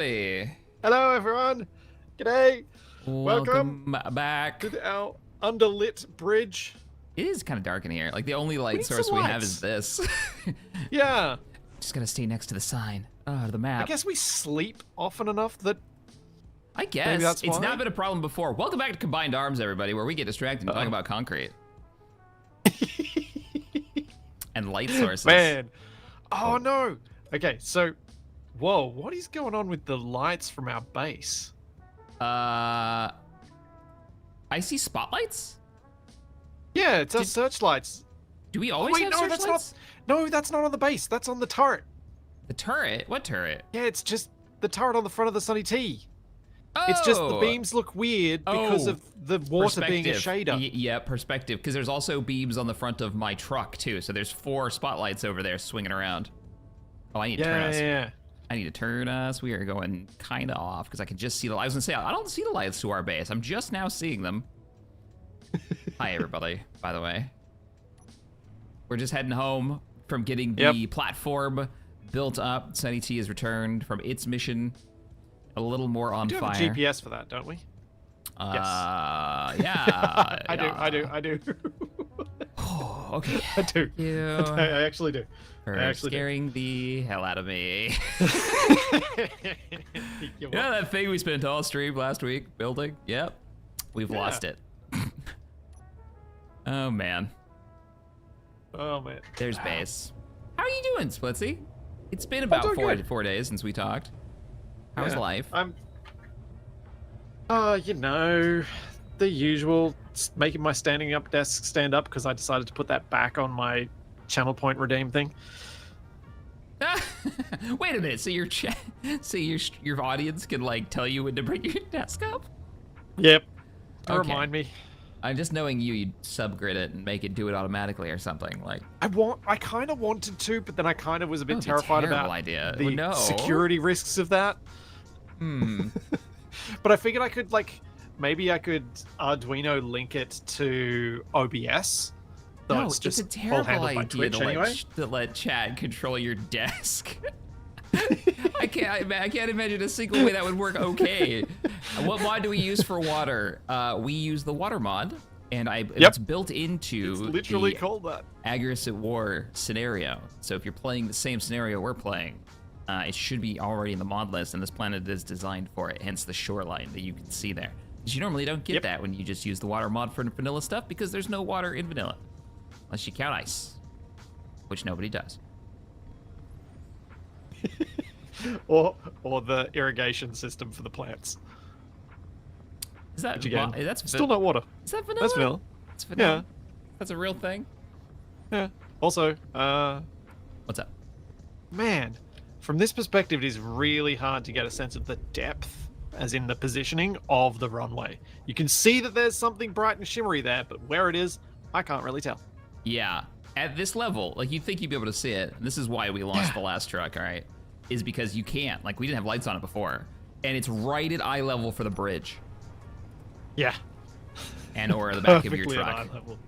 Hey. Hello, everyone. G'day. Welcome back. To our underlit bridge. It is kind of dark in here. Like the only light need source some we have lights. is this. Yeah. Just gotta stay next to the sign. The map. I guess we sleep often enough that I guess maybe that's it's why. not been a problem before. Welcome back to Combined Arms, everybody, where we get distracted and talk about concrete and light sources. Man. Oh no. Okay, so whoa, what is going on with the lights from our base? I see spotlights. Yeah, it's our searchlights. Do we always Wait, have no, searchlights? that's not. No, that's not on the base. That's on the turret. The turret? What turret? Yeah, it's just the turret on the front of the Sunny T. It's just the beams look weird because of the water being a shader. Yeah, perspective. Because there's also beams on the front of my truck too. So there's 4 spotlights over there swinging around. Oh, I need to turn us. Yeah. I need to turn us. We are going kind of off because I can just see the. I was gonna say I don't see the lights to our base. I'm just now seeing them. Hi everybody. By the way, we're just heading home from getting the platform built up. Sunny T has returned from its mission. A little more on fire. We do have a GPS for that, don't we? Yeah. I do. Oh, okay. I do. You I actually do. for scaring the hell out of me. You know that thing we spent all stream last week building? Yep. We've lost it. Oh, man. Oh, man. There's base. How are you doing, Splitsie? It's been about 4 days since we talked. How's life? I'm, you know, the usual, making my standing up desk stand up because I decided to put that back on my channel point redeem thing. Wait a minute. So your your audience can like tell you when to bring your desk up? Yep. Okay. Remind me. I'm just knowing you'd subgrid it and make it do it automatically or something like. I kind of wanted to, but then I kind of was a bit terrified about idea. the security risks of that. But I figured I could maybe I could Arduino link it to OBS. So No, it's a terrible idea to let Chad control your desk. I can't imagine a single way that would work okay. What mod do we use for water? We use the water mod, and it's built into it's literally called that. Agaris at War scenario. So if you're playing the same scenario we're playing, it should be already in the mod list, and this planet is designed for it, hence the shoreline that you can see there. Because you normally don't get that when you just use the water mod for vanilla stuff, because there's no water in vanilla. Unless you count ice, which nobody does. or the irrigation system for the plants. Is that that's still not water? Is that vanilla? That's vanilla. It's vanilla. Yeah. That's a real thing. Yeah. Also, what's up? Man, from this perspective, it is really hard to get a sense of the depth, as in the positioning of the runway. You can see that there's something bright and shimmery there, but where it is, I can't really tell. Yeah. At this level, like you'd think you'd be able to see it. And this is why we lost the last truck, all right? Is because you can't. Like we didn't have lights on it before. And it's right at eye level for the bridge. Yeah. And or the back of your truck. At eye level.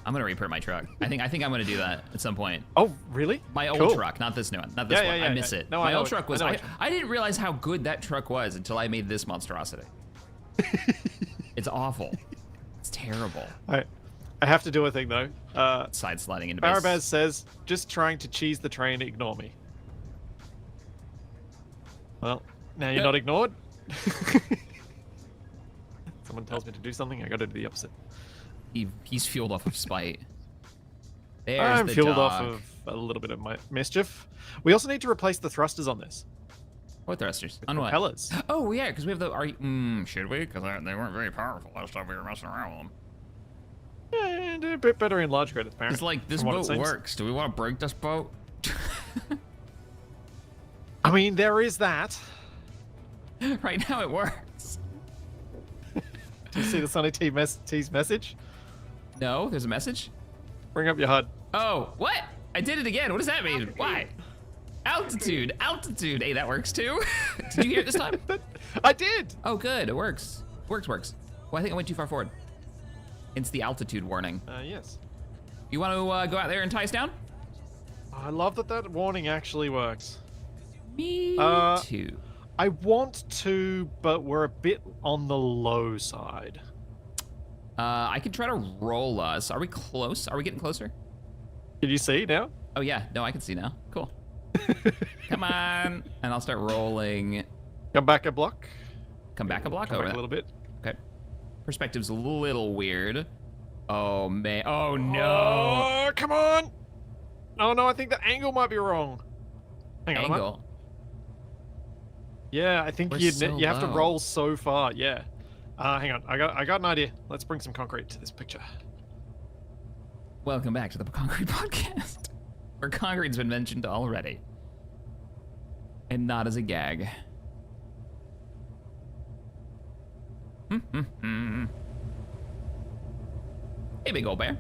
I'm gonna repair my truck. I think I'm gonna do that at some point. Oh, really? My old truck, not this new one. Not this one. I miss it. No, my old truck was. I didn't realize how good that truck was until I made this monstrosity. It's awful. It's terrible. I have to do a thing though. Side sliding into base. Barabaz says, just trying to cheese the train, ignore me. Well, now you're not ignored. Someone tells me to do something, I gotta do the opposite. He's fueled off of spite. There's I'm the fueled dog. off of a little bit of my mischief. We also need to replace the thrusters on this. What thrusters? The on propellers. What? Oh yeah, because we have the. Should we? Because they weren't very powerful last time we were messing around with them. Yeah, do a bit better in large grid, apparently. It's like this boat works. Do we want to break this boat? I mean, there is that. Right now it works. Do you see the Sunny T's message? No, there's a message. Bring up your HUD. Oh, what? I did it again. What does that mean? Why? Altitude, altitude. Hey, that works too. Did you hear it this time? I did. Oh, good. It works. Works. Well, I think I went too far forward. It's the altitude warning. Yes. You want to go out there and tie us down? I love that warning actually works. Me too. I want to, but we're a bit on the low side. I can try to roll us. Are we close? Are we getting closer? Can you see now? Oh yeah, no, I can see now. Cool. Come on, and I'll start rolling. Come back a block. Come back a block. Come over back a little bit. Okay. Perspective's a little weird. Oh man. Oh no. Oh, come on. Oh no, I think the angle might be wrong. Hang on. Angle. Yeah, I think We're you so have to low. roll so far. Yeah. Hang on. I got an idea. Let's bring some concrete to this picture. Welcome back to the Concrete Podcast, where concrete's been mentioned already, and not as a gag. Hey, big old bear.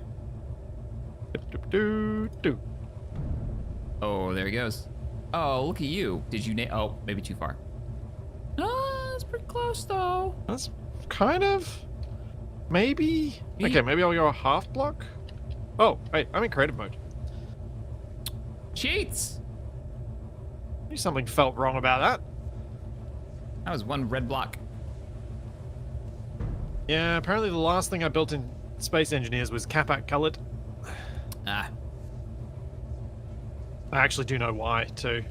Do. Oh, there he goes. Oh, look at you. Did you oh, maybe too far. Oh, that's pretty close though. That's kind of maybe. Yeah. Okay, maybe I'll go a half block. Oh, wait, I'm in creative mode. Cheats. Knew something felt wrong about that. That was one red block. Yeah, apparently the last thing I built in Space Engineers was Capac colored. Ah. I actually do know why too.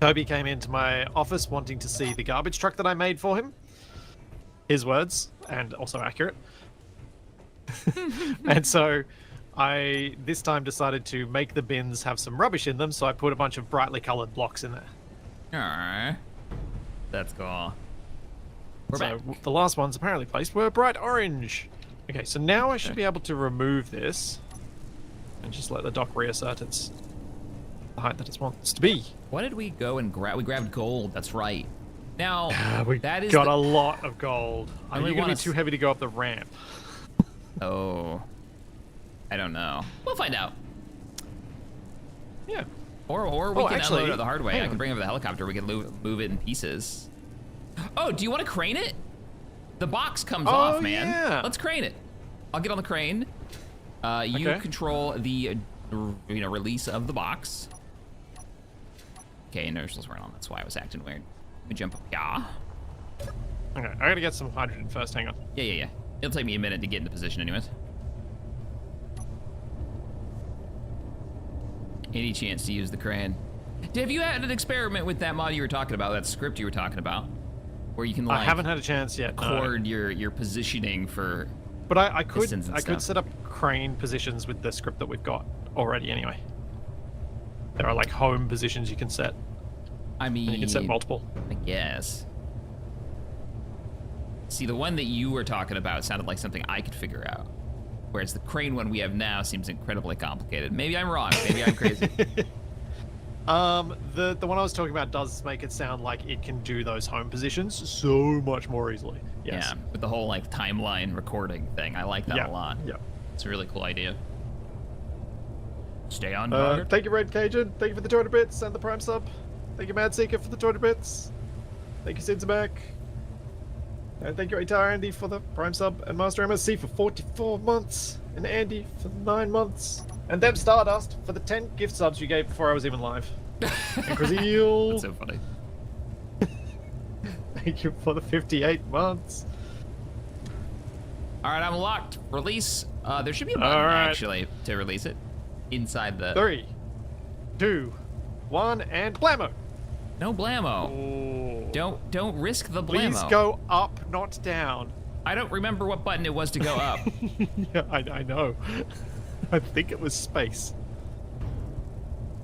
Toby came into my office wanting to see the garbage truck that I made for him. His words, and also accurate. And so I this time decided to make the bins have some rubbish in them, so I put a bunch of brightly colored blocks in there. Alright. That's cool. We're So back. the last ones apparently placed were bright orange. Okay, so now I should be able to remove this and just let the dock reassert its the height that it wants to be. What did we go and grab? We grabbed gold. That's right. Now, We that is got the- a lot of gold. Are only you going to wanna be too heavy to go up the ramp? Oh. I don't know. We'll find out. Yeah. Or we can actually, unload it the hard way. hang I can on. bring over the helicopter. We can move it in pieces. Oh, do you want to crane it? The box comes off, man. yeah. Let's crane it. I'll get on the crane. You Okay. control the release of the box. Okay, inertials weren't on. That's why I was acting weird. Let me jump up. Yeah. Okay, I gotta get some hydrogen first. Hang on. Yeah. It'll take me a minute to get into position anyways. Any chance to use the crane? Have you had an experiment with that mod you were talking about, that script you were talking about? Where you can like I haven't had a chance yet. No. record your positioning for But I could distance and stuff. set up crane positions with the script that we've got already anyway. There are like home positions you can set. I mean, And you can set multiple. I guess. See, the one that you were talking about sounded like something I could figure out. Whereas the crane one we have now seems incredibly complicated. Maybe I'm wrong. Maybe I'm crazy. The one I was talking about does make it sound like it can do those home positions so much more easily. Yes. Yeah, with the whole like timeline recording thing. I like that Yeah. a lot. Yeah. It's a really cool idea. Stay on guard. Thank you, Red Cajun. Thank you for the 200 bits and the Prime sub. Thank you, Mad Seeker, for the 200 bits. Thank you, Sidzaback. And thank you, Atar Andy, for the Prime sub, and Master MSC for 44 months, and Andy for 9 months, and Dem Stardust for the 10 gift subs you gave before I was even live. And Crazeel, That's so funny. thank you for the 58 months. All right, I'm locked. Release. There should be a button All right. actually to release it inside the. 3, 2, 1, and blammo. No blammo. Oh. Don't risk the blammo. Please go up, not down. I don't remember what button it was to go up. Yeah, I know. I think it was space.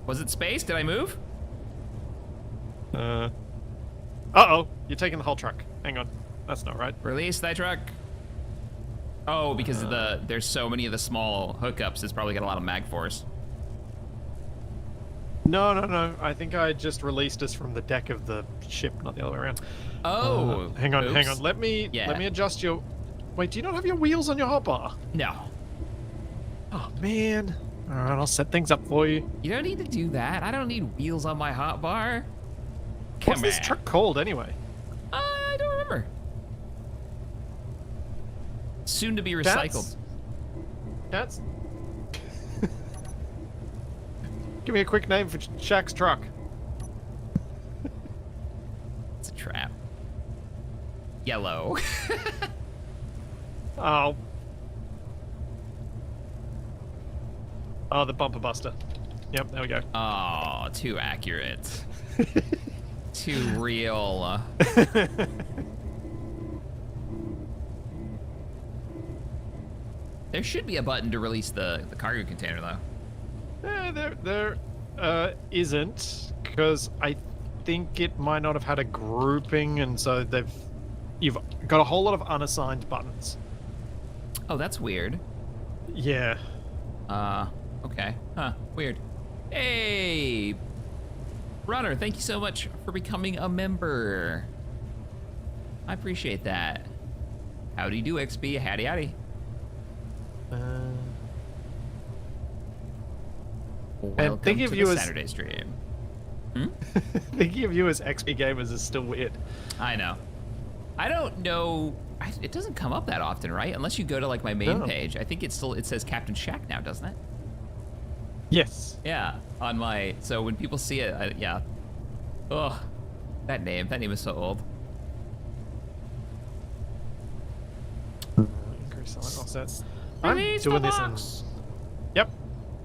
Was it space? Did I move? Uh-oh, you're taking the whole truck. Hang on. That's not right. Release thy truck. Oh, because of there's so many of the small hookups, it's probably got a lot of mag force. No. I think I just released us from the deck of the ship, not the other way around. Oh. Hang on. oops. Let me adjust your... Wait, do you not have your wheels on your hotbar? No. Oh, man. All right, I'll set things up for you. You don't need to do that. I don't need wheels on my hotbar. What's Come this on. truck called, anyway? I don't remember. Soon to be recycled. Cats? Give me a quick name for Shaq's truck. It's a trap. Yellow. Oh. Oh, the bumper buster. Yep, there we go. Oh, too accurate. Too real. There should be a button to release the cargo container, though. There isn't, because I think it might not have had a grouping, and so you've got a whole lot of unassigned buttons. Oh, that's weird. Yeah. Okay. Huh, weird. Hey! Runner, thank you so much for becoming a member. I appreciate that. Howdy do, XP. Howdy, howdy. Welcome thinking to of you the as Saturday stream. thinking of you as XP gamers is still weird. I know. I don't know. It doesn't come up that often, right? Unless you go to like my main page. I think it says CaptainShack now, doesn't it? Yes. Yeah, on my. So when people see it, yeah. Ugh, that name is so old. Increase offsets. Release I'm doing the this box. Yep.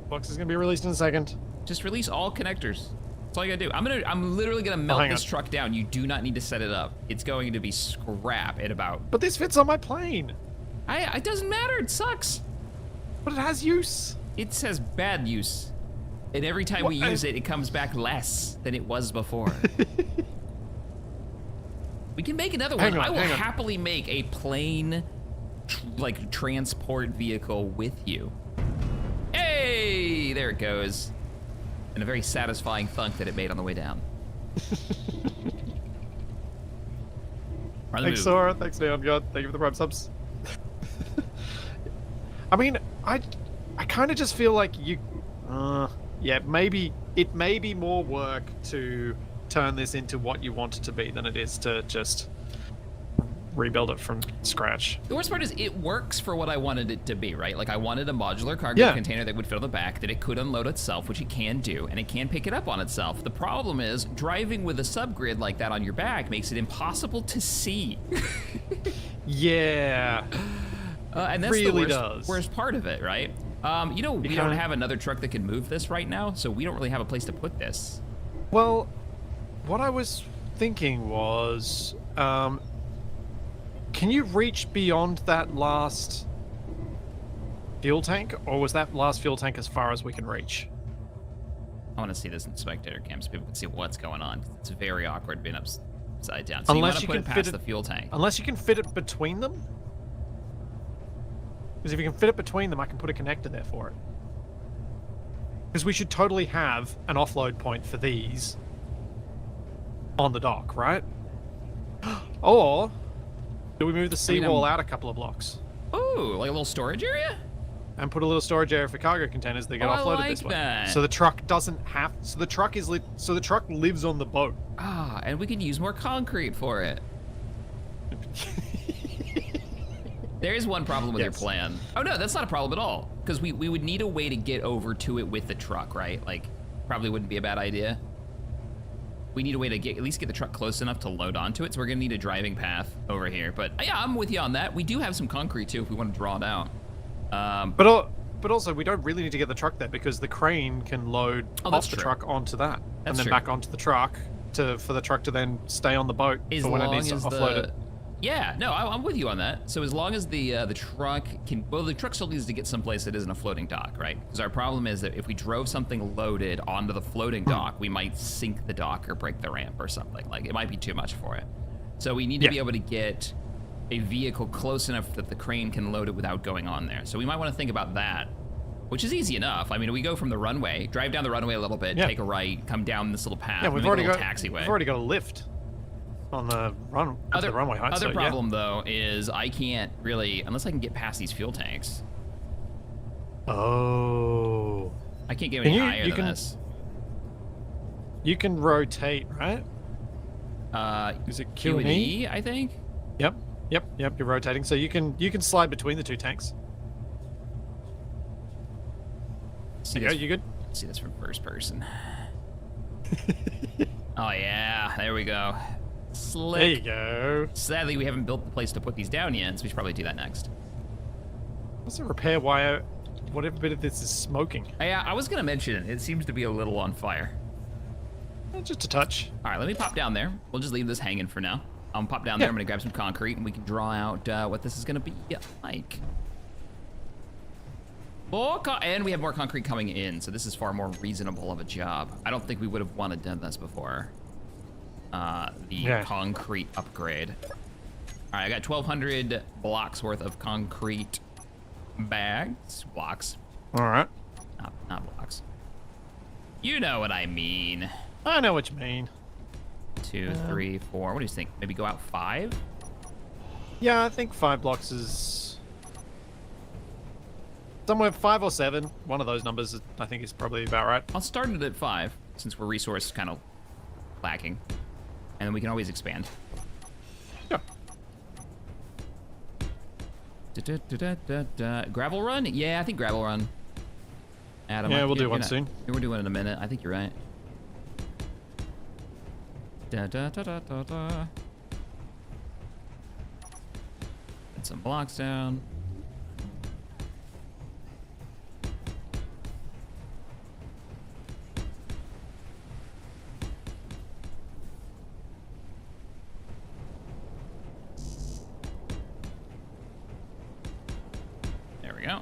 Box is gonna be released in a second. Just release all connectors. That's all you gotta do. I'm literally gonna melt hang this on. truck down. You do not need to set it up. It's going to be scrap in about. But this fits on my plane. It doesn't matter. It sucks. But it has use. It says bad use. And every time we use it, it comes back less than it was before. We can make another one. I will happily make a plane, like, transport vehicle with you. Hey, there it goes. And a very satisfying thunk that it made on the way down. Thanks, Sora. Thanks, Neon God. Thank you for the prime subs. I mean, I kind of just feel like you... yeah, maybe it may be more work to turn this into what you want it to be than it is to just rebuild it from scratch. The worst part is it works for what I wanted it to be, right? Like I wanted a modular cargo container that would fill the back, that it could unload itself, which it can do, and it can pick it up on itself. The problem is driving with a subgrid like that on your back makes it impossible to see. Yeah. And that's really the worst part of it, right? You know, we don't have another truck that can move this right now, so we don't really have a place to put this. Well, what I was thinking was, can you reach beyond that last fuel tank, or was that last fuel tank as far as we can reach? I want to see this in spectator cam so people can see what's going on. It's very awkward being upside down. So unless you want to put it past the fuel tank. Unless you can fit it between them? Because if you can fit it between them, I can put a connector there for it. Because we should totally have an offload point for these on the dock, right? Or do we move the seawall out a couple of blocks? Oh, like a little storage area? And put a little storage area for cargo containers that get offloaded this way. That. So the truck doesn't have. So the truck is so the truck lives on the boat. Ah, and we could use more concrete for it. There is one problem with your plan. Oh no, that's not a problem at all. Because we would need a way to get over to it with the truck, right? Like, probably wouldn't be a bad idea. We need a way to at least get the truck close enough to load onto it, so we're gonna need a driving path over here. But yeah, I'm with you on that. We do have some concrete too if we want to draw it out. But also, we don't really need to get the truck there because the crane can load off the truck onto that, and then back onto the truck for the truck to then stay on the boat for when it needs to offload it. Yeah, no, I'm with you on that. So as long as the truck can, well, the truck still needs to get someplace that isn't a floating dock, right? Because our problem is that if we drove something loaded onto the floating dock, we might sink the dock or break the ramp or something. Like, it might be too much for it. So we need to be able to get a vehicle close enough that the crane can load it without going on there. So we might want to think about that, which is easy enough. I mean, we go from the runway, drive down the runway a little bit, take a right, come down this little path, we've already got taxiway. We've already got a lift on the runway height. Other problem though is I can't really, unless I can get past these fuel tanks. Oh. I can't get any higher than this. You can rotate, right? Is it Q and E? I think. Yep. You're rotating, so you can slide between the two tanks. There you go. You good? Let's see this from first person. Oh yeah, there we go. Slick. There you go. Sadly, we haven't built the place to put these down yet, so we should probably do that next. What's the repair wire? Whatever bit of this is smoking. Yeah, I was gonna mention it. It seems to be a little on fire. Just a touch. All right, let me pop down there. We'll just leave this hanging for now. I'm gonna pop down there. I'm gonna grab some concrete, and we can draw out what this is gonna be like. And we have more concrete coming in, so this is far more reasonable of a job. I don't think we would have wanted done this before. The concrete upgrade. All right, I got 1,200 blocks worth of concrete blocks. All right. Not blocks. You know what I mean. I know what you mean. 2, 3, 4. What do you think? Maybe go out 5? Yeah, I think 5 blocks is somewhere 5 or 7. One of those numbers, I think, is probably about right. I'll start it at 5 since we're resource kind of lacking, and then we can always expand. Yeah. Gravel run? Yeah, I think gravel run. Adam, yeah, we'll do one soon. We're doing it in a minute. I think you're right. Put some blocks down. There we go.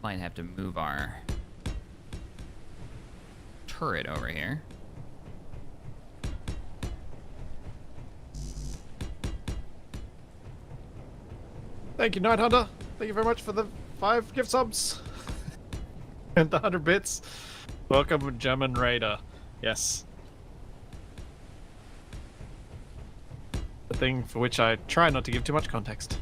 Might have to move our turret over here. Thank you, Night Hunter. Thank you very much for the 5 gift subs and the 100 bits. Welcome, German Raider. Yes. The thing for which I try not to give too much context.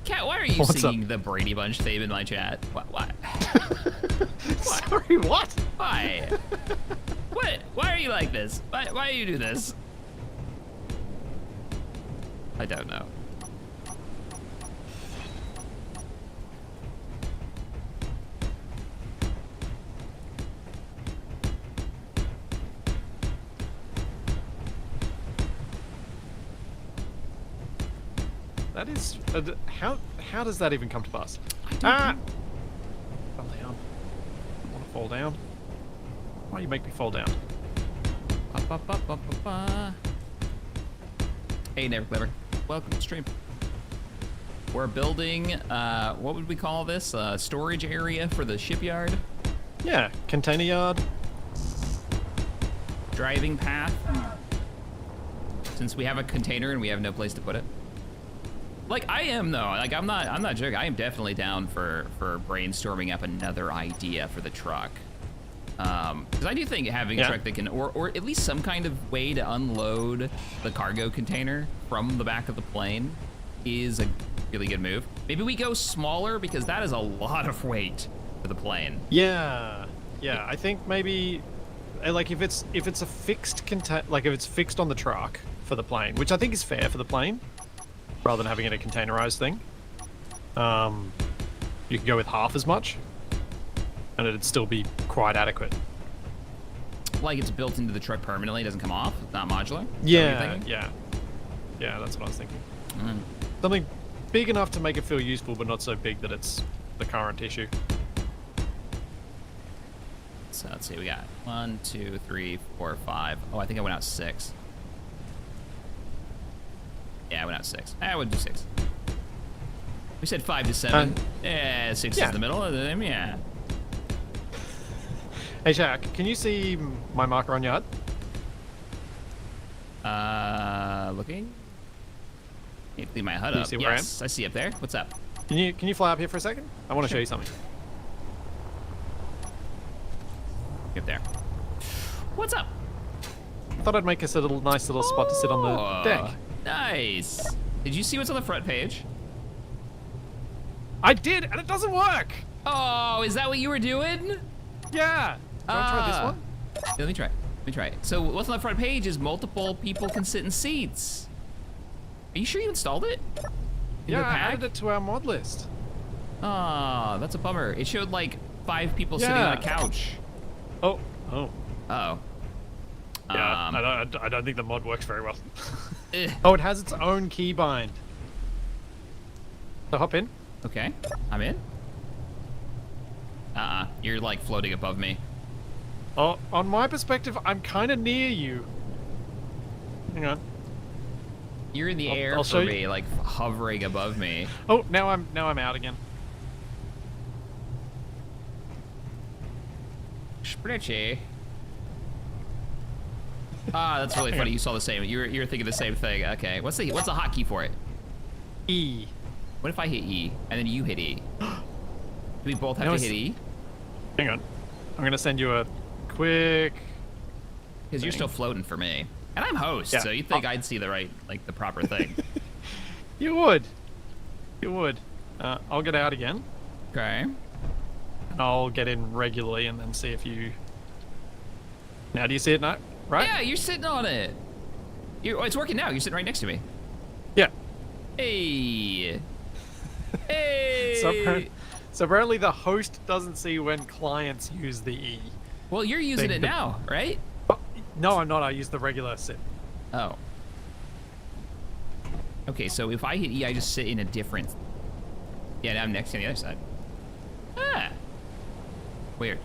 Cat, why are you What's singing the Brady Bunch theme in my chat? What? Sorry, what? Why? What? Why are you like this? Why do you do this? I don't know. That is how does that even come to pass? Fall down. I want to fall down. Why do you make me fall down? Hey, Never Clever. Welcome to the stream. We're building, what would we call this? Storage area for the shipyard? Yeah, container yard. Driving path. Since we have a container and we have no place to put it. Like, I am though, like I'm not joking. I am definitely down for brainstorming up another idea for the truck. Because I do think having a truck that can, or at least some kind of way to unload the cargo container from the back of the plane is a really good move. Maybe we go smaller because that is a lot of weight for the plane. Yeah, I think maybe, like if it's a fixed like if it's fixed on the truck for the plane, which I think is fair for the plane, rather than having it a containerized thing. You can go with half as much, and it'd still be quite adequate. Like it's built into the truck permanently, it doesn't come off, it's not modular? Yeah, that's what I was thinking. Something big enough to make it feel useful, but not so big that it's the current issue. So let's see, we got 1, 2, 3, 4, 5. Oh, I think I went out 6. Yeah, I went out 6. I would do 6. We said 5 to 7. Yeah, 6 is the middle of them, yeah. Hey, Shaq, can you see my marker on your HUD? Looking? Can't leave my HUD Can you up. see where I am? Yes, I see up there. What's up? Can you fly up here for a second? I want to show you something. Up there. What's up? I thought I'd make us a nice little spot to sit on the deck. Nice. Did you see what's on the front page? I did, and it doesn't work. Oh, is that what you were doing? Yeah. Do you want to try this one? Let me try. So what's on the front page is multiple people can sit in seats. Are you sure you installed it? Yeah, I added it to our mod list. Oh, that's a bummer. It showed like 5 people sitting on a couch. Oh. Uh-oh. Yeah, I don't think the mod works very well. Oh, it has its own keybind. So hop in. Okay, I'm in. You're like floating above me. Oh, on my perspective, I'm kind of near you. Hang on. You're in the air for me, like hovering above me. Oh, now I'm out again. Splitsie. Ah, that's really funny. You saw the same. You were thinking the same thing. Okay, what's the hotkey for it? E. What if I hit E and then you hit E? Do we both have to hit E? Hang on. I'm gonna send you a quick. Because you're still floating for me, and I'm host, so you'd think I'd see the proper thing. You would. I'll get out again. Okay. And I'll get in regularly and then see if you. Now, do you see it now? Right? Yeah, you're sitting on it. It's working now. You're sitting right next to me. Yeah. Hey. Hey. So apparently the host doesn't see when clients use the E. Well, you're using it now, right? No, I'm not. I use the regular sit. Oh. Okay, so if I hit E, I just sit in a different... Yeah, now I'm next to the other side. Ah. Weird.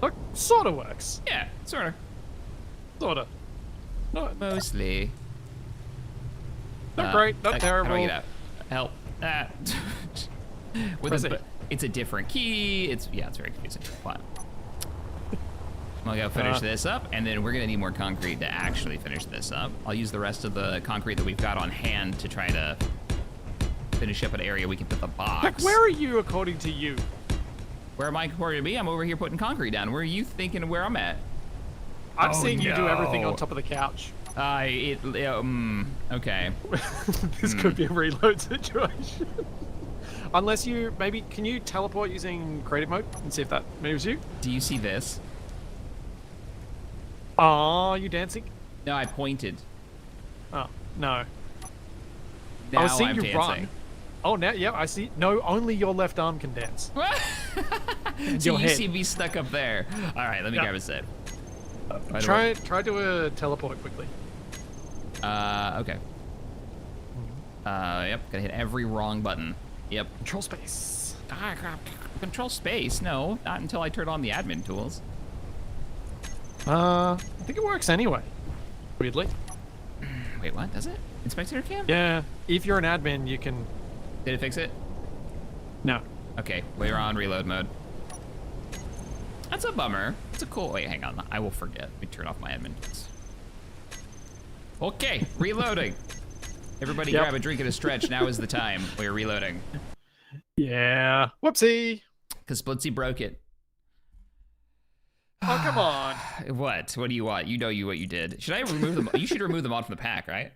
Look, sort of works. Yeah, sort of. Sort of. Not mostly. Not great, not terrible. How do I get out? Help. Ah. It's a different key. It's very confusing. But I'll go finish this up, and then we're gonna need more concrete to actually finish this up. I'll use the rest of the concrete that we've got on hand to try to finish up an area we can put the box. Like, where are you according to you? Where am I according to me? I'm over here putting concrete down. Where are you thinking where I'm at? I'm seeing you do everything on top of the couch. Okay. This could be a reload situation. Unless you, maybe, can you teleport using creative mode and see if that moves you? Do you see this? Oh, you dancing? No, I pointed. Oh, no. Now I was seeing I'm you dancing. run. Oh, now, yeah, I see. No, only your left arm can dance. So you see me stuck up there. All right, let me grab a set. Try to teleport quickly. Okay. Yep, gotta hit every wrong button. Yep. Control space. Control space? No, not until I turn on the admin tools. I think it works anyway. Weirdly. Wait, what? Does it? Inspector cam? Yeah. If you're an admin, you can. Did it fix it? No. Okay, we're on reload mode. That's a bummer. It's a cool. Wait, hang on. I will forget. Let me turn off my admin tools. Okay, reloading. Everybody grab a drink and a stretch. Now is the time. We're reloading. Yeah. Whoopsie. Because Splitsie broke it. Oh, come on. What? What do you want? You know what you did. Should I remove them? You should remove the mod from the pack, right?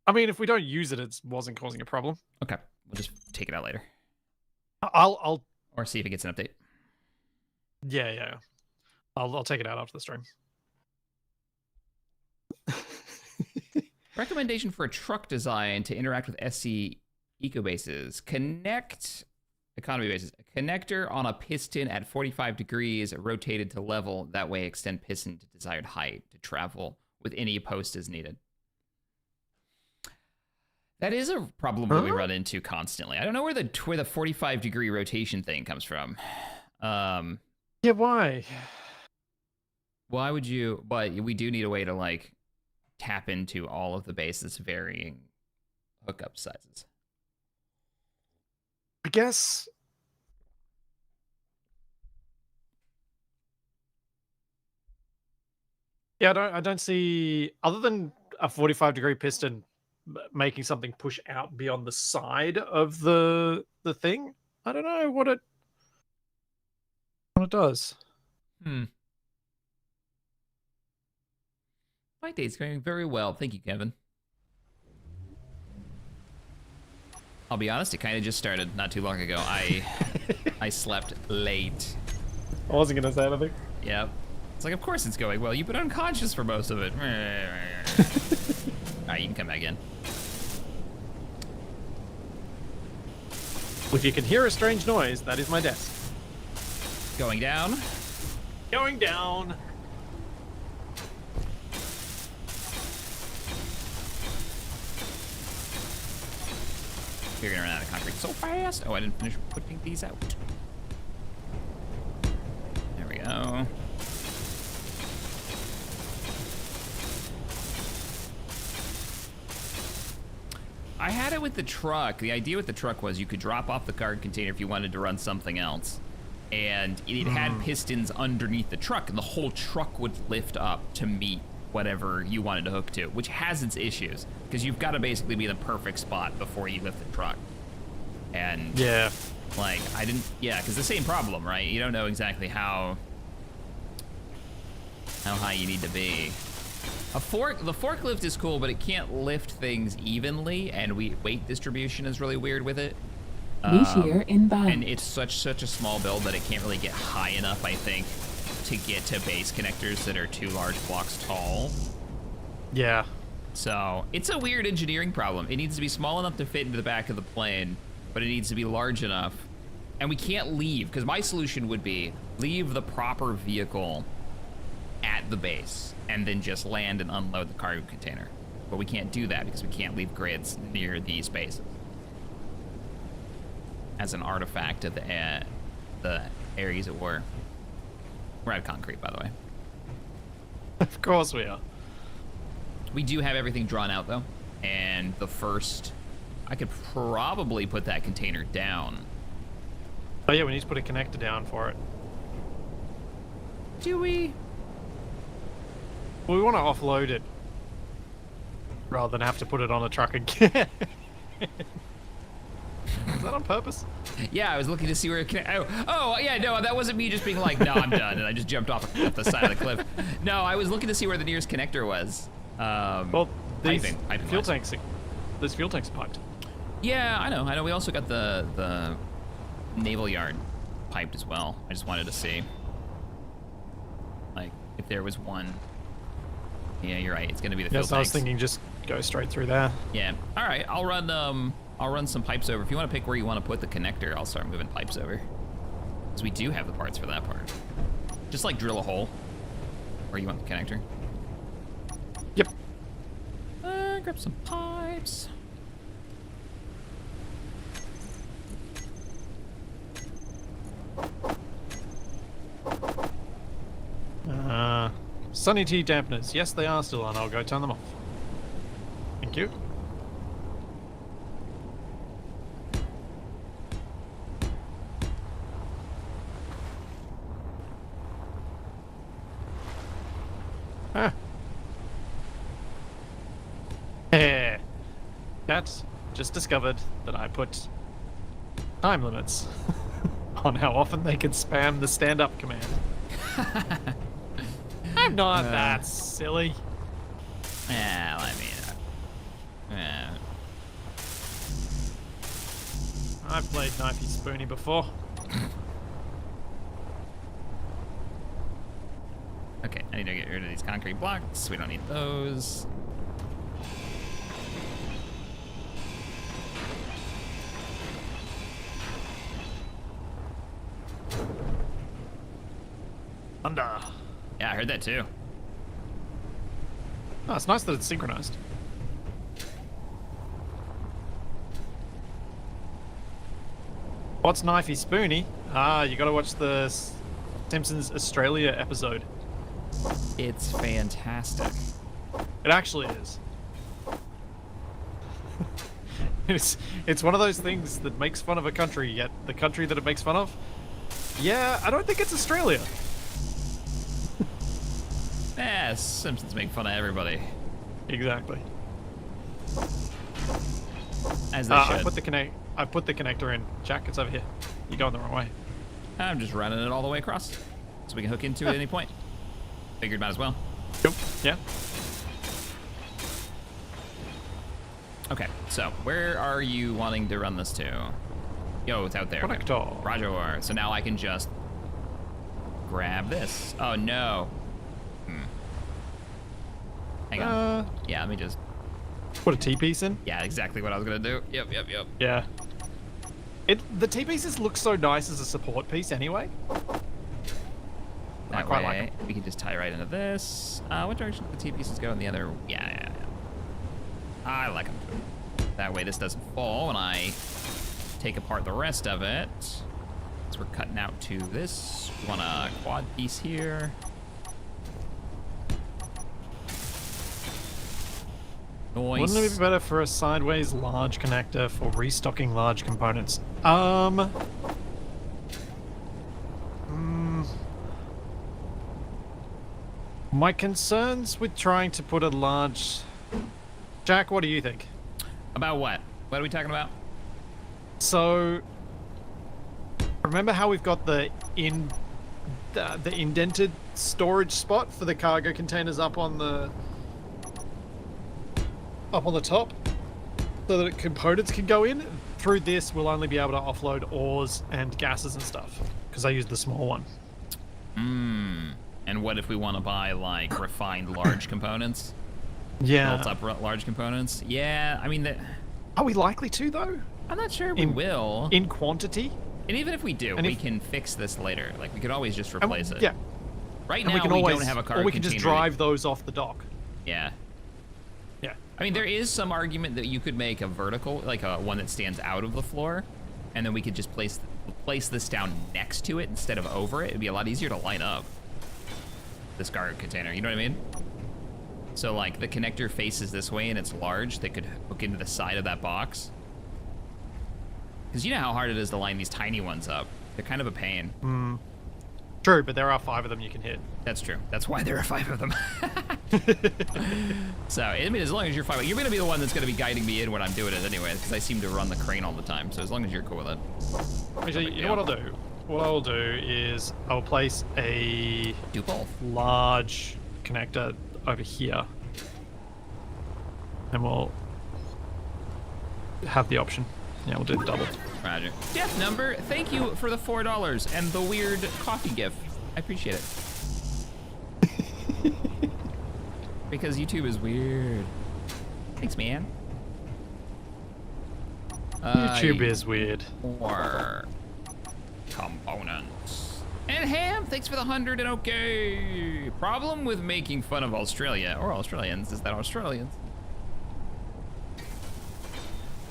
I mean, if we don't use it, it wasn't causing a problem. Okay. We'll just take it out later. I'll... Or see if it gets an update. Yeah. I'll take it out after the stream. Recommendation for a truck design to interact with SC ecobases. Connect economy bases. A connector on a piston at 45 degrees rotated to level. That way extend piston to desired height to travel with any post as needed. That is a problem that we run into constantly. I don't know where the 45 degree rotation thing comes from. Yeah, why? Why would you? But we do need a way to like tap into all of the bases varying hookup sizes. I guess. Yeah, I don't see, other than a 45 degree piston making something push out beyond the side of the thing. I don't know what it does. My day's going very well. Thank you, Kevin. I'll be honest, it kind of just started not too long ago. I slept late. I wasn't gonna say anything. Yep. It's like, of course it's going well. You've been unconscious for most of it. Alright, you can come back in. If you can hear a strange noise, that is my desk. Going down. Going down. You're gonna run out of concrete so fast. Oh, I didn't finish putting these out. There we go. I had it with the truck. The idea with the truck was you could drop off the cargo container if you wanted to run something else. And it had pistons underneath the truck, and the whole truck would lift up to meet whatever you wanted to hook to, which has its issues, because you've got to basically be in the perfect spot before you lift the truck. And yeah, like because the same problem, right? You don't know exactly how high you need to be. The forklift is cool, but it can't lift things evenly, and weight distribution is really weird with it. And it's such a small build that it can't really get high enough, I think, to get to base connectors that are 2 large blocks tall. Yeah. So it's a weird engineering problem. It needs to be small enough to fit into the back of the plane, but it needs to be large enough. And we can't leave, because my solution would be leave the proper vehicle at the base and then just land and unload the cargo container. But we can't do that because we can't leave grids near these bases. As an artifact of the areas of war. We're out of concrete, by the way. Of course we are. We do have everything drawn out, though. And the first... I could probably put that container down. Oh yeah, we need to put a connector down for it. Do we? Well, we want to offload it. Rather than have to put it on a truck again. Is that on purpose? Yeah, I was looking to see where it can. Oh, yeah, no, that wasn't me just being like, no, I'm done, and I just jumped off the side of the cliff. No, I was looking to see where the nearest connector was. Well, these piping fuel tanks, this fuel tank's piped. Yeah, I know. We also got the Naval yard piped as well. I just wanted to see, like, if there was one. Yeah, you're right. It's gonna be the fuel tanks. Yes, I was thinking just go straight through there. Yeah. All right. I'll run some pipes over. If you want to pick where you want to put the connector, I'll start moving pipes over. Because we do have the parts for that part. Just like drill a hole where you want the connector. Yep. Grab some pipes. Sunny tea dampeners. Yes, they are still on. I'll go turn them off. Thank you. Cat just discovered that I put time limits on how often they can spam the stand-up command. I'm not that silly. Yeah, I mean, I've played Knifey Spoony before. Okay, I need to get rid of these concrete blocks. We don't need those. Thunder. Yeah, I heard that too. Oh, it's nice that it's synchronized. What's Knifey Spoony? You gotta watch the Simpsons Australia episode. It's fantastic. It actually is. It's one of those things that makes fun of a country, yet the country that it makes fun of, yeah, I don't think it's Australia. Simpsons make fun of everybody. Exactly. As they should. I put the connector in. Jack, it's over here. You're going the wrong way. I'm just running it all the way across, so we can hook into it at any point. Figured might as well. Yep. Yeah. Okay, so where are you wanting to run this to? Yo, it's out there. Okay. Connector. Roger. So now I can just grab this. Oh no. Hang on. Yeah, let me just put a T-piece in. Yeah, exactly what I was gonna do. Yep. Yeah. The T-pieces look so nice as a support piece anyway. That I quite way, like them. we can just tie right into this. What direction do the T-pieces go in the other? Yeah. I like them. That way this doesn't fall when I take apart the rest of it. So we're cutting out to this. Want a quad piece here. Nice. Wouldn't it be better for a sideways large connector for restocking large components? My concerns with trying to put a large... Jack, what do you think? About what? What are we talking about? So, remember how we've got the indented storage spot for the cargo containers up on the top, so that components can go in? Through this, we'll only be able to offload ores and gases and stuff, because I used the small one. And what if we want to buy, like, refined large components? Yeah. Built up large components? Yeah, I mean... Are we likely to, though? I'm not sure we will. In quantity? And even if we do, we can fix this later. Like, we could always just replace it. Yeah. Right now, we don't have a cargo Or we can just container. drive those off the dock. Yeah. Yeah. I mean, there is some argument that you could make a vertical, like a one that stands out of the floor, and then we could just place this down next to it instead of over it. It'd be a lot easier to line up this cargo container, you know what I mean? So like the connector faces this way and it's large, they could hook into the side of that box. Because you know how hard it is to line these tiny ones up. They're kind of a pain. True, but there are 5 of them you can hit. That's true. That's why there are 5 of them. So, I mean, as long as you're fine, you're gonna be the one that's gonna be guiding me in when I'm doing it anyway, because I seem to run the crane all the time. So as long as you're cool with it. Actually, you know what I'll do? What I'll do is I'll place a Do both. large connector over here, and we'll have the option. Yeah, we'll do the double. Roger. Death number, thank you for the $4 and the weird coffee gift. I appreciate it. Because YouTube is weird. Thanks, man. YouTube is weird. Or components. And Ham, thanks for the 100 and okay. Problem with making fun of Australia or Australians is that Australians.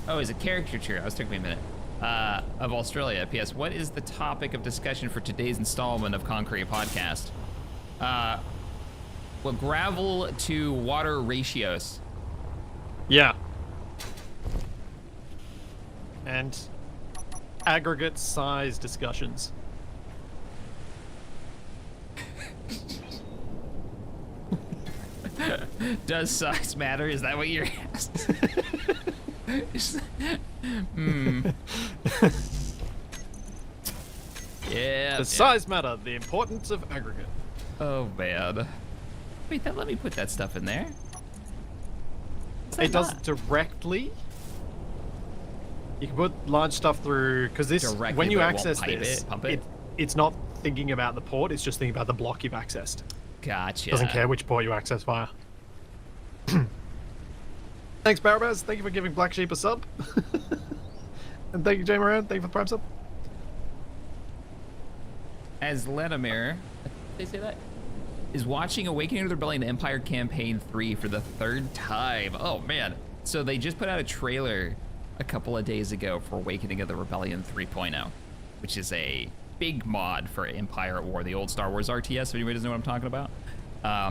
Oh, is a caricature. It took me a minute. Of Australia. P.S. What is the topic of discussion for today's installment of Concrete Podcast? Well, gravel to water ratios. Yeah. And aggregate size discussions. Does size matter? Is that what you're asking? Yeah. Does size matter? The importance of aggregate. Oh man. Wait, let me put that stuff in there. It does directly. You can put large stuff through, because this, Directly, when you but it won't access pipe this, it, pump it? it's not thinking about the port, it's just thinking about the block you've accessed. Gotcha. Doesn't care which port you access via. Thanks, Barabaz. Thank you for giving Black Sheep a sub. And thank you, Jay Moran. Thank you for the prime sub. As Ledamir, they say that, is watching Awakening of the Rebellion Empire Campaign 3 for the 3rd time. Oh man. So they just put out a trailer a couple of days ago for Awakening of the Rebellion 3.0, which is a big mod for Empire at War, the old Star Wars RTS, if anybody doesn't know what I'm talking about.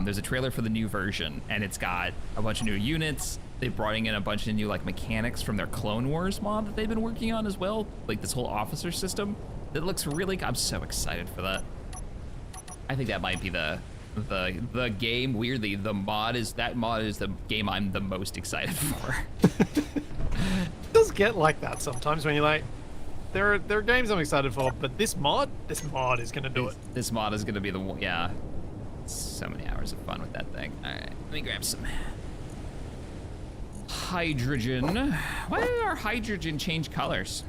There's a trailer for the new version, and it's got a bunch of new units. They brought in a bunch of new like mechanics from their Clone Wars mod that they've been working on as well, like this whole officer system. That looks really, I'm so excited for that. I think that might be the game. Weirdly, that mod is the game I'm the most excited for. It does get like that sometimes when you're like, there are games I'm excited for, but this mod is gonna do it. This mod is gonna be the one. Yeah, so many hours of fun with that thing. All right, let me grab some. hydrogen. Why did our hydrogen change colors?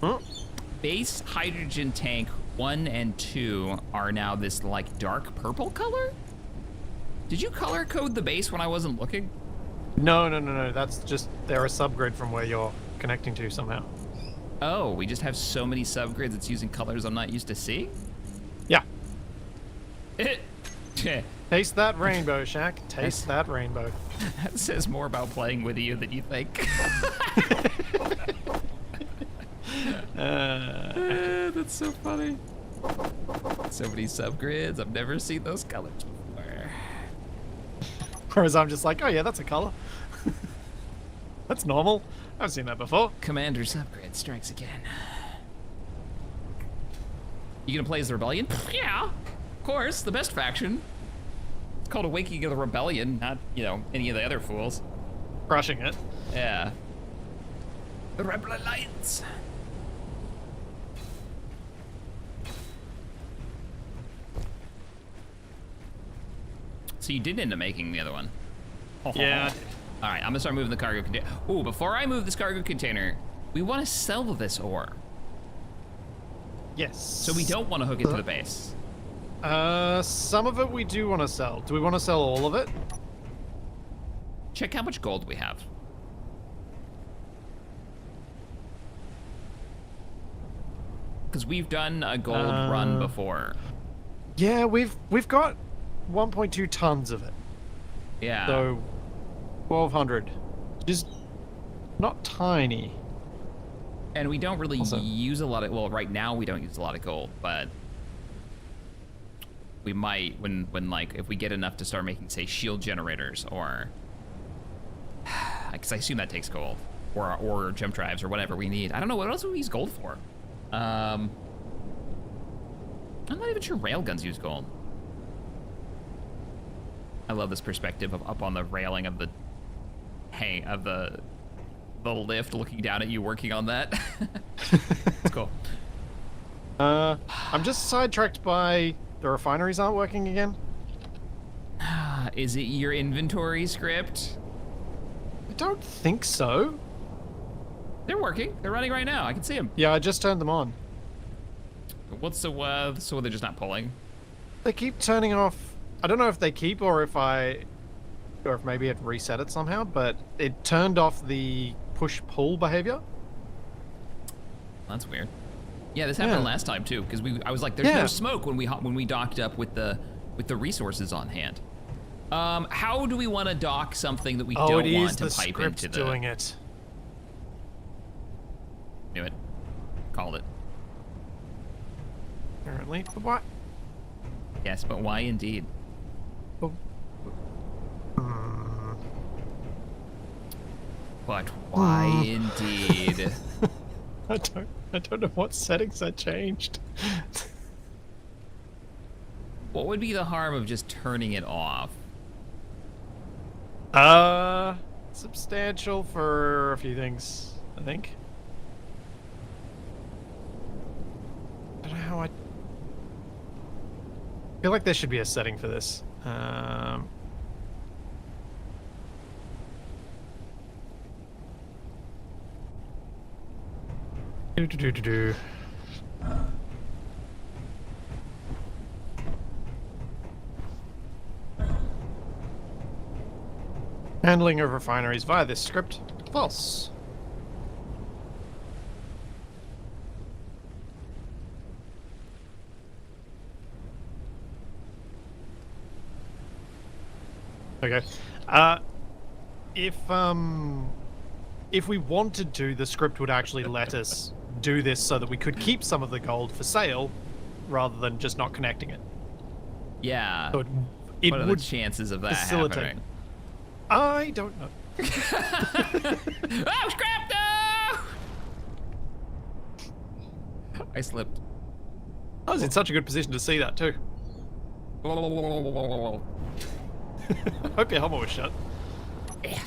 Huh? Base hydrogen tank 1 and 2 are now this like dark purple color? Did you color code the base when I wasn't looking? No. That's just, they're a subgrid from where you're connecting to somehow. Oh, we just have so many subgrids it's using colors I'm not used to seeing? Yeah. That Taste that rainbow, Shaq. Taste that rainbow. says more about playing with you than you think. That's so funny. So many subgrids. I've never seen those colors before. Whereas I'm just like, oh yeah, that's a color. That's normal. I've seen that before. Commander subgrid strikes again. You gonna play as the Rebellion? Yeah, of course, the best faction. It's called Awakening of the Rebellion, not, you know, any of the other fools. Crushing it. Yeah. The Rebel Alliance. So you did end up making the other one. Yeah. All right, I'm gonna start moving the cargo container. Ooh, before I move this cargo container, we want to sell this ore. Yes. So we don't want to hook it to the base. Some of it we do want to sell. Do we want to sell all of it? Check how much gold we have. Because we've done a gold run before. Yeah, we've got 1.2 tons of it. Yeah. So 1,200, which is not tiny. And we don't really Also- use a lot of, well, right now we don't use a lot of gold, but we might when like, if we get enough to start making, say, shield generators or, because I assume that takes gold, or jump drives or whatever we need. I don't know, what else do we use gold for? I'm not even sure railguns use gold. I love this perspective of up on the railing of the lift, looking down at you working on that. It's cool. I'm just sidetracked by the refineries aren't working again. Is it your inventory script? I don't think so. They're working. They're running right now. I can see them. Yeah, I just turned them on. What's the so they're just not pulling? They keep turning off. I don't know if they keep or if maybe it reset it somehow, but it turned off the push-pull behavior. That's weird. Yeah, this happened last time too, because I was like, there's no smoke when we docked up with the resources on hand. How do we want to dock something that we don't want to pipe into the? Doing it. Knew it. Called it. Apparently, but what? Yes, but why indeed? Oh. But why indeed? I don't know what settings I changed. What would be the harm of just turning it off? Substantial for a few things, I think. I don't know how I feel like there should be a setting for this. Do. Handling of refineries via this script. False. Okay. If we wanted to, the script would actually let us do this so that we could keep some of the gold for sale rather than just not connecting it. Yeah. So it what are would the chances of that facilitate. happening? I don't know. Oh, scrap! No! I slipped. I was in such a good position to see that too. Hope your helmet was shut. Yeah.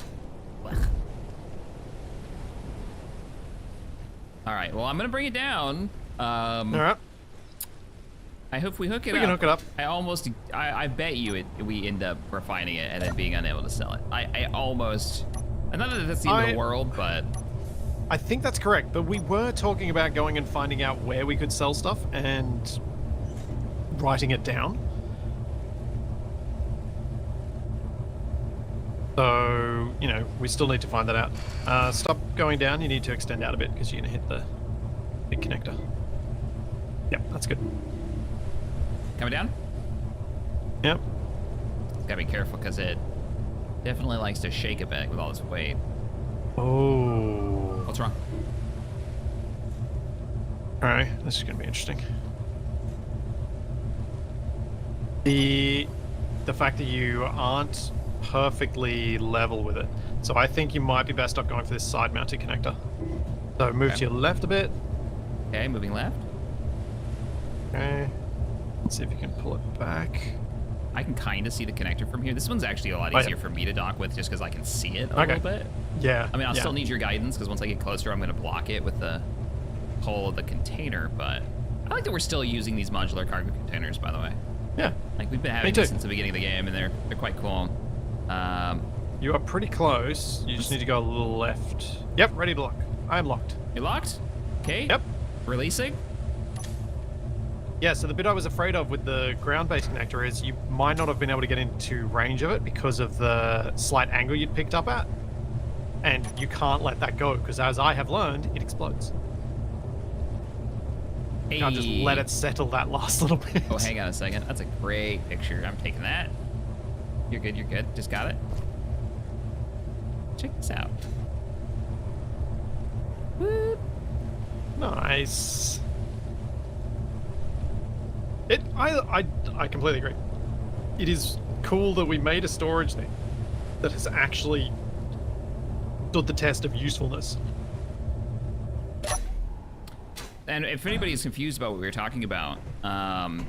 All right. Well, I'm gonna bring it down. All right. I hope we hook it up. We can hook it up. I bet you we end up refining it and then being unable to sell it. I almost, not that that's the end of the world, but. I think that's correct, but we were talking about going and finding out where we could sell stuff and writing it down. So, you know, we still need to find that out. Stop going down, you need to extend out a bit because you're going to hit the big connector. Yep, that's good. Coming down? Yep. Gotta be careful because it definitely likes to shake a bit with all this weight. Oh. What's wrong? Alright, this is going to be interesting. The fact that you aren't perfectly level with it. So I think you might be best off going for this side mounted connector. So move to your left a bit. Okay, moving left. Okay. Let's see if you can pull it back. I can kind of see the connector from here. This one's actually a lot easier for me to dock with just because I can see it a little bit. Yeah. I mean, I'll still need your guidance because once I get closer, I'm going to block it with the hull of the container. But I like that we're still using these modular cargo containers, by the way. Yeah. Like, we've been having these since the beginning of the game, and they're quite cool. You are pretty close. You just need to go a little left. Yep, ready to lock. I am locked. You locked? Okay. Yep. Releasing? Yeah, so the bit I was afraid of with the ground-based connector is you might not have been able to get into range of it because of the slight angle you'd picked up at. And you can't let that go, because as I have learned, it explodes. You can't just let it settle that last little bit. Oh, hang on a second. That's a great picture. I'm taking that. You're good, you're good. Just got it. Check this out. Whoop. Nice. I completely agree. It is cool that we made a storage thing that has actually stood the test of usefulness. And if anybody's confused about what we were talking about,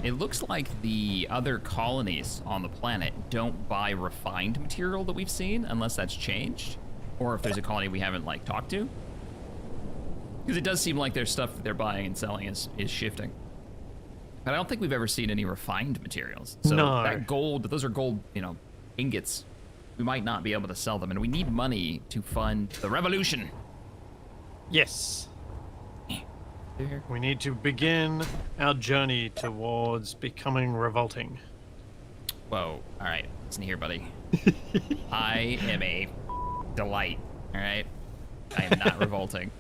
it looks like the other colonies on the planet don't buy refined material that we've seen, unless that's changed, or if there's a colony we haven't like talked to. Because it does seem like their stuff that they're buying and selling is shifting. But I don't think we've ever seen any refined materials. So that gold, those are gold, you know, ingots. We might not be able to sell them, and we need money to fund the revolution. Yes. We need to begin our journey towards becoming revolting. Whoa, all right, listen here, buddy. I am a delight, all right? I am not revolting.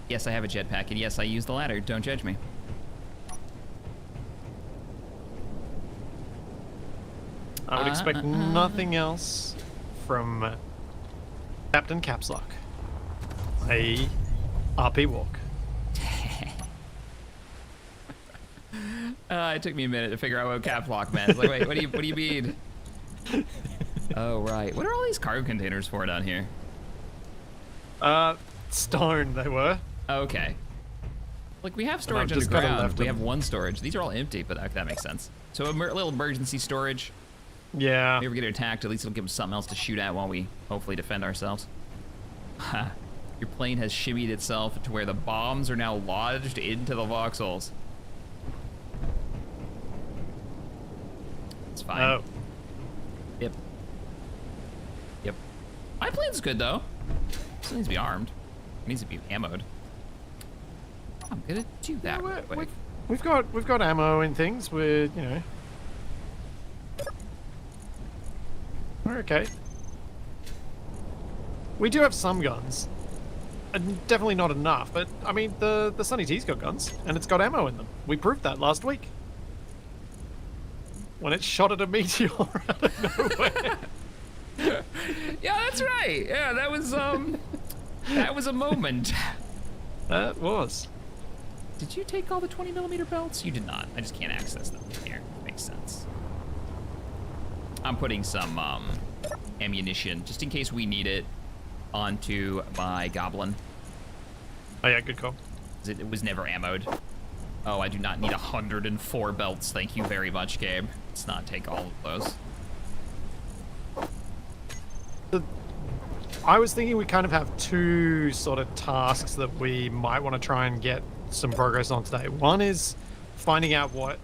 Yes, I have a jetpack, and yes, I use the ladder. Don't judge me. I would expect nothing else from Captain Capslock. A RP walk. It took me a minute to figure out what cap lock meant. It's like, wait, what do you mean? Oh, right. What are all these cargo containers for down here? Stone they were. Okay. Like, we have storage underground. We have one storage. These are all empty, but that makes sense. So a little emergency storage. Yeah. If we ever get attacked, at least it'll give them something else to shoot at while we hopefully defend ourselves. Your plane has shimmied itself to where the bombs are now lodged into the voxels. It's fine. Oh. Yep. Yep. My plane's good, though. Still needs to be armed. It needs to be ammoed. I'm gonna do that real quick. We've got ammo and things. We're, you know. We're okay. We do have some guns. Definitely not enough, but I mean the Sunny T's got guns and it's got ammo in them. We proved that last week. When it shot at a meteor out of nowhere. Yeah, that's right. Yeah, that was a moment. That was. Did you take all the 20mm belts? You did not. I just can't access them here. Makes sense. I'm putting some ammunition, just in case we need it, onto my goblin. Oh yeah, good call. It was never ammoed. Oh, I do not need 104 belts. Thank you very much, Gabe. Let's not take all of those. I was thinking we kind of have two sort of tasks that we might want to try and get some progress on today. One is finding out what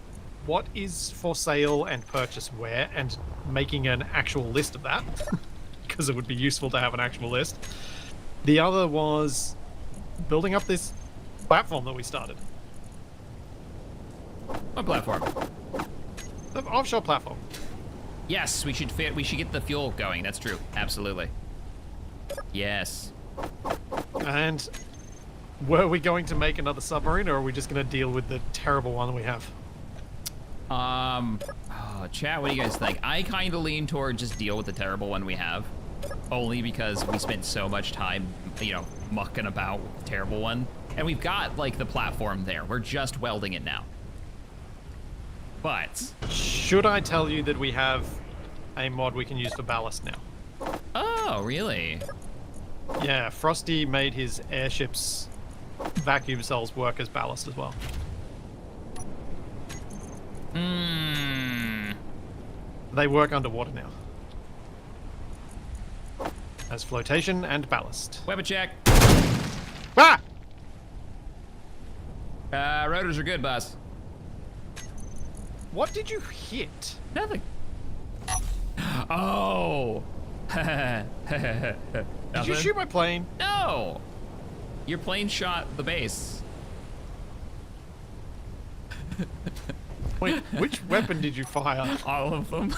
is for sale and purchase where, and making an actual list of that, because it would be useful to have an actual list. The other was building up this platform that we started. What platform? The offshore platform. Yes, we should get the fuel going. That's true. Absolutely. Yes. And were we going to make another submarine, or are we just going to deal with the terrible one that we have? Chat, what do you guys think? I kind of lean toward just deal with the terrible one we have, only because we spent so much time, mucking about with the terrible one, and we've got like the platform there. We're just welding it now. But should I tell you that we have a mod we can use for ballast now? Oh, really? Yeah, Frosty made his airships vacuum cells work as ballast as well. They work underwater now. As flotation and ballast. Weapon check. Ah! Rotors are good, boss. What did you hit? Nothing. Oh. Did you shoot my plane? No. Your plane shot the base. Wait, which weapon did you fire? All of them.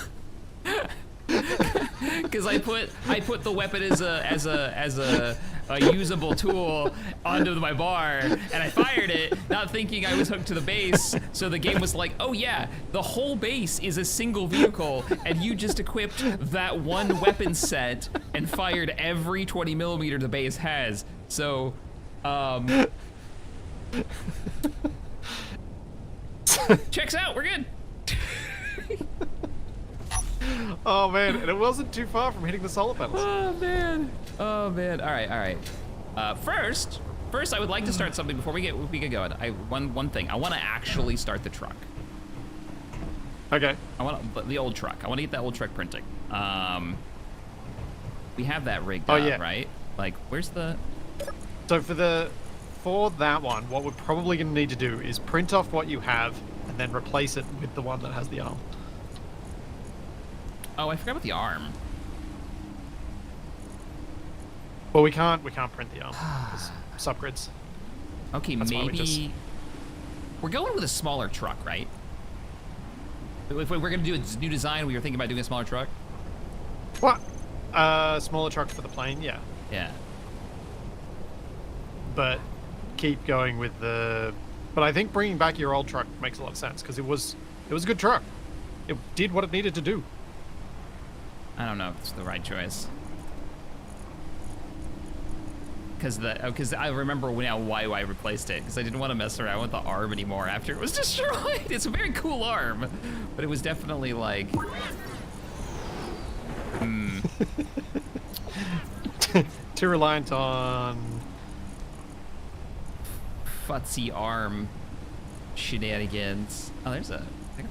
Because I put the weapon as a usable tool onto my bar, and I fired it, not thinking I was hooked to the base. So the game was like, oh yeah, the whole base is a single vehicle, and you just equipped that one weapon set and fired every 20 millimeter the base has. So, checks out. We're good. Oh man, and it wasn't too far from hitting the solar panels. Oh man. Oh man. All right. First, I would like to start something before we get going. One thing. I want to actually start the truck. Okay. I want the old truck. I want to get that old truck printing. We have that rigged up, yeah. right? Like, where's the? So for that one, what we're probably going to need to do is print off what you have and then replace it with the one that has the arm. Oh, I forgot about the arm. Well, we can't print the arm. It's subgrids. Okay, That's maybe we're going with a smaller truck, right? If we're gonna do a new design, we were thinking about doing a smaller truck. What? Smaller truck for the plane, yeah. Yeah. But keep going with the. But I think bringing back your old truck makes a lot of sense because it was a good truck. It did what it needed to do. I don't know if it's the right choice. Because I remember now why I replaced it, because I didn't want to mess around with the arm anymore after it was destroyed. It's a very cool arm, but it was definitely like, Too reliant on futzy arm shenanigans. Oh, I got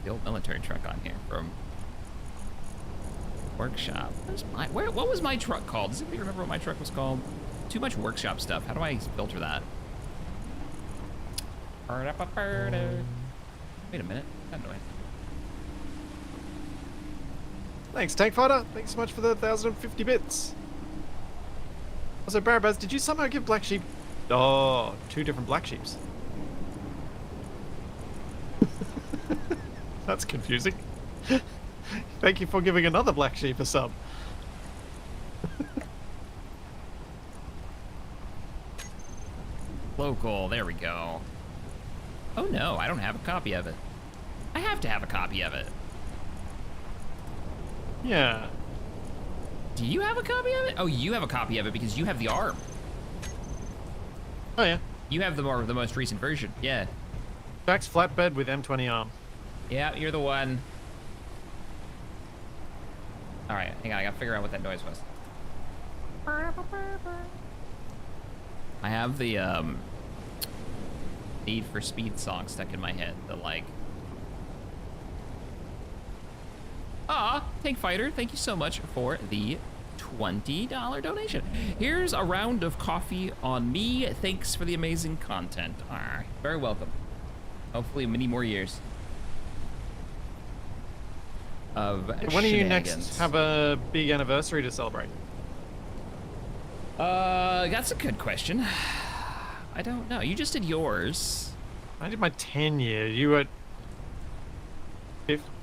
the old military truck on here from workshop. What was my truck called? Does anybody remember what my truck was called? Too much workshop stuff. How do I filter that? Wait a minute. How do I? Thanks, Tank Fighter. Thanks so much for the 1,050 bits. Also, Barabaz, did you somehow give Black Sheep... Oh, 2 different Black Sheeps. That's confusing. Thank you for giving another Black Sheep a sub. Local, there we go. Oh no, I don't have a copy of it. I have to have a copy of it. Yeah. Do you have a copy of it? Oh, you have a copy of it because you have the arm. Oh yeah. You have the most recent version, yeah. Jack's flatbed with M20 arm. Yeah, you're the one. All right, hang on, I gotta figure out what that noise was. I have the Need for Speed song stuck in my head. The like, Tank Fighter, thank you so much for the $20 donation. Here's a round of coffee on me. Thanks for the amazing content. All right, very welcome. Hopefully many more years of When do you next have a big anniversary to celebrate? That's a good question. I don't know. You just did yours. I did my 10 year. You were...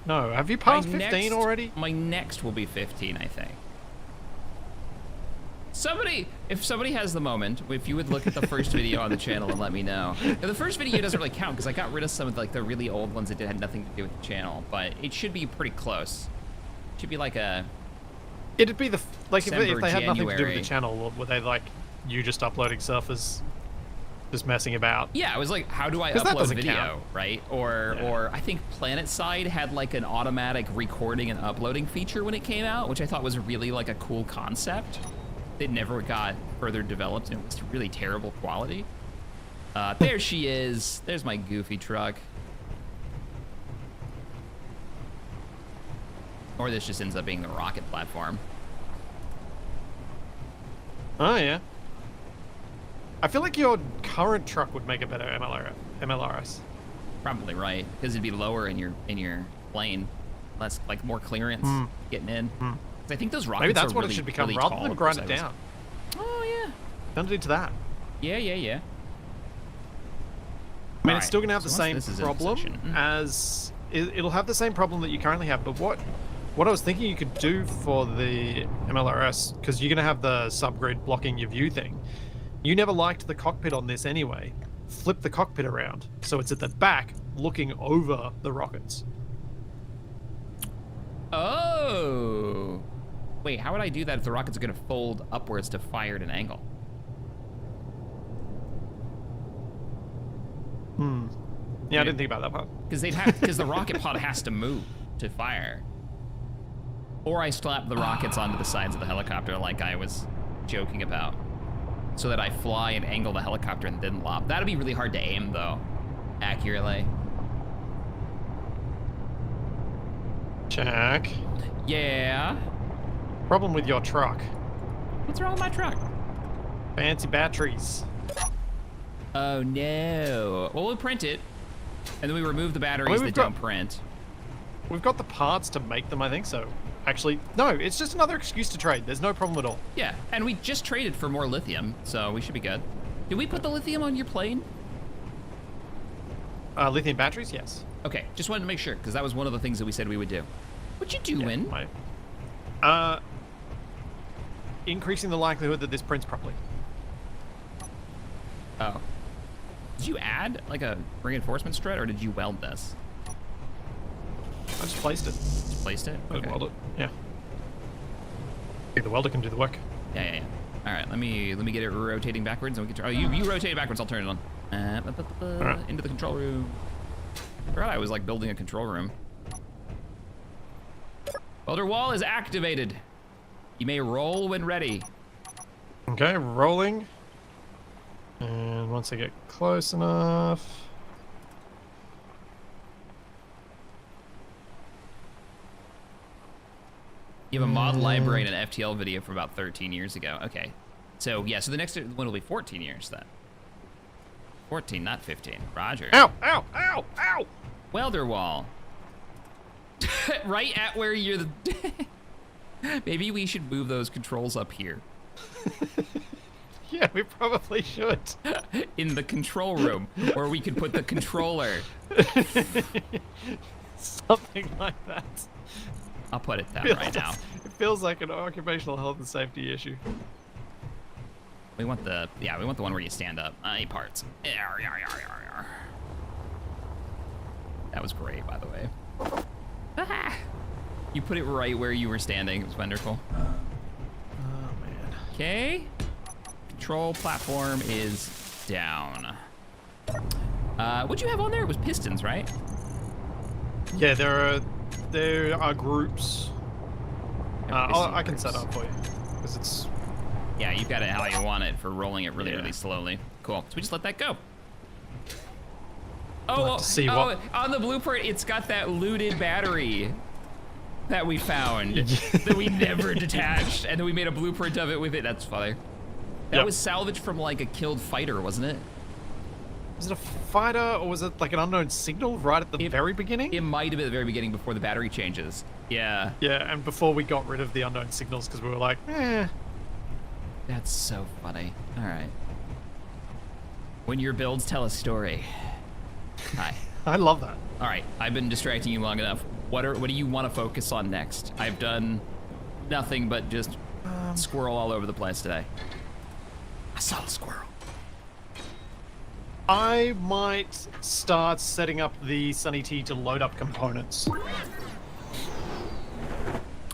No, have you passed 15 already? My next will be 15, I think. If somebody has the moment, if you would look at the first video on the channel and let me know. Now, the first video doesn't really count because I got rid of some of like the really old ones that had nothing to do with the channel, but it should be pretty close. It should be like a... It'd be the... Like if they had nothing to do with January. the channel, were they like, you just uploading stuff as... just messing about? Yeah, I was like, how do I 'Cause that upload doesn't video, count. right? Or I think PlanetSide had like an automatic recording and uploading feature when it came out, which I thought was really like a cool concept. It never got further developed, and it was really terrible quality. There she is. There's my goofy truck. Or this just ends up being the rocket platform. Oh, yeah. I feel like your current truck would make a better MLRS. Probably right, because it'd be lower in your plane, less like more clearance getting in. 'Cause I think those rockets Maybe that's are what really, it should become, really rather tall than at grind first it I was- down. Oh yeah. Don't do to that. Yeah. I mean, Alright, it's still gonna have so the once same this is in problem position- as... It'll have the same problem that you currently have, but what I was thinking you could do for the MLRS, because you're gonna have the subgrid blocking your view thing. You never liked the cockpit on this anyway. Flip the cockpit around, so it's at the back, looking over the rockets. Oh. Wait, how would I do that if the rockets are gonna fold upwards to fire at an angle? Yeah, I didn't think about that part. Because the rocket pod has to move to fire. Or I slap the rockets onto the sides of the helicopter like I was joking about, so that I fly and angle the helicopter and then lob. That'd be really hard to aim though, accurately. Jack. Yeah. Problem with your truck. What's wrong with my truck? Fancy batteries. Oh no. Well, we'll print it, and then we remove the batteries we've that don't print. We've got the parts to make them, I think so. Actually, no, it's just another excuse to trade. There's no problem at all. Yeah, and we just traded for more lithium, so we should be good. Did we put the lithium on your plane? Lithium batteries, yes. Okay, just wanted to make sure, because that was one of the things that we said we would do. What you doing? Increasing the likelihood that this prints properly. Oh. Did you add like a reinforcement strut, or did you weld this? I just placed it. Just placed it? Okay. Weld it. Yeah. The welder can do the work. Yeah. All right, let me get it rotating backwards, and we can. Oh, you rotate it backwards. I'll turn it on. Right. Into the control room. I forgot I was like building a control room. Welder wall is activated. You may roll when ready. Okay, rolling. And once I get close enough. You have a mod library and an FTL video from about 13 years ago. Okay. So, yeah, so the next one will be 14 years then. 14, not 15. Roger. Ow! Ow! Ow! Ow! Welder wall. Right at where you're the... Maybe we should move those controls up here. Yeah, we probably should. In the control room, where we can put the controller. Something like that. I'll put it down right now. It feels like an occupational health and safety issue. We want the one where you stand up. Parts. That was great, by the way. Ah! You put it right where you were standing. It was wonderful. Oh man. Okay. Control platform is down. What'd you have on there? It was pistons, right? Yeah, there are groups. I can set up for you because it's. Yeah, you've got it how you want it for rolling it really slowly. Cool. So we just let that go. We'll have to see what... on the blueprint, it's got that looted battery. that we found that we never detached, and then we made a blueprint of it with it. That's funny. That was salvage from like a killed fighter, wasn't it? Was it a fighter, or was it like an unknown signal right at the very beginning? It might have been at the very beginning before the battery changes. Yeah. Yeah, and before we got rid of the unknown signals because we were like, eh. That's so funny. All right. When your builds tell a story. Hi. I love that. All right, I've been distracting you long enough. What do you want to focus on next? I've done nothing but just squirrel all over the place today. I saw a squirrel. I might start setting up the Sunny T to load up components.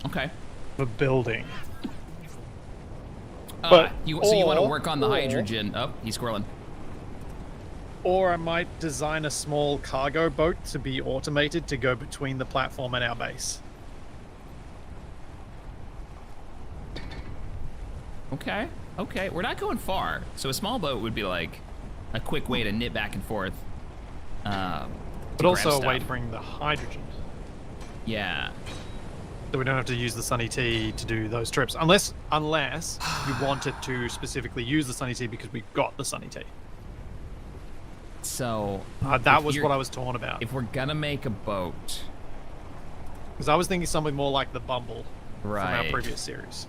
Okay. For building. But so you want to work on the hydrogen. Oh, he's squirreling. Or I might design a small cargo boat to be automated to go between the platform and our base. Okay. Okay. We're not going far. So a small boat would be like a quick way to knit back and forth. But also a way to bring the hydrogen. Yeah. So we don't have to use the Sunny T to do those trips. Unless you wanted to specifically use the Sunny T because we got the Sunny T. So that was what I was torn about. If we're gonna make a boat, because I was thinking something more like the Bumble from our previous series.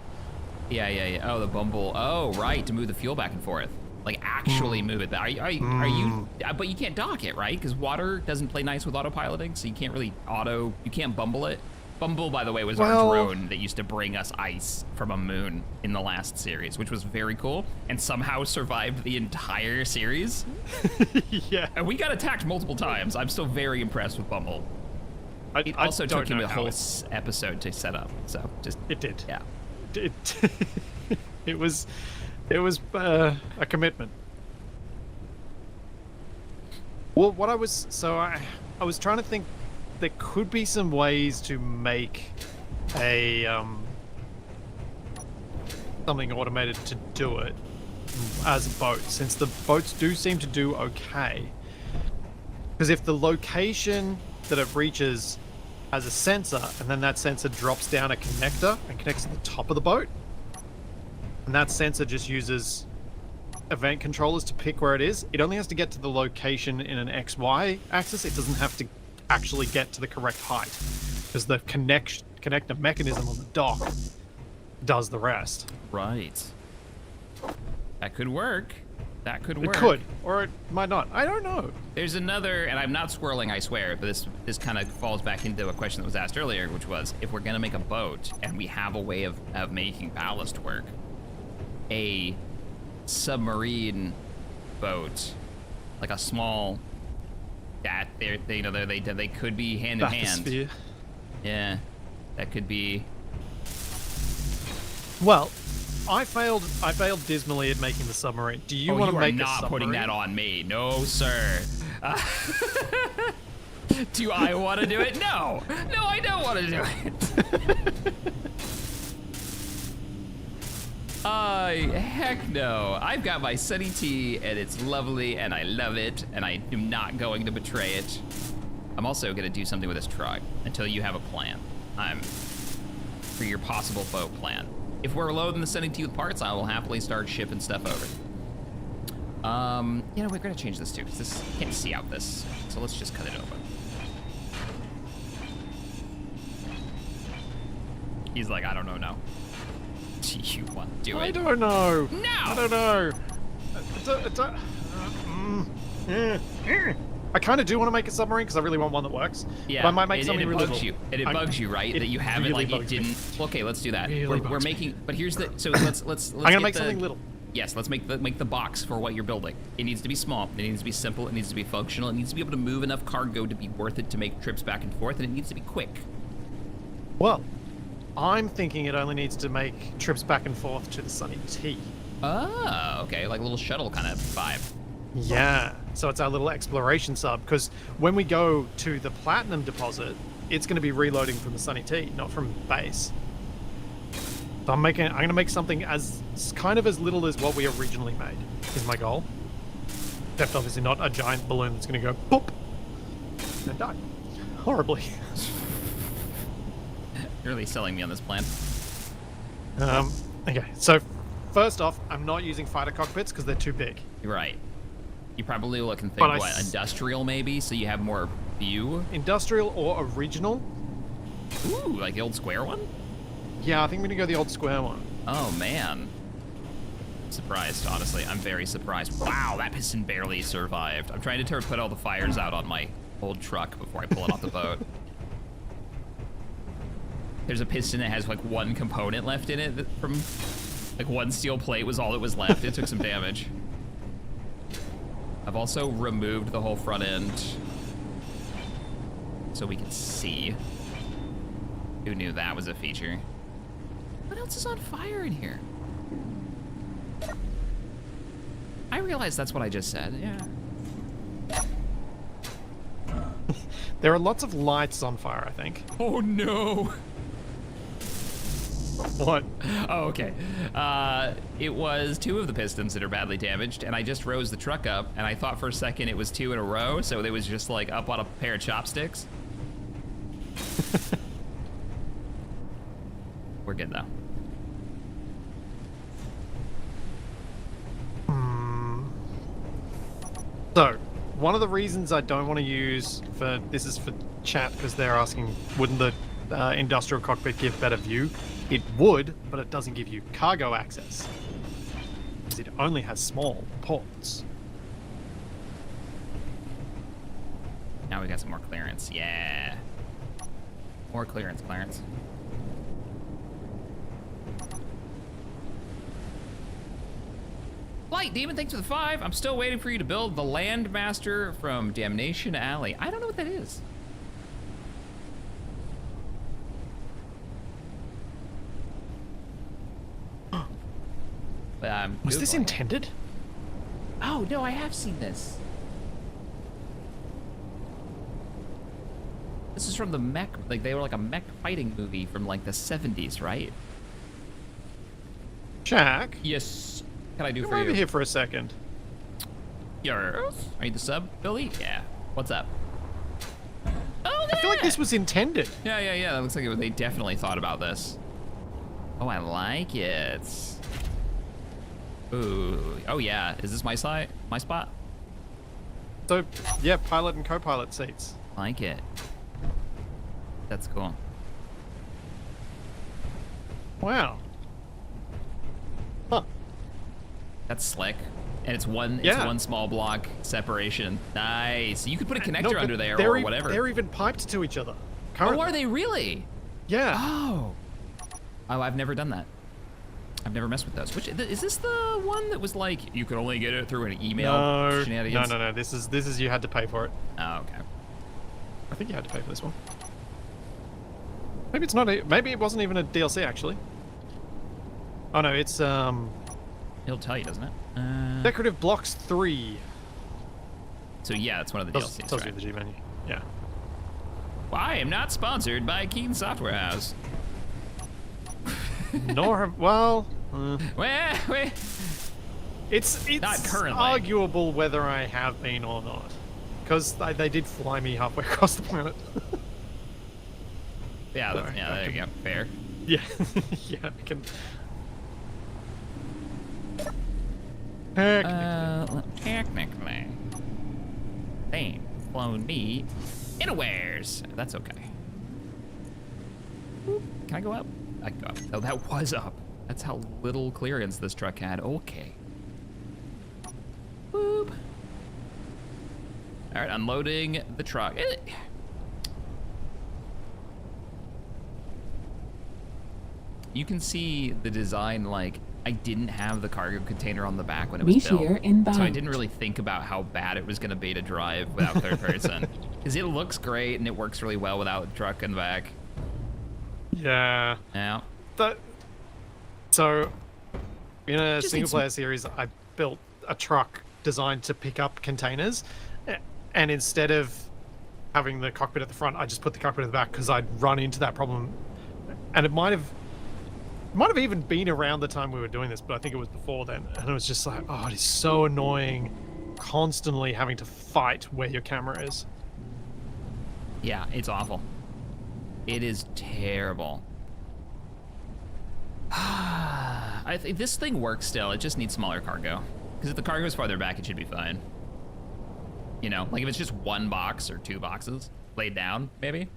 Yeah. Oh, the Bumble. Oh, right, to move the fuel back and forth, like actually move it. Are you? But you can't dock it, right? Because water doesn't play nice with autopiloting, so you can't really You can't Bumble it. Bumble, by the way, was our drone that used to bring us ice from a moon in the last series, which was very cool, and somehow survived the entire series. Yeah. And we got attacked multiple times. I'm still very impressed with Bumble. It also took him a whole episode to set up, so just... It did. Yeah. It was a commitment. Well, what I was trying to think. There could be some ways to make a something automated to do it as a boat, since the boats do seem to do okay. Because if the location that it reaches has a sensor, and then that sensor drops down a connector and connects to the top of the boat, and that sensor just uses event controllers to pick where it is, it only has to get to the location in an XY axis. It doesn't have to actually get to the correct height, because the connector mechanism on the dock does the rest. Right. That could work. That could work. It could, or it might not. I don't know. There's another, and I'm not swirling, I swear, but this kind of falls back into a question that was asked earlier, which was, if we're gonna make a boat and we have a way of making ballast work, a submarine boat, like a small, that they could be hand in hand. Yeah, that could be. Well, I failed dismally at making the submarine. Do you want to make a submarine? You are not putting that on me, no sir. Do I want to do it? No, I don't want to do it. Heck no. I've got my Sunny T, and it's lovely, and I love it, and I am not going to betray it. I'm also going to do something with this truck until you have a plan. For your possible boat plan. If we're loading the Sunny T with parts, I will happily start shipping stuff over. We're going to change this too, because this can't see out this, so let's just cut it open. He's like, I don't know now. Do you want to do it? I don't know. No! I don't know. I kind of do want to make a submarine because I really want one that works. Yeah, but I might make something it really bugs you. And it bugs you, right? That you have really it like it didn't. Okay, let's do that. Really we're making. But here's the. So let's. I'm gonna make something little. Yes, let's make the box for what you're building. It needs to be small. It needs to be simple. It needs to be functional. It needs to be able to move enough cargo to be worth it to make trips back and forth, and it needs to be quick. Well, I'm thinking it only needs to make trips back and forth to the Sunny T. Oh, okay, like a little shuttle kind of vibe. Yeah, so it's our little exploration sub, because when we go to the platinum deposit, it's going to be reloading from the Sunny T, not from base. So I'm going to make something as kind of as little as what we originally made, is my goal. Except obviously not a giant balloon that's going to go boop and die horribly. You're really selling me on this plan. Okay, so first off, I'm not using fighter cockpits because they're too big. You're right. You probably look and think, But what, industrial maybe, so you have more view? Industrial or original? Ooh, like the old square one? Yeah, I think I'm gonna go the old square one. Oh, man. Surprised, honestly. I'm very surprised. Wow, that piston barely survived. I'm trying to put all the fires out on my old truck before I pull it off the boat. There's a piston that has like one component left in it from like one steel plate was all that was left. It took some damage. I've also removed the whole front end so we can see. Who knew that was a feature? What else is on fire in here? I realize that's what I just said, yeah. There are lots of lights on fire, I think. Oh no! What? Oh, okay. It was 2 of the pistons that are badly damaged, and I just rose the truck up, and I thought for a second it was 2 in a row, so it was just like up on a pair of chopsticks. We're good though. So, one of the reasons I don't want to use this is for chat because they're asking, wouldn't the industrial cockpit give better view? It would, but it doesn't give you cargo access. Because it only has small ports. Now we got some more clearance. Yeah. More clearance, Clarence. Light Demon, thanks for the 5. I'm still waiting for you to build the Landmaster from Damnation Alley. I don't know what that is. Was this intended? Oh, no, I have seen this. This is from the mech, like they were like a mech fighting movie from like the 70s, right? Jack? Yes. What can I do Come for over you? here for a second. Yours? Are you the sub, Billy? Yeah. What's up? Oh, I feel like this was intended. Yeah. That looks like they definitely thought about this. Oh, I like it. Ooh. Oh, yeah. Is this my side? My spot? So, yeah, pilot and co-pilot seats. Like it. That's cool. Wow. Huh. That's slick. And it's one small block separation. Nice. You could put a connector under there or whatever. They're even piped to each other. Oh, are they really? Yeah. Oh, I've never done that. I've never messed with those. Which is this the one that was like you could only get it through an email shenanigans? No. This is you had to pay for it. Oh, okay. I think you had to pay for this one. Maybe it's not. Maybe it wasn't even a DLC actually. Oh no, it's It'll tell you, doesn't it? Decorative Blocks 3. So yeah, it's one of the DLCs. Tells right? you the G menu. Yeah. Well, I am not sponsored by Keen Software House. Nor have, well. Well, it's not currently. arguable whether I have been or not, because they did fly me halfway across the planet. Yeah, there you go. Fair. Yeah, yeah, I can. Technically, they've flown me unawares. That's okay. Can I go up? I can go up. Oh, that was up. That's how little clearance this truck had. Okay. Boop. All right, unloading the truck. You can see the design, like, I didn't have the cargo container on the back when it was built. So I didn't really think about how bad it was going to be to drive without third person. Because it looks great and it works really well without the truck in the back. Yeah. Yeah. So, in a single-player series, I built a truck designed to pick up containers, and instead of having the cockpit at the front, I just put the cockpit at the back because I'd run into that problem, and it might have even been around the time we were doing this, but I think it was before then, and it was just like, oh, it is so annoying, constantly having to fight where your camera is. Yeah, it's awful. It is terrible. I think this thing works still. It just needs smaller cargo. Because if the cargo is farther back, it should be fine. You know, like if it's just one box or two boxes laid down, maybe.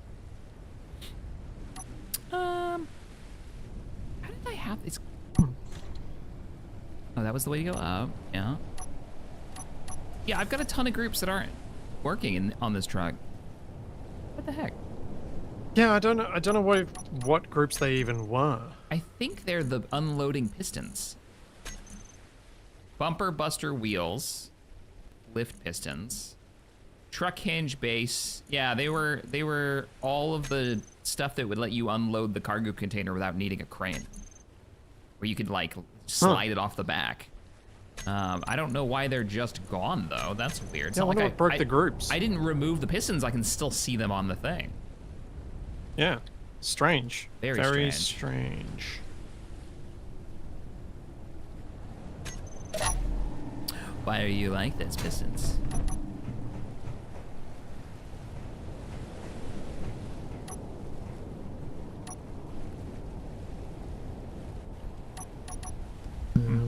How did I have this? Oh, that was the way to go up. Yeah. Yeah, I've got a ton of groups that aren't working on this truck. What the heck? Yeah, I don't know what groups they even were. I think they're the unloading pistons. Bumper buster wheels, lift pistons, truck hinge base. Yeah, they were all of the stuff that would let you unload the cargo container without needing a crane. Where you could like slide it off the back. I don't know why they're just gone though. That's weird. Yeah, I wonder what broke the groups. I didn't remove the pistons. I can still see them on the thing. Yeah, strange. Very strange. Why are you like this, pistons?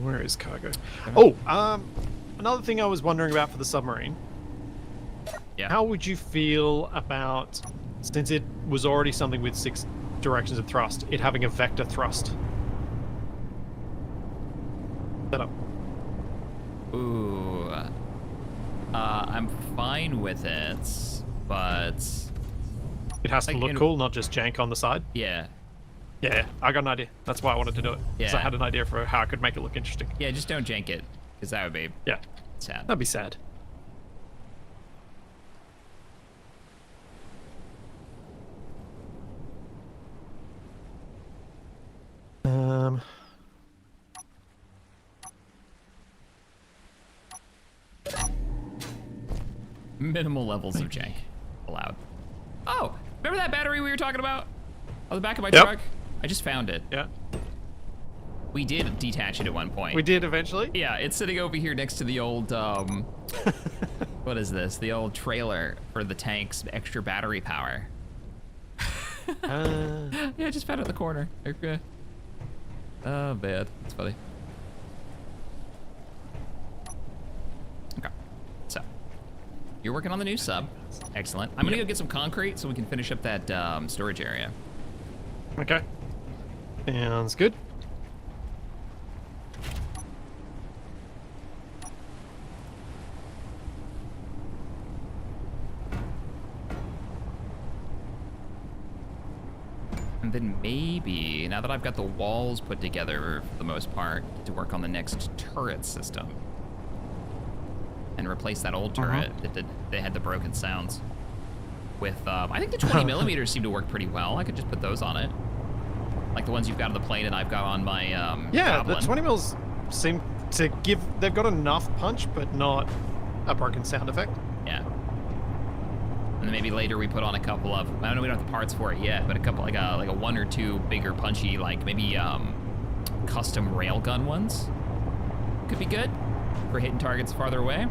Where is cargo? Oh, another thing I was wondering about for the submarine. Yeah. How would you feel about, since it was already something with 6 directions of thrust, it having a vector thrust setup? Ooh. I'm fine with it, but... It has to look cool, not just jank on the side? Yeah. Yeah, I got an idea. That's why I wanted to do it. Because I Yeah. had an idea for how I could make it look interesting. Yeah, just don't jank it, because that would be Yeah, sad. that'd be sad. Minimal levels of jank allowed. Oh, remember that battery we were talking about on the back of my truck? I just found it. Yeah. We did detach it at one point. We did eventually? Yeah, it's sitting over here next to the old, what is this? The old trailer for the tank's extra battery power. Yeah, I just found it in the corner. Okay. Oh, bad. That's funny. Okay. So, you're working on the new sub. Excellent. I'm gonna go get some concrete so we can finish up that storage area. Okay. Sounds good. And then maybe, now that I've got the walls put together for the most part, to work on the next turret system. And replace that old turret that they had the broken sounds. With, I think the 20 millimeters seem to work pretty well. I could just put those on it. Like the ones you've got on the plane and I've got on my, yeah, Goblin. the 20 mils seem to give, they've got enough punch, but not a broken sound effect. Yeah. And then maybe later we put on a couple of, I don't know, we don't have the parts for it yet, but a couple, like a 1 or 2 bigger punchy, like maybe custom railgun ones. Could be good for hitting targets farther away.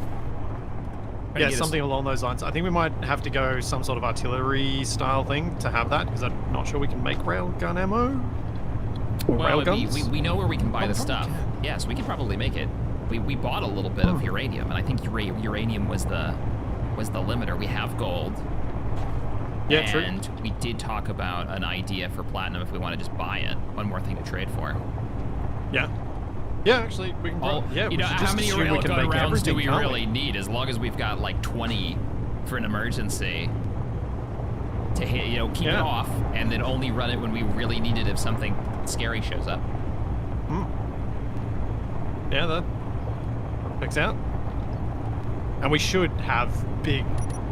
Yeah, something along those lines. I think we might have to go some sort of artillery style thing to have that, because I'm not sure we can make railgun ammo. Or Well, railguns. we know where we can buy the probably stuff. can. Yes, we can probably make it. We bought a little bit of uranium, and I think uranium was the limiter. We have gold. Yeah, true. And we did talk about an idea for platinum if we want to just buy it. One more thing to trade for. Yeah. Yeah, actually, we can probably, yeah, you we know, should how just many assume we can railgun make rounds do everything, we can't really need? As long as we've got like 20 for an emergency to hit, you know, keep it off, and then only run it when we really need it if something scary shows up. Yeah, that checks out. And we should have big,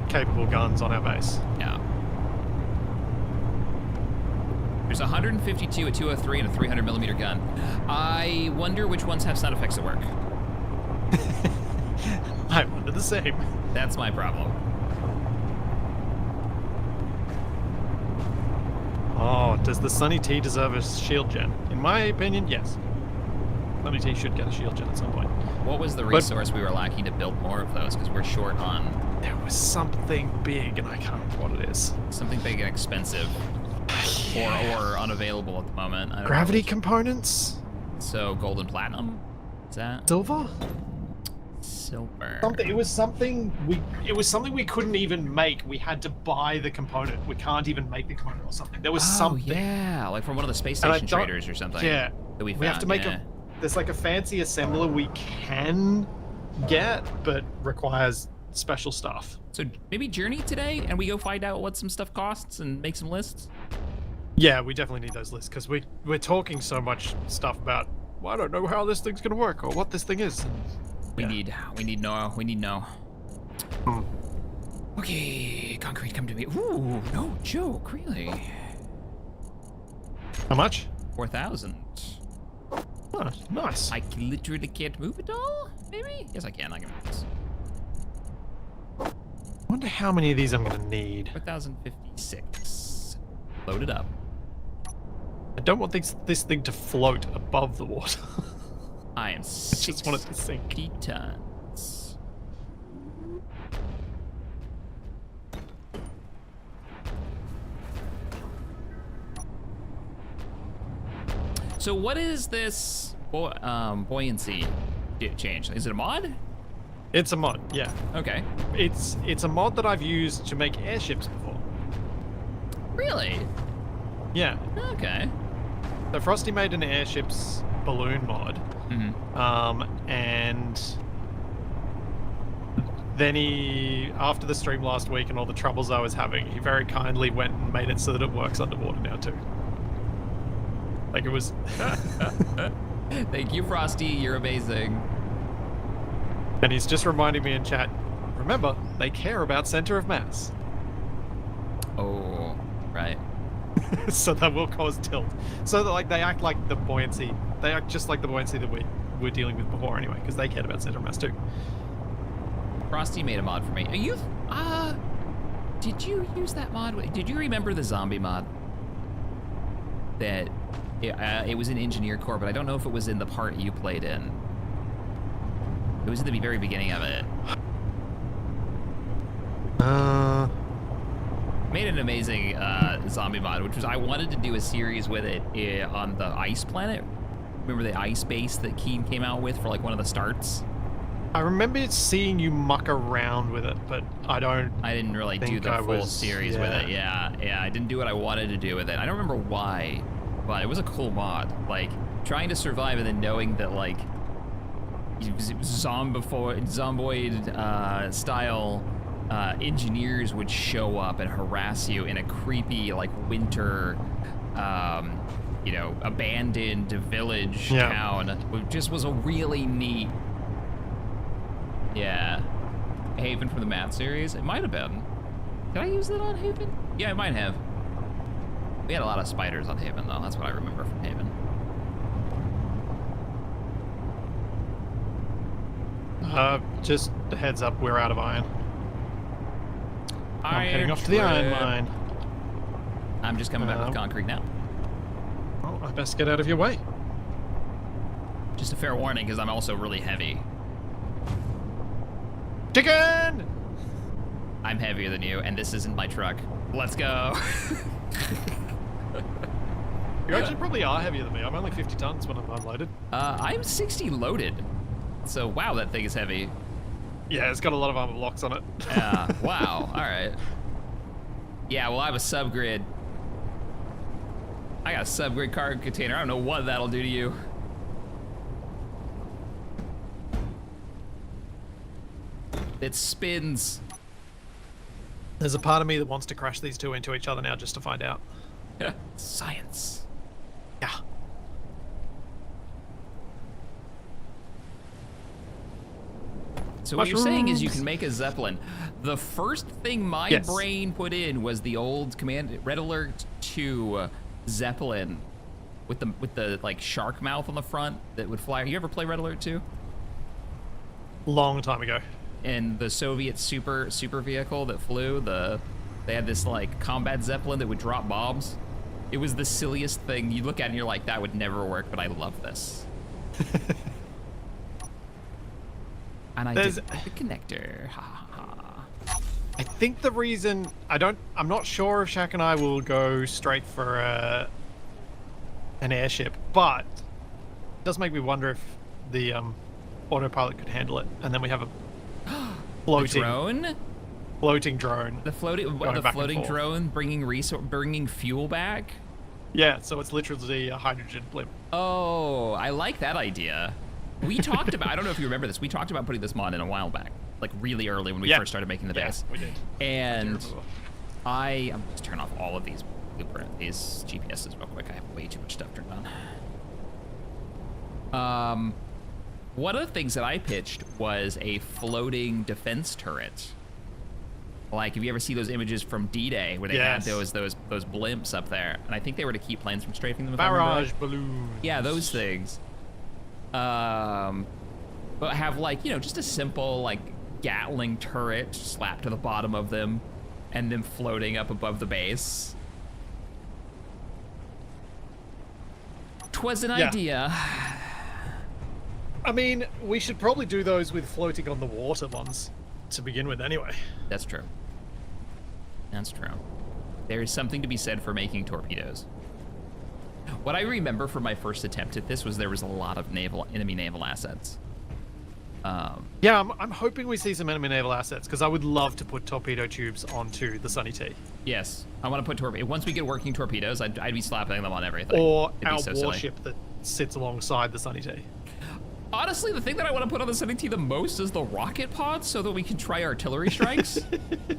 capable guns on our base. Yeah. There's a 152, a 203, and a 300 millimeter gun. I wonder which ones have sound effects that work. I wonder the same. That's my problem. Oh, does the Sunny T deserve a shield gen? In my opinion, yes. Sunny T should get a shield gen at some point. What was the resource we were lacking to build more of those? Because we're short on... There was something big, and I can't remember what it is. Something big and expensive. or unavailable at the moment. I don't Gravity know. components? So gold and platinum? Is that Silver? silver? It was something we couldn't even make. We had to buy the component. We can't even make the component or something. There was something. Yeah, like from one of the space And I station don't- traders or something. Yeah. That we We have to make there's like a fancy assembler we can get, but requires special stuff. So maybe journey today, and we go find out what some stuff costs and make some lists. Yeah, we definitely need those lists because we're talking so much stuff about. Well, I don't know how this thing's gonna work or what this thing is. We need know. Okay, concrete, come to me. Ooh, no joke, really. How much? 4,000. Oh, nice. I literally can't move it all? Maybe? Yes, I can. I can move this. Wonder how many of these I'm gonna need. 4,056. Load it up. I don't want this thing to float above the water. I am I just want it to sink. 60 tons. So what is this buoyancy change? Is it a mod? It's a mod, yeah. Okay. It's a mod that I've used to make airships before. Really? Yeah. Okay. So Frosty made an airships balloon mod. And then he, after the stream last week and all the troubles I was having, he very kindly went and made it so that it works underwater now too. Like it was. Thank you, Frosty. You're amazing. And he's just reminding me in chat, remember, they care about center of mass. Oh, right. So that will cause tilt. So that like they act like the buoyancy. They act just like the buoyancy that we were dealing with before anyway, because they cared about center of mass too. Frosty made a mod for me. Are you? Did you use that mod? Did you remember the zombie mod? That it was in Engineer Corps, but I don't know if it was in the part you played in. It was at the very beginning of it. Made an amazing zombie mod, which was I wanted to do a series with it on the ice planet. Remember the ice base that Keen came out with for like one of the starts? I remember seeing you muck around with it, but I didn't really do the full series with it. Yeah, I didn't do what I wanted to do with it. I don't remember why, but it was a cool mod. Like trying to survive and then knowing that like zomboid style engineers would show up and harass you in a creepy like winter abandoned village town. It just was a really neat Haven from the Math series. It might have been. Did I use that on Haven? Yeah, I might have. We had a lot of spiders on Haven though. That's what I remember from Haven. Just a heads up, we're out of iron. I'm heading off to the iron mine. I'm just coming back with concrete now. Oh, I best get out of your way. Just a fair warning, because I'm also really heavy. Chicken! I'm heavier than you, and this isn't my truck. Let's go. You actually probably are heavier than me. I'm only 50 tons when I'm unloaded. I'm 60 loaded. So, wow, that thing is heavy. Yeah, it's got a lot of armor blocks on it. Yeah, wow, all right. Yeah, well, I have a subgrid. I got a subgrid cargo container. I don't know what that'll do to you. It spins. There's a part of me that wants to crash these two into each other now just to find out. Science. Yeah. So what you're saying is you can make a Zeppelin. The first thing my brain put in was the old Red Alert 2 Zeppelin with the like shark mouth on the front that would fly. You ever play Red Alert 2? Long time ago. And the Soviet super vehicle that flew, they had this like combat Zeppelin that would drop bombs. It was the silliest thing. You look at it and you're like, that would never work, but I love this. And I did the connector. Ha ha ha. I think the reason I'm not sure if Shaq and I will go straight for an airship, but it does make me wonder if the autopilot could handle it, and then we have a floating drone. Floating drone. The floating drone bringing fuel back. Yeah, so it's literally a hydrogen blimp. Oh, I like that idea. We talked about, I don't know if you remember this, we talked about putting this mod in a while back, like really early when we first started making the base. We did. And I'm just turn off all of these GPSs real quick. I have way too much stuff turned on. One of the things that I pitched was a floating defense turret. Like, if you ever see those images from D-Day where they had those blimps up there, and I think they were to keep planes from strafing them. Barrage balloons. Yeah, those things. But have, like, you know, just a simple, like, Gatling turret slapped to the bottom of them and then floating up above the base. 'Twas an idea. I mean, we should probably do those with floating on the water ones to begin with anyway. That's true. That's true. There is something to be said for making torpedoes. What I remember from my first attempt at this was there was a lot of enemy naval assets. Yeah, I'm hoping we see some enemy naval assets, because I would love to put torpedo tubes onto the Sunny T. Yes, I want to put torpedoes. Once we get working torpedoes, I'd be slapping them on everything. Or our warship that sits alongside the Sunny T. Honestly, the thing that I want to put on the Sunny T the most is the rocket pods, so that we can try artillery strikes,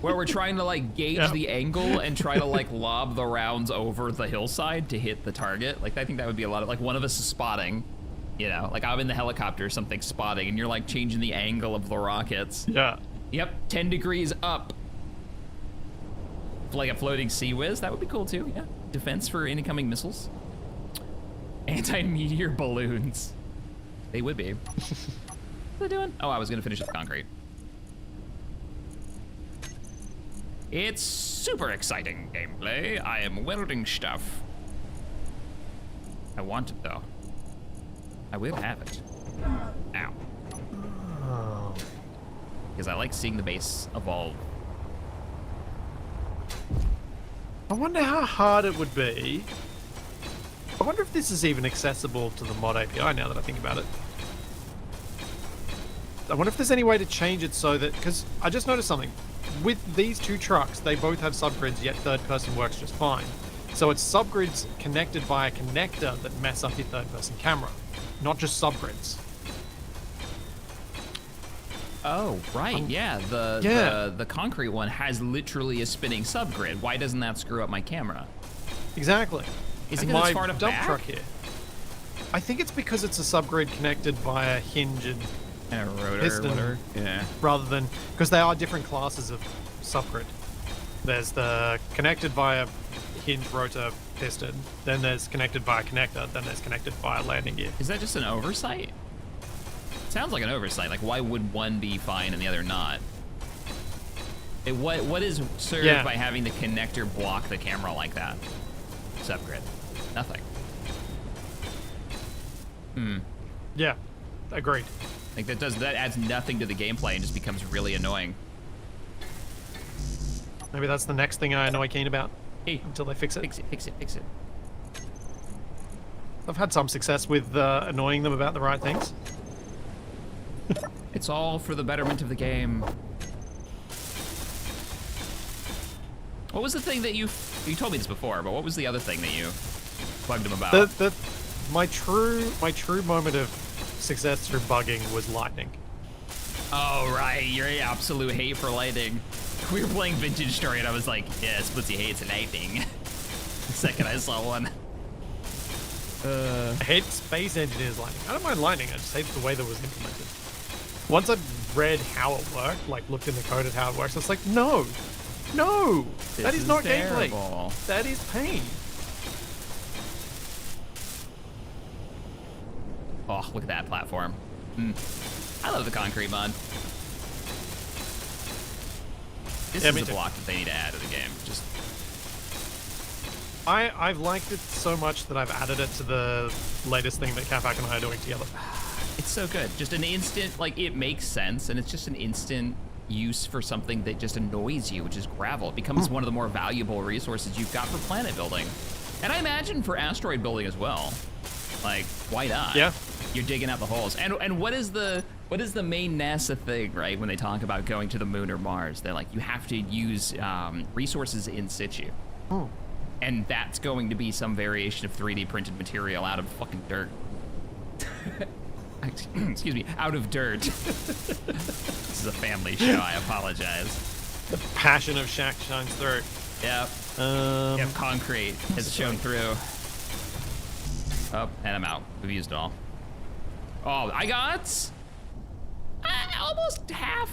where we're trying to like gauge the angle and try to like lob the rounds over the hillside to hit the target. Like, I think that would be a lot of, like, one of us is spotting, you know, like I'm in the helicopter or something spotting, and you're like changing the angle of the rockets. Yeah. Yep, 10 degrees up. Like a floating sea whiz, that would be cool too, yeah. Defense for incoming missiles. Anti-meteor balloons. They would be. What are they doing? Oh, I was gonna finish up concrete. It's super exciting gameplay. I am welding stuff. I want it though. I will have it. Ow. Oh. Because I like seeing the base evolve. I wonder how hard it would be. I wonder if this is even accessible to the mod API now that I think about it. I wonder if there's any way to change it so that, because I just noticed something. With these two trucks, they both have subgrids, yet third person works just fine. So it's subgrids connected by a connector that mess up your third person camera, not just subgrids. Oh, right, yeah. The concrete one has literally a spinning subgrid. Why doesn't that screw up my camera? Exactly. Is it because it's far enough dump back? truck here. I think it's because it's a subgrid connected via hinge and a rotor, piston, yeah. Rather than, because they are different classes of subgrid. There's the connected via hinge, rotor, piston. Then there's connected via connector. Then there's connected via landing gear. Is that just an oversight? Sounds like an oversight. Like, why would one be fine and the other not? What is served by having the connector block the camera like that? Subgrid. Nothing. Yeah, agreed. Like, that adds nothing to the gameplay and just becomes really annoying. Maybe that's the next thing I annoy Keen about. Hey, until they fix it. Fix it. I've had some success with annoying them about the right things. It's all for the betterment of the game. What was the thing that you told me this before, but what was the other thing that you bugged him about? My true moment of success through bugging was lightning. Oh, right, your absolute hate for lightning. We were playing Vintage Story and I was like, yeah, Splitsie hates lightning. The second I saw one. I hate Space Engineers lightning. I don't mind lightning, I just hate the way that was implemented. Once I read how it worked, like looked in the code at how it works, I was like, no, that is not terrible. gameplay. That is pain. Oh, look at that platform. I love the concrete mod. This is a block that they need to add to the game. Just I've liked it so much that I've added it to the latest thing that CaptainShack and I are doing together. It's so good. Just an instant, like, it makes sense, and it's just an instant use for something that just annoys you, which is gravel. It becomes one of the more valuable resources you've got for planet building. And I imagine for asteroid building as well. Like, why not? Yeah. You're digging out the holes. And what is the main NASA thing, right? When they talk about going to the moon or Mars, they're like, you have to use resources in situ. And that's going to be some variation of 3D printed material out of fucking dirt. Excuse me, out of dirt. This is a family show, I apologize. The passion of Shack shines through. Yep. Yep, concrete has shown through. Oh, and I'm out. We've used it all. Oh, I got almost half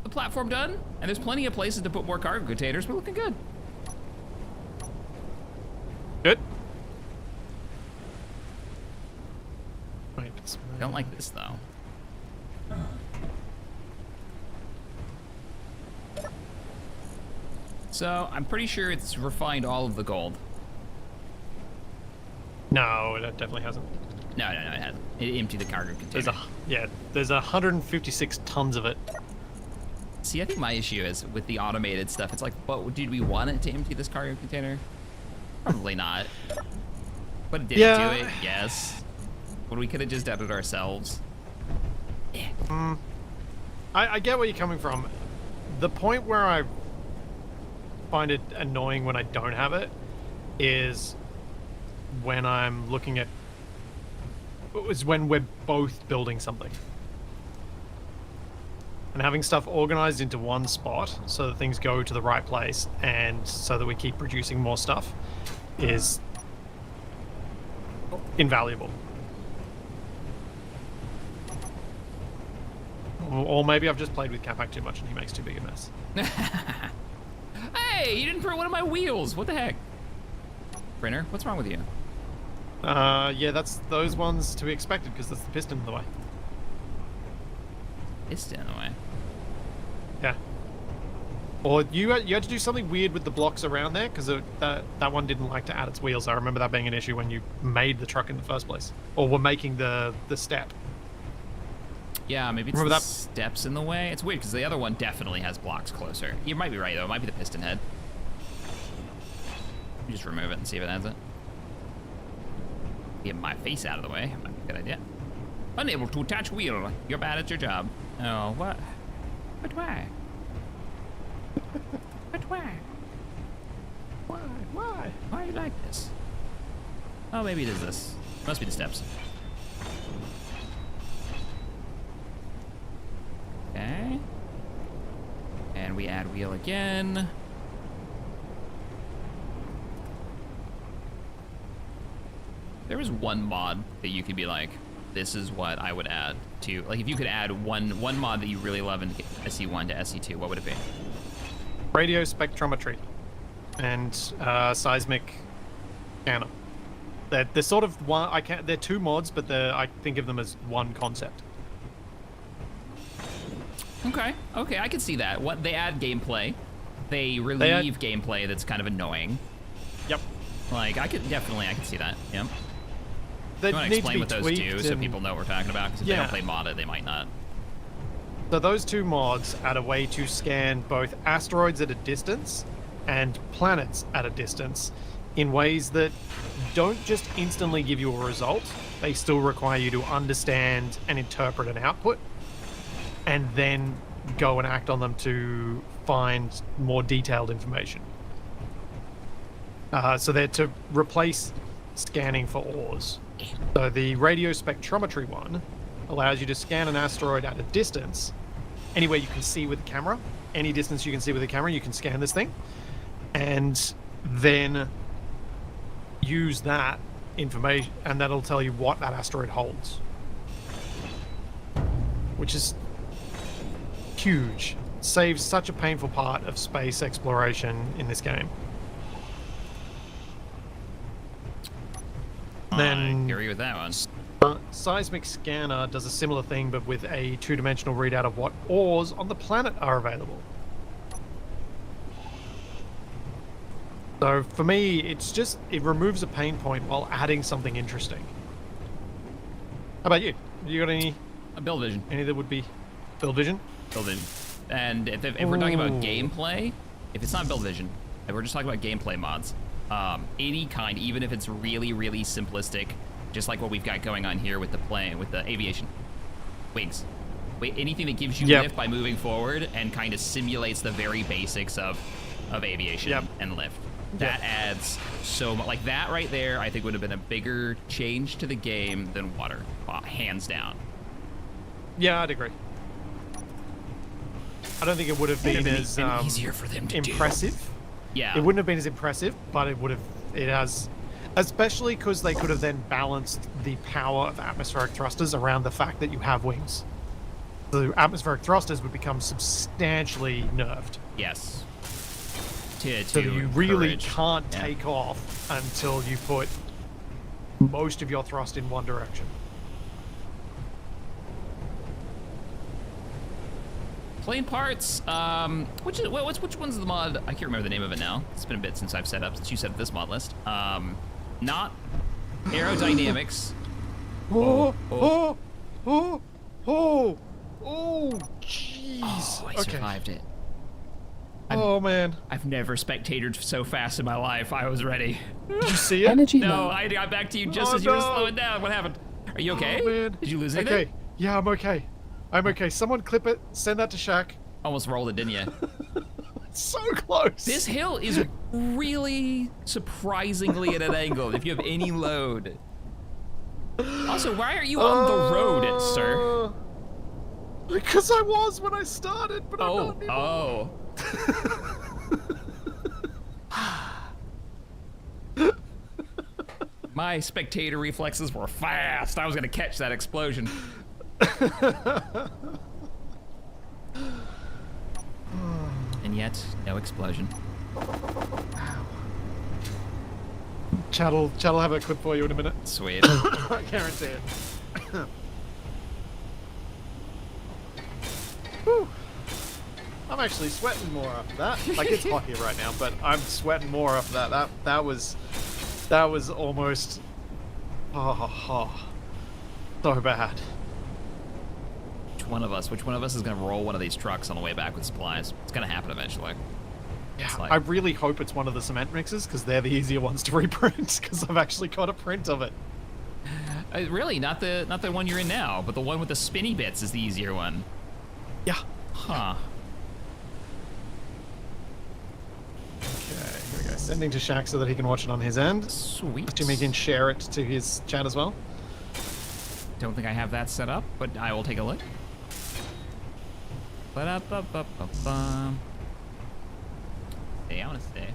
the platform done, and there's plenty of places to put more cargo containers. We're looking good. Good. Wait, I don't like this though. So I'm pretty sure it's refined all of the gold. No, it definitely hasn't. No, it hasn't. It emptied the cargo container. There's 156 tons of it. See, I think my issue is with the automated stuff. It's like, what did we want it to empty this cargo container? Probably not. But it did do it, yes. But we could have just done it ourselves. Yeah. I get where you're coming from. The point where I find it annoying when I don't have it is when I'm looking at when we're both building something. And having stuff organized into one spot so that things go to the right place and so that we keep producing more stuff is invaluable. Or maybe I've just played with Capac too much and he makes too big a mess. Hey, you didn't print one of my wheels. What the heck? Printer, what's wrong with you? Yeah, that's those ones to be expected because that's the piston in the way. Piston in the way? Yeah. Or you had to do something weird with the blocks around there because that one didn't like to add its wheels. I remember that being an issue when you made the truck in the first place. Or were making the step. Yeah, maybe it's the steps in the way. It's weird because the other one definitely has blocks closer. You might be right though. It might be the piston head. Just remove it and see if it adds it. Get my face out of the way. Might be a good idea. Unable to attach wheel. You're bad at your job. Oh, what? But why? But why? Why? Why? Why are you like this? Oh, maybe it is this. Must be the steps. Okay. And we add wheel again. There was one mod that you could be like, this is what I would add to, like if you could add one mod that you really love in SE1 to SE2, what would it be? Radio spectrometry and seismic scanner. They're sort of one. They're two mods, but I think of them as one concept. Okay, I can see that. What they add gameplay, they relieve gameplay that's kind of annoying. Yep. Like I can see that. Yep. They you want to explain what those do so people know what we're talking about? Because if they don't play modded, they might not. So those two mods add a way to scan both asteroids at a distance and planets at a distance in ways that don't just instantly give you a result. They still require you to understand and interpret an output and then go and act on them to find more detailed information. So they're to replace scanning for ores. So the radio spectrometry one allows you to scan an asteroid at a distance, anywhere you can see with the camera. Any distance you can see with the camera, you can scan this thing, and then use that information, and that'll tell you what that asteroid holds, which is huge. Saves such a painful part of space exploration in this game. Then I agree with that one. Seismic Scanner does a similar thing, but with a two-dimensional readout of what ores on the planet are available. So for me, it removes a pain point while adding something interesting. How about you? You got any? Build vision. Any that would be build vision? Build vision. And if we're talking about gameplay, if it's not build vision, if we're just talking about gameplay mods, any kind, even if it's really, really simplistic, just like what we've got going on here with the plane, with the aviation, wings. Anything that gives you lift by moving forward and kind of simulates the very basics of aviation and lift. That adds so much. Like that right there, I think would have been a bigger change to the game than water, hands down. Yeah, I'd agree. I don't think it would have been as easier for them to impressive. do. Yeah. It wouldn't have been as impressive, but it has, especially because they could have then balanced the power of atmospheric thrusters around the fact that you have wings. The atmospheric thrusters would become substantially nerfed. Yes. So you really can't take off until you put most of your thrust in one direction. Plane parts. Which one's the mod? I can't remember the name of it now. It's been a bit since you set up this mod list. Not aerodynamics. Jeez. Oh, I survived it. Oh man. I've never spectated so fast in my life. I was ready. Did you see it? Energy No, low. I got back to you just as you were slowing down. What happened? Are you okay? Oh, man. Did you lose anything? Okay. Yeah, I'm okay. I'm okay. Someone clip it. Send that to Shaq. Almost rolled it, didn't you? So close. This hill is really surprisingly at an angle if you have any load. Also, why are you on the road, sir? Because I was when I started, but I'm not anymore. My spectator reflexes were fast. I was gonna catch that explosion. And yet, no explosion. Chad will have a clip for you in a minute. Sweet. I guarantee it. Whew. I'm actually sweating more after that. Like, it's hot here right now, but I'm sweating more after that. That was almost so bad. Which one of us is gonna roll one of these trucks on the way back with supplies? It's gonna happen eventually. Yeah, Like, I really hope it's one of the cement mixes because they're the easier ones to reprint because I've actually got a print of it. Really, not the one you're in now, but the one with the spinny bits is the easier one. Yeah. Huh. Okay, here we go. Sending to Shaq so that he can watch it on his end. Sweet. Jimmy can share it to his chat as well. Don't think I have that set up, but I will take a look. Ba-da-ba-ba-ba-bum. Hey, I want to stay.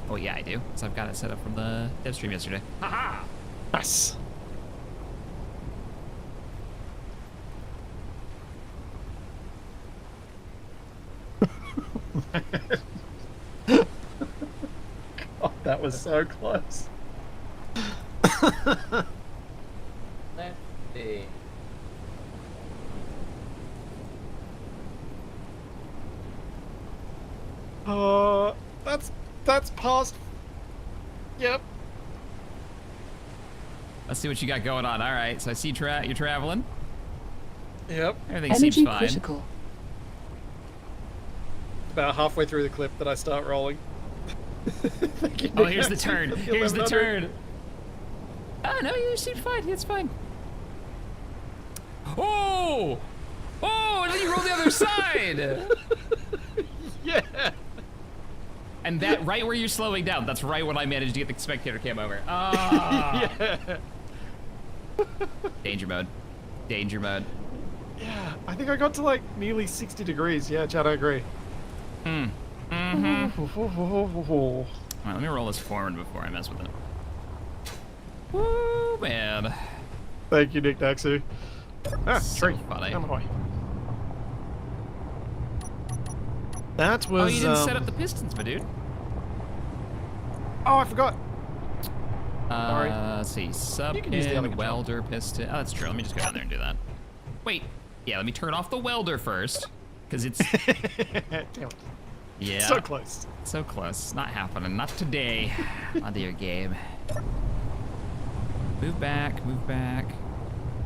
Oh yeah, I do. So I've got it set up from the dev stream yesterday. Haha! Nice. God, that was so close. Let's see. That's past. Yep. Let's see what you got going on. All right, so I see you're traveling. Yep. Everything Energy seems fine. critical. About halfway through the clip that I start rolling. Oh, here's the turn. Here's the turn. Oh, no, you seem fine. It's fine. Oh! Oh, and then you roll the other side. Yeah. And that right where you're slowing down, that's right when I managed to get the spectator cam over. Ah. Yeah. Danger mode. Danger mode. Yeah, I think I got to like nearly 60 degrees. Yeah, Chad, I agree. Mm-hmm. All right, let me roll this forward before I mess with it. Woo, man. Thank you, Nick Daxu. Ah, So tree. funny. Come away. That was. Oh, you didn't set up the pistons, my dude. Oh, I forgot. Sorry. Let's see. You can use the other Subpin, control. welder, piston. Oh, that's true. Let me just go down there and do that. Wait. Yeah, let me turn off the welder first. Because it's... Damn it. Yeah. So close. So close. Not happening. Not today. My dear game. Move back, move back.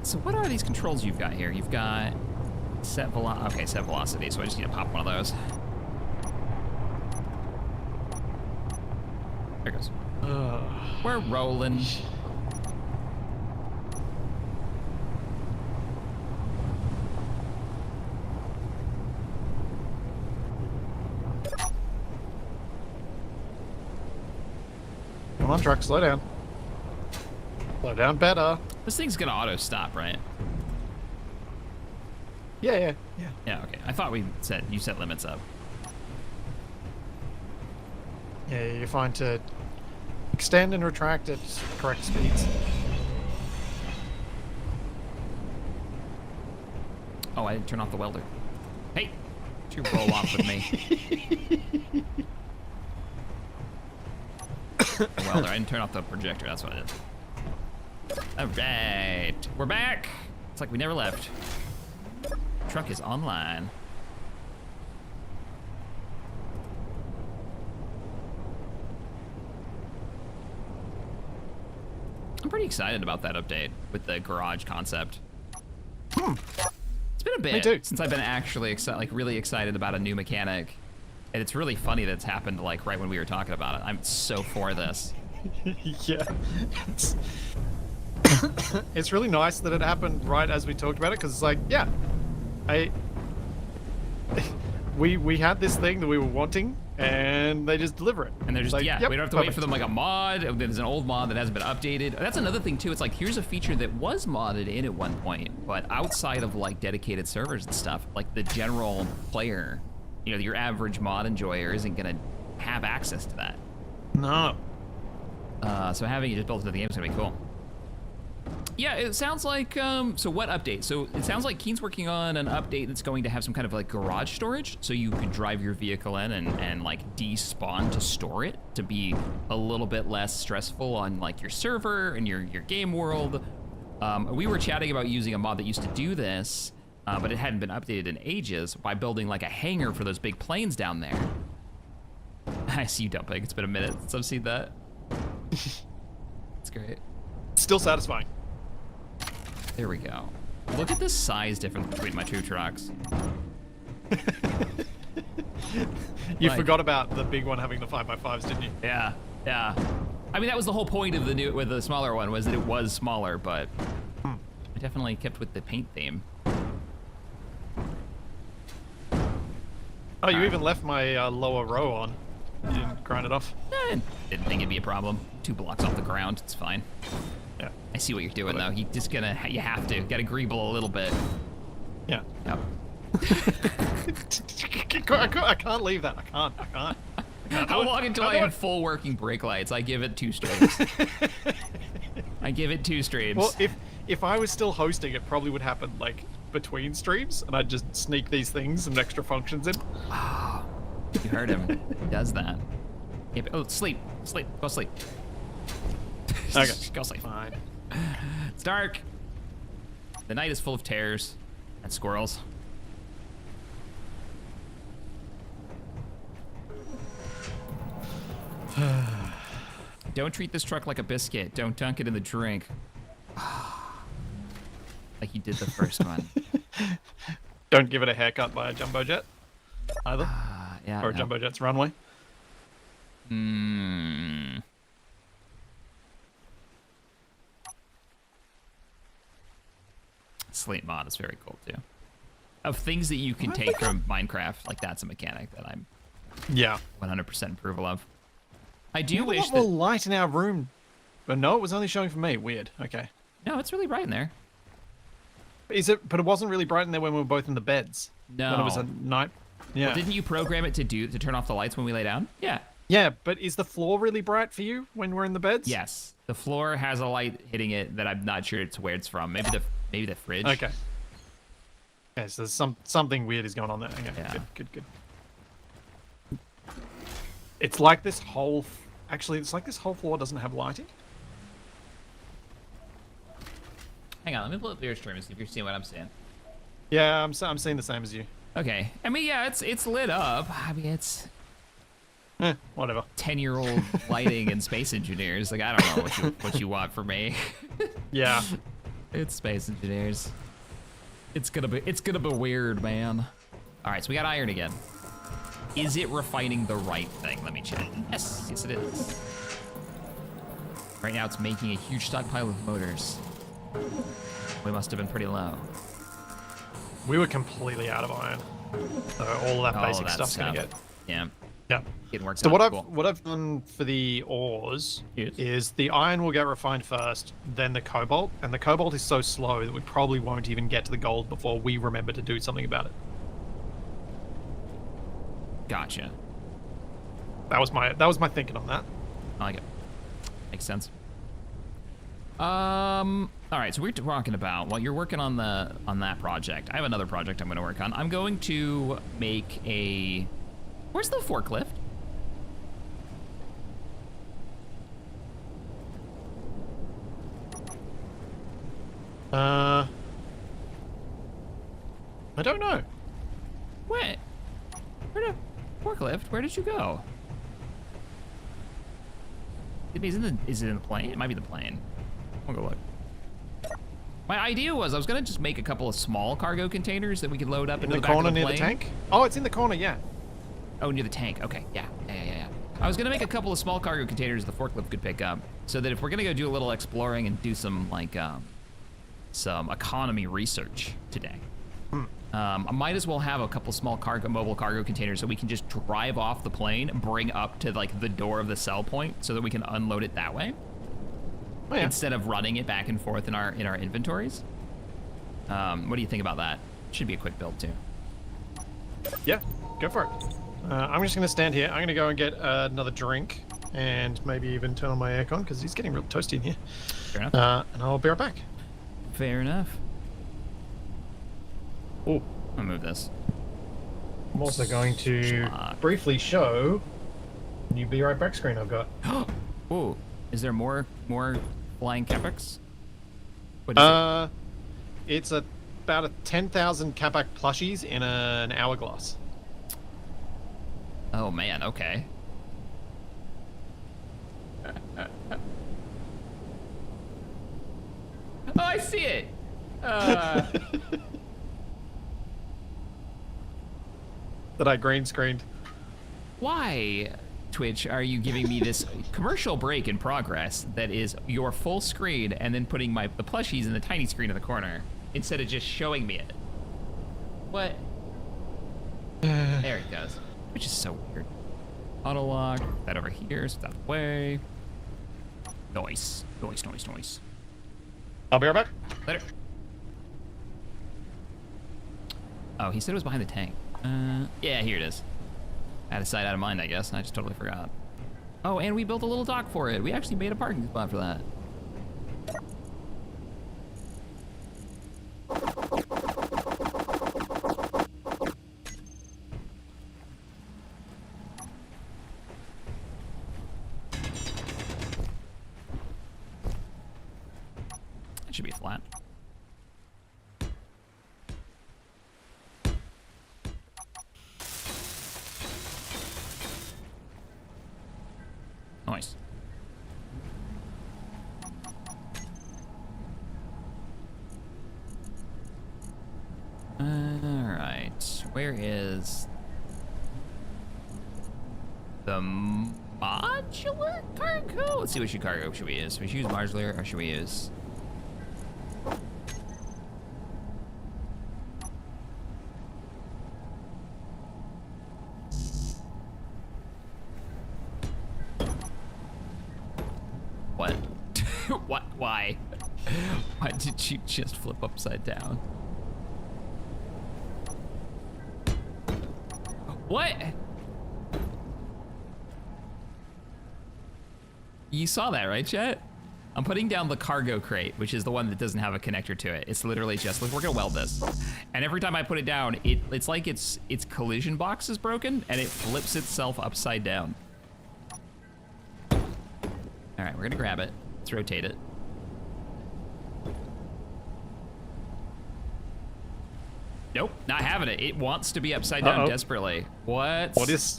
So what are these controls you've got here? You've got set velocity, so I just need to pop one of those. There it goes. We're rolling. Come on, truck, slow down. Slow down better. This thing's gonna auto stop, right? Yeah. Yeah, okay. I thought you set limits up. Yeah, you're fine to extend and retract at correct speeds. Oh, I didn't turn off the welder. Hey, don't you roll off with me. The welder, I didn't turn off the projector, that's what it is. All right, we're back. It's like we never left. Truck is online. I'm pretty excited about that update with the garage concept. It's been a bit since I've been actually really excited about a new mechanic. And it's really funny that it's happened like right when we were talking about it. I'm so for this. Yeah. It's really nice that it happened right as we talked about it, because it's like, yeah, we had this thing that we were wanting, and they just deliver it. And they're just, like, yeah, yep, we don't have to wait for them like a mod. There's an old mod that hasn't been updated. That's another thing too. It's like, here's a feature that was modded in at one point, but outside of like dedicated servers and stuff, like the general player, you know, your average mod enjoyer isn't gonna have access to that. No. So having it just built into the game is gonna be cool. Yeah, it sounds like, so what update? So it sounds like Keen's working on an update that's going to have some kind of like garage storage, so you can drive your vehicle in and like despawn to store it, to be a little bit less stressful on like your server and your game world. We were chatting about using a mod that used to do this, but it hadn't been updated in ages, by building like a hangar for those big planes down there. I see you dumping. It's been a minute since I've seen that. It's great. Still satisfying. There we go. Look at the size difference between my two trucks. You forgot about the big one having the 5x5s, didn't you? Yeah, yeah. I mean, that was the whole point of the smaller one, was that it was smaller, but I definitely kept with the paint theme. Oh, you even left my lower row on. You didn't grind it off? Didn't think it'd be a problem. 2 blocks off the ground, it's fine. Yeah. I see what you're doing though. You have to. Gotta greeble a little bit. Yeah. Yep. I can't leave that. I can't. How long until I have full working brake lights? I give it 2 streams. I give it 2 streams. Well, if I was still hosting, it probably would happen like between streams, and I'd just sneak these things and extra functions in. Oh, you heard him. He does that. Yeah, oh, sleep. Go sleep. Okay. Go sleep. Fine. It's dark. The night is full of terrors and squirrels. Don't treat this truck like a biscuit. Don't dunk it in the drink. Like you did the first one. Don't give it a haircut by a jumbo jet either. Yeah. Or a jumbo jet's runway. Slate mod is very cool too. Of things that you can take from Minecraft, like that's a mechanic that I'm 100% approval of. I do wish that... more light in our room. But no, it was only showing for me. Weird. Okay. No, it's really bright in there. Is it? But it wasn't really bright in there when we were both in the beds. No. When it was a night. Yeah. Well, didn't you program it to turn off the lights when we lay down? Yeah. Yeah, but is the floor really bright for you when we're in the beds? Yes. The floor has a light hitting it that I'm not sure it's where it's from. Maybe the fridge. Okay. Okay, so there's something weird is going on there. Okay, yeah. Good. It's like this whole... Actually, it's like this whole floor doesn't have lighting. Hang on, let me pull up your stream and see if you're seeing what I'm seeing. Yeah, I'm seeing the same as you. Okay. I mean, yeah, it's lit up. I mean, it's... Whatever. 10-year-old lighting and space engineers. Like, I don't know what you want from me. Yeah. It's space engineers. It's gonna be weird, man. All right, so we got iron again. Is it refining the right thing? Let me check. Yes, it is. Right now it's making a huge stockpile of motors. We must have been pretty low. We were completely out of iron. So all of that basic stuff's gonna get. Yeah. Yeah. Getting worked So out. what I've done for the ores Yes. is the iron will get refined first, then the cobalt, and the cobalt is so slow that we probably won't even get to the gold before we remember to do something about it. Gotcha. That was my thinking on that. I like it. Makes sense. All right, so we're talking about while you're working on that project. I have another project I'm going to work on. I'm going to make a. Where's the forklift? I don't know. What? Forklift? Where did you go? Is it in the plane? It might be the plane. I'll go look. My idea was I was gonna just make a couple of small cargo containers that we could load up into the back of the plane. Near the tank? Oh, it's in the corner, yeah. Oh, near the tank. Okay, yeah. I was gonna make a couple of small cargo containers the forklift could pick up, so that if we're gonna go do a little exploring and do some like some economy research today, I might as well have a couple small mobile cargo containers so we can just drive off the plane, bring up to like the door of the sell point, so that we can unload it that way. Oh, yeah. Instead of running it back and forth in our inventories. What do you think about that? Should be a quick build too. Yeah, go for it. I'm just gonna stand here. I'm gonna go and get another drink and maybe even turn on my aircon because it's getting real toasty in here. Fair enough. And I'll be right back. Fair enough. Oh, I'll move this. I'm also going to briefly show the new Be Right Back screen I've got. Oh, is there more flying Capex? What is it? It's about a 10,000 Capac plushies in an hourglass. Oh man, okay. Oh, I see it. That I green screened. Why, Twitch, are you giving me this commercial break in progress that is your full screen and then putting the plushies in the tiny screen in the corner instead of just showing me it? What? There it goes. Which is so weird. Auto lock, that over here, so that way. Nice. I'll be right back. Later. Oh, he said it was behind the tank. Yeah, here it is. Out of sight, out of mind, I guess. I just totally forgot. Oh, and we built a little dock for it. We actually made a parking spot for that. It should be flat. Nice. Alright, where is the modular cargo? Let's see which cargo should we use. Should we use modular or should we use... What? What? Why? Why did you just flip upside down? What? You saw that, right, chat? I'm putting down the cargo crate, which is the one that doesn't have a connector to it. It's literally just, look, we're gonna weld this. And every time I put it down, it's like its collision box is broken and it flips itself upside down. All right, we're gonna grab it. Let's rotate it. Nope, not having it. It wants to be upside down desperately. What?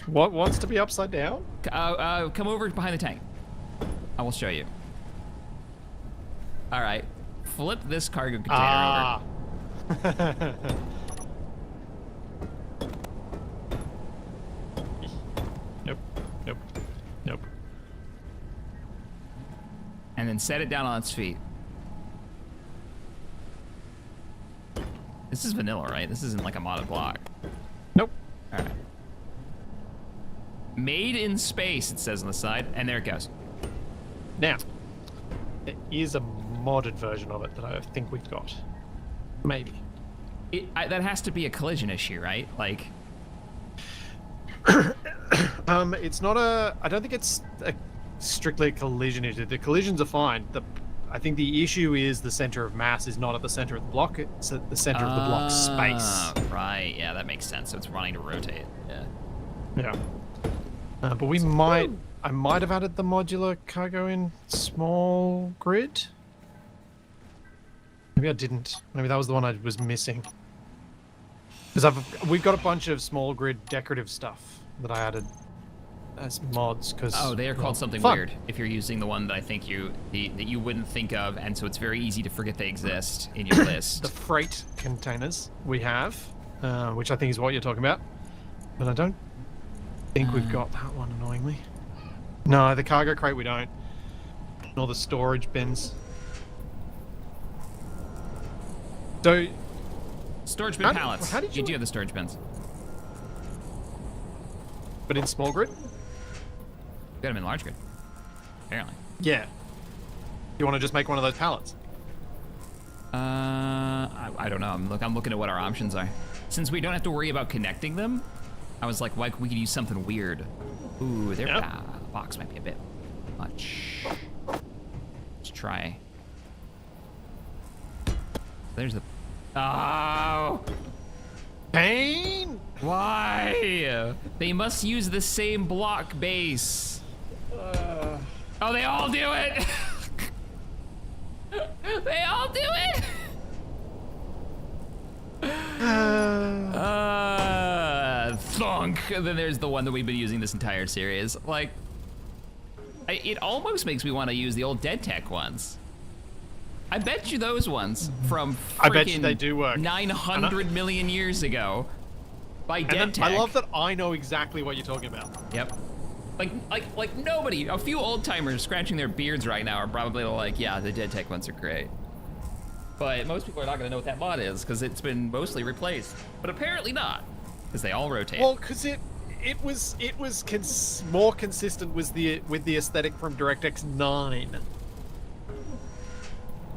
What wants to be upside down? Come over behind the tank. I will show you. All right, flip this cargo container over. Nope. And then set it down on its feet. This is vanilla, right? This isn't like a modded block. Nope. All right. Made in space, it says on the side, and there it goes. Now, there is a modded version of it that I think we've got. Maybe. That has to be a collision issue, right? Like... It's not a... I don't think it's strictly a collision issue. The collisions are fine. I think the issue is the center of mass is not at the center of the block. It's at the center of the block space. Right. Yeah, that makes sense. So it's wanting to rotate. Yeah. Yeah. But we might... I might have added the modular cargo in small grid. Maybe I didn't. Maybe that was the one I was missing. Because we've got a bunch of small grid decorative stuff that I added as mods. Cause, they are called something weird if you're using the one that I think that you wouldn't think of, and so it's very easy to forget they exist in your list. The freight containers we have, which I think is what you're talking about, but I don't think we've got that one, annoyingly. No, the cargo crate we don't, nor the storage bins. So, storage bin pallets. How did you do have the storage bins? But in small grid? Got them in large grid, apparently. Yeah. You want to just make one of those pallets? I don't know. I'm looking at what our options are. Since we don't have to worry about connecting them, I was like, we could use something weird. Ooh, their box might be a bit much. Let's try. There's the... Oh! Pain? Why? They must use the same block base. Oh, they all do it! They all do it! Thunk! And then there's the one that we've been using this entire series. Like, it almost makes me want to use the old Dead Tech ones. I bet you those ones from I bet you they do work. 900 million years ago by Dead Tech. I love that I know exactly what you're talking about. Yep. Like nobody, a few old timers scratching their beards right now are probably like, yeah, the Dead Tech ones are great. But most people are not gonna know what that mod is because it's been mostly replaced. But apparently not, because they all rotate. Well, because it was more consistent with the aesthetic from DirectX 9.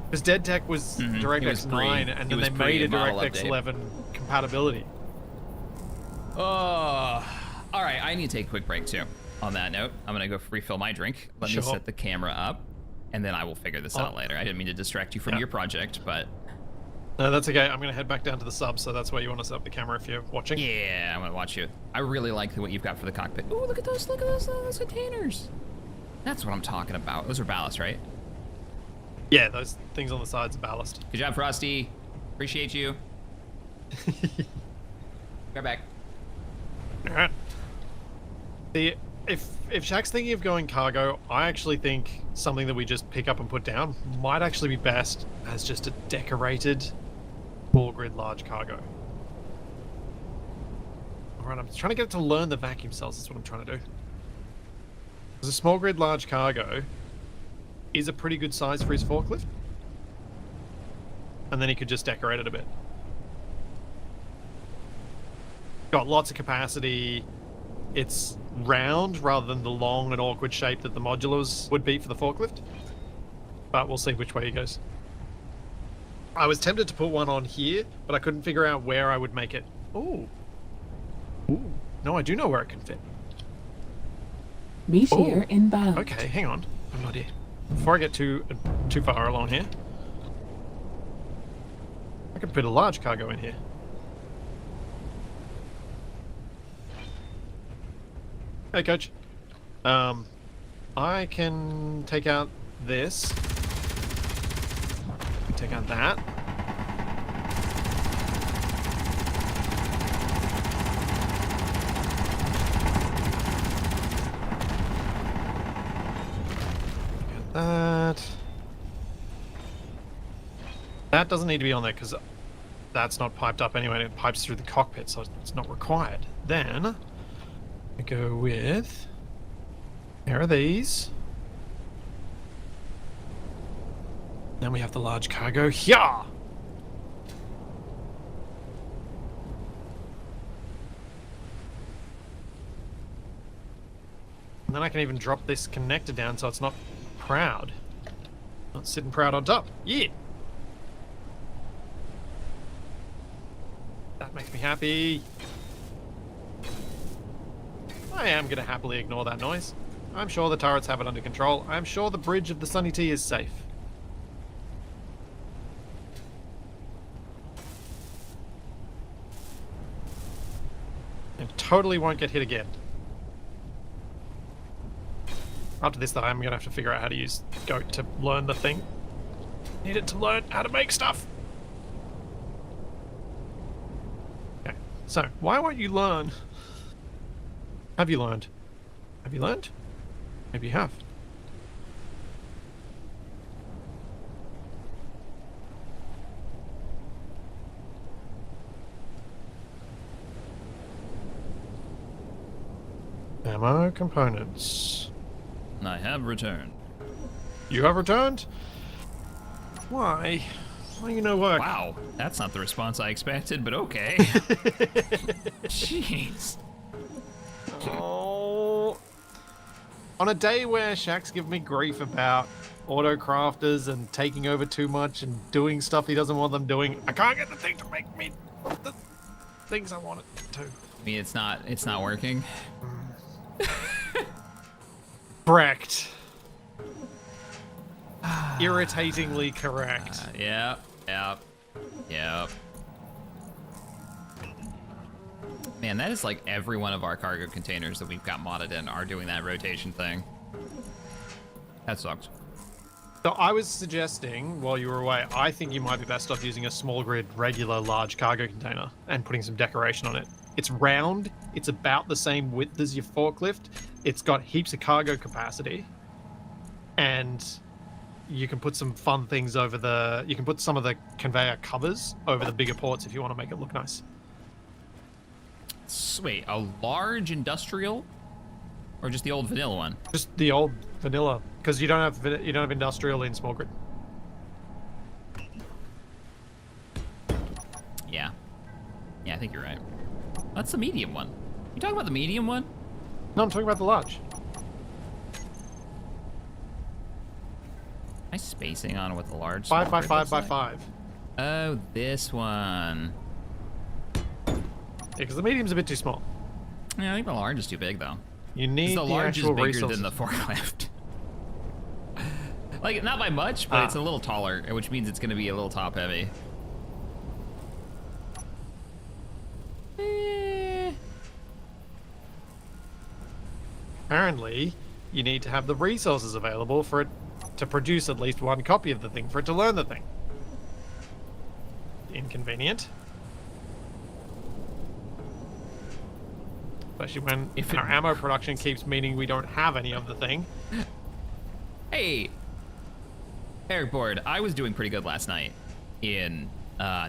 Because Dead Tech was DirectX 9, and then they made a DirectX 11 compatibility. All right, I need to take a quick break too. On that note, I'm gonna go refill my drink. Let me set the camera up, and then I will figure this out later. I didn't mean to distract you from your project, but... No, that's okay. I'm gonna head back down to the sub, so that's where you want to set up the camera if you're watching. Yeah, I'm gonna watch you. I really like what you've got for the cockpit. Ooh, look at those containers. That's what I'm talking about. Those are ballast, right? Yeah, those things on the sides are ballast. Good job, Frosty. Appreciate you. Go back. All right. If Shaq's thinking of going cargo, I actually think something that we just pick up and put down might actually be best as just a decorated small grid large cargo. All right, I'm trying to get it to learn the vacuum cells. That's what I'm trying to do. Because a small grid large cargo is a pretty good size for his forklift. And then he could just decorate it a bit. Got lots of capacity. It's round rather than the long and awkward shape that the modulars would be for the forklift. But we'll see which way he goes. I was tempted to put one on here, but I couldn't figure out where I would make it. Ooh. Ooh. No, I do know where it can fit. Meteor inbound. Okay, hang on. I have no idea. Before I get too far along here, I could put a large cargo in here. Hey, Coach. I can take out this. Take out that. That doesn't need to be on there because that's not piped up anyway. It pipes through the cockpit, so it's not required. Then we go with a pair of these. Then we have the large cargo here. And then I can even drop this connector down so it's not proud. Not sitting proud on top. Yeah. That makes me happy. I am going to happily ignore that noise. I'm sure the turrets have it under control. I'm sure the bridge of the Sunny T is safe. And totally won't get hit again. After this, though, I'm going to have to figure out how to use Goat to learn the thing. Need it to learn how to make stuff. Okay, so why won't you learn? Have you learned? Have you learned? Maybe you have. Ammo components. I have returned. You have returned? Why? Why you no work? Wow, that's not the response I expected, but okay. Jeez. Oh. On a day where Shack's giving me grief about auto crafters and taking over too much and doing stuff he doesn't want them doing, I can't get the thing to make me the things I want it to. I mean, it's not working. Correct. Irritatingly correct. Yep. Man, that is like every one of our cargo containers that we've got modded in are doing that rotation thing. That sucks. So I was suggesting, while you were away, I think you might be best off using a small grid regular large cargo container and putting some decoration on it. It's round, it's about the same width as your forklift, it's got heaps of cargo capacity, and you can put some fun things over the... You can put some of the conveyor covers over the bigger ports if you want to make it look nice. Wait, a large industrial? Or just the old vanilla one? Just the old vanilla, because you don't have industrial in small grid. Yeah, I think you're right. That's the medium one. You talking about the medium one? No, I'm talking about the large. Nice spacing on what the large. 5 by 5 by like. 5. Oh, this one. Yeah, because the medium's a bit too small. Yeah, I think the large is too big though. You need the large is bigger resources. than the forklift. Like, not by much, but it's a little taller, which means it's going to be a little top heavy. Apparently, you need to have the resources available for it to produce at least one copy of the thing for it to learn the thing. Inconvenient. Especially when our ammo production keeps meaning we don't have any of the thing. Hey, Eric Board, I was doing pretty good last night in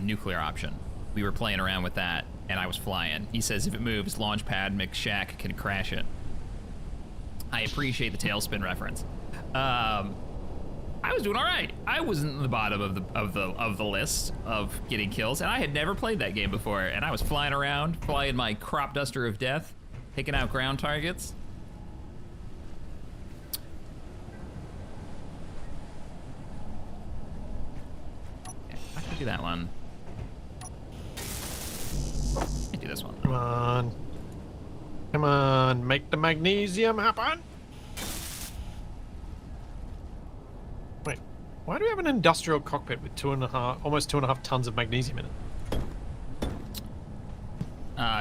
nuclear option. We were playing around with that, and I was flying. He says if it moves, Launchpad McShack can crash it. I appreciate the tailspin reference. I was doing all right. I wasn't in the bottom of the list of getting kills, and I had never played that game before. And I was flying around, flying my crop duster of death, taking out ground targets. Okay, I can do that one. I can do this one. Come on. Come on, make the magnesium happen. Wait, why do we have an industrial cockpit with almost 2.5 tons of magnesium in it?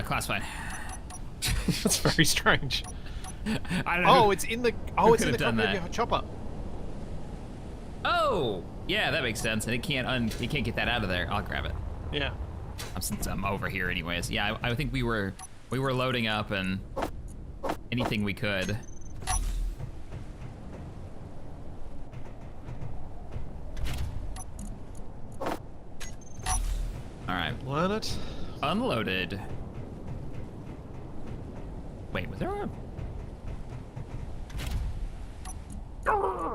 Classified. That's very strange. I don't know. Oh, it's in the cockpit of that. your chopper. Oh, yeah, that makes sense. And it can't get that out of there. I'll grab it. Yeah. Since I'm over here, anyways. Yeah, I think we were loading up and anything we could. burn it. Unloaded. Wait, was there a...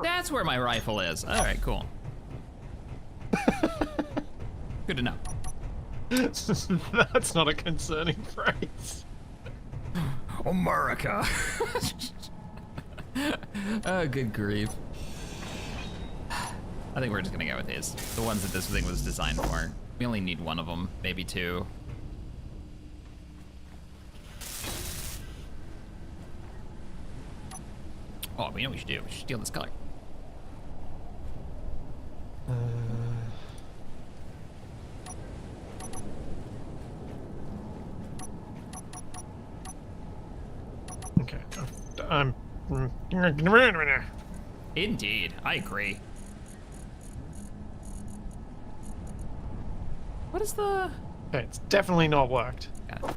That's where my rifle is. All right, cool. Good to know. That's not a concerning phrase. America. Oh, good grief. I think we're just gonna go with these. The ones that this thing was designed for. We only need one of them, maybe two. Oh, we know what we should do. We should steal this color. Okay. I'm... Indeed, I agree. What is the... Okay, it's definitely not worked. Got it.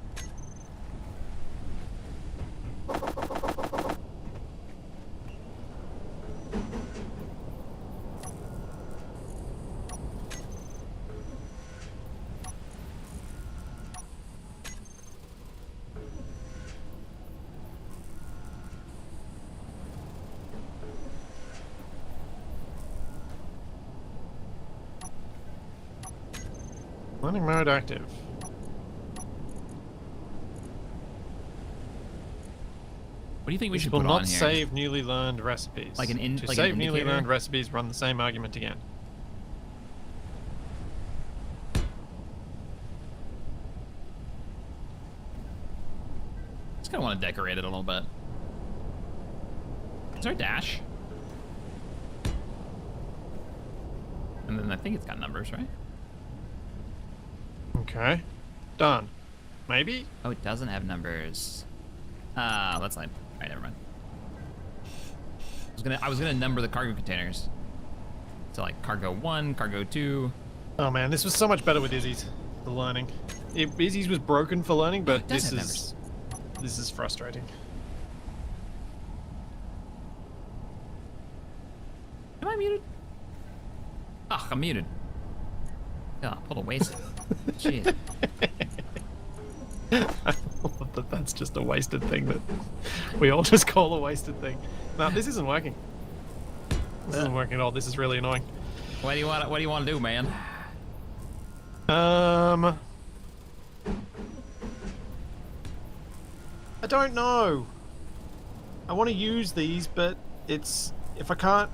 Learning mode active. What do you think we This should will put not on here? save newly learned recipes. Like an in- to like an save newly indicator? learned recipes, run the same argument again. Just kind of want to decorate it a little bit. Is there a dash? And then I think it's got numbers, right? Okay. Done. Maybe? Oh, it doesn't have numbers. Let's like. All right, never mind. I was gonna number the cargo containers. So like cargo 1, cargo 2. Oh man, this was so much better with Izzy's, the learning. Izzy's was broken for learning, but It does this have is frustrating. Am I muted? Ugh, I'm muted. Oh, pull a waste. Jeez. I love that that's just a wasted thing that we all just call a wasted thing. No, this isn't working. This isn't working at all. This is really annoying. What do you want to do, man? I don't know. I want to use these, but it's if I can't.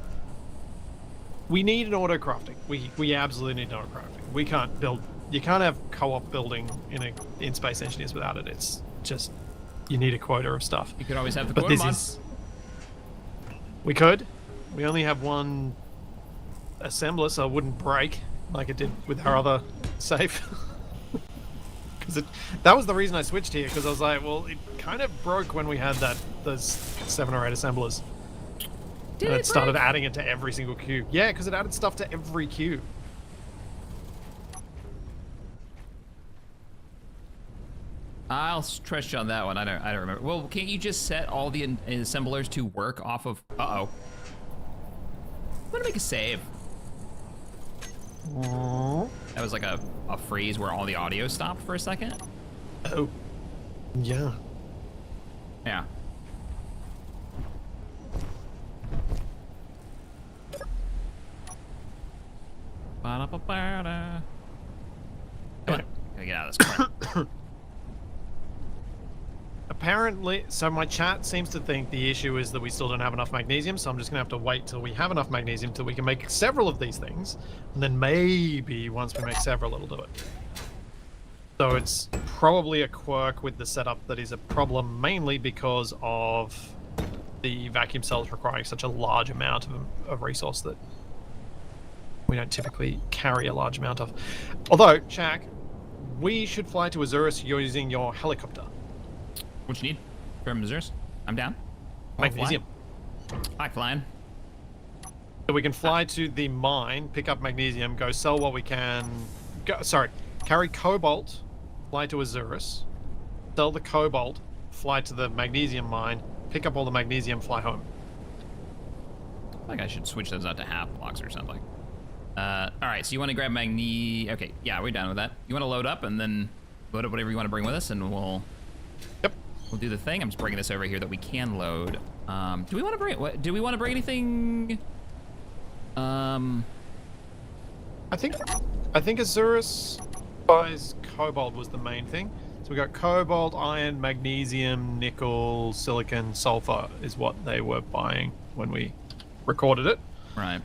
We need an auto crafting. We absolutely need an auto crafting. We can't build. You can't have co-op building in Space Engineers without it. It's just you need a quota of stuff. You could always have the But quota this mod. is. We could. We only have one assembler, so it wouldn't break like it did with our other safe. Because that was the reason I switched here. Because I was like, well, it kind of broke when we had those 7 or 8 assemblers. Did And it it started break? adding it to every single queue. Yeah, because it added stuff to every queue. I'll trust you on that one. I don't remember. Well, can't you just set all the assemblers to work off of? Uh-oh. I'm gonna make a save. That was like a freeze where all the audio stopped for a second. Oh. Yeah. Yeah. Ba-da-ba-ba-da. Come on. Gotta get out of this corner. Apparently, so my chat seems to think the issue is that we still don't have enough magnesium, so I'm just gonna have to wait till we have enough magnesium till we can make several of these things, and then maybe once we make several, it'll do it. So it's probably a quirk with the setup that is a problem, mainly because of the vacuum cells requiring such a large amount of resource that we don't typically carry a large amount of. Although, Shaq, we should fly to Agaris using your helicopter. What you need from Missouri? I'm down. Magnesium. Hi, flying. So we can fly to the mine, pick up magnesium, go sell what we can. Carry cobalt, fly to Agaris, sell the cobalt, fly to the magnesium mine, pick up all the magnesium, fly home. I think I should switch those out to half blocks or something. All right, so you want to grab Okay, yeah, we're done with that. You want to load up and then load up whatever you want to bring with us, and we'll do the thing. I'm just bringing this over here that we can load. Do we want to bring Do we want to bring anything? I think Agaris buys Cobalt was the main thing. So we got Cobalt, iron, magnesium, nickel, silicon, sulfur is what they were buying when we recorded it. Right.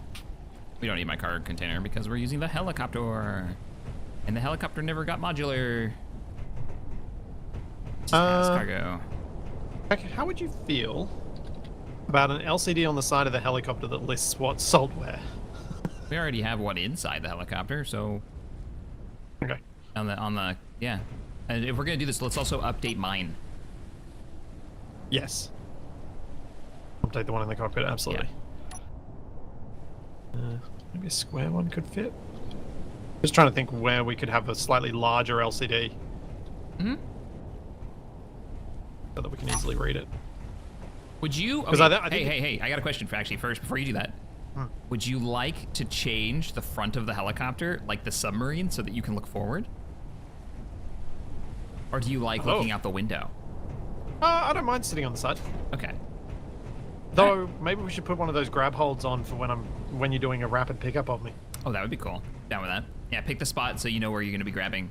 We don't need my cargo container because we're using the helicopter. And the helicopter never got modular. Just has cargo. Okay, how would you feel about an LCD on the side of the helicopter that lists what's sold where? We already have one inside the helicopter, so... Okay. On the yeah. And if we're gonna do this, let's also update mine. Yes. Update the one in the cockpit, absolutely. Yeah. Maybe a square one could fit. Just trying to think where we could have a slightly larger LCD. Mm-hmm. So that we can easily read it. Would you... Okay, Hey, I got a question for first, before you do that. Would you like to change the front of the helicopter, like the submarine, so that you can look forward? Or do you like looking out the window? I don't mind sitting on the side. Okay. Though, maybe we should put one of those grab holds on for when you're doing a rapid pickup of me. Oh, that would be cool. Down with that. Yeah, pick the spot so you know where you're going to be grabbing.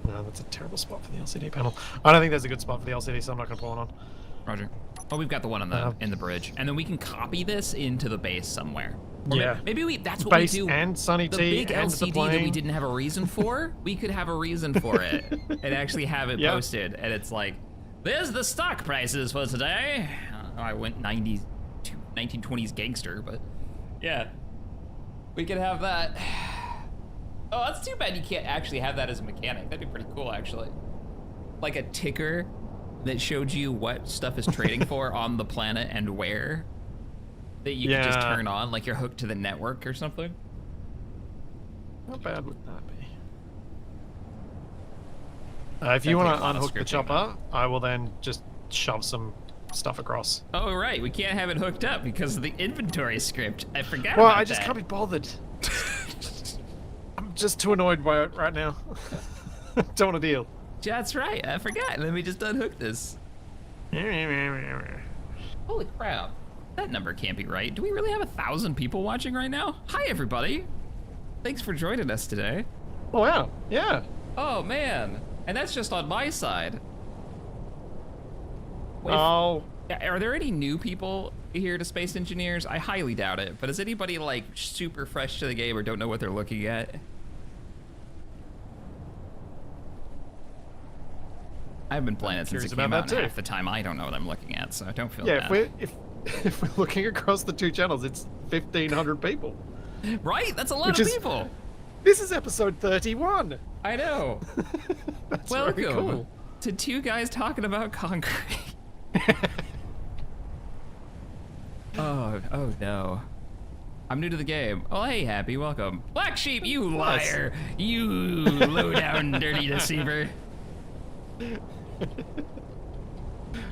No, that's a terrible spot for the LCD panel. I don't think there's a good spot for the LCD, so I'm not going to put one on. Roger. Well, we've got the one on the in the bridge, and then we can copy this into the base somewhere. Or yeah. Maybe that's what base we do. And Sunny the T big and LCD the plane. that we didn't have a reason for. We could have a reason for it and actually have it posted, and it's like, there's the stock prices for today. I went 1920s gangster, but yeah, we could have that. Oh, that's too bad you can't actually have that as a mechanic. That'd be pretty cool, actually. Like a ticker that showed you what stuff is trading for on the planet and where. That you could just turn on, like you're hooked to the network or something. How bad would that be? If you want to unhook the chopper, I will then just shove some stuff across. Oh, right. We can't have it hooked up because of the inventory script. I forgot about that. Well, I just can't be bothered. I'm just too annoyed by it right now. Don't want to deal. That's right. I forgot. Let me just unhook this. Holy crap. That number can't be right. Do we really have 1,000 people watching right now? Hi, everybody. Thanks for joining us today. Oh, wow. Yeah. Oh, man. And that's just on my side. Oh. Are there any new people here to Space Engineers? I highly doubt it. But is anybody, like, super fresh to the game or don't know what they're looking at? I've been playing it since it came out, and half the time I don't know what I'm looking at, so I don't feel bad. Yeah, if we're looking across the two channels, it's 1,500 people. Right? That's a lot of people. This is episode 31. I know. That's Welcome very cool. to two guys talking about concrete. Oh no. I'm new to the game. Oh, hey, Happy, welcome. Black Sheep, you liar. You low-down dirty deceiver.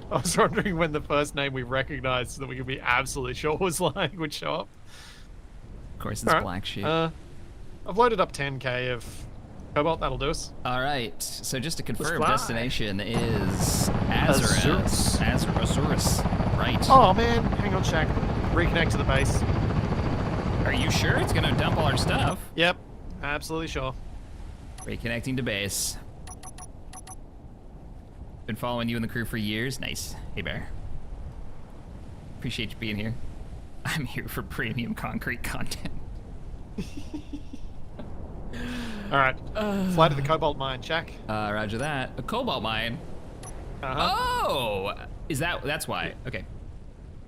I was wondering when the first name we recognized so that we could be absolutely sure was lying would show up. Of course, it's Black Sheep. I've loaded up 10k of Cobalt, that'll do us. All right, so just to confirm, destination is Agaris. Right. Oh man, hang on, Shaq. Reconnect to the base. Are you sure it's gonna dump all our stuff? Yep, absolutely sure. Reconnecting to base. Been following you and the crew for years. Nice. Hey, Bear. Appreciate you being here. I'm here for premium concrete content. All right. Fly to the Cobalt mine, Shaq. Roger that. A Cobalt mine? Uh-huh. Oh! That's why. Okay.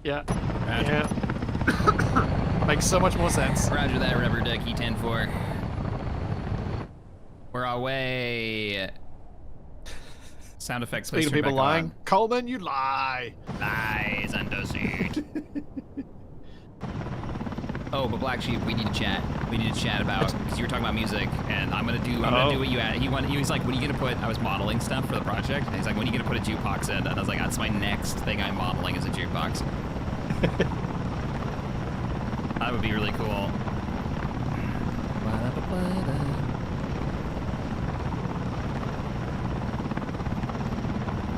Yeah. Roger. Yeah. Makes so much more sense. Roger that, Rubber Ducky 10-4. We're away. Sound effects. Speaking of people lying, Coleman, you lie. Lies under seat. Oh, but Black Sheep, we need to chat. We need to chat about, because you were talking about music, and I'm gonna do what you had. He was like, "What are you gonna put?" I was modeling stuff for the project, and he's like, "When are you gonna put a jukebox in?" And I was like, "That's my next thing I'm modeling is a jukebox." That would be really cool.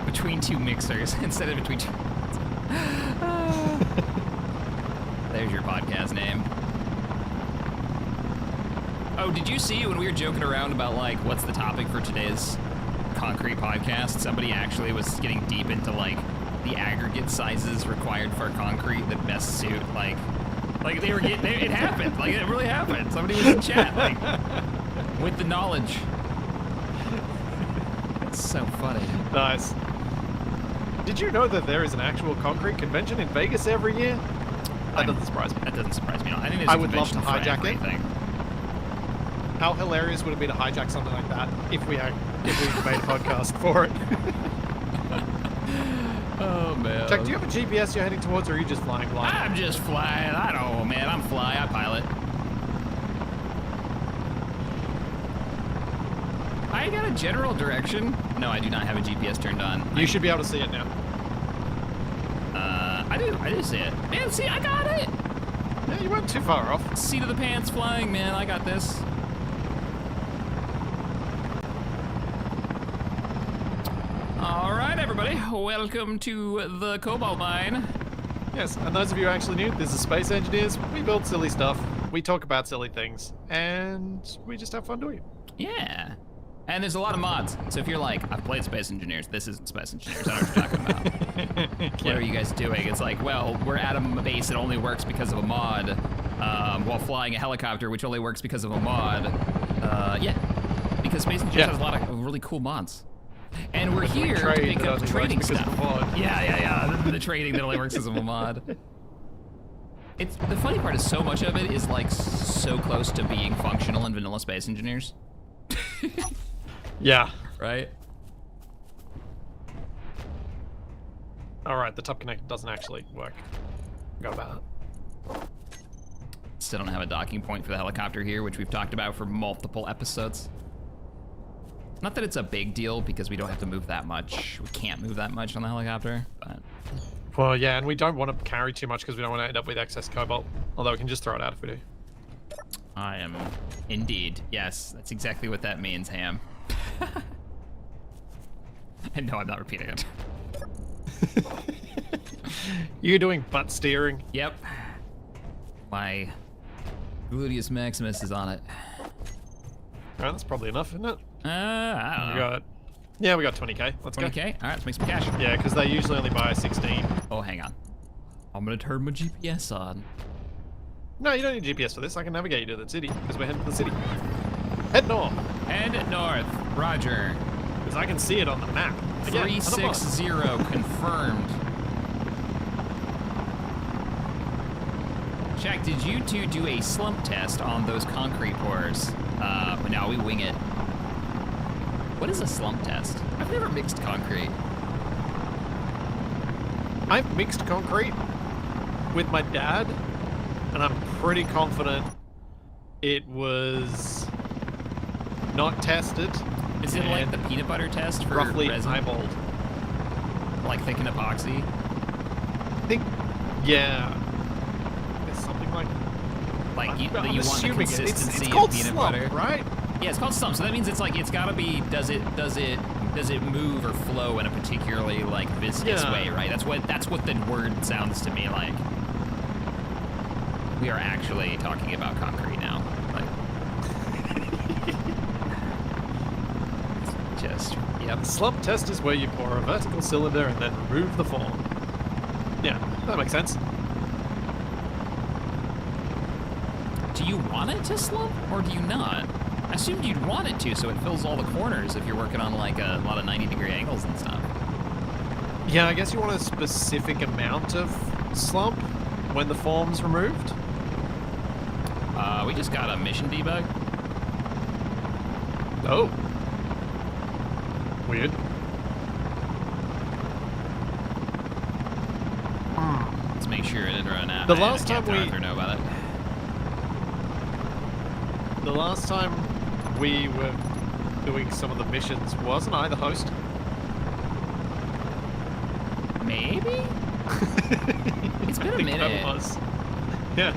Between two mixers instead of between two. There's your podcast name. Oh, did you see when we were joking around about like what's the topic for today's concrete podcast? Somebody actually was getting deep into like the aggregate sizes required for concrete that best suit like they were getting it happened. Like it really happened. Somebody was in chat like with the knowledge. It's so funny. Nice. Did you know that there is an actual concrete convention in Vegas every year? That doesn't surprise me. That doesn't surprise me. I think there's I a would love to convention for hijack it. everything. How hilarious would it be to hijack something like that if we made a podcast for it? Oh man. Jack, do you have a GPS you're heading towards, or are you just flying blind? I'm just flying. I don't know, man. I'm fly. I pilot. I got a general direction. No, I do not have a GPS turned on. You should be able to see it now. I do see it. Man, see, I got it. Yeah, you weren't too far off. Seat of the pants flying, man. I got this. All right, everybody. Welcome to the Cobalt mine. Yes, and those of you who actually new, this is Space Engineers. We build silly stuff. We talk about silly things. And we just have fun doing it. Yeah. And there's a lot of mods. So if you're like, I've played Space Engineers, this isn't Space Engineers. I don't know what you're talking about. What are you guys doing? It's like, well, we're at a base that only works because of a mod, while flying a helicopter, which only works because of a mod. Yeah, because Space Engineers has a lot of really cool mods. And we're here to pick up trading stuff. Yeah. The trading that only works because of a mod. It's the funny part is so much of it is like so close to being functional in vanilla Space Engineers. Yeah. Right? Alright, the top connector doesn't actually work. Forgot about that. Still don't have a docking point for the helicopter here, which we've talked about for multiple episodes. Not that it's a big deal because we don't have to move that much. We can't move that much on the helicopter, but... Well, yeah, and we don't want to carry too much because we don't want to end up with excess cobalt. Although we can just throw it out if we do. I am indeed. Yes, that's exactly what that means, Ham. And no, I'm not repeating it. You're doing butt steering. Yep. My gluteus maximus is on it. Alright, that's probably enough, isn't it? I don't know. Yeah, we got 20k. Let's go. 20k? All right, let's make some cash. Yeah, because they usually only buy 16. Oh, hang on. I'm gonna turn my GPS on. No, you don't need GPS for this. I can navigate you to the city because we're heading to the city. Head north. Head north. Roger. Because I can see it on the map. Again, 360 confirmed. Jack, did you two do a slump test on those concrete pours? But now we wing it. What is a slump test? I've never mixed concrete. I've mixed concrete with my dad, and I'm pretty confident it was not tested. Is it like the peanut butter test for roughly resin? eyeballed? Like thickened epoxy? I think, yeah. There's something like you want the consistency it's called of peanut slump, butter, right? Yeah, it's called slump. So that means it's like it's gotta be. Does it move or flow in a particularly like viscous way, right? That's what the word sounds to me like. We are actually talking about concrete now. Like, just yep. Slump test is where you pour a vertical cylinder and then remove the form. Yeah, that makes sense. Do you want it to slump or do you not? I assumed you'd want it to, so it fills all the corners if you're working on like a lot of 90-degree angles and stuff. Yeah, I guess you want a specific amount of slump when the form's removed. We just got a mission debug. Oh. Weird. Let's make sure it didn't run out. The last time we know about it. The last time we were doing some of the missions, wasn't I the host? Maybe? It's been a minute. That was. Yeah.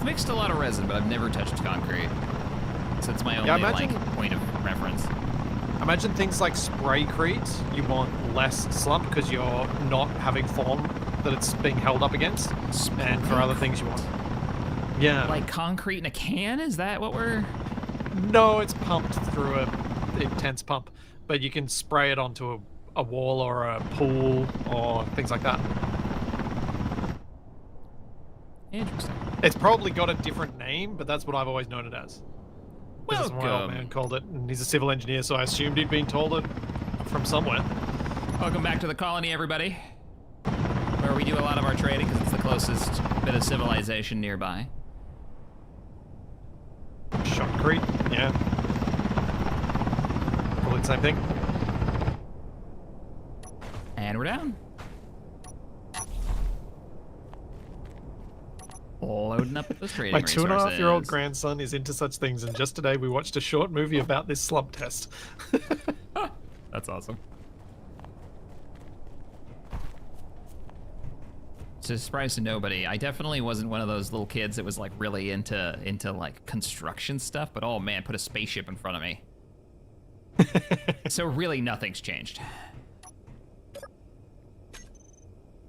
I've mixed a lot of resin, but I've never touched concrete. So it's my only like point of reference. Imagine things like spraycrete. You want less slump because you're not having foam that it's being held up against. And for other things you want. Yeah. Like concrete in a can? Is that what we're... No, it's pumped through a intense pump. But you can spray it onto a wall or a pool or things like that. Interesting. It's probably got a different name, but that's what I've always known it as. This is what my old man called it, and he's a civil engineer, so I assumed he'd been told it from somewhere. Welcome back to the colony, everybody. Where we do a lot of our trading, because it's the closest bit of civilization nearby. Shotcrete, yeah. Probably the same thing. And we're down. Loading up those trading resources. My 2.5-year-old grandson is into such things, and just today we watched a short movie about this slump test. That's awesome. So surprise to nobody, I definitely wasn't one of those little kids that was like really into like construction stuff, but oh man, put a spaceship in front of me. So really nothing's changed.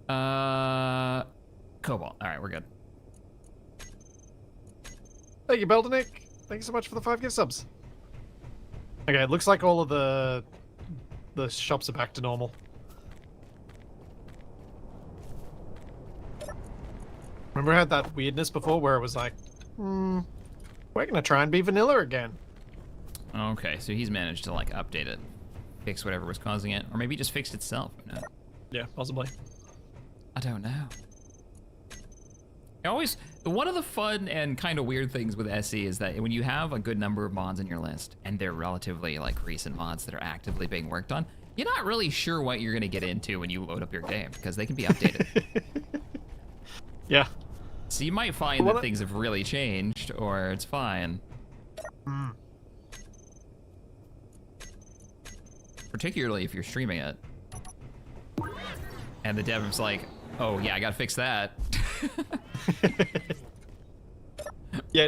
Cobalt. All right, we're good. Thank you, Beldenick. Thank you so much for the 5 gift subs. Okay, it looks like all of the shops are back to normal. Remember I had that weirdness before where it was like, we're gonna try and be vanilla again. Okay, so he's managed to like update it, fix whatever was causing it, or maybe it just fixed itself. No. Yeah, possibly. I don't know. One of the fun and kind of weird things with SE is that when you have a good number of mods in your list, and they're relatively like recent mods that are actively being worked on, you're not really sure what you're gonna get into when you load up your game, because they can be updated. Yeah. So you might find that things have really changed, or it's fine. Particularly if you're streaming it. And the dev's like, oh yeah, I gotta fix that. Yeah,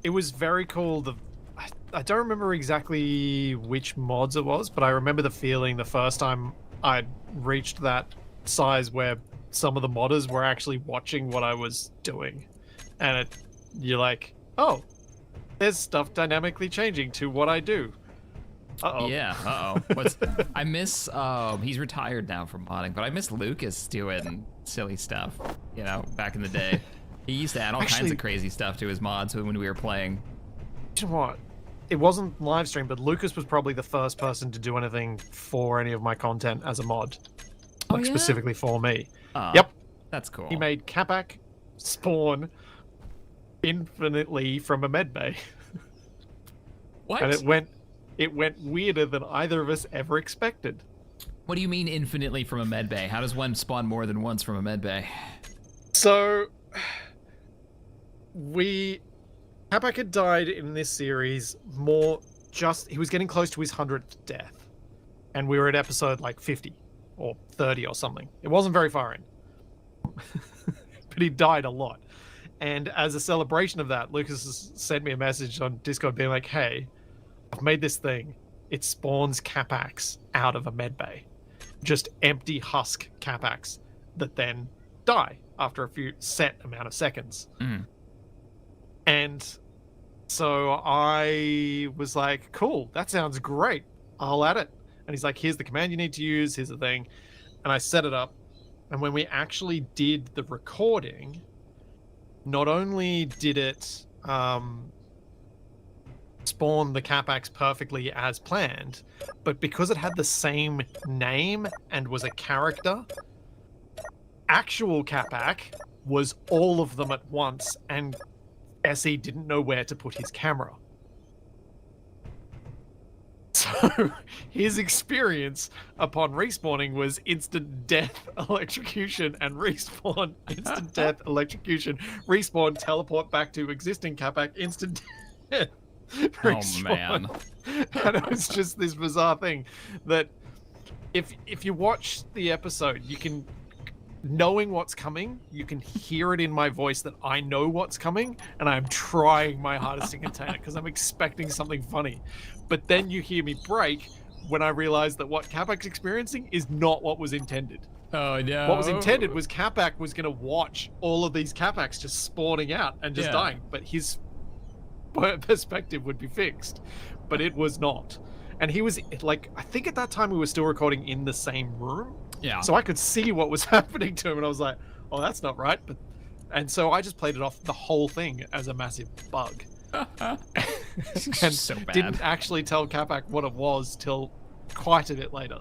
it was very cool. I don't remember exactly which mods it was, but I remember the feeling the first time I reached that size where some of the modders were actually watching what I was doing. And you're like, oh, there's stuff dynamically changing to what I do. Uh-oh. Yeah, I miss, he's retired now from modding, but I miss Lucas doing silly stuff, you know, back in the day. He used to add all kinds of crazy stuff to his mods when we were playing. You know what? It wasn't live stream, but Lucas was probably the first person to do anything for any of my content as a mod. Like specifically for me. Yep. That's cool. He made Capac spawn infinitely from a medbay. What? And it went weirder than either of us ever expected. What do you mean infinitely from a medbay? How does one spawn more than once from a medbay? So Capac had died in this series he was getting close to his 100th death. And we were at episode like 50 or 30 or something. It wasn't very far in. But he died a lot. And as a celebration of that, Lucas sent me a message on Discord being like, hey, I've made this thing. It spawns Capacs out of a medbay. Just empty husk Capacs that then die after a few set amount of seconds. And so I was like, cool, that sounds great. I'll add it. And he's like, here's the command you need to use. Here's the thing. And I set it up. And when we actually did the recording, not only did it spawn the Capacs perfectly as planned, but because it had the same name and was a character, actual Capac was all of them at once, and SE didn't know where to put his camera. So his experience upon respawning was instant death, electrocution, and respawn. Instant death, electrocution, respawn, teleport back to existing Capac, instant death. Oh man. And it was just this bizarre thing that if you watch the episode, you can knowing what's coming, you can hear it in my voice that I know what's coming, and I'm trying my hardest to contain it because I'm expecting something funny. But then you hear me break when I realize that what Capac's experiencing is not what was intended. Oh no. What was intended was Capac was going to watch all of these Capacs just spawning out and just dying, but his perspective would be fixed. But it was not. And he was like, I think at that time we were still recording in the same room. Yeah. So I could see what was happening to him, and I was like, oh, that's not right. And so I just played it off the whole thing as a massive bug. And so bad. Didn't actually tell Capac what it was till quite a bit later.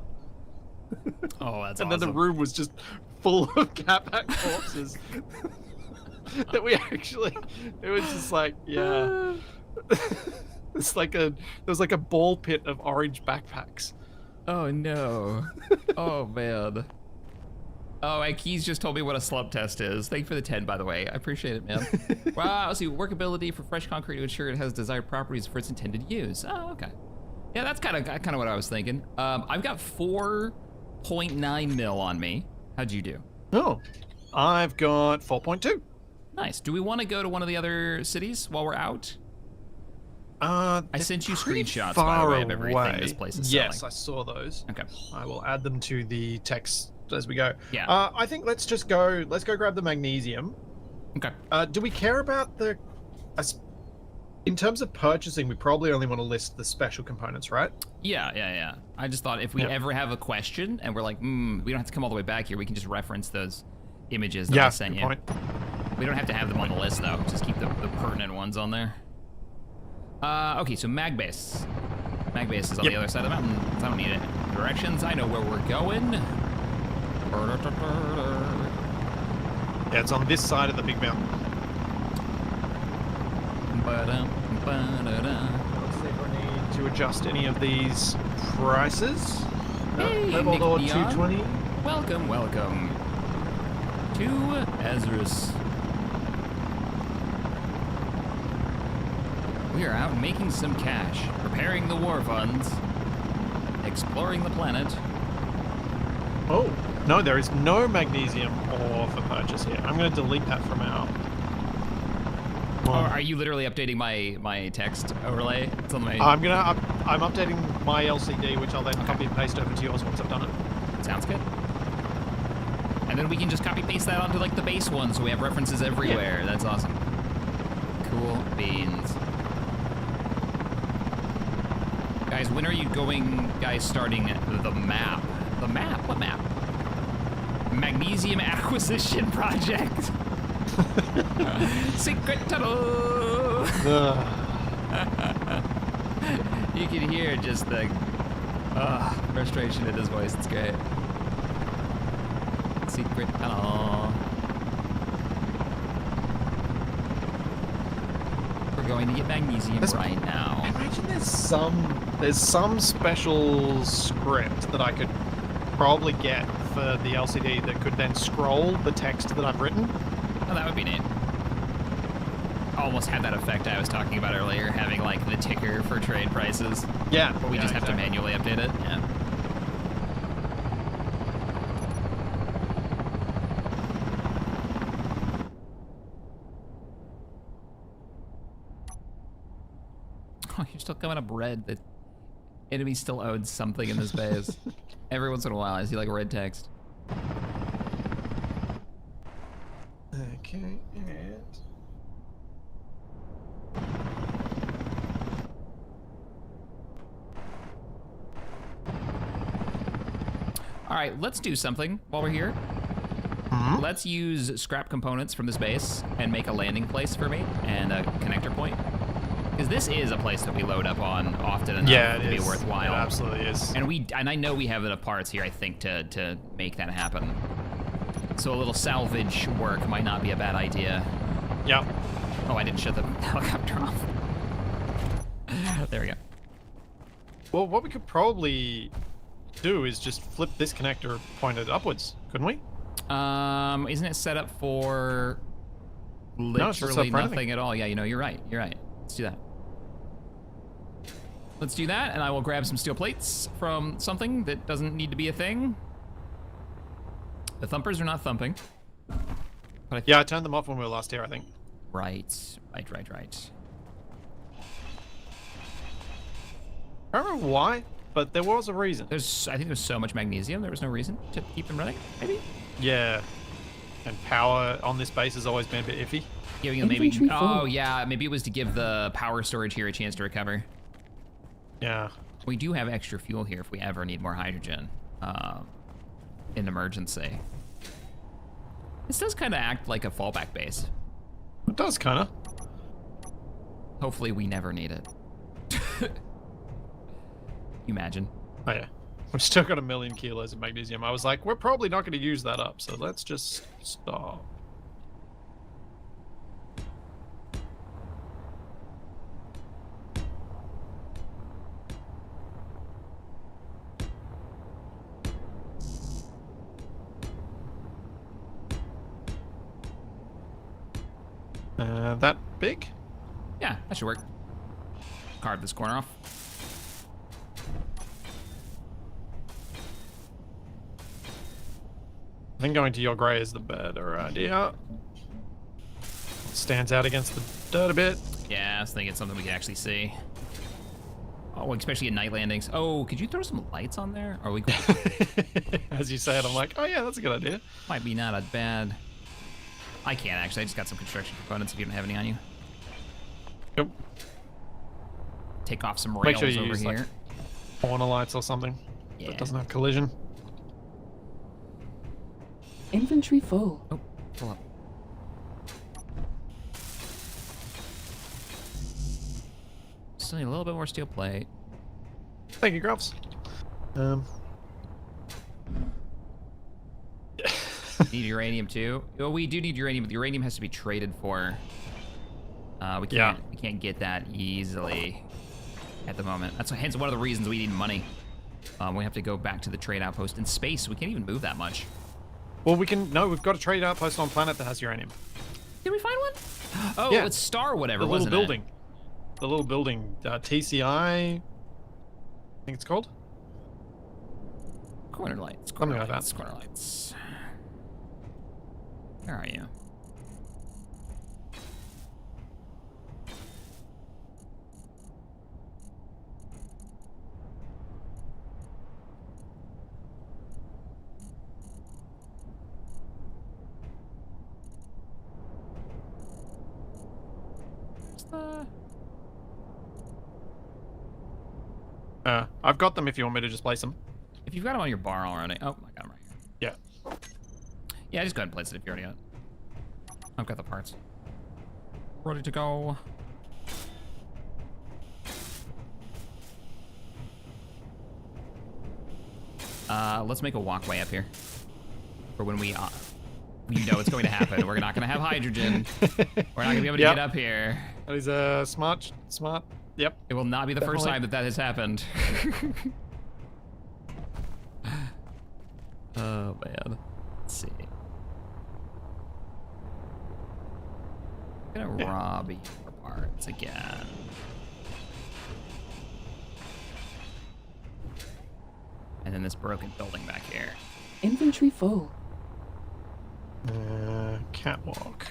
Oh, that's and awesome. then the room was just full of Capac corpses. That we actually, it was just like, yeah. It's like there was like a ball pit of orange backpacks. Oh no. Oh man. Oh, and Keys just told me what a slump test is. Thank you for the 10, by the way. I appreciate it, man. Wow, let's see, workability for fresh concrete to ensure it has desired properties for its intended use. Oh, okay. Yeah, that's kind of what I was thinking. I've got 4.9 mil on me. How'd you do? Oh, I've got 4.2. Nice. Do we want to go to one of the other cities while we're out? I sent you screenshots, by the way, of everything this place is selling. Yes, I saw those. Okay. I will add them to the text as we go. Yeah. I think let's go grab the magnesium. Okay. Do we care about in terms of purchasing, we probably only want to list the special components, right? Yeah. I just thought if we ever have a question and we're like, we don't have to come all the way back here, we can just reference those images that I sent you. Point. We don't have to have them on the list, though. Just keep the pertinent ones on there. Okay, so Magbase. Magbase is on the other side of the mountain. So I don't need it. Directions, I know where we're going. Yeah, it's on this side of the big mountain. Let's see if I need to adjust any of these prices. Hey, Level Nick or Dion. 220. Welcome to Agaris. We are out making some cash, preparing the war funds, exploring the planet. Oh, no, there is no magnesium ore for purchase here. I'm going to delete that from our... Oh, are you literally updating my text overlay? It's on my... I'm updating my LCD, which I'll then copy and paste over to yours once I've done it. Sounds good. And then we can just copy paste that onto like the base one, so we have references everywhere. Yeah. That's awesome. Cool beans. Guys, when are you starting the map? The map? What map? Magnesium acquisition project. Secret tunnel. You can hear just the frustration in his voice. It's great. Secret tunnel. We're going to get magnesium right now. I imagine there's some special script that I could probably get for the LCD that could then scroll the text that I've written. Oh, that would be neat. Almost had that effect I was talking about earlier, having like the ticker for trade prices. Yeah. But we just have to manually update it. Yeah. Oh, you're still coming up red. The enemy still owns something in this base. Every once in a while, I see like red text. Okay, and... All right, let's do something while we're here. Mm-hmm. Let's use scrap components from this base and make a landing place for me and a connector point. Because this is a place that we load up on often enough to be worthwhile. It absolutely is. And I know we have enough parts here, I think, to make that happen. So a little salvage work might not be a bad idea. Yep. Oh, I didn't shut the helicopter off. There we go. Well, what we could probably do is just flip this connector pointed upwards, couldn't we? Isn't it set up for literally nothing at all? Yeah, you know, you're right. You're right. Let's do that. Let's do that, and I will grab some steel plates from something that doesn't need to be a thing. The thumpers are not thumping. But Yeah, I turned them off when we were last here, I think. Right. I don't remember why, but there was a reason. I think there's so much magnesium, there was no reason to keep them running, maybe? Yeah. And power on this base has always been a bit iffy. Giving them maybe. Oh, yeah, maybe it was to give the power storage here a chance to recover. Yeah. We do have extra fuel here if we ever need more hydrogen in emergency. This does kind of act like a fallback base. It does, kind of. Hopefully we never need it. Imagine. Oh, yeah. We've still got 1 million kilos of magnesium. I was like, we're probably not going to use that up, so let's just stop. That big? Yeah, that should work. Carve this corner off. I think going to your grey is the better idea. It stands out against the dirt a bit. Yeah, I was thinking something we can actually see. Oh, especially at night landings. Oh, could you throw some lights on there? Or we As you say it, I'm like, oh yeah, that's a good idea. might be not a bad. I can't actually. I just got some construction components if you don't have any on you. Yep. Take off some Make rails sure you over use, here. like, corner lights or something Yeah. that doesn't have collision. Inventory full. Oh, pull up. Still need a little bit more steel plate. Thank you, Gruffs. Need uranium too. Oh, we do need uranium, but the uranium has to be traded for. We can't get that easily at the moment. That's hence one of the reasons we need money. We have to go back to the trade outpost in space. We can't even move that much. Well, we've got a trade outpost on planet that has uranium. Did we find one? Oh, Yeah. it's Star whatever, The little wasn't building. The little building, TCI, I think it's called. it? Corner lights. Something like that. Corner lights. Where are you? I've got them if you want me to just place them. If you've got them on your bar already. Oh, I got them right here. Yeah. Yeah, just go ahead and place it if you already got it. I've got the parts. Ready to go. Let's make a walkway up here. For when we, you know it's going to happen. We're not going to have hydrogen. We're not going to be able to get up here. That is smart. Yep. It will not be the first Definitely. time that has happened. Oh, man. Let's see. I'm gonna rob you for parts again. And then this broken building back here. Inventory full. Catwalk.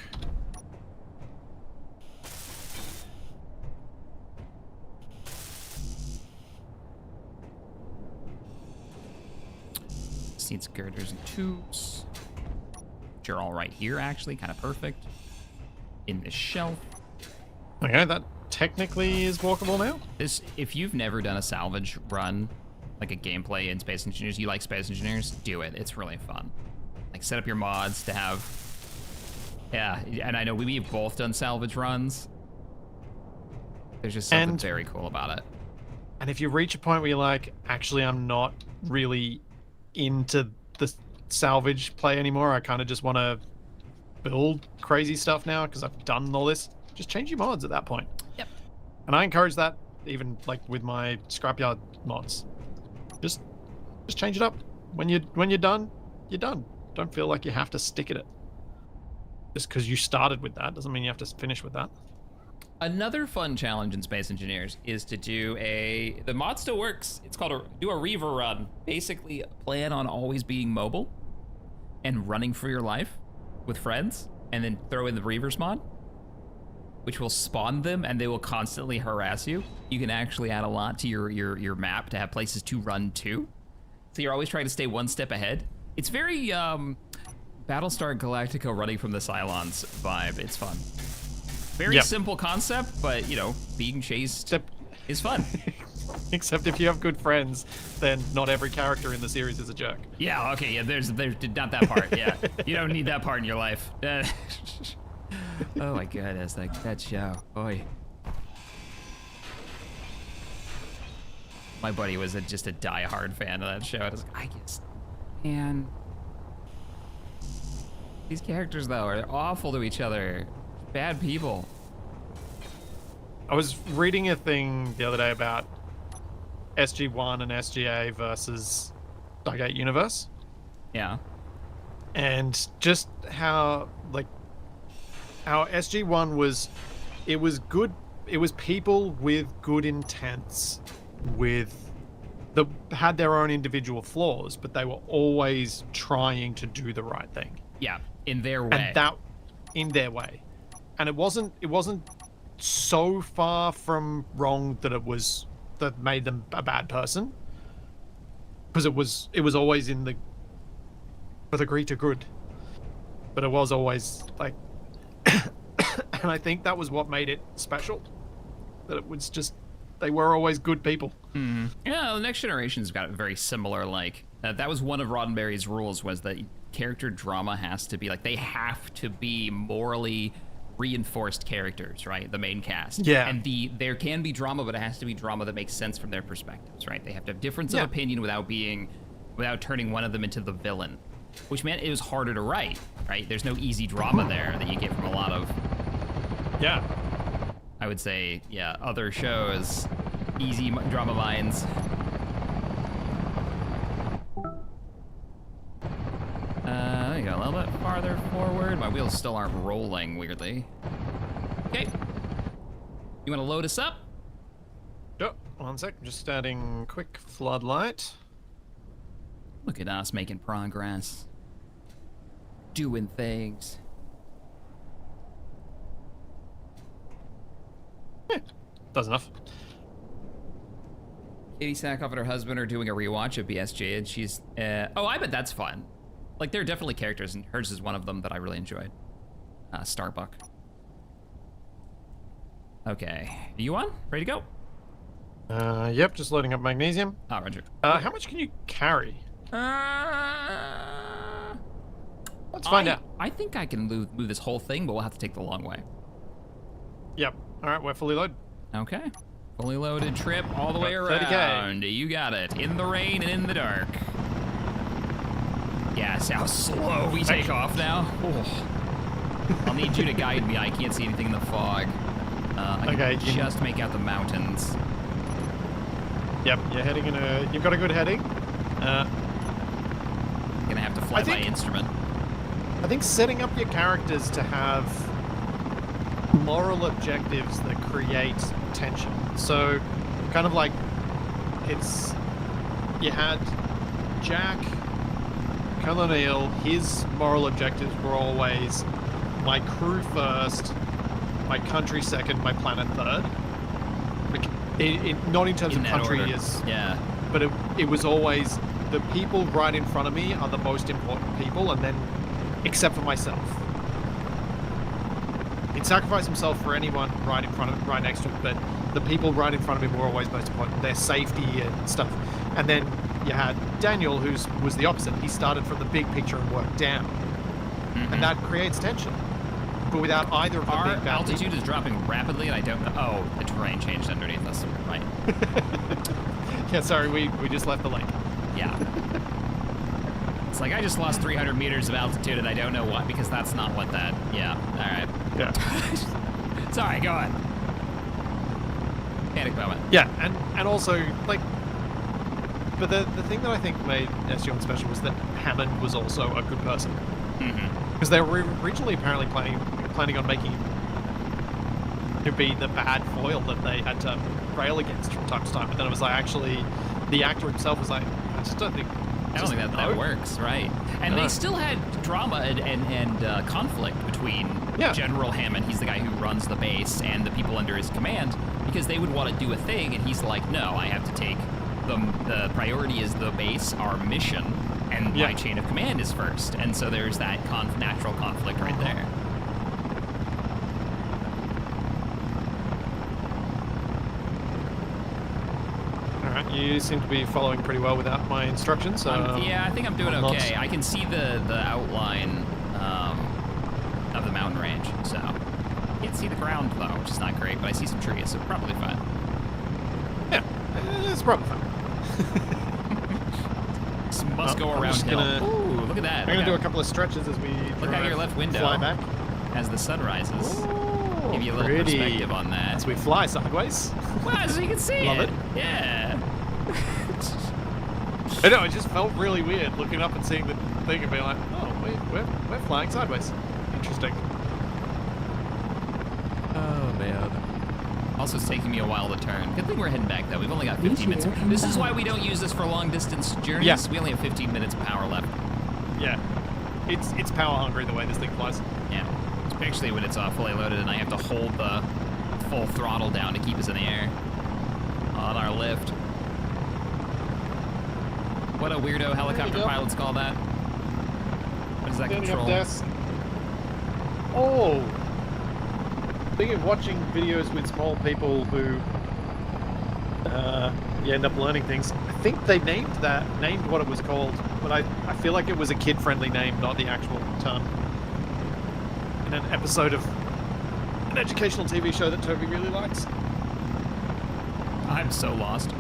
Needs girders and tubes, which are all right here, actually, kind of perfect. In this shelf. Okay, that technically is walkable now. This, if you've never done a salvage run, like a gameplay in Space Engineers, you like Space Engineers, do it. It's really fun. Like, set up your mods to have. Yeah, and I know we've both done salvage runs. There's just something very cool about it. And if you reach a point where you're like, actually, I'm not really into the salvage play anymore, I kind of just want to build crazy stuff now because I've done all this, just change your mods at that point. Yep. And I encourage that even like with my scrapyard mods. Just change it up. When you're done, you're done. Don't feel like you have to stick at it. Just because you started with that doesn't mean you have to finish with that. Another fun challenge in Space Engineers is to do the mod still works. It's called do a Reaver run. Basically, plan on always being mobile. and running for your life with friends, and then throw in the Reavers mod, which will spawn them and they will constantly harass you. You can actually add a lot to your map to have places to run to. So you're always trying to stay one step ahead. It's very Battlestar Galactica running from the Cylons vibe. It's fun. Very simple concept, but you know, being chased is fun. Except if you have good friends, then not every character in the series is a jerk. Yeah, okay, yeah, there's not that part, yeah. You don't need that part in your life. Oh my goodness, that show, boy. My buddy was just a die-hard fan of that show. I was like, I guess, man. These characters, though, are awful to each other. Bad people. I was reading a thing the other day about SG-1 and SGA versus Stargate Universe. Yeah. And just how, like, how SG-1 was, it was good, it was people with good intents, that had their own individual flaws, but they were always trying to do the right thing. Yeah, in their way. And in their way. And it wasn't so far from wrong that made them a bad person, because it was always for the greater good, but it was always like and I think that was what made it special, that it was just they were always good people. Yeah, the Next Generation's got very similar, like that was one of Roddenberry's rules, was that character drama has to be like, they have to be morally reinforced characters, right? The main cast. Yeah. And there can be drama, but it has to be drama that makes sense from their perspectives, right? They have to have difference of opinion without turning one of them into the villain, which meant it was harder to write, right? There's no easy drama there that you get from a lot of, I would say, other shows, easy drama minds. There you go, a little bit farther forward. My wheels still aren't rolling, weirdly. Okay. You want to load us up? Oh, one sec, just adding quick floodlight. Look at us making progress. Doing things. Does enough. Katie Sackhoff and her husband are doing a rewatch of BSG, and she's, oh, I bet that's fun. Like, there are definitely characters, and hers is one of them that I really enjoyed. Starbuck. Okay, are you on? Ready to go? Yep, just loading up magnesium. Oh, Roger. How much can you carry? Let's find out. I think I can move this whole thing, but we'll have to take the long way. Yep. All right, we're fully loaded. Okay. Fully loaded trip all the way 30K. around. You got it. In the rain and in the dark. Yeah, see how slow we take off now? Oh. I'll need you to guide me. I can't see anything in the fog. I can just make out the mountains. Yep, you're heading in a... You've got a good heading. Gonna have to fly by instrument. I think setting up your characters to have moral objectives that create tension. So, kind of like, it's... You had Jack, Colonel Neil, his moral objectives were always my crew first, my country second, my planet third. Not in terms of country, but it was always the people right in front of me are the most important people, and then except for myself. He'd sacrifice himself for anyone right next to him, but the people right in front of him were always most important, their safety and stuff. And then you had Daniel, who was the opposite. He started from the big picture and worked down. And that creates tension. But without either of them being badly... Our altitude is dropping rapidly, and I don't know... Oh, the terrain changed underneath us. Right. Yeah, sorry, we just left the lake. Yeah. It's like I just lost 300 meters of altitude, and I don't know why, because that's not what that... Yeah, all right. Yeah. Sorry, go on. Panic moment. Yeah, and also, like... But the thing that I think made SG-1 special was that Hammond was also a good person. Because they were originally apparently planning on making him to be the bad foil that they had to rail against from time to time. But then it was like, actually, the actor himself was like, I just don't think I don't think that works, right? And No. they still had drama and conflict between Yeah. General Hammond, he's the guy who runs the base, and the people under his command, because they would want to do a thing, and he's like, no, I have to take the priority is the base, our mission, and my chain of command is first. And so there's that natural conflict right there. Alright, you seem to be following pretty well without my instructions. Yeah, I think I'm doing I'm not- okay. I can see the outline of the mountain range, so I can't see the ground though, which is not great, but I see some trees, so probably fine. Yeah, it's probably fine. This must go I'm around just hill. gonna- Ooh, look at that. I'm going to do a couple of stretches as we Look out your left window. fly back. As the sun rises. Ooh, Give you a little pretty. perspective on that. As we fly sideways. Wow, so you can see Love it. Yeah. I know, it just felt really weird looking up and seeing the thing and being like, oh, we're flying sideways. Interesting. Oh, man. Also, it's taking me a while to turn. Good thing we're heading back, though. We've only got 15 minutes. This is why we don't use this for long-distance journeys. Yeah. We only have 15 minutes of power left. Yeah. It's power hungry the way this thing flies. Yeah. Especially when it's fully loaded and I have to hold the full throttle down to keep us in the air on our lift. What a weirdo helicopter pilots call that. What is that control? Oh! Speaking of watching videos with small people who you end up learning things, I think they named what it was called, but I feel like it was a kid-friendly name, not the actual term. In an episode of an educational TV show that Toby really likes. I'm so lost.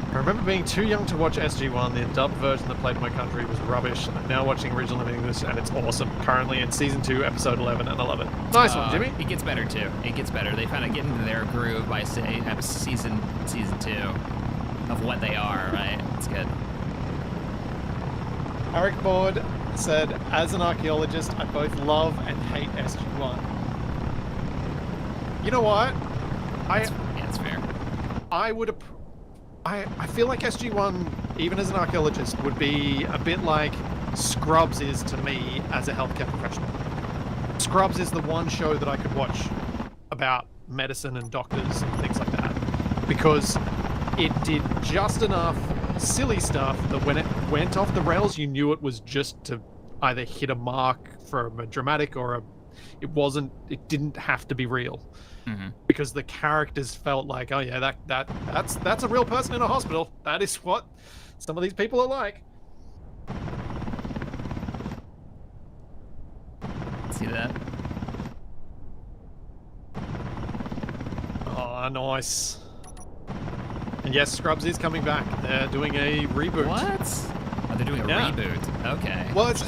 I remember being too young to watch SG-1. The dubbed version that played in my country was rubbish. I'm now watching original in English, and it's awesome. Currently in Season 2, Episode 11, and I love it. Nice one, Jimmy. It gets better, too. It gets better. They kind of get into their groove by, say, season 2 of what they are, right? It's good. Eric Board said, as an archaeologist, I both love and hate SG-1. You know what? Yeah, it's fair. I would... I feel like SG-1, even as an archaeologist, would be a bit like Scrubs is to me as a healthcare professional. Scrubs is the one show that I could watch about medicine and doctors and things like that. Because it did just enough silly stuff that when it went off the rails, you knew it was just to either hit a mark from a dramatic or it didn't have to be real. Mm-hmm. Because the characters felt like, oh yeah, that's a real person in a hospital. That is what some of these people are like. See that? Oh, nice. And yes, Scrubs is coming back. They're doing a reboot. What? Oh, they're doing a reboot. Okay. Well, it's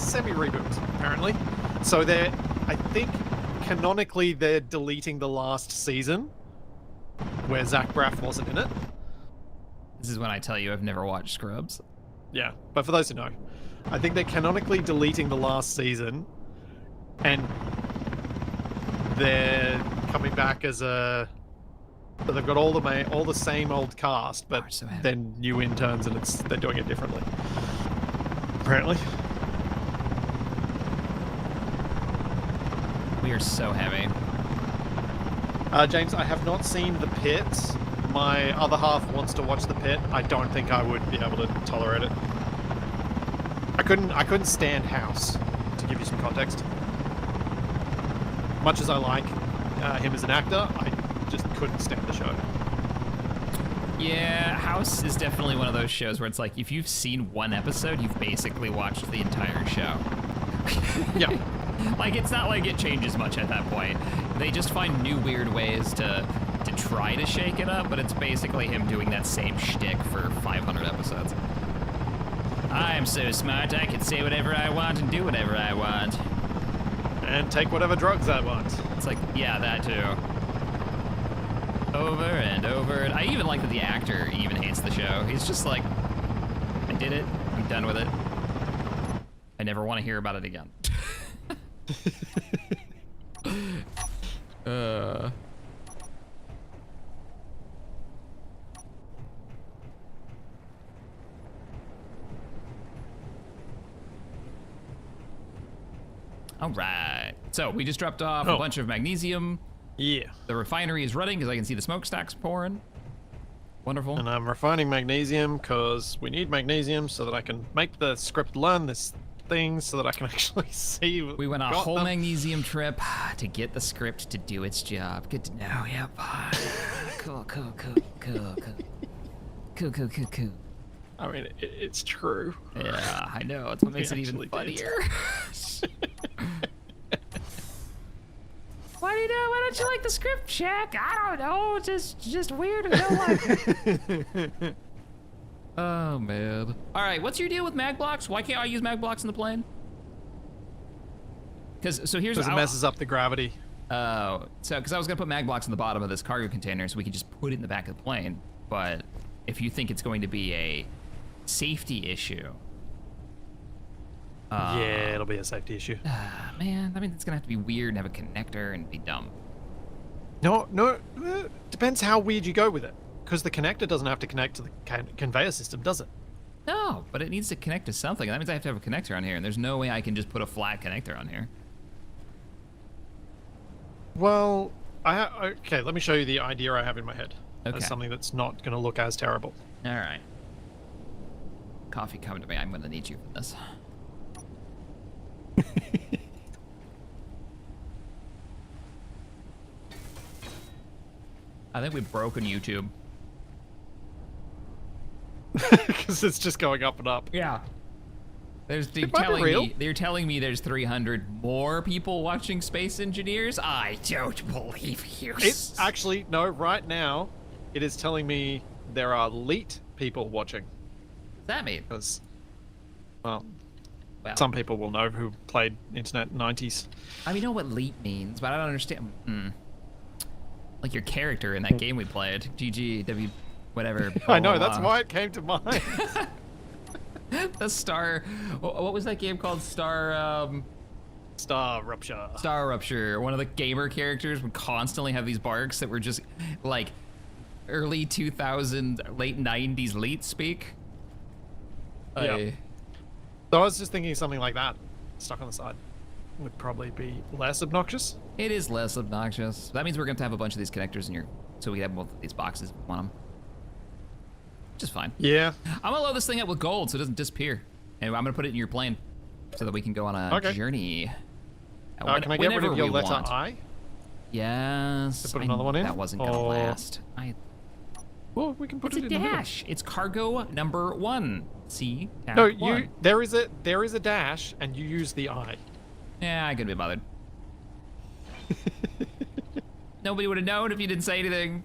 semi-reboot apparently. So I think canonically they're deleting the last season where Zach Braff wasn't in it. This is when I tell you I've never watched Scrubs. Yeah, but for those who know, I think they're canonically deleting the last season, and they're coming back as a. But they've got all the same old cast, but then new interns, and they're doing it differently. Apparently. We are so heavy. James, I have not seen The Pit. My other half wants to watch The Pit. I don't think I would be able to tolerate it. I couldn't stand House, to give you some context. Much as I like him as an actor, I just couldn't stand the show. Yeah, House is definitely one of those shows where it's like, if you've seen one episode, you've basically watched the entire show. Yeah. Like, it's not like it changes much at that point. They just find new weird ways to try to shake it up, but it's basically him doing that same shtick for 500 episodes. I'm so smart, I can say whatever I want and do whatever I want. And take whatever drugs I want. It's like, yeah, that too. Over and over. I even like that the actor even hates the show. He's just like, I did it, I'm done with it. I never want to hear about it again. All right. So we just dropped off a bunch of magnesium. Yeah. The refinery is running because I can see the smokestacks pouring. Wonderful. And I'm refining magnesium because we need magnesium so that I can make the script learn this thing so that I can actually see. We went a whole magnesium trip to get the script to do its job. Good to know. Yep. Cool. Cool. I mean, it's true. Yeah, I know. It's what makes it even actually funnier. Why don't you like the script, Shack? I don't know. Just weird and don't like. Oh man. All right, what's your deal with mag blocks? Why can't I use mag blocks in the plane? Because here's Because it messes up the gravity. Oh, because I was gonna put mag blocks in the bottom of this cargo container so we could just put it in the back of the plane. But if you think it's going to be a safety issue, yeah, it'll be a safety issue. Man, I mean it's gonna have to be weird and have a connector and be dumb. No, depends how weird you go with it. Because the connector doesn't have to connect to the conveyor system, does it? No, but it needs to connect to something. That means I have to have a connector on here, and there's no way I can just put a flat connector on here. Well, okay, let me show you the idea I have in my head. Okay. As something that's not going to look as terrible. All right. Coffee, come to me. I'm going to need you for this. I think we've broken YouTube. Because it's just going up and up. Yeah. They're telling me there's 300 more people watching Space Engineers. I don't believe you. It's actually, no, right now, it is telling me there are elite people watching. What's that mean? Because, well, Wow. some people will know who played internet in the 90s. I mean, I know what leap means, but I don't understand. Like your character in that game we played. GG, whatever. I know, that's why it came to mind. The Star... What was that game called? Star Rupture. Star Rupture. One of the gamer characters would constantly have these barks that were just like early 2000, late 90s leet speak. Yeah. So I was just thinking something like that, stuck on the side, would probably be less obnoxious. It is less obnoxious. That means we're going to have a bunch of these connectors in your... So we have both of these boxes if we want them. Which is fine. Yeah. I'm gonna load this thing up with gold so it doesn't disappear. And I'm gonna put it in your plane so that we can go on a journey. Can I get rid of your letter I? Yes. To put another one in? That wasn't gonna last. Well, we can put it in. It's a dash. It's cargo number 1. See? No, one. there is a dash, and you use the I. Yeah, I couldn't be bothered. Nobody would have known if you didn't say anything.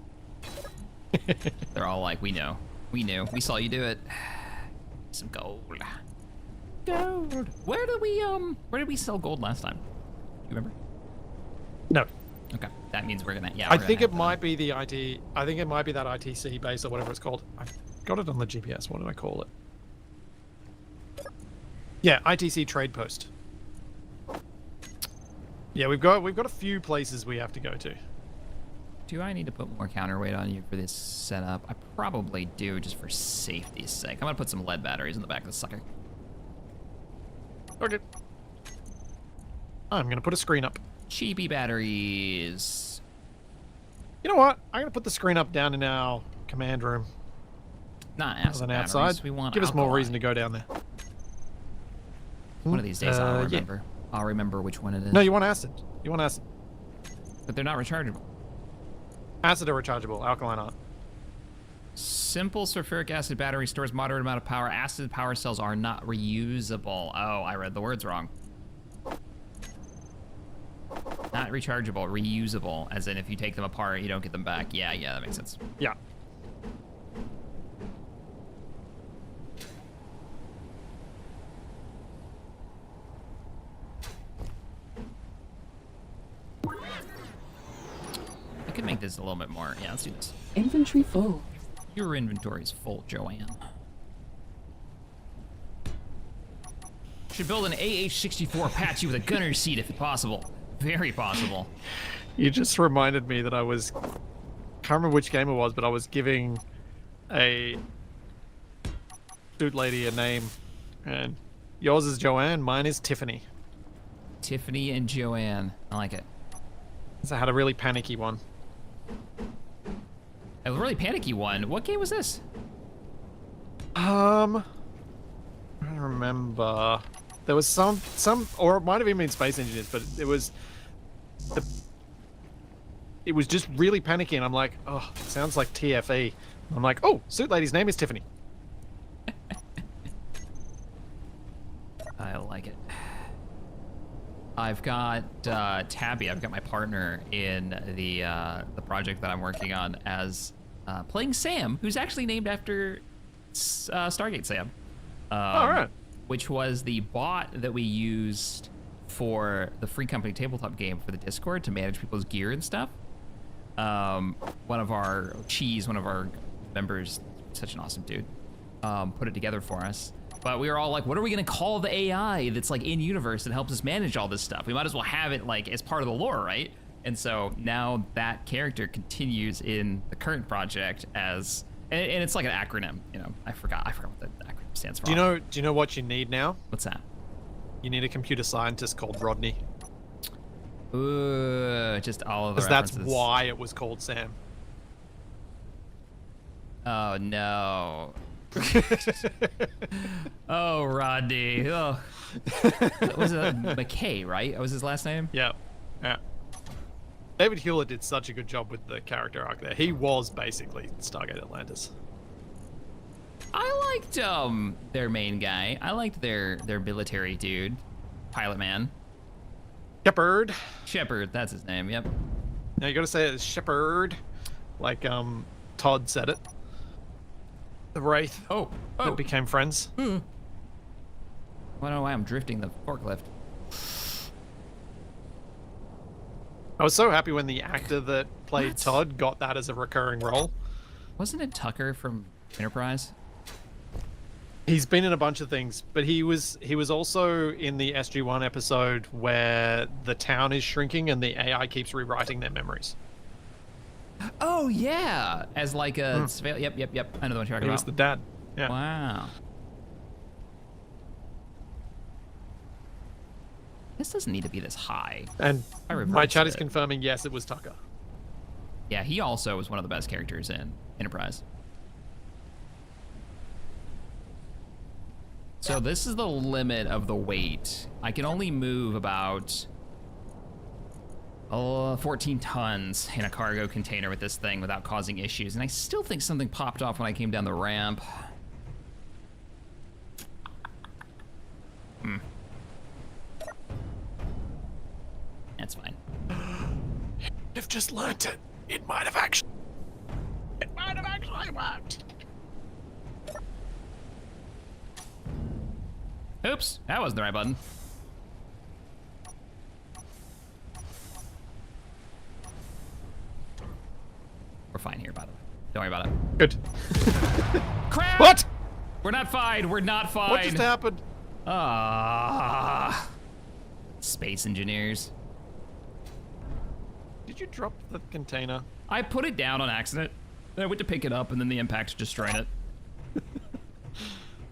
They're all like, we know. We knew. We saw you do it. Some gold. Gold. Where did we sell gold last time? You remember? No. Okay. That means we're gonna, yeah. I think it might be the IT. I think it might be that ITC base or whatever it's called. I got it on the GPS. What did I call it? Yeah, ITC trade post. Yeah, we've got a few places we have to go to. Do I need to put more counterweight on you for this setup? I probably do, just for safety's sake. I'm gonna put some lead batteries in the back of the sucker. Okay. I'm gonna put a screen up. Cheapy batteries. You know what? I'm gonna put the screen up down in our command room. Not acid batteries. Outside. We want Give us more alkali. reason to go down there. One of these days I'll yeah. remember. I'll remember which one it is. No, you want acid. You want acid. But they're not rechargeable. Acid are rechargeable. Alkaline aren't. Simple sulfuric acid battery stores moderate amount of power. Acid power cells are not reusable. Oh, I read the words wrong. Not rechargeable, reusable. As in if you take them apart, you don't get them back. Yeah, that makes sense. Yeah. I could make this a little bit more. Yeah, let's do this. Inventory full. Your inventory is full, Joanne. Should build an AH-64 Apache with a gunner's seat if possible. Very possible. You just reminded me that I was... Can't remember which game it was, but I was giving a dude lady a name. And yours is Joanne, mine is Tiffany. Tiffany and Joanne. I like it. So I had a really panicky one. A really panicky one. What game was this? I don't remember. There was some, or it might have even been Space Engineers, but it was just really panicky, and I'm like, oh, it sounds like TFE. I'm like, oh, Suit Lady's name is Tiffany. I like it. I've got Tabby. I've got my partner in the project that I'm working on as playing Sam, who's actually named after Stargate Sam. All right. Which was the bot that we used for the Free Company tabletop game for the Discord to manage people's gear and stuff. One of our members, such an awesome dude, put it together for us. But we were all like, what are we gonna call the AI that's like in universe that helps us manage all this stuff? We might as well have it like as part of the lore, right? And so now that character continues in the current project as, and it's like an acronym, you know. I forgot what the acronym stands for. Do you know what you need now? What's that? You need a computer scientist called Rodney. Ooh, just all of the Because references. that's why it was called Sam. Oh no. Oh, Rodney. Oh. Was it McKay, right? That was his last name? Yeah. David Hewlett did such a good job with the character arc there. He was basically Stargate Atlantis. I liked their main guy. I liked their military dude, pilot man. Shepard, that's his name. Yep. Now you got to say it as Shepard, like Todd said it. The Wraith. Oh. That became friends. I don't know why I'm drifting the forklift. I was so happy when the actor that played What? Todd got that as a recurring role. Wasn't it Tucker from Enterprise? He's been in a bunch of things, but he was also in the SG-1 episode where the town is shrinking and the AI keeps rewriting their memories. Oh yeah, as like a yep. I know the one you're talking He about. was the dad. Yeah. Wow. This doesn't need to be this high. And I my reversed chat is it. confirming, yes, it was Tucker. Yeah, he also was one of the best characters in Enterprise. So this is the limit of the weight. I can only move about 14 tons in a cargo container with this thing without causing issues. And I still think something popped off when I came down the ramp. That's fine. If just learnt it, it might have actually worked. Oops, that wasn't the right button. We're fine here, by the way. Don't worry about it. Good. Crap! What? We're not fine. We're not fine. What just happened? Ah. Space engineers. Did you drop the container? I put it down on accident. Then I went to pick it up, and then the impact's destroyed it.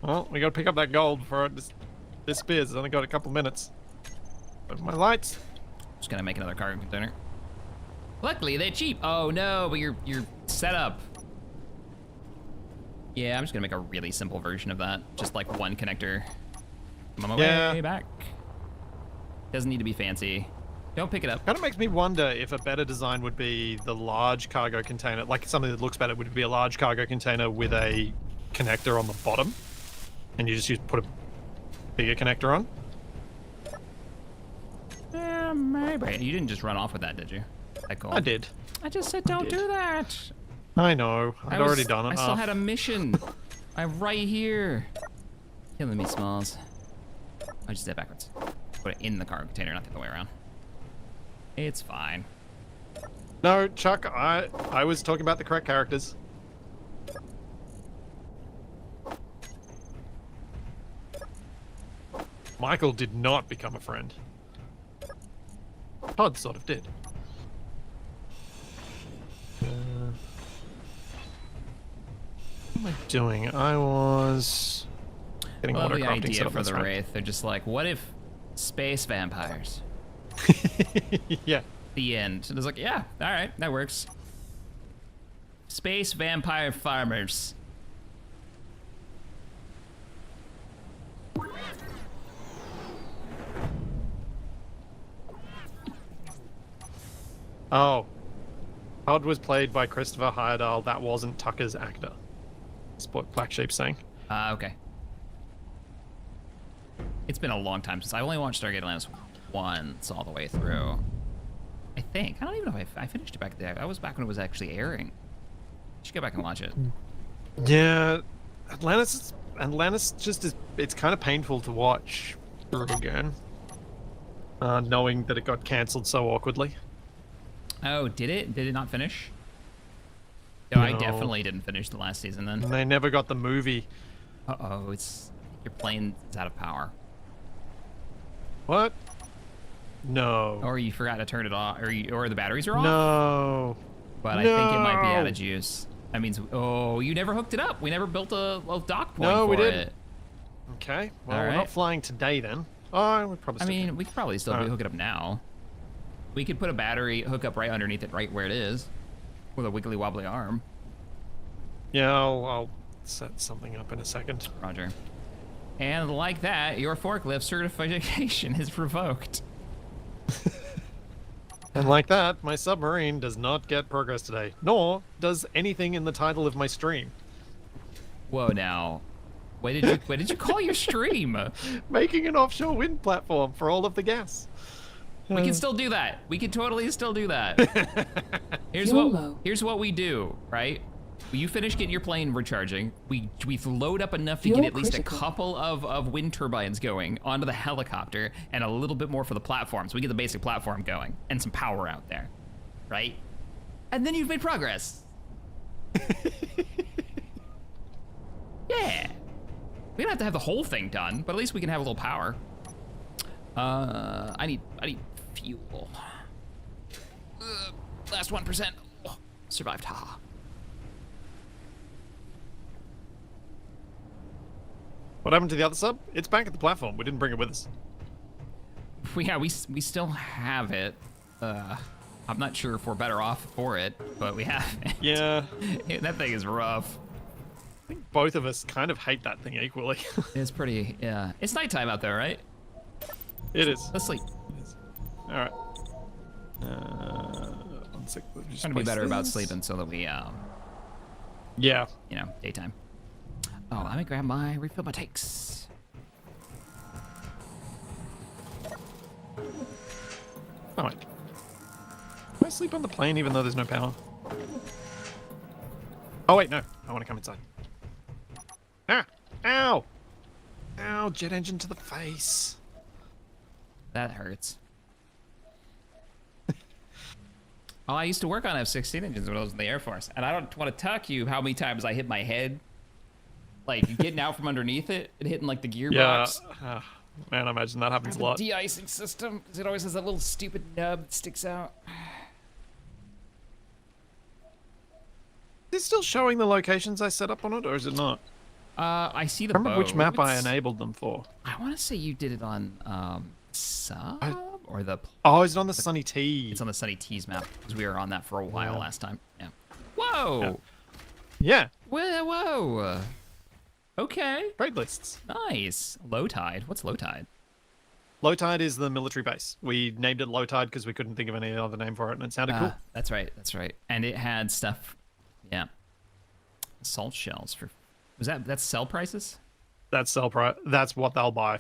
Well, we gotta pick up that gold before it disappears. It's only got a couple minutes. But my lights. Just gonna make another cargo container. Luckily, they're cheap. Oh no, but your setup. Yeah, I'm just gonna make a really simple version of that. Just like one connector. I'm on my way back. Doesn't need to be fancy. Don't pick it up. Kind of makes me wonder if a better design would be the large cargo container, like something that looks better would be a large cargo container with a connector on the bottom, and you just put a bigger connector on. Yeah, maybe. You didn't just run off with that, did you? That goal. I did. I just said don't do that. I know. I'd already done it. I still had a mission. I'm right here. Killing me, Smalls. I just did it backwards. Put it in the cargo container, not the other way around. It's fine. No, Chuck, I was talking about the correct characters. Michael did not become a friend. Todd sort of did. What am I doing? I was getting Well, auto the crafting set idea up for on the Stripe. Wraith, they're just like, what if Space vampires. Yeah. The end. And it's like, yeah, all right, that works. Space vampire farmers. Oh. Todd was played by Christopher Heyerdahl. That wasn't Tucker's actor. That's what Black Sheep's saying. Okay. It's been a long time since I only watched Stargate Atlantis once all the way through. I think. I don't even know if I finished it back there. That was back when it was actually airing. You should go back and watch it. Yeah. Atlantis just is, it's kind of painful to watch through again. Knowing that it got cancelled so awkwardly. Oh, did it? Did it not finish? No, I No. definitely didn't finish the last season then. And they never got the movie. Uh-oh, your plane is out of power. What? No. Or you forgot to turn it off, or the batteries are off? No. But I think it might be out No. of juice. That means, oh, you never hooked it up. We never built a dock point No, for we didn't. it. Okay. Well, All we're right. not flying today then. Oh, we probably. I still mean, can. we could probably still Alright. hook it up now. We could put a battery hook up right underneath it, right where it is, with a wiggly wobbly arm. Yeah, I'll set something up in a second. Roger. And like that, your forklift certification is revoked. And like that, my submarine does not get progress today, nor does anything in the title of my stream. Whoa, now. What did you call your stream? Making an offshore wind platform for all of the gas. We can still do that. We can totally still do that. Here's YOLO. what we do, right? You finish getting your plane recharging. We load up enough to Fuel get at least critical. a couple of wind turbines going onto the helicopter and a little bit more for the platform. So we get the basic platform going and some power out there, right? And then you've made progress. Yeah. We don't have to have the whole thing done, but at least we can have a little power. I need fuel. Last 1%. Oh, survived. Ha. What happened to the other sub? It's back at the platform. We didn't bring it with us. Yeah, we still have it. I'm not sure if we're better off for it, but we have it. Yeah. That thing is rough. I think both of us kind of hate that thing equally. It's pretty, yeah. It's nighttime out there, right? It is. Let's sleep. All right. 1 sec. let me just Trying to be place better about this. sleeping so that we, Yeah. daytime. Oh, let me grab refill my tanks. Oh, wait. Can I sleep on the plane even though there's no power? Oh, wait, no. I want to come inside. Ah! Ow! Ow, jet engine to the face. That hurts. Oh, I used to work on F-16 engines when I was in the Air Force, and I don't want to tell you how many times I hit my head, like getting out from underneath it and hitting like the gearbox. Yeah. Man, I imagine that happens a lot. De-icing system, because it always has that little stupid nub that sticks out. Is it still showing the locations I set up on it, or is it not? I see the I remember which map I boats. enabled them for. I want to say you did it on Sub or the. Oh, is it on the Sunny T? It's on the Sunny Tees map because we were on that for a while Yeah. last time. Yeah. Whoa. Yeah, Whoa. Okay. trade lists. Nice. Low tide. What's low tide? Low Tide is the military base. We named it Low Tide because we couldn't think of any other name for it, and it sounded cool. That's right. And it had stuff. Yeah. Salt shells for. That's sell prices? That's sell price. That's what they'll buy.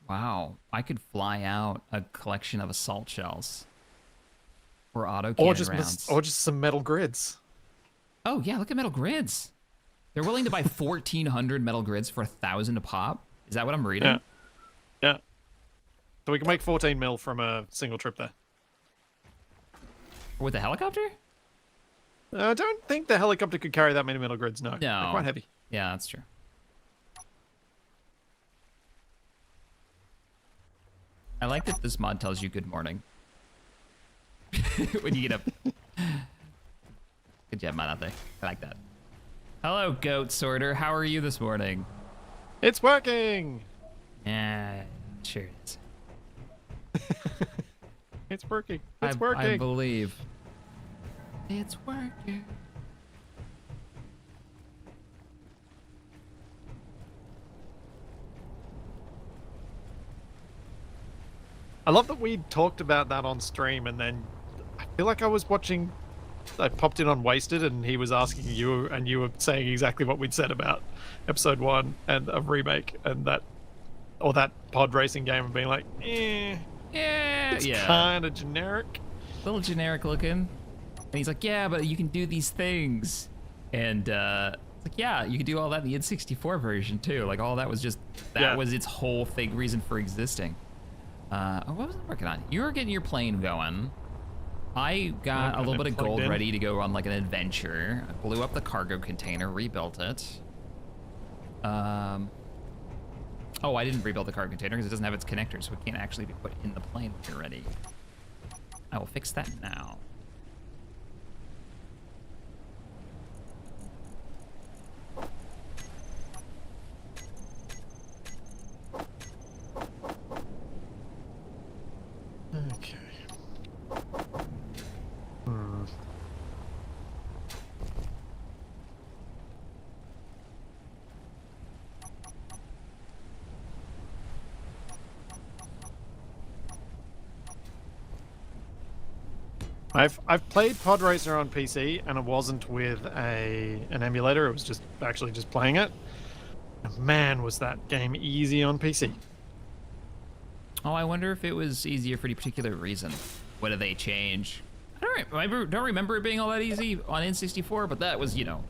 Wow. I could fly out a collection of assault shells. Or auto cannon rounds. Or just some metal grids. Oh yeah, look at metal grids. They're willing to buy 1,400 metal grids for 1,000 a pop. Is that what I'm reading? Yeah. Yeah. So we can make 14 mil from a single trip there. With a helicopter? I don't think the helicopter could carry that many metal grids. No. No. They're quite heavy. Yeah, that's true. I like that this mod tells you good morning when you get up. Good job, mod out there. I like that. Hello, Goat Sorter. How are you this morning? It's working. Yeah. Sure it is. It's working. It's I working. believe. It's working. I love that we talked about that on stream, and then I feel like I was watching. I popped in on Wasted, and he was asking you, and you were saying exactly what we'd said about episode 1 and a remake, and that pod racing game, and being like, Yeah, it's yeah. kind of generic. A little generic looking. And he's like, yeah, but you can do these things. And it's like, yeah, you can do all that in the N64 version too. Like all that was just, that was its whole thing, reason for existing. What was I working on? You were getting your plane going. I got a little bit of gold ready to go on like an adventure. I blew up the cargo container, rebuilt it. Oh, I didn't rebuild the cargo container because it doesn't have its connector, so it can't actually be put in the plane when you're ready. I will fix that now. Okay. I've played Pod Racer on PC, and it wasn't with an emulator. It was just actually just playing it. And man, was that game easy on PC. Oh, I wonder if it was easier for any particular reason. What did they change? I don't remember it being all that easy on N64, but that was, you know.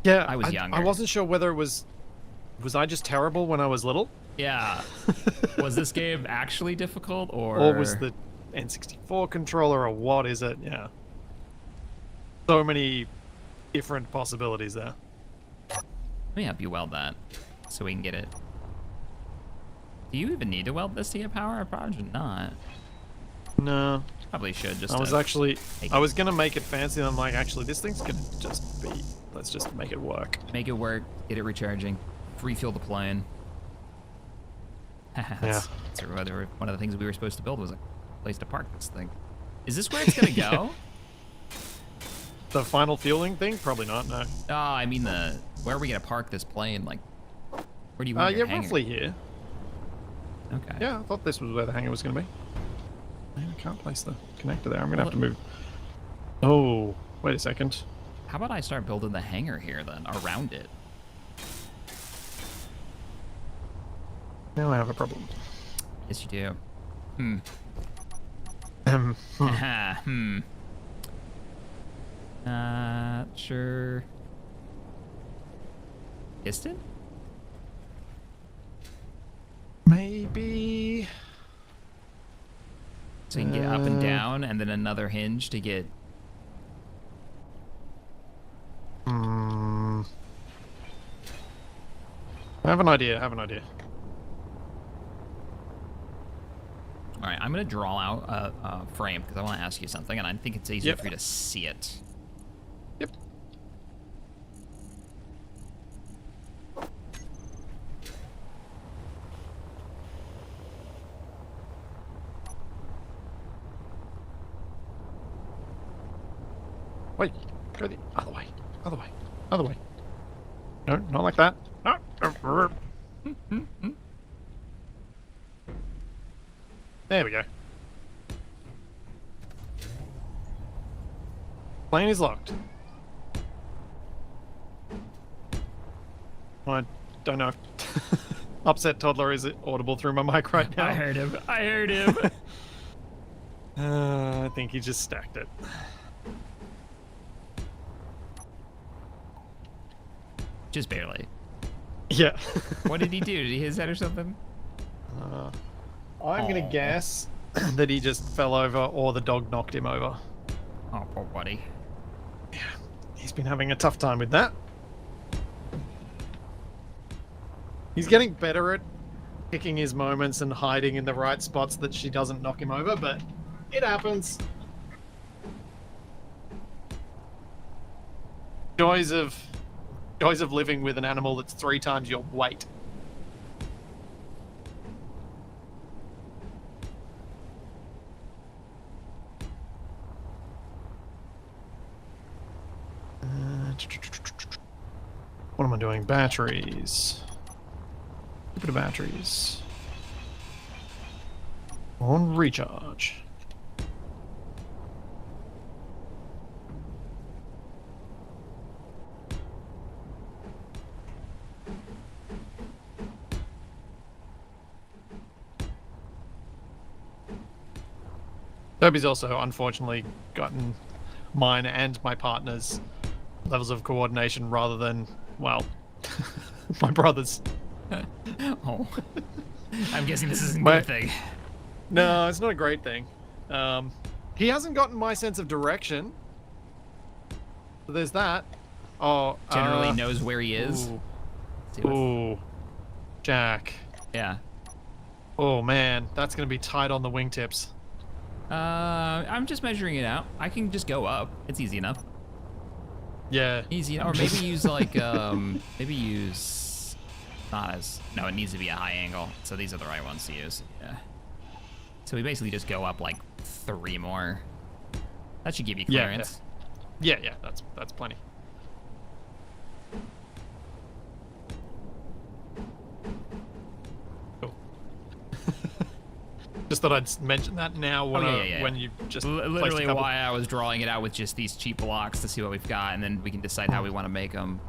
Yeah, I was younger. I wasn't sure whether it was I just terrible when I was little? Yeah. Was this game actually difficult, or was the N64 controller, or what is it? Yeah. So many different possibilities there. Let me help you weld that so we can get it. Do you even need to weld this to get power? Probably not. No. Probably should just. I was gonna make it fancy, and I'm like, actually, this thing's gonna just be. Let's just make it work. Make it work. Get it recharging. Refuel the plane. That's one of the things we were supposed to build was a place to park this thing. Is this where it's gonna go? The final fueling thing? Probably not. No. Oh, I mean where are we gonna park this plane? Like, where do you want your hangar? Roughly here. Okay. Yeah, I thought this was where the hangar was going to be. I can't place the connector there. I'm going to have to move. Oh, wait a second. How about I start building the hangar here then, around it? Now I have a problem. Yes, you do. Sure. Piston? Maybe. So you can get up and down, and then another hinge to get. I have an idea. All right, I'm gonna draw out a frame because I want to ask you something, and I think it's easier for you to see it. Yep. Wait, go the other way. Other way. No, not like that. No. There we go. Plane is locked. I don't know if Upset Toddler is audible through my mic right now. I heard him. I think he just stacked it. Just barely. Yeah. What did he do? Did he hit his head or something? I'm gonna guess that he just fell over, or the dog knocked him over. Oh, poor buddy. Yeah, he's been having a tough time with that. He's getting better at picking his moments and hiding in the right spots that she doesn't knock him over, but it happens. Joys of living with an animal that's 3 times your weight. What am I doing? Batteries. A bit of batteries. On recharge. Toby's also unfortunately gotten mine and my partner's levels of coordination rather than, well, my brother's. Oh. I'm guessing this isn't a good thing. No, it's not a great thing. He hasn't gotten my sense of direction. So there's that. Oh, Generally knows where he is. Ooh. Jack. Yeah. Oh man, that's gonna be tight on the wingtips. I'm just measuring it out. I can just go up. It's easy enough. Yeah. Easy, or maybe use like maybe use not as no. It needs to be a high angle. So these are the right ones to use. Yeah. So we basically just go up like 3 more. That should give you clearance. Yeah, that's plenty. Cool. Just thought I'd mention that now when you just literally why I was drawing it out with just these cheap blocks to see what we've got, and then we can decide how we want to make them.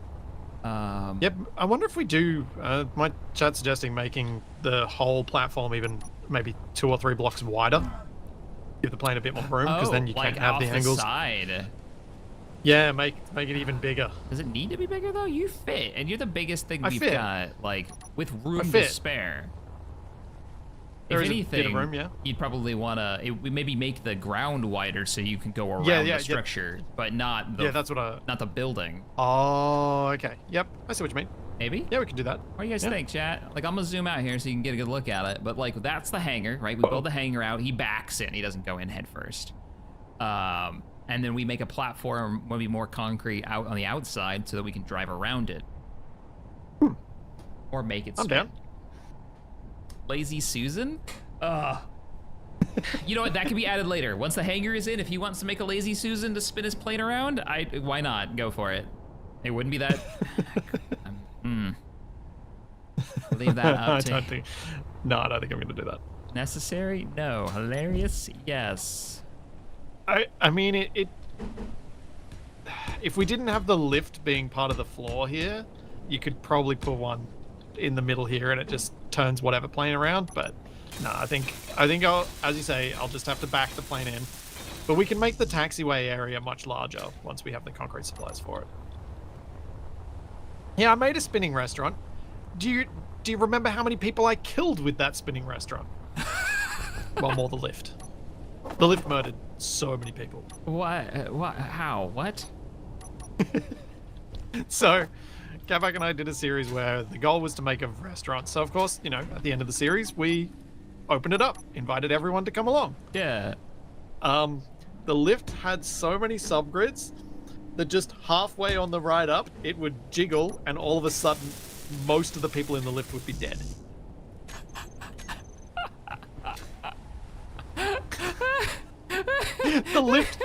Yep, I wonder if we do. My chat's suggesting making the whole platform even maybe 2 or 3 blocks wider. Give the plane a bit more room, because then you like can't have the angles. Side. Yeah, make it even bigger. Does it need to be bigger though? You fit, and you're the biggest thing we've got, like with room to spare. There if is anything, a bit of room, yeah. You'd probably want to maybe make the ground wider so you can go around the structure, but not the that's what not the building. Oh, okay. Yep, I see what you mean. Maybe. Yeah, we can do that. What do you guys think, chat? Like, I'm gonna zoom out here so you can get a good look at it. But like, that's the hangar, right? We build the hangar out. He backs in. He doesn't go in head first. And then we make a platform, maybe more concrete, out on the outside so that we can drive around it. Or make it. I'm down. Lazy Susan? You know what? That can be added later. Once the hangar is in, if he wants to make a Lazy Susan to spin his plane around, why not? Go for it. It wouldn't be that. Leave that up to. I don't think I'm going to do that. Necessary? No. Hilarious? Yes. I mean, it. If we didn't have the lift being part of the floor here, you could probably put one in the middle here, and it just turns whatever plane around. But no, I think I'll, as you say, I'll just have to back the plane in. But we can make the taxiway area much larger once we have the concrete supplies for it. Yeah, I made a spinning restaurant. Do you remember how many people I killed with that spinning restaurant? Well, more the lift. The lift murdered so many people. What? What? How? What? So, Kavak and I did a series where the goal was to make a restaurant. So, of course, at the end of the series, we opened it up, invited everyone to come along. Yeah. The lift had so many subgrids that just halfway on the ride up, it would jiggle, and all of a sudden, most of the people in the lift would be dead. The lift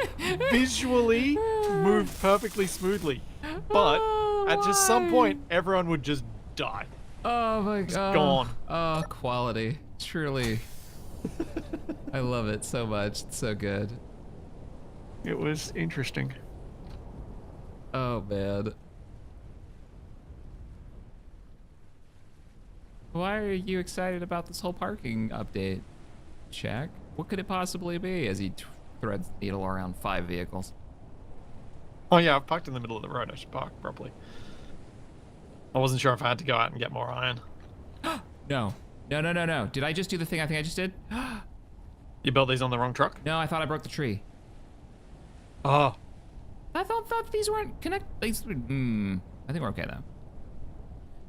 visually moved perfectly smoothly, but at just some point, everyone would just die. Oh my god. Just gone. Oh, quality. Truly. I love it so much. It's so good. It was interesting. Oh man. Why are you excited about this whole parking update, Shaq? What could it possibly be as he threads the needle around 5 vehicles? Oh yeah, I've parked in the middle of the road. I should park properly. I wasn't sure if I had to go out and get more iron. No. No. Did I just do the thing I think I just did? You built these on the wrong truck? No, I thought I broke the tree. Oh. I thought these weren't connected. I think we're okay though.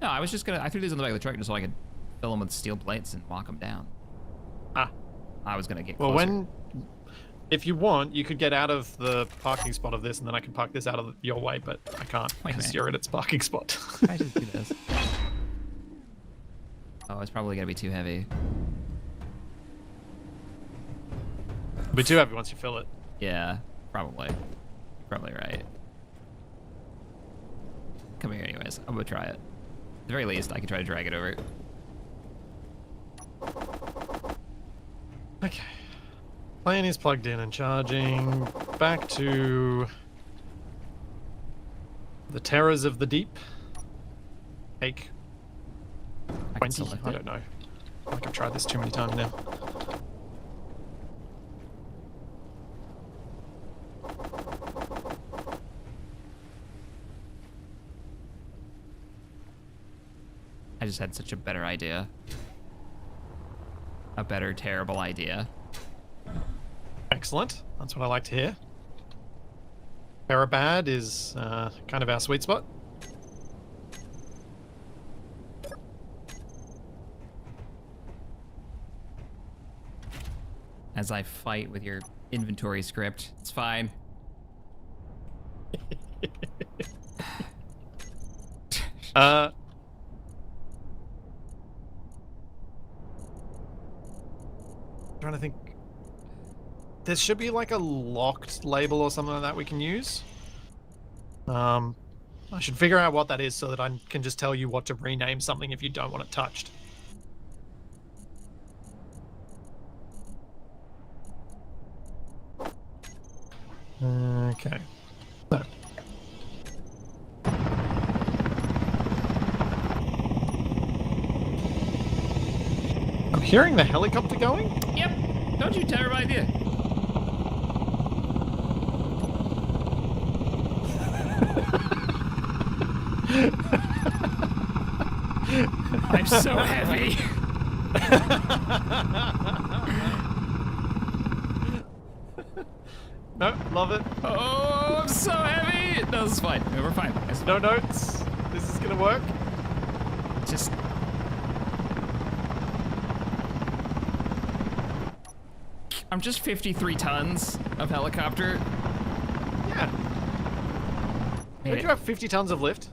No, I was just I threw these on the back of the truck just so I could fill them with steel plates and walk them down. Ah. I was gonna get closer. Well, if you want, you could get out of the parking spot of this, and then I can park this out of your way, but I can't because you're in its parking spot. I just do this. Oh, it's probably gonna be too heavy. It'll be too heavy once you fill it. Yeah, probably. You're probably right. come here anyways. I'm gonna try it. At the very least, I can try to drag it over. Okay. Plane is plugged in and charging. Back to the terrors of the deep. Take I can 20. select I it. don't know. I think I've tried this too many times now. I just had such a better idea. A better terrible idea. Excellent. That's what I like to hear. Parabad is kind of our sweet spot. As I fight with your inventory script, it's fine. Trying to think. There should be like a locked label or something like that we can use. I should figure out what that is so that I can just tell you what to rename something if you don't want it touched. Okay. So. I'm hearing the helicopter going? Yep. Don't you terrible idea. I'm so heavy. No, love it. Oh, I'm so heavy. No, this is fine. No, we're fine. No notes. This is gonna work. Just. I'm just 53 tons of helicopter. Yeah. Don't you have 50 tons of lift?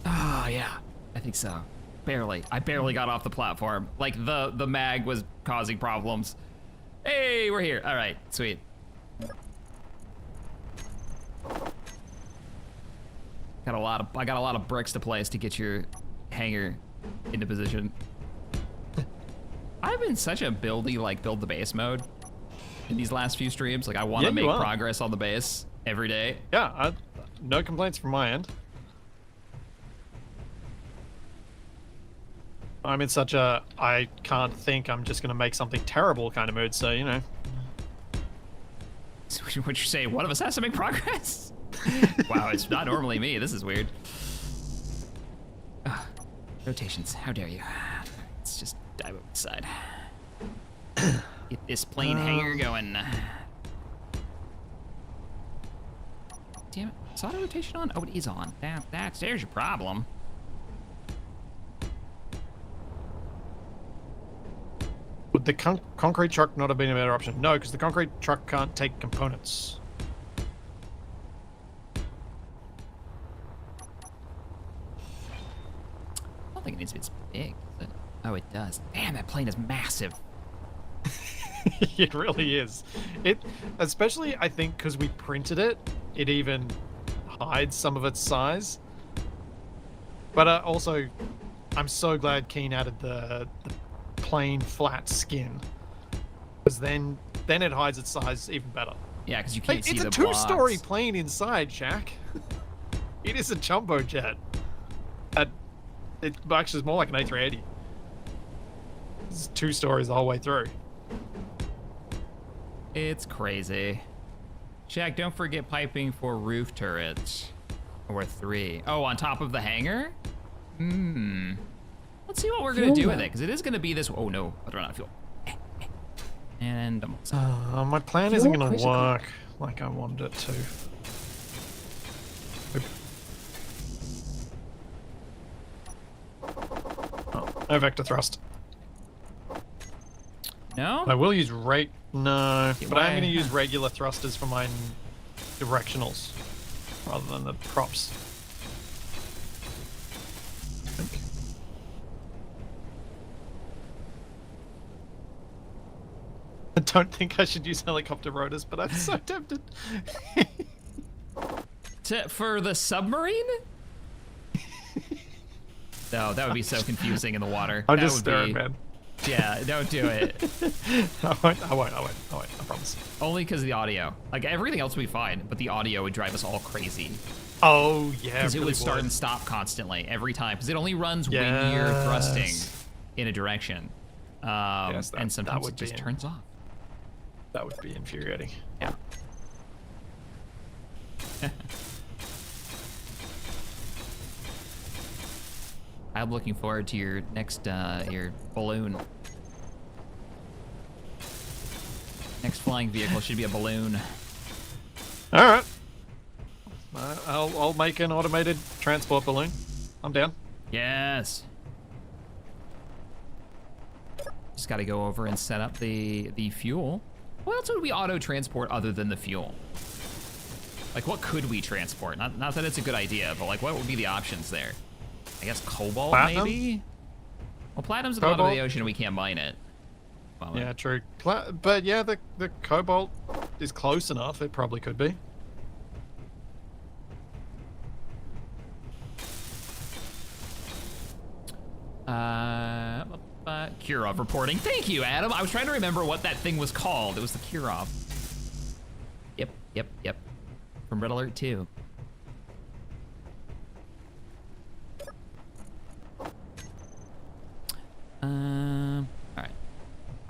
Oh, yeah. I think so. Barely. I barely got off the platform. Like, the mag was causing problems. Hey, we're here. All right, sweet. I got a lot of bricks to place to get your hangar into position. I've been such a buildy, like, build the base mode in these last few streams. Like, I want to make progress on the base every day. Yeah, no complaints from my end. I'm in such a I can't think, I'm just going to make something terrible kind of mood, so, you know. So what you say, one of us has to make progress? Wow, it's not normally me. This is weird. Rotations, how dare you? Let's just dive over the side. Get this plane hangar going. Damn it, is auto rotation on? Oh, it is on. There's your problem. Would the concrete truck not have been a better option? No, because the concrete truck can't take components. I don't think it needs to be this big, does it? Oh, it does. Damn, that plane is massive. It really is. It, especially I think because we printed it, it even hides some of its size. But also, I'm so glad Keen added the plain flat skin, because then it hides its size even better. Yeah, because you can't see the It's a two-story blocks. plane inside, Shaq. It is a jumbo jet. It actually is more like an A380. It's 2 stories the whole way through. It's crazy. Shaq, don't forget piping for roof turrets. Or 3. Oh, on top of the hangar? Let's see what we're gonna do with it, because it is gonna be this. Oh no, let's run out of fuel. And My plan Fuel isn't going to critical. work like I wanted it to. Oh, no vector thrust. no? I will use no, Yeah, but I'm why? going to use regular thrusters for my directionals rather than the props. I think. I don't think I should use helicopter rotors, but I'm so tempted. For the submarine? No, that would be so confusing in the water. I'm That just would staring, be- man. Yeah, don't do it. I won't, I promise. Only because of the audio. Like, everything else would be fine, but the audio would drive us all crazy. Oh, yeah, Because it really would start and stop constantly every time. Because it only runs when you're thrusting in a direction. Yes, and that sometimes would it just be- turns off. That would be infuriating. Yeah. I'm looking forward to your next, your balloon. Next flying vehicle should be a balloon. All right. I'll make an automated transport balloon. I'm down. Yes. Just got to go over and set up the fuel. What else would we auto transport other than the fuel? Like, what could we transport? Not that it's a good idea, but like, what would be the options there? I guess cobalt, Platinum? maybe? Well, platinum's at the bottom of the Cobalt? ocean and we can't mine it. Well, Yeah, true. But yeah, the cobalt is close enough. It probably could be. Kirov reporting. Thank you, Adam. I was trying to remember what that thing was called. It was the Kirov. Yep. From Red Alert 2. Alright.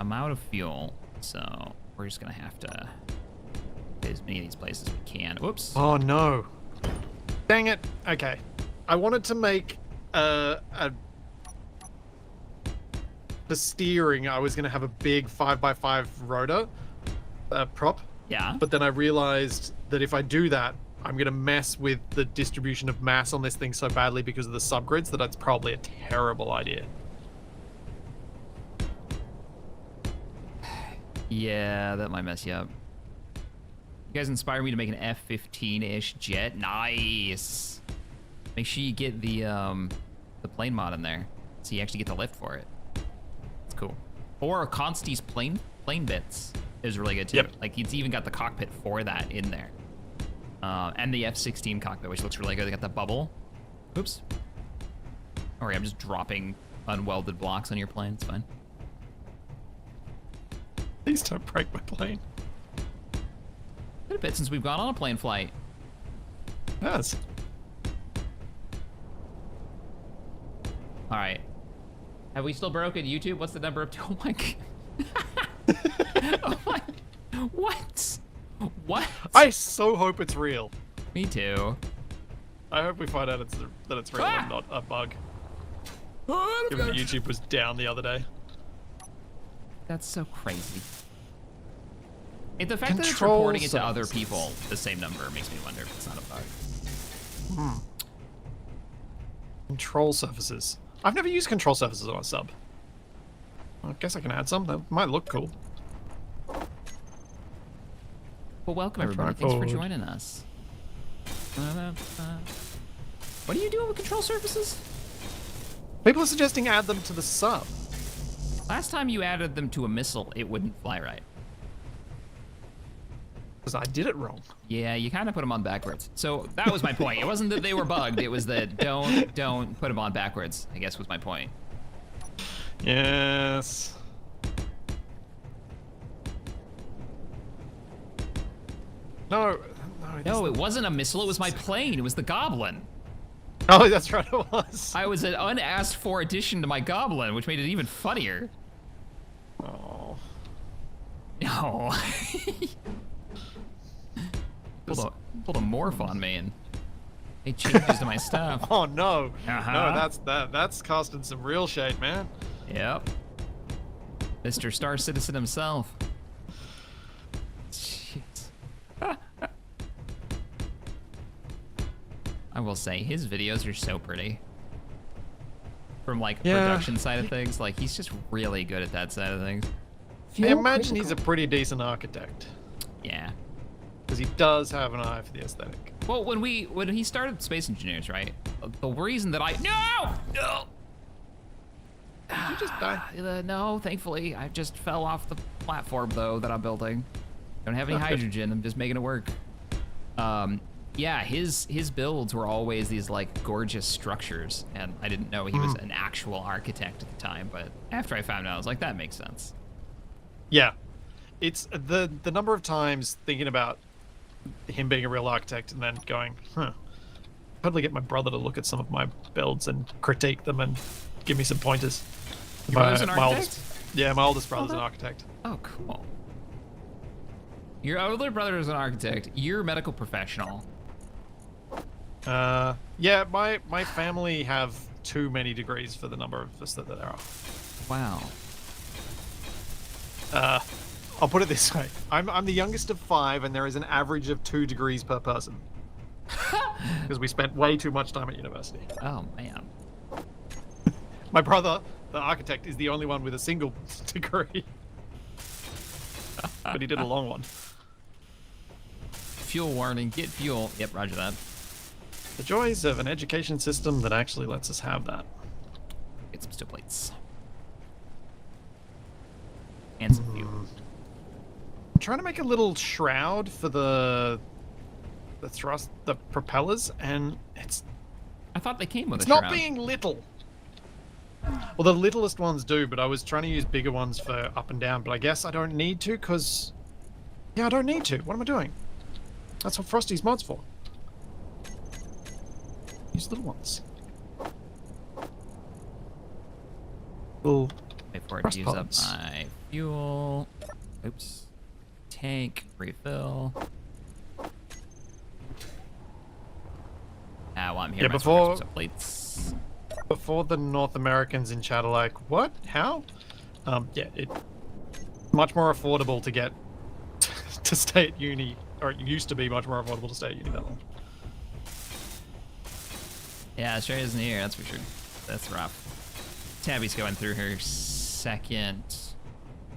I'm out of fuel, so we're just gonna have to get as many of these places as we can. Whoops. Oh no. Dang it. Okay. I wanted to make for steering, I was going to have a big 5x5 rotor prop. Yeah. But then I realized that if I do that, I'm going to mess with the distribution of mass on this thing so badly because of the subgrids that that's probably a terrible idea. Yeah, that might mess you up. You guys inspire me to make an F-15-ish jet. Nice. Make sure you get the plane mod in there, so you actually get the lift for it. It's cool. Or Consti's plane bits is really good too. Yep. Like it's even got the cockpit for that in there, and the F-16 cockpit, which looks really good. They got the bubble. Oops. Alright, I'm just dropping unwelded blocks on your plane. It's fine. Please don't break my plane. Been a bit since we've gone on a plane flight. Yes. All right. Have we still broken YouTube? What's the number of? Oh my god. Oh my. What? What? I so hope it's real. Me too. I hope we find out that it's real and not a bug. Given that YouTube was down the other day. That's so crazy. The fact that it's Control reporting it to other services. people, the same number, makes me wonder if it's not a bug. Control surfaces. I've never used control surfaces on a sub. I guess I can add some. That might look cool. Well, welcome I'll everybody. try Thanks for forward. joining us. What are you doing with control surfaces? People are suggesting add them to the sub. Last time you added them to a missile, it wouldn't fly right. Because I did it wrong. Yeah, you kind of put them on backwards. So that was my point. It wasn't that they were bugged. It was that don't put them on backwards, I guess was my point. Yes. No, No, it wasn't a missile. It was my plane. It was the Goblin. Oh, that's right, it was. I was an unasked for addition to my Goblin, which made it even funnier. Oh. No. pulled a morph on me and made changes to my stuff. Oh no. Uh-huh. No, that's casting some real shade, man. Yep. Mr. Star Citizen himself. Jeez. I will say, his videos are so pretty. From like production side of things, like he's just really good at that side of things. I Fuel imagine he's a critical. pretty decent architect. Yeah. Because he does have an eye for the aesthetic. Well, when he started Space Engineers, right? The reason that No! Did you just die? No, thankfully. I just fell off the platform, though, that I'm building. Don't have any hydrogen. I'm just making it work. Yeah, his builds were always these like gorgeous structures, and I didn't know he was an actual architect at the time. But after I found out, I was like, that makes sense. Yeah, it's the number of times thinking about him being a real architect and then going, huh. Probably get my brother to look at some of my builds and critique them and give me some pointers. Your brother's an architect? My oldest brother's an architect. Oh, cool. Your older brother is an architect. You're a medical professional. Yeah, my family have too many degrees for the number of us that there are. Wow. I'll put it this way: I'm the youngest of 5, and there is an average of 2 degrees per person. Because we spent way too much time at university. Oh man. My brother, the architect, is the only one with a single degree. But he did a long one. Fuel warning, get fuel. Yep, roger that. The joys of an education system that actually lets us have that. Get some steel plates. And some fuel. I'm trying to make a little shroud for the propellers, and it's I thought they came with a not shroud. being little. Well, the littlest ones do, but I was trying to use bigger ones for up and down, but I guess I don't need to, because... Yeah, I don't need to. What am I doing? That's what Frosty's mod's for. Use little ones. Little Wait for it cross to use up pods. my fuel. Oops. Tank, refill. Now I'm here. Yeah, my before- some plates. Before the North Americans in chat are like, what? How? Yeah, it's much more affordable to get to stay at uni, or it used to be much more affordable to stay at uni that long. Yeah, Australia isn't here, that's for sure. That's rough. Tabby's going through her second...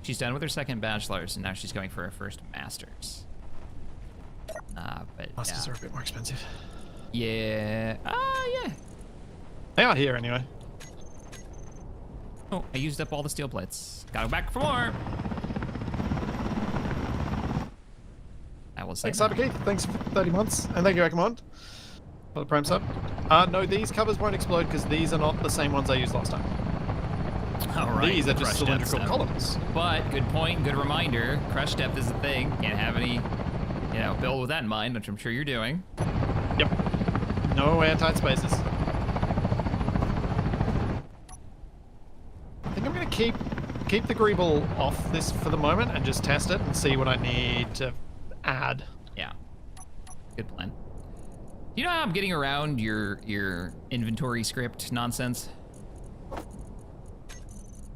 She's done with her second bachelor's, and now she's going for her first master's. But Masters yeah. are a bit more expensive. Yeah. Yeah. They are here anyway. Oh, I used up all the steel plates. Gotta go back for more. I will say Thanks, that. Cyberkeith. Thanks for 30 months. And thank you, Ecommand, for the Prime sub. No, these covers won't explode because these are not the same ones I used last time. All right. These are just crush cylindrical depth columns. But good point, good reminder. Crush depth is a thing. Can't have any, build with that in mind, which I'm sure you're doing. Yep. No airtight spaces. I think I'm going to keep the greeble off this for the moment and just test it and see what I need to add. Yeah. Good plan. You know how I'm getting around your inventory script nonsense?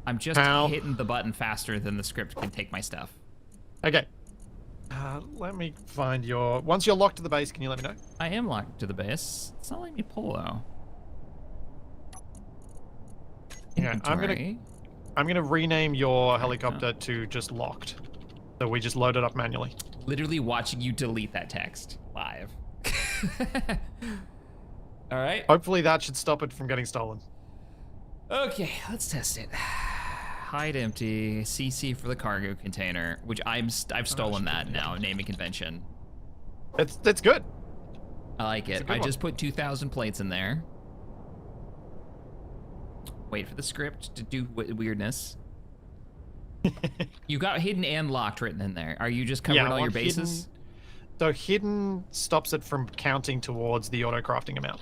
I'm just How? hitting the button faster than the script can take my stuff. Okay. Let me find your... Once you're locked to the base, can you let me know? I am locked to the base. It's not letting me pull though. Yeah, Inventory. I'm gonna rename your helicopter to just locked. So we just load it up manually. Literally watching you delete that text live. All right. Hopefully that should stop it from getting stolen. Okay, let's test it. Hide empty, CC for the cargo container, which I've stolen that now, naming convention. That's good. I like it. I just put 2,000 plates in there. Wait for the script to do weirdness. You got hidden and locked written in there. Are you just covering all your bases? So hidden stops it from counting towards the auto crafting amount.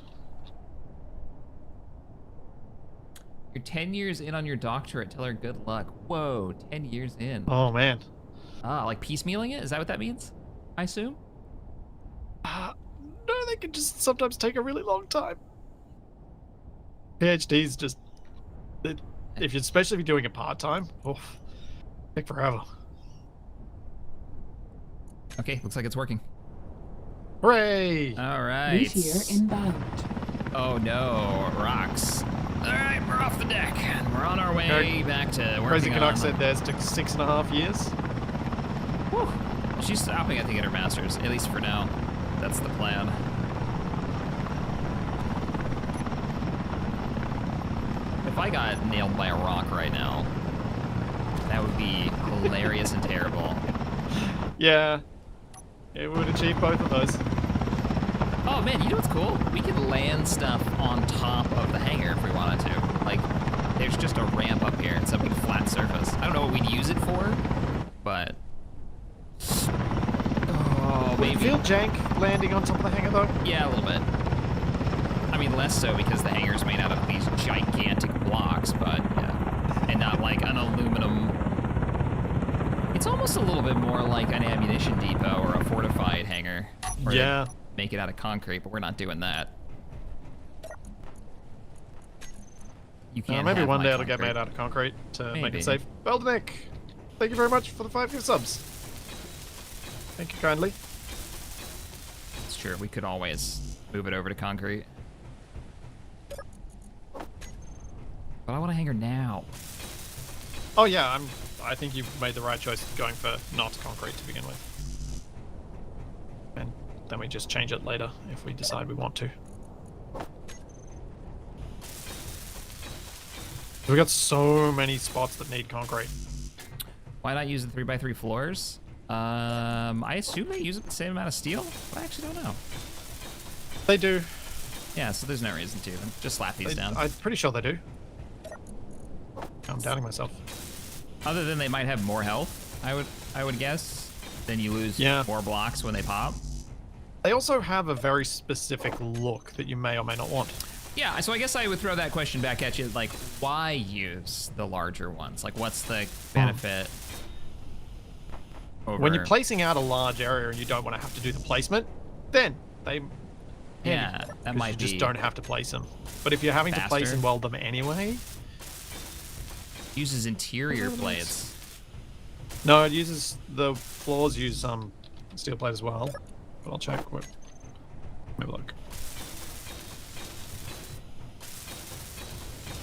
You're 10 years in on your doctorate. Tell her good luck. Whoa, 10 years in. Oh man. Ah, like piecemealing it? Is that what that means? I assume? No, they can just sometimes take a really long time. PhDs just... especially if you're doing it part-time, take forever. Okay, looks like it's working. Hooray! All right. Meteor inbound. Oh no, rocks. All right, we're off the deck. And we're on our way back to Crazy working Canuck on... said theirs took 6.5 years. Whew. She's stopping, I think, at her master's, at least for now. That's the plan. If I got nailed by a rock right now, that would be hilarious and terrible. Yeah. It would achieve both of those. Oh man, you know what's cool? We could land stuff on top of the hangar if we wanted to. Like, there's just a ramp up here and some big flat surface. I don't know what we'd use it for, but... Oh, Would it maybe. feel jank landing on top of the hangar, though? Yeah, a little bit. I mean, less so because the hangar's made out of these gigantic blocks, but yeah. And not like an aluminum... It's almost a little bit more like an ammunition depot or a fortified hangar. Where Yeah. they make it out of concrete, but we're not doing that. You can't Maybe have one my day it'll get concrete. made out of concrete to make Maybe. it safe. Beldenek, thank you very much for the 5 gift subs. Thank you kindly. It's true, we could always move it over to concrete. But I want a hangar now. Oh yeah, I think you made the right choice going for not concrete to begin with. And then we just change it later if we decide we want to. We've got so many spots that need concrete. Why not use the 3x3 floors? I assume they use the same amount of steel, but I actually don't know. They do. Yeah, so there's no reason to. Then just slap these down. I'm pretty sure they do. I'm doubting myself. Other than they might have more health, I would guess. Then you lose more blocks when they pop. They also have a very specific look that you may or may not want. Yeah, so I guess I would throw that question back at you, like, why use the larger ones? Like, what's the benefit? Over... When you're placing out a large area and you don't want to have to do the placement, then they... Yeah, that might be... You just don't have to place them. But if you're having to place and weld them anyway... Uses interior plates. No, it uses... The floors use steel plate as well. But I'll check. Let me look.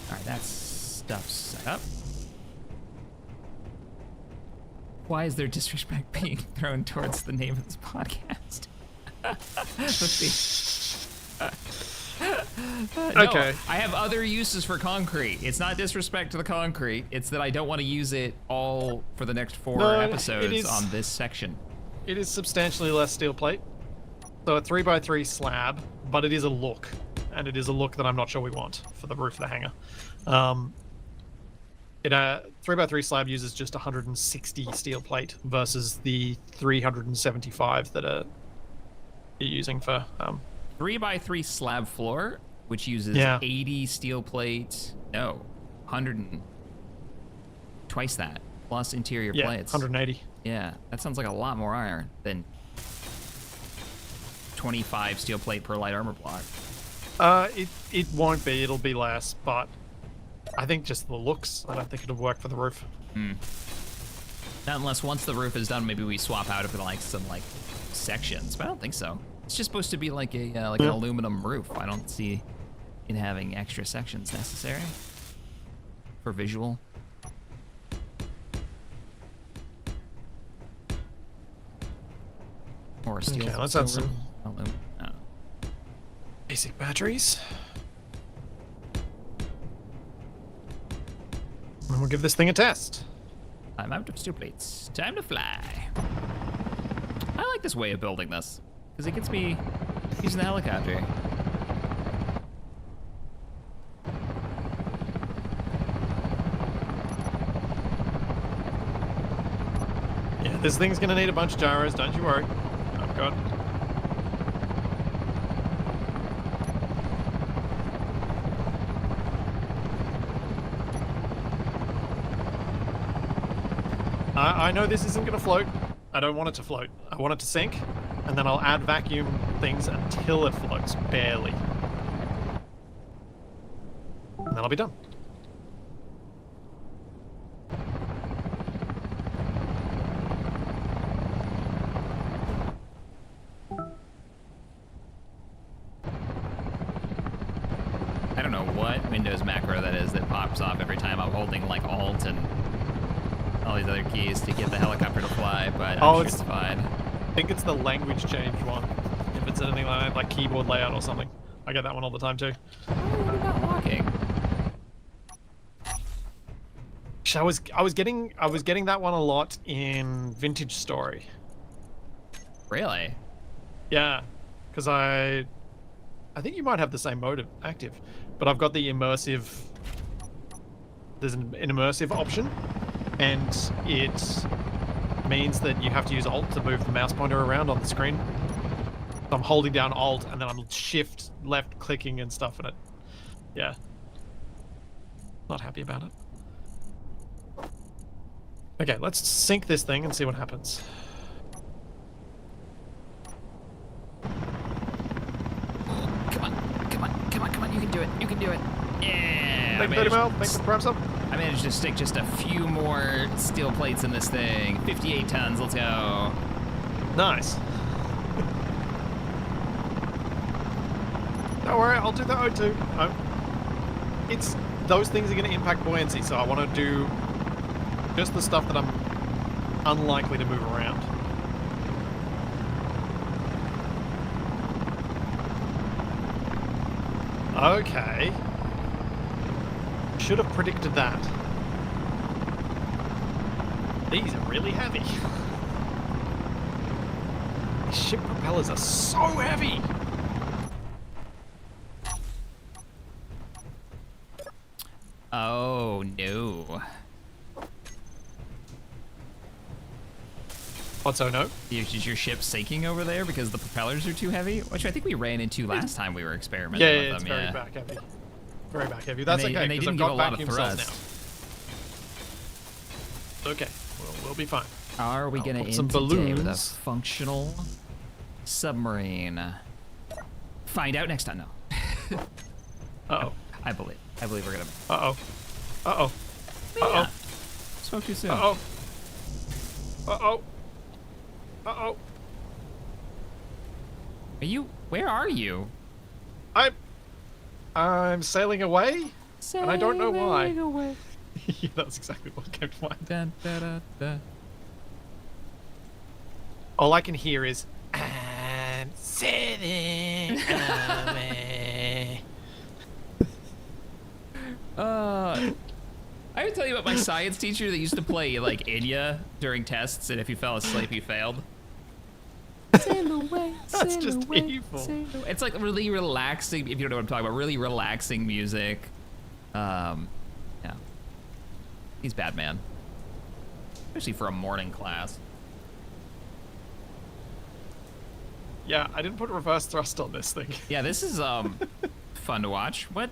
Alright, that stuff's set up. Why is there disrespect being thrown towards the name of this podcast? Let's see. Okay. No, I have other uses for concrete. It's not disrespect to the concrete. It's that I don't want to use it all for the next 4 episodes on this section. It is substantially less steel plate. So a 3x3 slab, but it is a look. And it is a look that I'm not sure we want for the roof of the hangar. It 3x3 slab uses just 160 steel plate versus the 375 that you're using for 3x3 slab floor, which uses 80 steel plate. No, 100 and twice that plus interior plates. 180. Yeah, that sounds like a lot more iron than 25 steel plate per light armor block. It won't be. It'll be less, but I think just the looks. I don't think it'll work for the roof. Not unless once the roof is done, maybe we swap out for like some like sections, but I don't think so. It's just supposed to be like a an aluminum roof. I don't see it having extra sections necessary for visual. Or steel. Okay, let's add some aluminum. Oh. basic batteries. And we'll give this thing a test. I'm out of steel plates. Time to fly. I like this way of building this because it gets me using the helicopter. Yeah, this thing's gonna need a bunch of gyros, don't you worry. I've got... I know this isn't gonna float. I don't want it to float. I want it to sink, and then I'll add vacuum things until it floats, barely. And then I'll be done. I don't know what Windows macro that is that pops off every time I'm holding like Alt and all these other keys to get the helicopter to fly, but I'm sure it's fine. I think it's the language change one. If it's anything like keyboard layout or something. I get that one all the time too. Oh, what about walking? I was getting that one a lot in Vintage Story. Really? Yeah. because I think you might have the same mode active, but I've got the immersive. There's an immersive option, and it means that you have to use Alt to move the mouse pointer around on the screen. So I'm holding down Alt, and then I'm Shift left clicking and stuff, and it, yeah, not happy about it. Okay, let's sync this thing and see what happens. Come on, come on, come on, come on. You can do it. You can do it. Yeah. Thank you, 30 mil. Thanks for the prime sub. I managed to stick just a few more steel plates in this thing. 58 tons. Let's go. Nice. Don't worry, I'll do the O2. It's those things are going to impact buoyancy, so I want to do just the stuff that I'm unlikely to move around. Okay. Should have predicted that. These are really heavy. These ship propellers are so heavy. Oh, no. What's oh no? Is your ship sinking over there because the propellers are too heavy? Which I think we ran into last time we were experimenting Yeah, with it's them. very back heavy. Very back heavy. That's okay, and they because didn't I've give a got lot of vacuum cells thrust. now. Okay, we'll be fine. Are we I'll going to put end some today with a balloons. functional submarine? Find out next time. No. Uh-oh. I believe we're going to. Uh-oh. Uh-oh. Yeah. Uh-oh. Spoke too soon. Uh-oh. Uh-oh. Uh-oh. Where are you? I'm sailing away, and I don't know why. Away. Yeah, that's exactly what came to mind. Dun, da, da, da. All I can hear is, I'm sailing away. I would tell you about my science teacher that used to play like Inya during tests, and if you fell asleep, you failed. Sail away, That's sail just away, evil. sail away. It's like really relaxing, if you don't know what I'm talking about, really relaxing music. Yeah. He's bad, man. Especially for a morning class. Yeah, I didn't put reverse thrust on this thing. Yeah, this is fun to watch. What?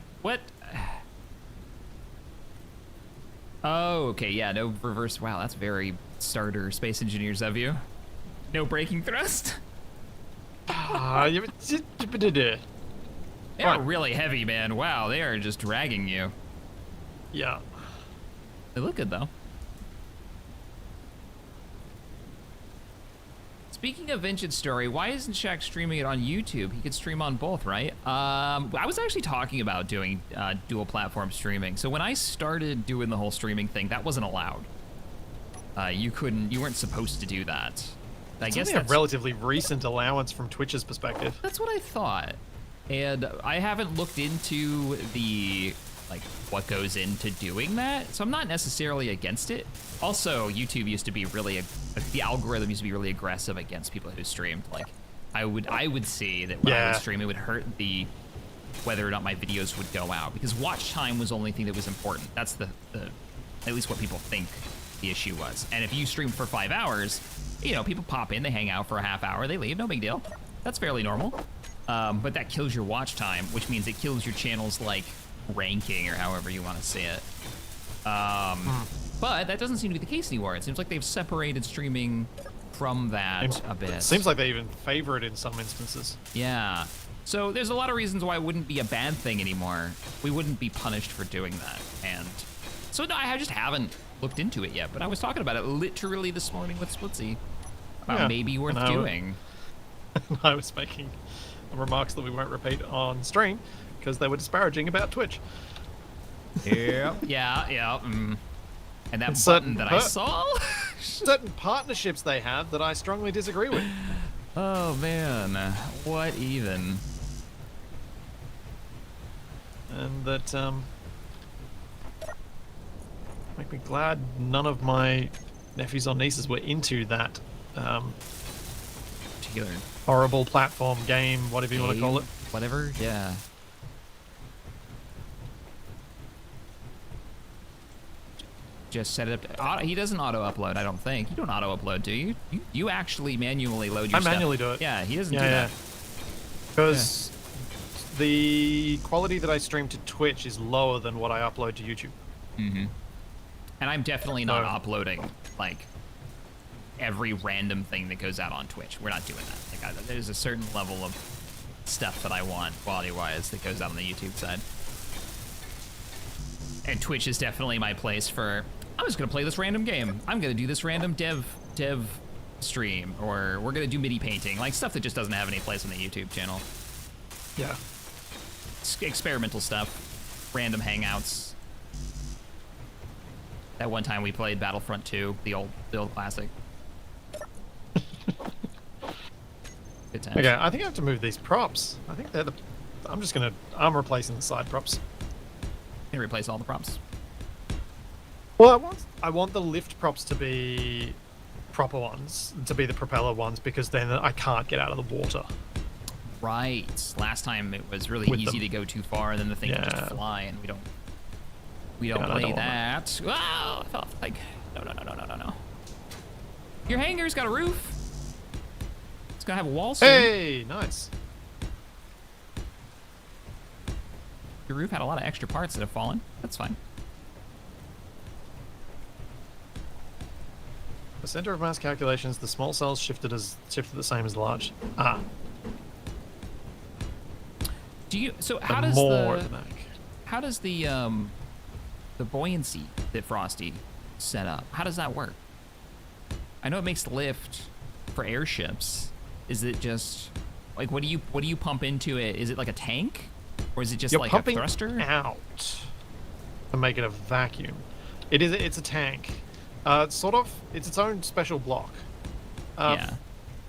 Oh, okay, yeah, no reverse. Wow, that's very starter space engineers of you. No braking thrust. They They are really heavy, man. Wow, they are just dragging you. Yeah. They look good, though. Speaking of Vintage Story, why isn't Shaq streaming it on YouTube? He could stream on both, right? I was actually talking about doing dual platform streaming. So when I started doing the whole streaming thing, that wasn't allowed. You weren't supposed to do that. I guess It's only that's a relatively recent allowance from Twitch's perspective. That's what I thought. And I haven't looked into what goes into doing that, so I'm not necessarily against it. Also, YouTube used to be the algorithm used to be really aggressive against people who streamed. Like, I would see that when I would stream, it would hurt whether or not my videos would go out, because watch time was the only thing that was important. That's the at least what people think the issue was. And if you stream for 5 hours, people pop in, they hang out for a half hour, they leave, no big deal. That's fairly normal. But that kills your watch time, which means it kills your channel's ranking, or however you want to say it. But that doesn't seem to be the case anymore. It seems like they've separated streaming from that a bit. It seems like they even favor it in some instances. Yeah. So there's a lot of reasons why it wouldn't be a bad thing anymore. We wouldn't be punished for doing that. And so no, I just haven't looked into it yet, but I was talking about it literally this morning with Splitsie about maybe worth doing. I was making remarks that we won't repeat on stream because they were disparaging about Twitch. Yeah. And that button that I saw? Certain partnerships they have that I strongly disagree with. Oh man, what even? And that make me glad none of my nephews or nieces were into that particular horrible platform game, whatever you want to call it. whatever. Yeah. Just set it up. He doesn't auto-upload, I don't think. You don't auto-upload, do you? You actually manually load your stuff. I manually do it. Yeah, he doesn't do that. Because the quality that I stream to Twitch is lower than what I upload to YouTube. Mm-hmm. And I'm definitely not uploading, like, every random thing that goes out on Twitch. We're not doing that. Like, there's a certain level of stuff that I want, quality-wise, that goes out on the YouTube side. And Twitch is definitely my place for, I'm just gonna play this random game. I'm gonna do this random dev stream, or we're gonna do MIDI painting, like stuff that just doesn't have any place on the YouTube channel. Yeah. It's experimental stuff, random hangouts. That one time we played Battlefront 2, the old classic. Good times. Okay, I think I have to move these props. I think they're the. I'm replacing the side props. Can replace all the props. Well, I want the lift props to be proper ones, to be the propeller ones, because then I can't get out of the water. Right. Last time it was really easy to go too far, and then the thing would just fly, and we don't play that. Wow! I felt like no. Your hangar's got a roof. It's gonna have a wall soon. Hey, nice. Your roof had a lot of extra parts that have fallen. That's fine. The center of mass calculations, the small cells shifted the same as large. Ah. How does the buoyancy that Frosty set up, how does that work? I know it makes lift for airships. Is it just like what do you pump into it? Is it like a tank? Or is it just like a thruster? You're pumping out to make it a vacuum. It's a tank. It's its own special block. Yeah.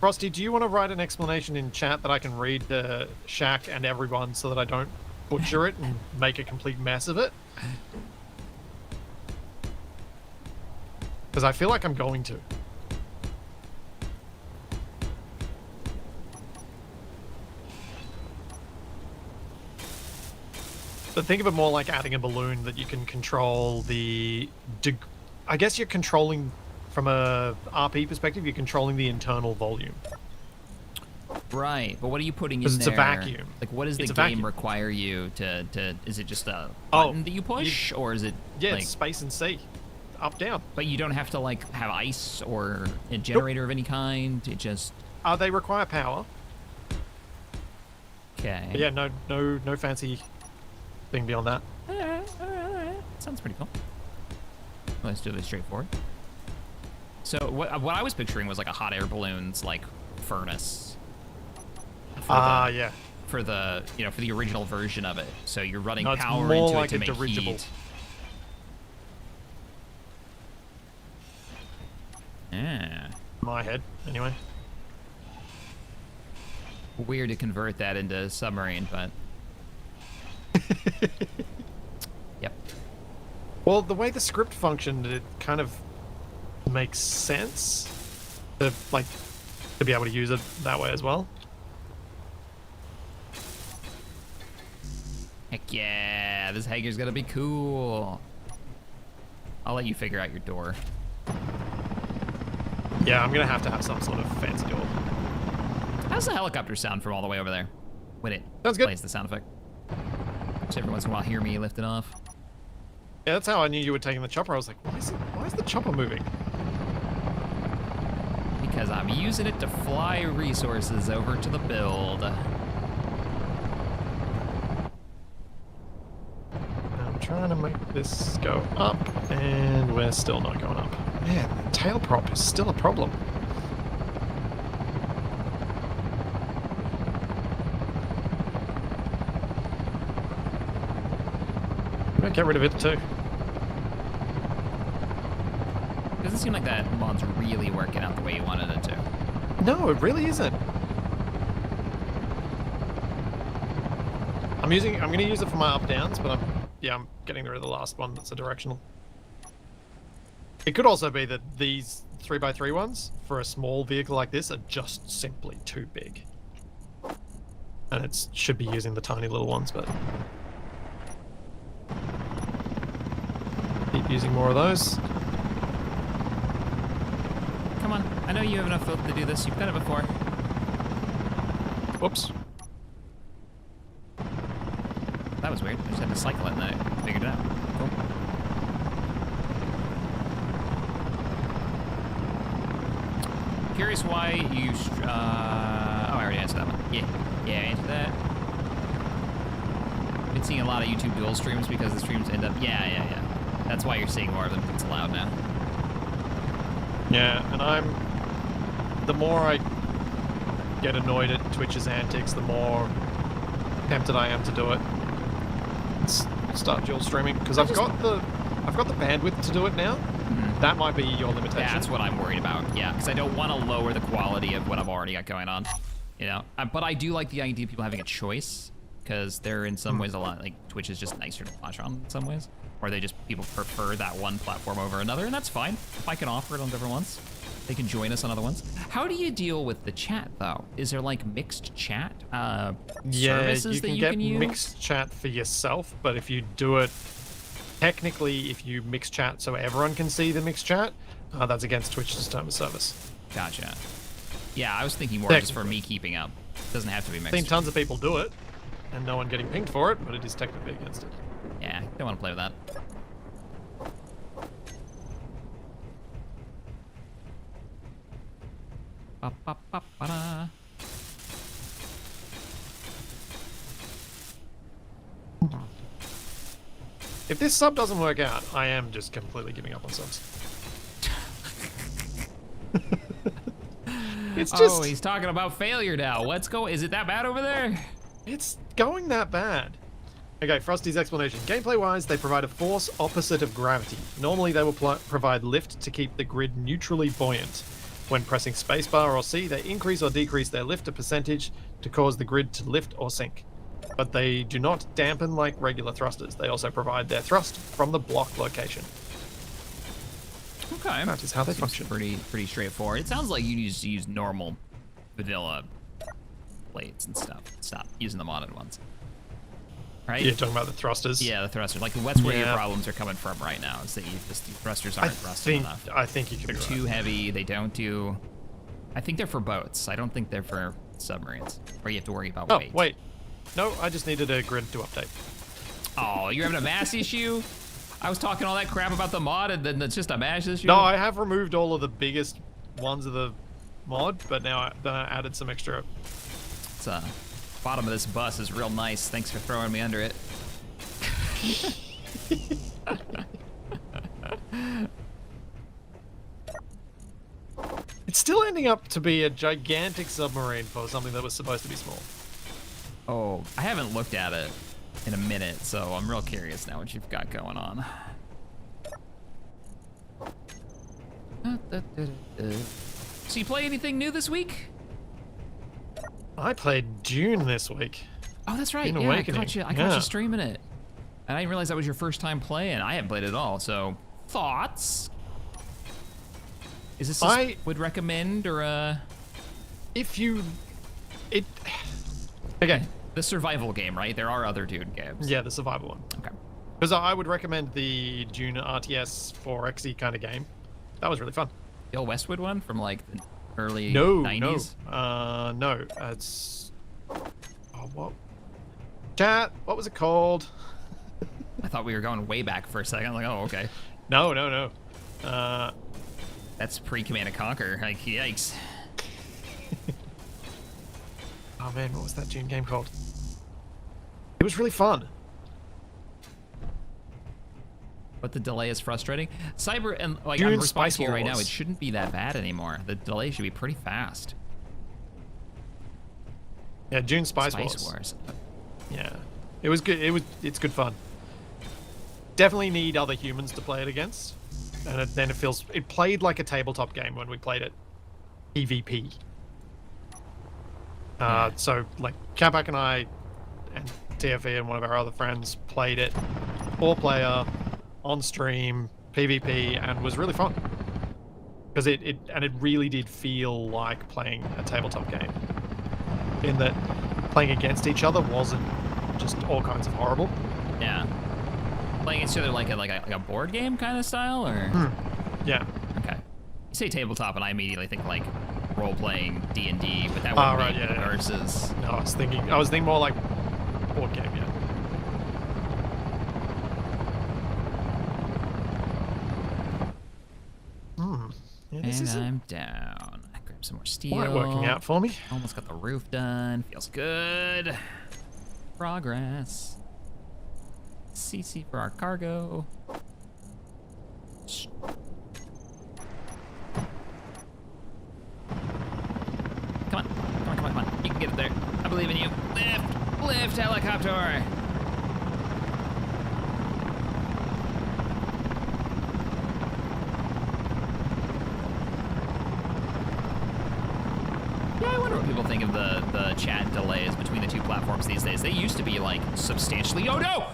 Frosty, do you want to write an explanation in chat that I can read to Shack and everyone so that I don't butcher it and make a complete mess of it? Because I feel like I'm going to. But think of it more like adding a balloon that you can control I guess you're controlling, from a RP perspective, you're controlling the internal volume. Right, but what are you putting in there? Because it's a vacuum. Like, what does the game require you to? Is it just a button that you push, or is it? Yeah, like, it's space and C, up down. But you don't have to like have ice or a generator of any kind. It just. They require power. Okay. But yeah, no fancy thing beyond that. All right. Sounds pretty cool. Let's do this straightforward. So what I was picturing was like a hot air balloon's like furnace. Yeah. For the for the original version of it. So you're running it's power more into like it to a make dirigible. heat. Yeah. My head, anyway. Weird to convert that into submarine, but. Yep. Well, the way the script functioned, it kind of makes sense to be able to use it that way as well. Heck yeah, this hangar's gonna be cool. I'll let you figure out your door. Yeah, I'm gonna have to have some sort of fancy door. How's the helicopter sound from all the way over there? When it Sounds good. plays the sound effect. Just every once in a while, hear me lift it off. Yeah, that's how I knew you were taking the chopper. I was like, why is the chopper moving? Because I'm using it to fly resources over to the build. I'm trying to make this go up, and we're still not going up. Man, the tail prop is still a problem. I'm gonna get rid of it too. Doesn't seem like that mod's really working out the way you wanted it to. No, it really isn't. I'm gonna use it for my up downs, but I'm getting rid of the last one that's a directional. It could also be that these 3x3 ones for a small vehicle like this are just simply too big. And it should be using the tiny little ones, but... Keep using more of those. Come on. I know you have enough filth to do this. You've done it before. Whoops. That was weird. I just had to cycle it and I figured it out. Cool. Curious why you... oh, I already answered that one. Yeah, I answered that. Been seeing a lot of YouTube dual streams because the streams end up... Yeah. That's why you're seeing more of them. It's allowed now. Yeah, and the more I get annoyed at Twitch's antics, the more tempted I am to do it. Start dual streaming because I've got the bandwidth to do it now. Mm-hmm. That might be your limitation. That's what I'm worried about. Yeah, because I don't want to lower the quality of what I've already got going on. You know, but I do like the idea of people having a choice because they're in some ways a lot like Twitch is just nicer to watch on in some ways, or people prefer that one platform over another, and that's fine. If I can offer it on different ones, they can join us on other ones. How do you deal with the chat though? Is there like mixed chat services that you can use? Mixed chat for yourself, but if you do it technically, if you mix chat so everyone can see the mixed chat, that's against Twitch's term of service. Gotcha. Yeah, I was thinking more just for me keeping up. It doesn't have to be mixed. I've seen tons of people do it, and no one getting pinged for it, but it is technically against it. Yeah, don't want to play with that. Ba-ba-ba-ba-da. If this sub doesn't work out, I am just completely giving up on subs. It's just... Oh, he's talking about failure now. What's going... Is it that bad over there? It's going that bad. Okay, Frosty's explanation. Gameplay-wise, they provide a force opposite of gravity. Normally, they will provide lift to keep the grid neutrally buoyant. When pressing spacebar or C, they increase or decrease their lift a percentage to cause the grid to lift or sink. But they do not dampen like regular thrusters. They also provide their thrust from the block location. Okay. That is how they function. Pretty straightforward. It sounds like you just use normal vanilla plates and stuff. Stop using the modded ones. Right? You're talking about the thrusters? Yeah, the thrusters. Like, that's where your problems are coming from right now. Is that the thrusters aren't thrusting enough. I think you can. They're too heavy. They don't do... I think they're for boats. I don't think they're for submarines. Where you have to worry about weight. Oh, wait. No, I just needed a grid to update. Oh, you're having a mass issue? I was talking all that crap about the mod, and then it's just a mass issue? No, I have removed all of the biggest ones of the mod, but now I added some extra. It's bottom of this bus is real nice. Thanks for throwing me under it. It's still ending up to be a gigantic submarine for something that was supposed to be small. Oh, I haven't looked at it in a minute, so I'm real curious now what you've got going on. So you play anything new this week? I played Dune this week. Oh, that's right. Dune Yeah, Awakening. I caught you streaming it. And I didn't realize that was your first time playing. I haven't played it at all, so thoughts? Is this a would recommend or if you okay. The survival game, right? There are other Dune games. Yeah, the survival one. Okay. Because I would recommend the Dune RTS 4Xe kind of game. That was really fun. The old Westwood one from like the early No. 90s? No. It's what? Chat. What was it called? I thought we were going way back for a second. I'm like, oh, okay. No. That's pre-Command & Conquer. Like, yikes. Oh man, what was that Dune game called? It was really fun. But the delay is frustrating. Cyber and like Dune I'm responding Spice to you right now. Wars. It shouldn't be that bad anymore. The delay should be pretty fast. Yeah, Dune Spice Wars. Yeah, it was good. It's good fun. Definitely need other humans to play it against, and then it played like a tabletop game when we played it PvP. So like Capac and I and TFE and one of our other friends played it 4-player on stream PvP and was really fun. Because it really did feel like playing a tabletop game. In that playing against each other wasn't just all kinds of horrible. Yeah. Playing each other like a board game kind of style, or? Yeah. Okay. You say tabletop, and I immediately think like role-playing D&D, but that wouldn't right, be yeah. versus. No, I was thinking more like board game, yeah. Yeah, this And isn't I'm down. I grab some more steel. quite working out for me. Almost got the roof done. Feels good. Progress. CC for our cargo. Come on. Come on. You can get it there. I believe in you. Lift, helicopter. Yeah, I wonder what people think of the chat delays between the two platforms these days. They used to be like substantially. Oh no!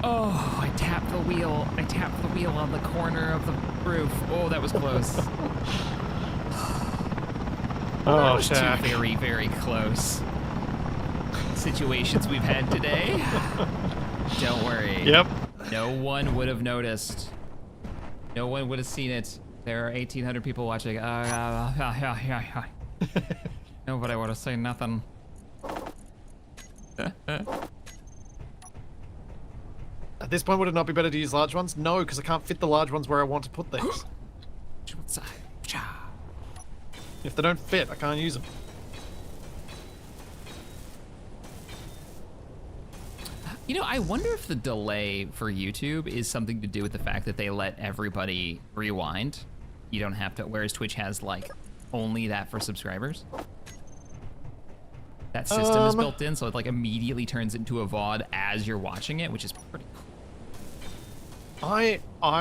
Oh, I tapped the wheel. I tapped the wheel on the corner of the roof. Oh, that was close. That was Shaq. two very, very close situations we've had today. Don't worry. Yep. No one would have noticed. No one would have seen it. There are 1,800 people watching. Nobody would have seen nothing. At this point, would it not be better to use large ones? No, because I can't fit the large ones where I want to put things. If they don't fit, I can't use them. You know, I wonder if the delay for YouTube is something to do with the fact that they let everybody rewind. You don't have to, whereas Twitch has like only that for subscribers. That system is built in, so it like immediately turns into a VOD as you're watching it, which is pretty cool.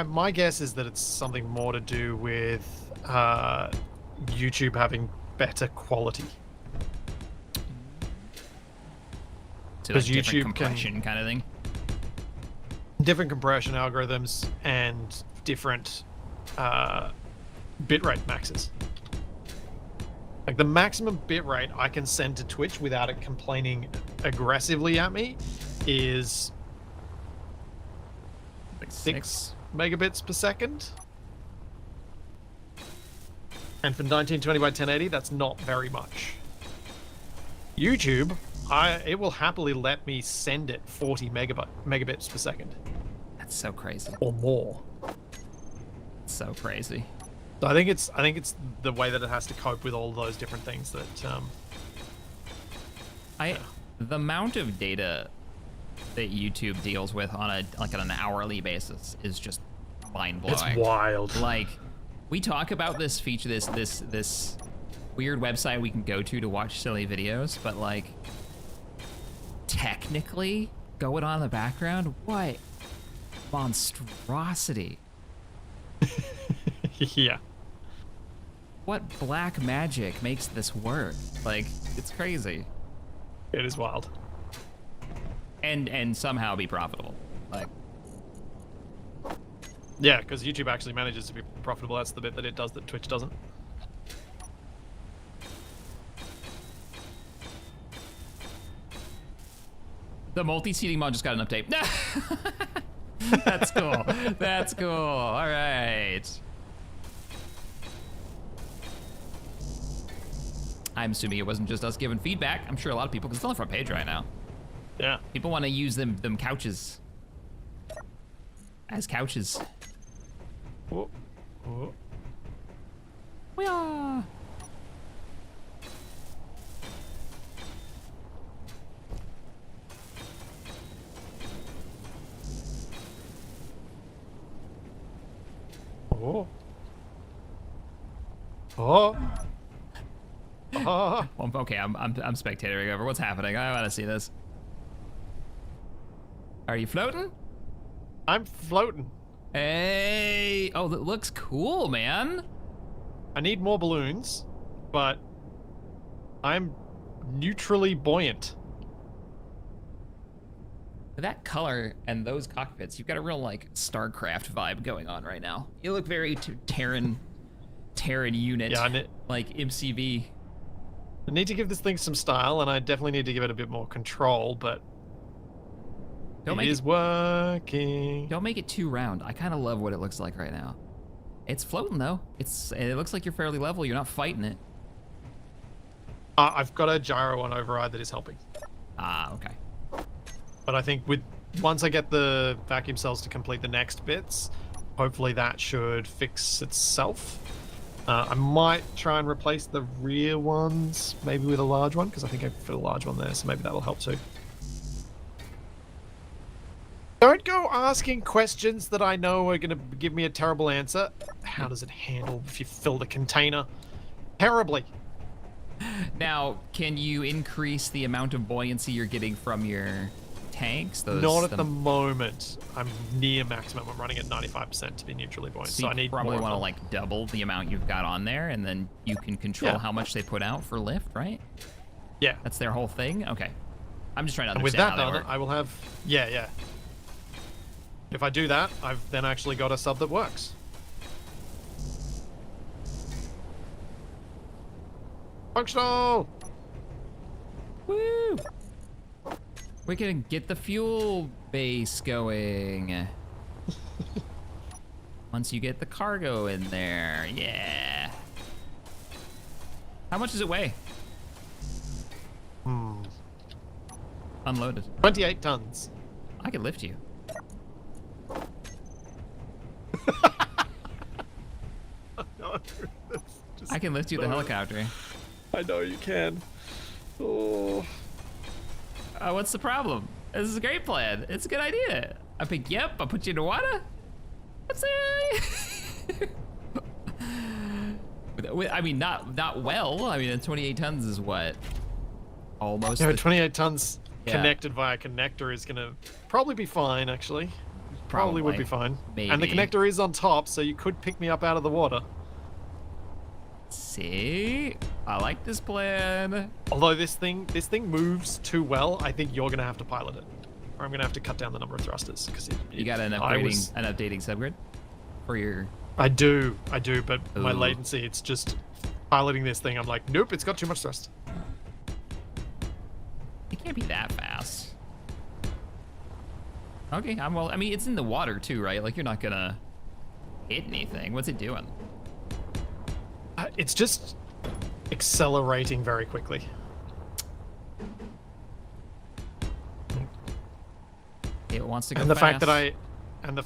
My guess is that it's something more to do with YouTube having better quality. So like different YouTube compression kind of thing. Different compression algorithms and different bitrate maxes. Like the maximum bitrate I can send to Twitch without it complaining aggressively at me is Like 6 megabits per second. And for 1920 by 1080, that's not very much. YouTube, it will happily let me send it 40 megabits per second. That's so crazy. Or more. So crazy. So I think it's the way that it has to cope with all those different things that The amount of data that YouTube deals with on an hourly basis is just mind blowing. it's wild. Like, we talk about this feature, this weird website we can go to watch silly videos, but like, technically, going on in the background, what monstrosity. Yeah. What black magic makes this work? Like, it's crazy. It is wild. And somehow be profitable. Like, Yeah, because YouTube actually manages to be profitable. That's the bit that it does that Twitch doesn't. the multi-seating mod just got an update. That's cool. That's cool. All right. I'm assuming it wasn't just us giving feedback. I'm sure a lot of people, because it's on the front page right now. Yeah. People want to use them couches as couches. Oh. Oh. Yeah. Oh. Oh. Oh. Okay, I'm spectating over. What's happening? I want to see this. Are you floating? I'm floating. Hey! Oh, that looks cool, man. I need more balloons, but I'm neutrally buoyant. That color and those cockpits, you've got a real like StarCraft vibe going on right now. You look very Terran unit, Yeah, like MCV. I need to give this thing some style, and I definitely need to give it a bit more control, but it is working. Don't make it too round. I kind of love what it looks like right now. It's floating though. It looks like you're fairly level. You're not fighting it. I've got a gyro on override that is helping. Ah, okay. But I think once I get the vacuum cells to complete the next bits, hopefully that should fix itself. I might try and replace the rear ones, maybe with a large one, because I think I fit a large one there, so maybe that'll help too. Don't go asking questions that I know are going to give me a terrible answer. How does it handle if you fill the container? Terribly. Now, can you increase the amount of buoyancy you're getting from your tanks? Not at the moment. I'm near maximum. I'm running at 95% to be neutrally buoyant. So I need probably more want to of them. like double the amount you've got on there, and then you can control how much they put out for lift, right? Yeah. That's their whole thing? Okay. I'm just trying to And with understand that how they done, work. I will have... Yeah. If I do that, I've then actually got a sub that works. Functional! Woo! We can get the fuel base going. Once you get the cargo in there, yeah. How much does it weigh? Unloaded. 28 tons. I can lift you. No, I can lift you the helicopter. I know you can. Oh. What's the problem? This is a great plan. It's a good idea. I pick you up, I put you in the water. That's it. I mean, not well. I mean, 28 tons is what? Almost. Yeah, 28 tons Yeah. connected via connector is going to probably be fine, actually. Probably would be fine. And the Maybe. connector is on top, so you could pick me up out of the water. See? I like this plan. Although this thing moves too well, I think you're going to have to pilot it. Or I'm going to have to cut down the number of thrusters. Cause You got an updating subgrid for your... I do, but my Ooh. latency, it's just piloting this thing. I'm like, nope, it's got too much thrust. It can't be that fast. Okay, I mean, it's in the water too, right? Like, you're not gonna hit anything. What's it doing? It's just accelerating very quickly. It wants to go And the fast.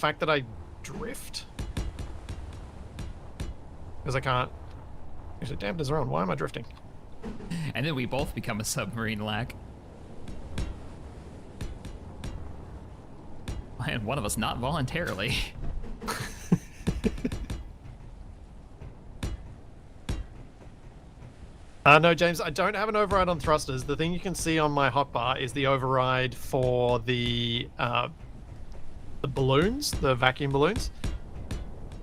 fact that I drift, because I can't. Actually, dampers are on. Why am I drifting? And then we both become a submarine lack. And one of us not voluntarily. No, James, I don't have an override on thrusters. The thing you can see on my hotbar is the override for the balloons, the vacuum balloons.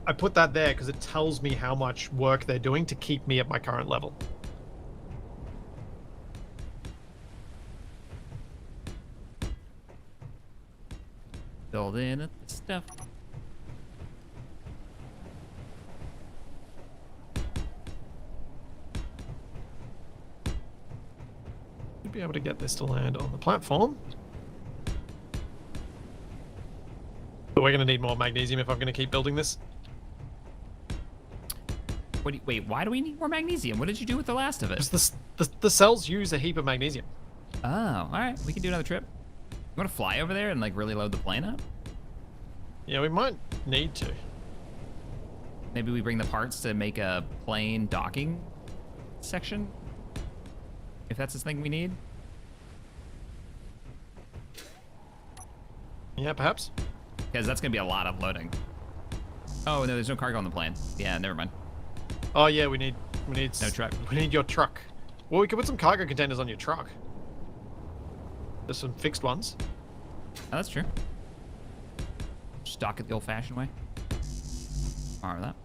I put that there because it tells me how much work they're doing to keep me at my current level. Build in the stuff. Should be able to get this to land on the platform. But we're going to need more magnesium if I'm going to keep building this. Wait, why do we need more magnesium? What did you do with the last of it? Because the cells use a heap of magnesium. Oh, all right. We can do another trip. You want to fly over there and like really load the plane up? Yeah, we might need to. Maybe we bring the parts to make a plane docking section? If that's the thing we need? Yeah, perhaps. Because that's going to be a lot of loading. Oh, no, there's no cargo on the plane. Yeah, never mind. Oh yeah, we need No truck. We need your truck. Well, we could put some cargo containers on your truck. There's some fixed ones. Oh, that's true. Just dock it the old-fashioned way. All right, that.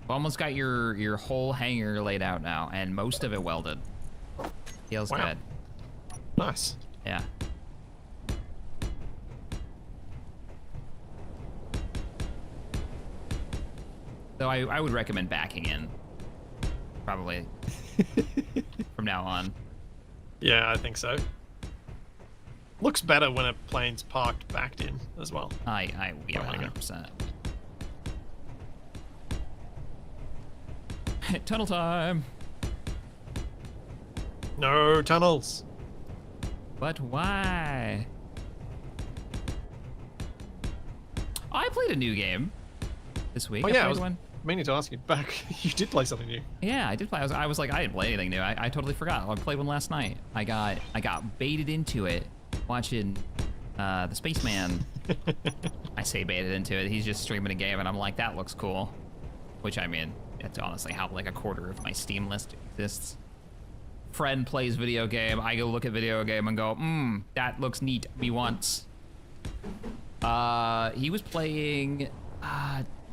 We've almost got your whole hangar laid out now, and most of it welded. Feels Wow. good. Nice. Yeah. Though I would recommend backing in, probably, from now on. Yeah, I think so. Looks better when a plane's parked backed in as well. Yeah, 100%. Tunnel time. No tunnels. But why? I played a new game this week. Oh I yeah, I played was one. meaning to ask you back. You did play something new. Yeah, I did play. I was like, I didn't play anything new. I totally forgot. I played one last night. I got baited into it watching the Spaceman. I say baited into it. He's just streaming a game, and I'm like, that looks cool. Which I mean, it's honestly how like a quarter of my Steam list exists. Friend plays video game. I go look at video game and go, that looks neat. Me once. He was playing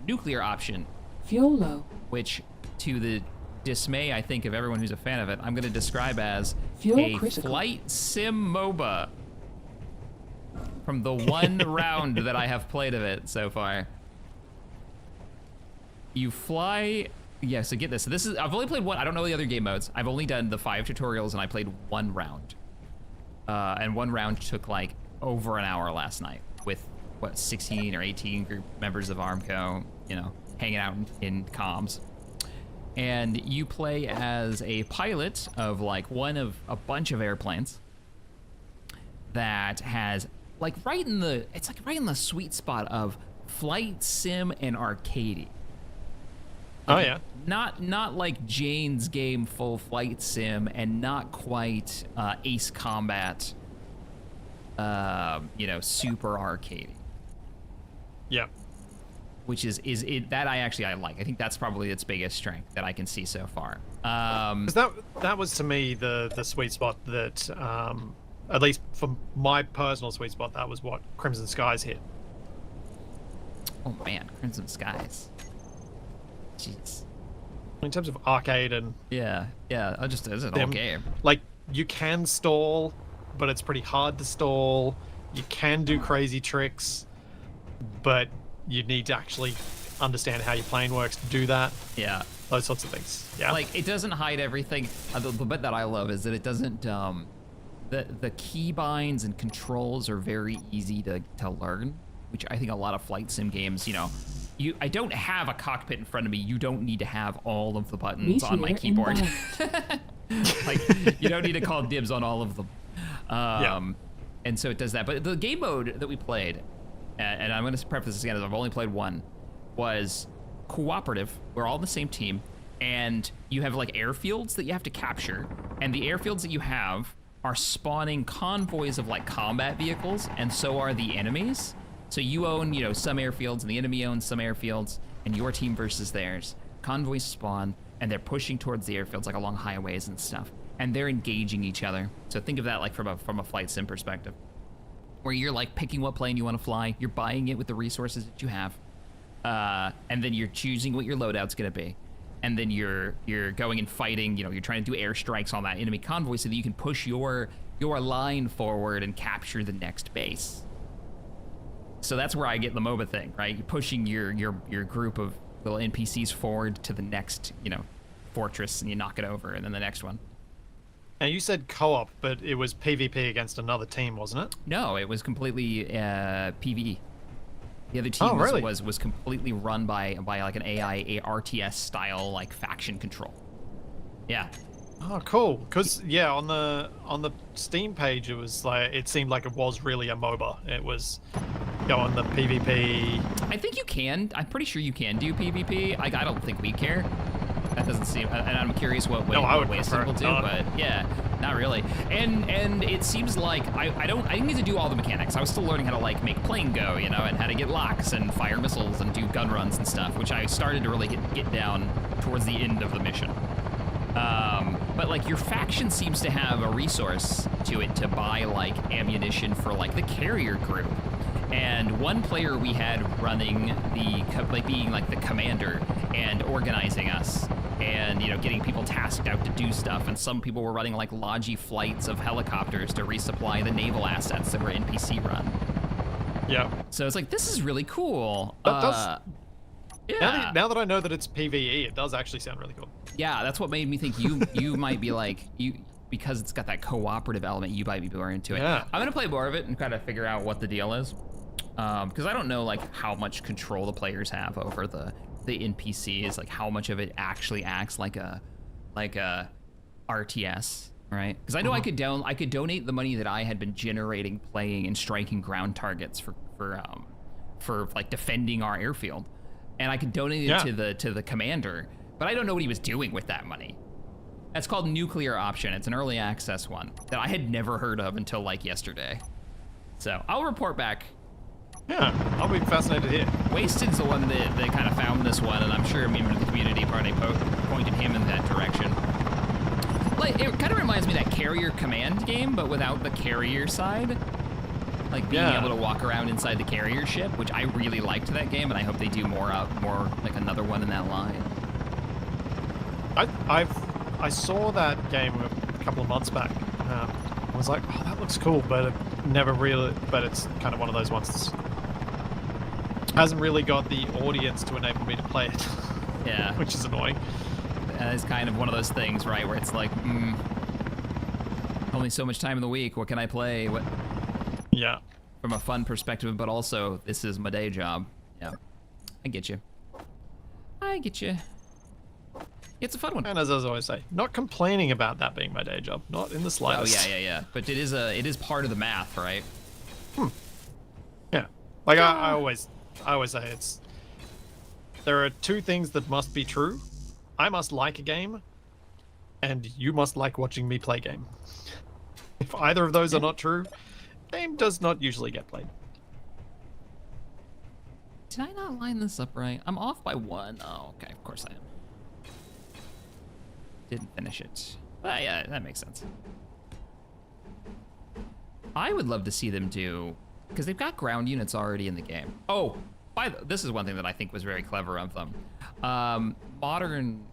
Nuclear Option. Fuel low. Which, to the dismay, I think, of everyone who's a fan of it, I'm going to describe as Fuel a critical. flight sim MOBA from the one round that I have played of it so far. You fly... Yeah, so get this. So this is... I've only played one. I don't know the other game modes. I've only done the 5 tutorials, and I played one round. And one round took, like, over an hour last night with, what, 16 or 18 group members of Armco, you know, hanging out in comms. And you play as a pilot of like one of a bunch of airplanes that has like it's like right in the sweet spot of flight sim and arcade. Oh yeah. Not like Jane's Game full flight sim, and not quite Ace Combat, you know, super arcade. Yeah. Which is it that I like. I think that's probably its biggest strength that I can see so far. 'Cause that was to me the sweet spot that, at least for my personal sweet spot, that was what Crimson Skies hit. Oh man, Crimson Skies. Jeez. In terms of arcade and Yeah. It's an them, old game. like you can stall, but it's pretty hard to stall. You can do crazy tricks, but you need to actually understand how your plane works to do that. Yeah. Those sorts of things. Yeah. Like it doesn't hide everything. The bit that I love is that it doesn't. The keybinds and controls are very easy to learn, which I think a lot of flight sim games, you know, I don't have a cockpit in front of me. You don't need to have all of the buttons on my keyboard. Like you don't need to call dibs on all of them. And so it does that. But the game mode that we played, and I'm going to preface this again as I've only played one, was cooperative. We're all on the same team, and you have like airfields that you have to capture, and the airfields that you have are spawning convoys of like combat vehicles, and so are the enemies. So you own, you know, some airfields, and the enemy owns some airfields, and your team versus theirs. Convoys spawn, and they're pushing towards the airfields like along highways and stuff, and they're engaging each other. So think of that like from a flight sim perspective, where you're like picking what plane you want to fly, you're buying it with the resources that you have, and then you're choosing what your loadout's gonna be, and then you're going and fighting. You know, you're trying to do airstrikes on that enemy convoy so that you can push your line forward and capture the next base. So that's where I get the MOBA thing, right? You're pushing your group of little NPCs forward to the next, you know, fortress, and you knock it over, and then the next one. And you said co-op, but it was PvP against another team, wasn't it? No, it was completely PvE. The other team really? was completely run by like an AI RTS style like faction control. Yeah. Oh, cool. Because yeah, on the Steam page, it was like it seemed like it was really a MOBA. It was going the PvP. I think you can. I'm pretty sure you can do PvP. I don't think we care. That doesn't seem. And I'm curious what way some people do, but yeah, not really. And it seems like I didn't get to do all the mechanics. I was still learning how to like make plane go, you know, and how to get locks and fire missiles and do gun runs and stuff, which I started to really get down towards the end of the mission. But like your faction seems to have a resource to it to buy like ammunition for like the carrier group. And one player we had running being like the commander and organizing us and, you know, getting people tasked out to do stuff. And some people were running like logi flights of helicopters to resupply the naval assets that were NPC run. Yeah. So it's like, this is really cool. That Yeah. Now that I know that it's PvE, it does actually sound really cool. Yeah, that's what made me think you might be like, because it's got that cooperative element, you might be more into it. Yeah. I'm gonna play more of it and kind of figure out what the deal is. Because I don't know like how much control the players have over the NPCs, like how much of it actually acts like a RTS, right? Because I know I could donate the money that I had been generating playing and striking ground targets for like defending our airfield, and I could donate it to the commander, but I don't know what he was doing with that money. That's called Nuclear Option. It's an early access one that I had never heard of until like yesterday. So I'll report back. Yeah, I'll be fascinated here. Wasted's the one that kind of found this one, and I'm sure a member of the community probably pointed him in that direction. Like, it kind of reminds me of that Carrier Command game, but without the carrier side. Like being able to walk around inside the carrier ship, which I really liked that game, and I hope they do more like another one in that line. I saw that game a couple of months back. I was like, oh, that looks cool, but it never really. But it's kind of one of those ones that's hasn't really got the audience to enable me to play it. Yeah, which is annoying. It's kind of one of those things, right, where it's like, only so much time in the week. What can I play? What? Yeah. From a fun perspective, but also this is my day job. Yeah, I get you. I get you. It's a fun one. And as I always say, not complaining about that being my day job, not in the slightest. Oh yeah. But it is part of the math, right? Yeah. Like I always say, there are two things that must be true. I must like a game, and you must like watching me play game. If either of those are not true, game does not usually get played. Did I not line this up right? I'm off by one. Oh, okay, of course I am. Didn't finish it. But yeah, that makes sense. I would love to see them do, because they've got ground units already in the game. Oh, this is one thing that I think was very clever of them. Modern,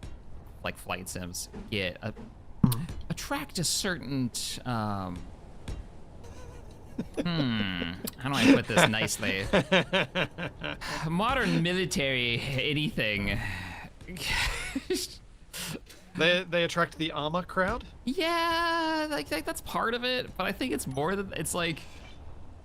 like flight sims, attract a certain, how do I put this nicely? Modern military anything. They attract the armor crowd? Yeah, like that's part of it, but I think it's more than it's like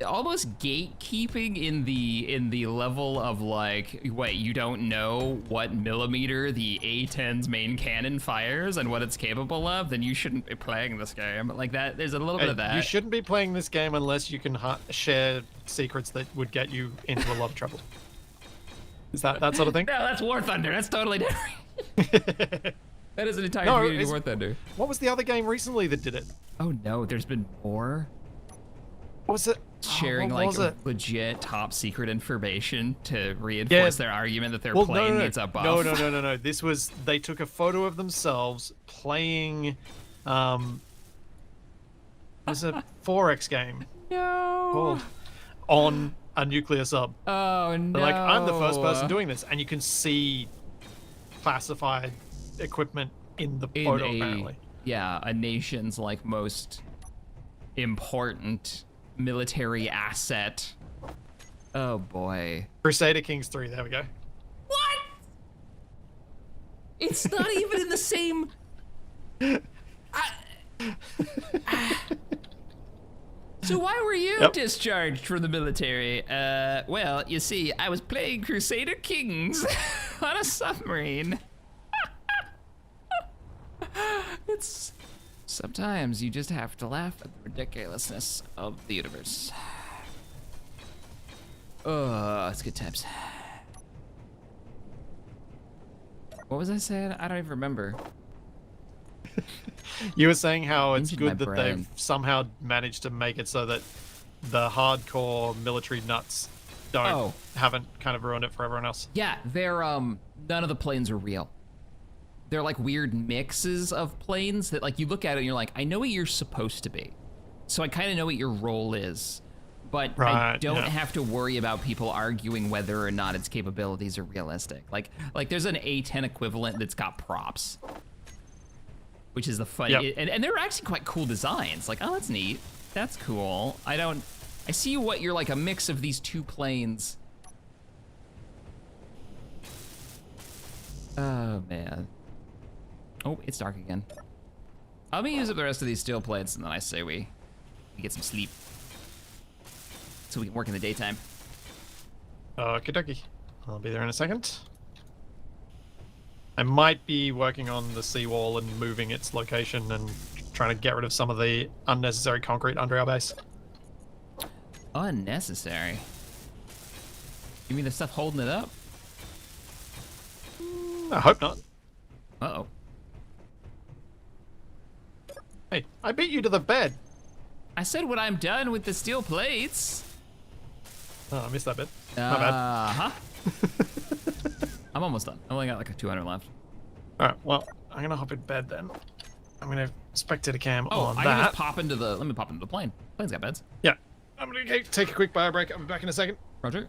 almost gatekeeping in the level of like, wait, you don't know what millimeter the A-10's main cannon fires and what it's capable of, then you shouldn't be playing this game. Like that, there's a little bit of that. You shouldn't be playing this game unless you can share secrets that would get you into a lot of trouble. Is that sort of thing? No, that's War Thunder. That's totally different. That is an entire community War Thunder. What was the other game recently that did it? Oh no, there's been more. What was it? Sharing legit top secret information to reinforce their argument that their plane needs a buff. No. This was, they took a photo of themselves playing, it was a 4X game. No. Called on a nuclear sub. Oh no. They're like, I'm the first person doing this, and you can see classified equipment in the photo apparently. Yeah, a nation's like most important military asset. Oh boy. Crusader Kings 3, there we go. What? It's not even in the same... So why were you discharged from the military? Well, you see, I was playing Crusader Kings on a submarine. It's... Sometimes you just have to laugh at the ridiculousness of the universe. Oh, it's good times. What was I saying? I don't even remember. You were saying how it's Injured good my that brain. they've somehow managed to make it so that the hardcore military nuts haven't kind of ruined it for everyone else. Yeah, they're none of the planes are real. They're like weird mixes of planes that like you look at it and you're like, I know what you're supposed to be. So I kind of know what your role is, but I don't have to worry about people arguing whether or not its capabilities are realistic. Like there's an A-10 equivalent that's got props, which is the funny, and they're actually quite cool designs. Like, oh, that's neat. That's cool. I see what you're like, a mix of these two planes. Oh, man. Oh, it's dark again. Let me use up the rest of these steel plates, and then I say we get some sleep. So we can work in the daytime. Okie dokie. I'll be there in a second. I might be working on the seawall and moving its location and trying to get rid of some of the unnecessary concrete under our base. Unnecessary? You mean the stuff holding it up? I hope not. Uh-oh. Hey, I beat you to the bed. I said when I'm done with the steel plates. Oh, I missed that bit. My bad. Uh-huh. I'm almost done. I only got like a 200 left. Alright, well, I'm gonna hop in bed then. I'm gonna spectator cam Oh, on I can that. just pop into the, let me pop into the plane. Plane's got beds. Yeah. I'm gonna take a quick bio break. I'll be back in a second. Roger.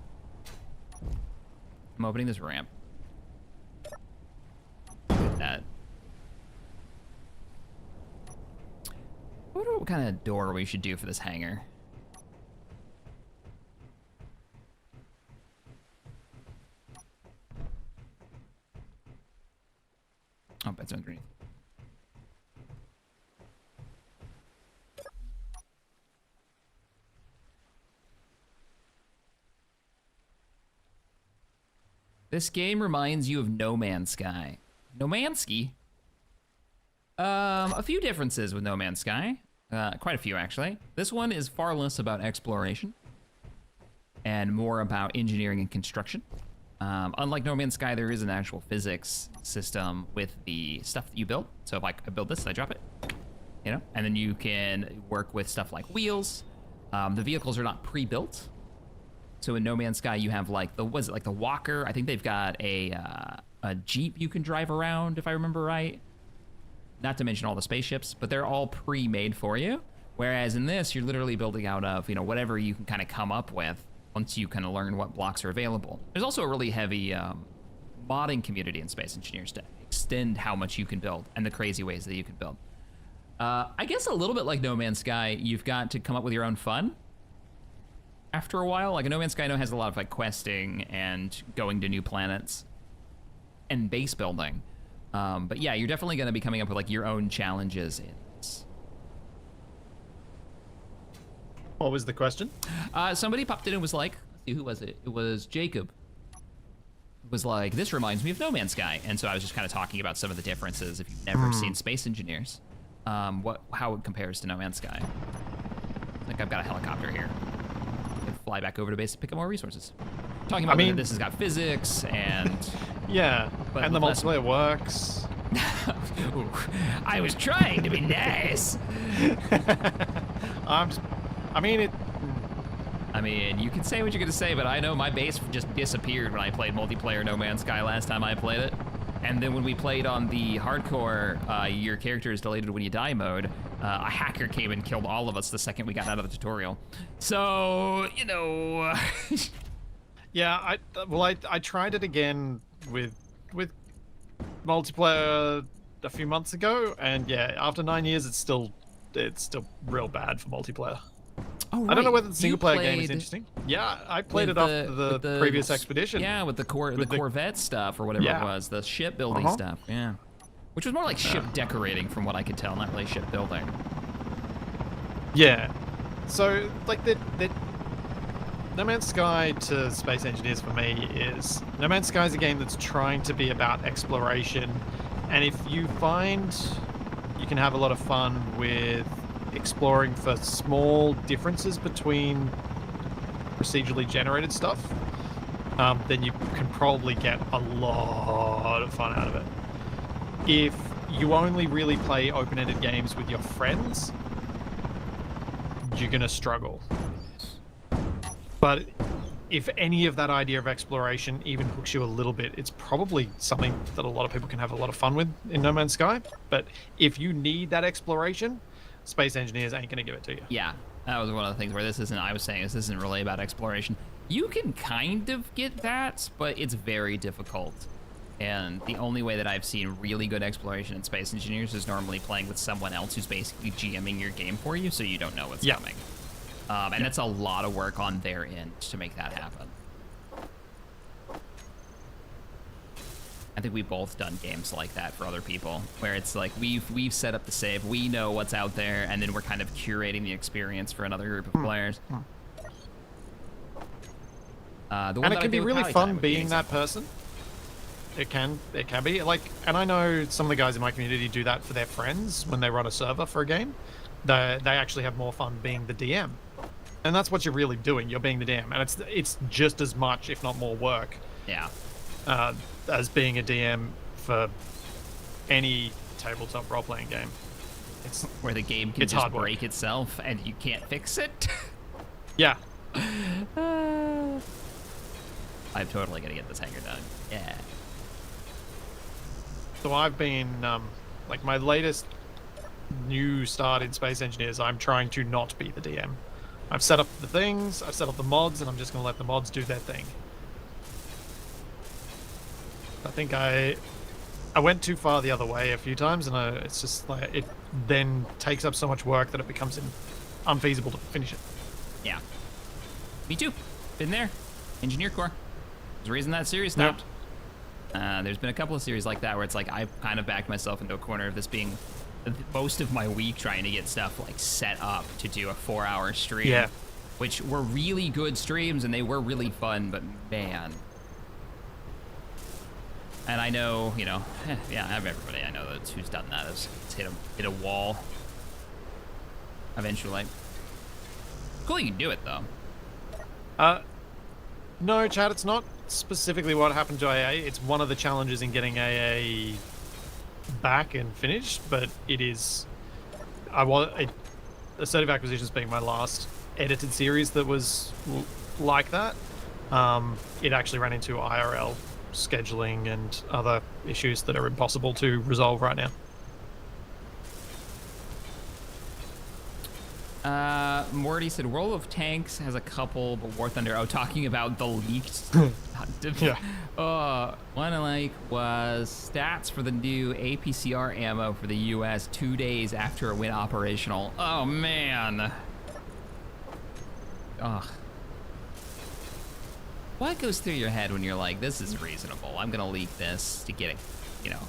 I'm opening this ramp. Look at that. I wonder what kind of door we should do for this hangar. Oh, beds are underneath. This game reminds you of No Man's Sky. No Man's Sky? A few differences with No Man's Sky. Quite a few, actually. This one is far less about exploration and more about engineering and construction. Unlike No Man's Sky, there is an actual physics system with the stuff that you build. So if I build this, I drop it, you know? And then you can work with stuff like wheels. The vehicles are not pre-built. So in No Man's Sky, you have like the, was it like the Walker? I think they've got a Jeep you can drive around, if I remember right. Not to mention all the spaceships, but they're all pre-made for you. Whereas in this, you're literally building out of, you know, whatever you can kind of come up with once you kind of learn what blocks are available. There's also a really heavy modding community in Space Engineers to extend how much you can build and the crazy ways that you can build. I guess a little bit like No Man's Sky, you've got to come up with your own fun. After a while, like No Man's Sky, I know has a lot of like questing and going to new planets and base building. But yeah, you're definitely going to be coming up with like your own challenges in this. What was the question? Somebody popped in and was like, let's see, who was it? It was Jacob. Was like, this reminds me of No Man's Sky. And so I was just kind of talking about some of the differences if you've never seen Space Engineers. How it compares to No Man's Sky. I think I've got a helicopter here. I can fly back over to base to pick up more resources. Talking about that this has got physics and... Yeah, But and the less- multiplayer works. Ooh, I was trying to be nice. I mean, I mean, you can say what you're gonna say, but I know my base just disappeared when I played multiplayer No Man's Sky last time I played it. And then when we played on the hardcore, your character is deleted when you die mode, a hacker came and killed all of us the second we got out of the tutorial. So, you know... yeah, I tried it again with multiplayer a few months ago, and yeah, after 9 years, it's still real bad for multiplayer. Oh, I don't know right. whether the single player game is played interesting. Yeah, I played with it after the previous expedition. Yeah, with the Corvette stuff or whatever it was, the shipbuilding stuff. Yeah, which was more like ship decorating, from what I could tell, not really shipbuilding. Yeah, so like the No Man's Sky to Space Engineers for me is No Man's Sky is a game that's trying to be about exploration, and if you find you can have a lot of fun with exploring for small differences between procedurally generated stuff, then you can probably get a lot of fun out of it. If you only really play open-ended games with your friends, you're gonna struggle. But if any of that idea of exploration even hooks you a little bit, it's probably something that a lot of people can have a lot of fun with in No Man's Sky. But if you need that exploration, Space Engineers ain't gonna give it to you. Yeah, that was one of the things where this isn't really about exploration. You can kind of get that, but it's very difficult. And the only way that I've seen really good exploration in Space Engineers is normally playing with someone else who's basically GMing your game for you, so you don't know what's coming. And it's a lot of work on their end to make that happen. I think we've both done games like that for other people, where it's like we've set up the save, we know what's out there, and then we're kind of curating the experience for another group of players. The one And that it I can do be with really Pally fun Time would be an being that example. person. It can be like, and I know some of the guys in my community do that for their friends when they run a server for a game. They actually have more fun being the DM, and that's what you're really doing. You're being the DM, and it's just as much, if not more, work. Yeah. As being a DM for any tabletop role-playing game. It's Where the game can It's just hard work. break itself and you can't fix it. yeah. I'm totally gonna get this hanger done. Yeah. So I've been like my latest new start in Space Engineers. I'm trying to not be the DM. I've set up the things, I've set up the mods, and I'm just gonna let the mods do their thing. I think I went too far the other way a few times, and it's just like it then takes up so much work that it becomes unfeasible to finish it. Yeah. Me too. Been there. Engineer Corps. There's a reason that series stopped. There's been a couple of series like that where it's like I've kind of backed myself into a corner of this being most of my week trying to get stuff like set up to do a 4-hour stream. Yeah. Which were really good streams and they were really fun, but man. And I know, you know, yeah, everybody I know that's who's done that has hit a wall eventually. Cool you can do it though. No, Chad, it's not specifically what happened to AA. It's one of the challenges in getting AA back and finished, but it is. Assertive Acquisitions being my last edited series that was like that. It actually ran into IRL scheduling and other issues that are impossible to resolve right now. Morty said World of Tanks has a couple, but War Thunder. Oh, talking about the leaked. Yeah. One I like was stats for the new APCR ammo for the U.S. 2 days after it went operational. Oh man. Ugh. What goes through your head when you're like, this is reasonable? I'm gonna leak this to get it, you know,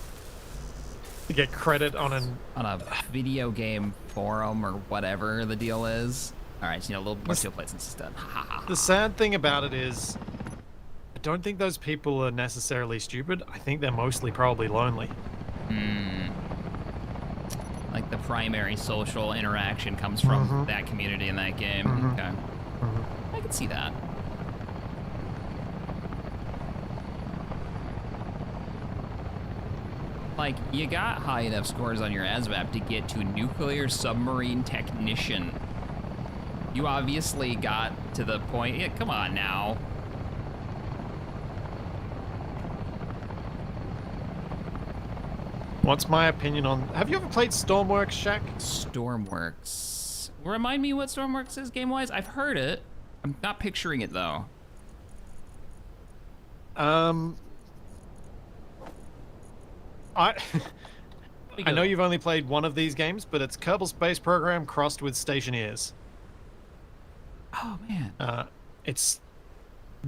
To get credit on a video game forum or whatever the deal is. All right, so, you know, a little more steel plates and stuff. The sad thing about it is, I don't think those people are necessarily stupid. I think they're mostly probably lonely. Like the primary social interaction comes from that community in that game. Okay. I can see that. Like, you got high enough scores on your ASVAB to get to nuclear submarine technician. You obviously got to the point. Yeah, come on now. What's my opinion on... Have you ever played Stormworks, Shaq? Stormworks. Remind me what Stormworks is game-wise? I've heard it. I'm not picturing it, though. I know you've only played one of these games, but it's Kerbal Space Program crossed with Stationeers. Oh, man. It's...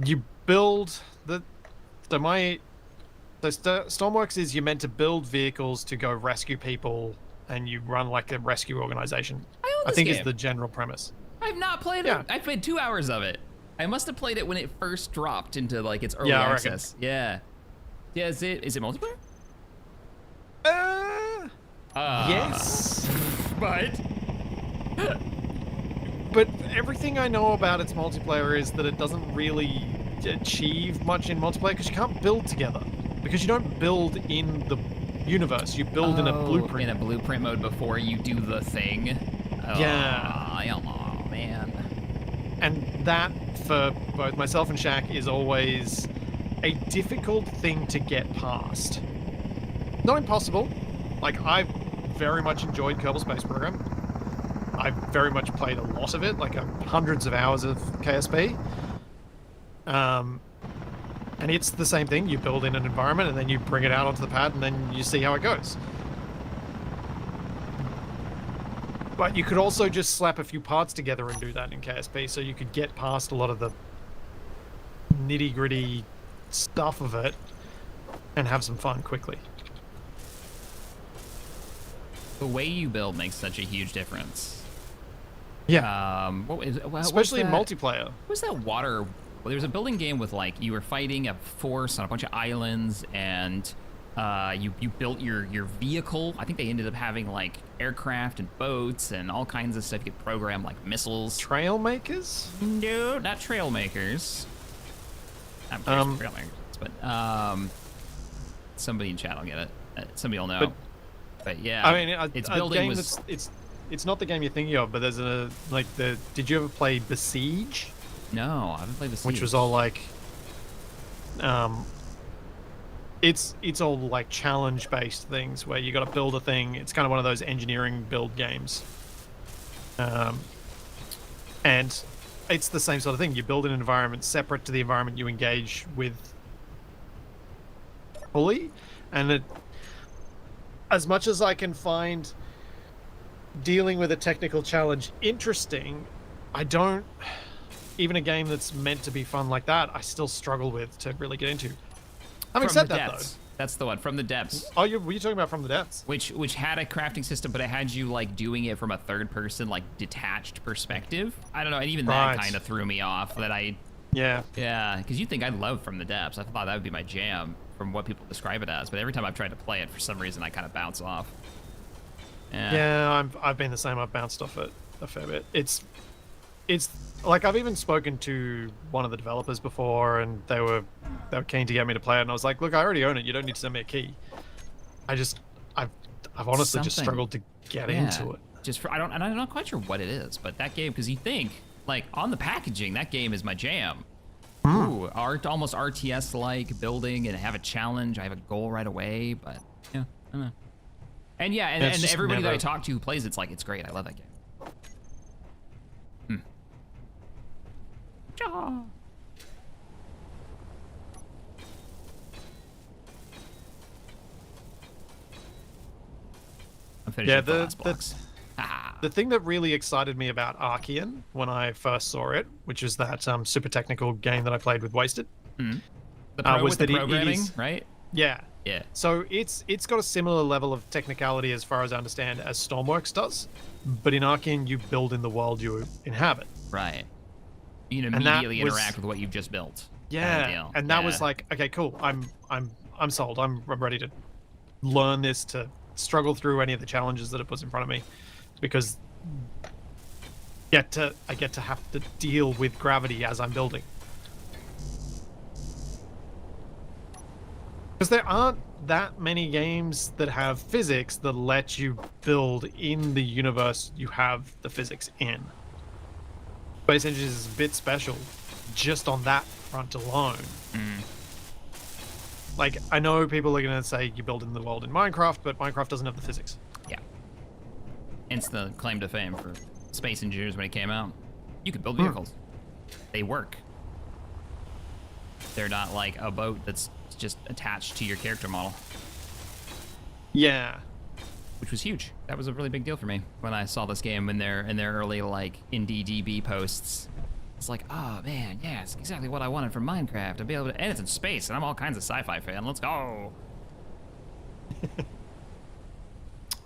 You build the... Stormworks is you're meant to build vehicles to go rescue people, and you run like a rescue organization. I think is the general premise. I've not played it. I've played 2 hours of it. I must have played it when it first dropped into like its early access. Yeah. Yeah. Is it multiplayer? Yes. But But everything I know about its multiplayer is that it doesn't really achieve much in multiplayer because you can't build together. Because you don't build in the universe, you build in a blueprint. In a blueprint mode before you do the thing. Oh, man. And that, for both myself and Shaq, is always a difficult thing to get past. Not impossible. Like, I've very much enjoyed Kerbal Space Program. I've very much played a lot of it, like hundreds of hours of KSP. And it's the same thing. You build in an environment and then you bring it out onto the pad and then you see how it goes. But you could also just slap a few parts together and do that in KSP, so you could get past a lot of the nitty-gritty stuff of it and have some fun quickly. The way you build makes such a huge difference. Yeah. Especially Especially in multiplayer. What was that water? Well, there was a building game with like you were fighting a force on a bunch of islands, and you built your vehicle. I think they ended up having like aircraft and boats and all kinds of stuff. You could program like missiles. Trail makers? No, not trail makers. I'm curious trail makers, but somebody in chat will get it. Somebody will know. But yeah, I mean, its a building game was. it's not the game you're thinking of, but there's a like the. Did you ever play Besiege? No, I haven't played the. Which was all like. It's all like challenge based things where you got to build a thing. It's kind of one of those engineering build games. And it's the same sort of thing. You build an environment separate to the environment you engage with fully, and it. As much as I can find dealing with a technical challenge interesting, I don't. Even a game that's meant to be fun like that, I still struggle with to really get into. Having said that, though, that's the one, From the Depths. Oh, were you talking about From the Depths? Which had a crafting system, but it had you like doing it from a third person, like detached perspective. I don't know, and even that kind of threw me off. Yeah, because you think I love From the Depths. I thought that would be my jam from what people describe it as, but every time I've tried to play it, for some reason I kind of bounce off. Yeah, I've been the same. I've bounced off it a fair bit. It's like I've even spoken to one of the developers before, and they were keen to get me to play it, and I was like, look, I already own it. You don't need to send me a key. I've honestly just struggled to get into it. I'm not quite sure what it is, but that game, because you think like on the packaging, that game is my jam. Ooh, almost RTS-like building, and have a challenge. I have a goal right away, but yeah, I don't know. And and everybody that I talk to who plays it's like, it's great. I love that game. I'm finishing the last blocks. The thing that really excited me about Archean when I first saw it, which is that super technical game that I played with Wasted, was the programming, right? Yeah. Yeah. So it's got a similar level of technicality, as far as I understand, as Stormworks does, but in Archean you build in the world you inhabit. Right. You can immediately interact with what you've just built. Yeah. And that was like, okay, cool. I'm sold. I'm ready to learn this, to struggle through any of the challenges that it puts in front of me, because I get to have to deal with gravity as I'm building. Because there aren't that many games that have physics that let you build in the universe you have the physics in. Space Engine is a bit special just on that front alone. Like, I know people are going to say you build in the world in Minecraft, but Minecraft doesn't have the physics. Yeah. It's the claim to fame for Space Engineers when it came out. You could build vehicles. They work. They're not like a boat that's just attached to your character model. Yeah. Which was huge. That was a really big deal for me when I saw this game in their early like IndieDB posts. It's like, oh man, yeah, it's exactly what I wanted from Minecraft. To be able to, and it's in space, and I'm all kinds of sci-fi fan. Let's go.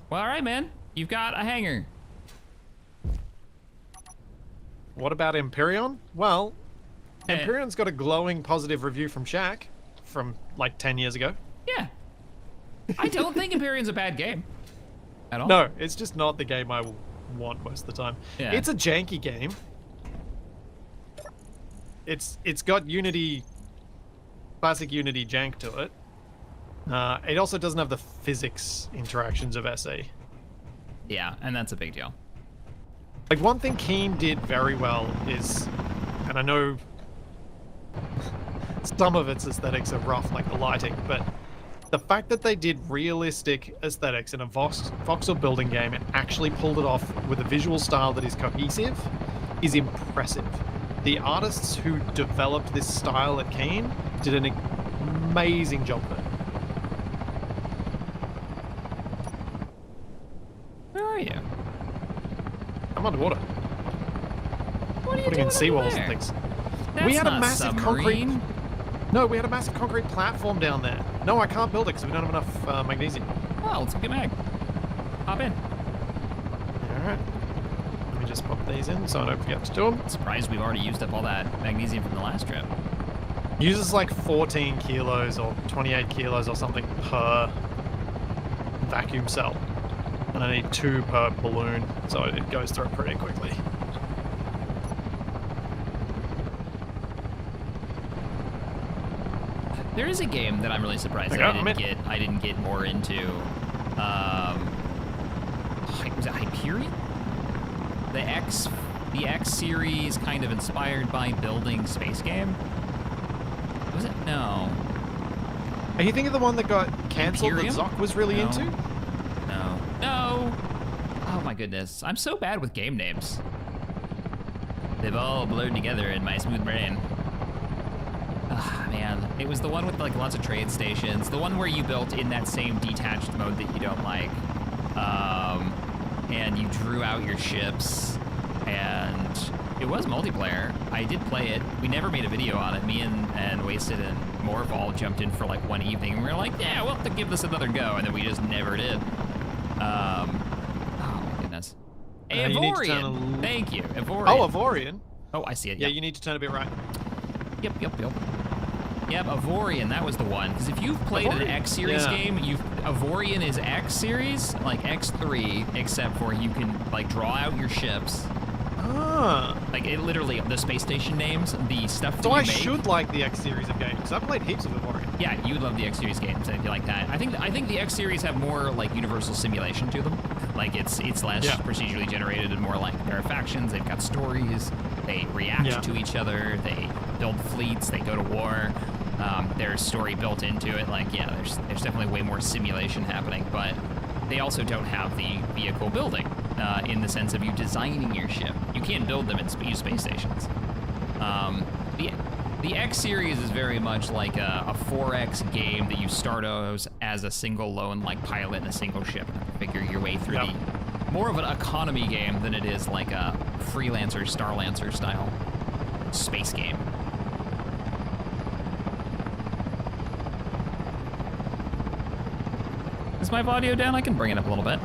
Well, all right, man. You've got a hangar. What about Empyrean? Well, Empyrean's got a glowing positive review from Shaq from like 10 years ago. Yeah. I don't think Empyrean's a bad game at all. No, it's just not the game I want most of the time. Yeah. It's a janky game. It's got Unity, classic Unity jank to it. It also doesn't have the physics interactions of SE. Yeah, and that's a big deal. Like, one thing Keen did very well is, and I know some of its aesthetics are rough, like the lighting, but the fact that they did realistic aesthetics in a voxel building game and actually pulled it off with a visual style that is cohesive is impressive. The artists who developed this style at Keen did an amazing job there. Where are you? I'm underwater. What are you Putting in doing over seawalls there? and things. That's We had a not massive Submarine. No, we had a massive concrete platform down there. No, I can't build it because we don't have enough magnesium. Oh, let's get mag. Hop in. Alright. Let me just pop these in so I don't forget to do them. Surprised we've already used up all that magnesium from the last trip. Uses like 14 kilos or 28 kilos or something per vacuum cell. And I need 2 per balloon, so it goes through pretty quickly. There is a game that I'm really surprised that I didn't get more into. Was it Hyperion? The X series, kind of inspired by building space game. Was it? No. Are you thinking of the one that got cancelled that Imperium? Zoc was really No. into? No. Oh my goodness, I'm so bad with game names. They've all blurred together in my smooth brain. Ah, man. It was the one with like lots of trade stations. The one where you built in that same detached mode that you don't like. And you drew out your ships. And it was multiplayer. I did play it. We never made a video on it. Me and Wasted and Morval jumped in for like one evening. And we were like, yeah, we'll have to give this another go. And then we just never did. Oh my goodness. Hey, you need to turn Avorian. Thank you. Avorian. Oh, Avorian? Oh, I see it. Yeah, Yep. you need to turn a bit right. Yep. Yep, Avorian, that was the one. Because if you've played an Avorian, X series yeah. game, Avorian is X series, like X3, except for you can like draw out your ships. Ah. Like it literally, the space station names, the stuff that So you I make. should like the X series of games, because I've played heaps of Avorian. Yeah, you would love the X series games if you like that. I think the X series have more like universal simulation to them. Like it's less procedurally generated and more like there are factions. They've got stories. They react to each other. They build fleets. They go to war. There's story built into it. Like there's definitely way more simulation happening, but they also don't have the vehicle building in the sense of you designing your ship. You can't build them in space stations. The X series is very much like a 4X game that you start as a single lone like pilot in a single ship and figure your way through the more of an economy game than it is like a freelancer, Starlancer style space game. Is my audio down? I can bring it up a little bit.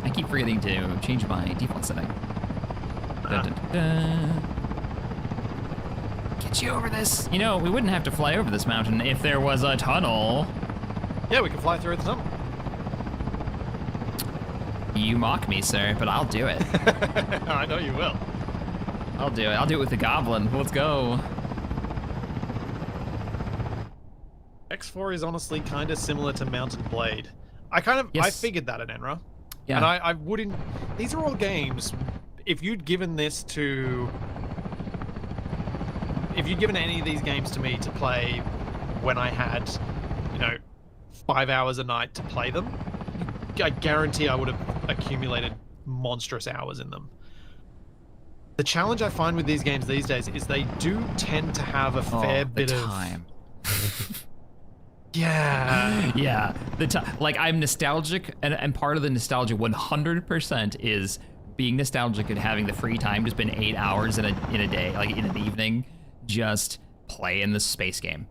I keep forgetting to change my default setting. Dun, dun, dun. Get you over this. You know, we wouldn't have to fly over this mountain if there was a tunnel. Yeah, we can fly through the tunnel. You mock me, sir, but I'll do it. I know you will. I'll do it. I'll do it with the goblin. Let's go. X4 is honestly kind of similar to Mountain Blade. I figured that at Enra. Yeah. And I wouldn't... These are all games, if you'd given this to... If you'd given any of these games to me to play when I had, 5 hours a night to play them, I guarantee I would have accumulated monstrous hours in them. The challenge I find with these games these days is they do tend to have a fair bit of time. Yeah. Yeah. Like I'm nostalgic, and part of the nostalgia 100% is being nostalgic and having the free time to spend 8 hours in a day, like in an evening, just playing the space game.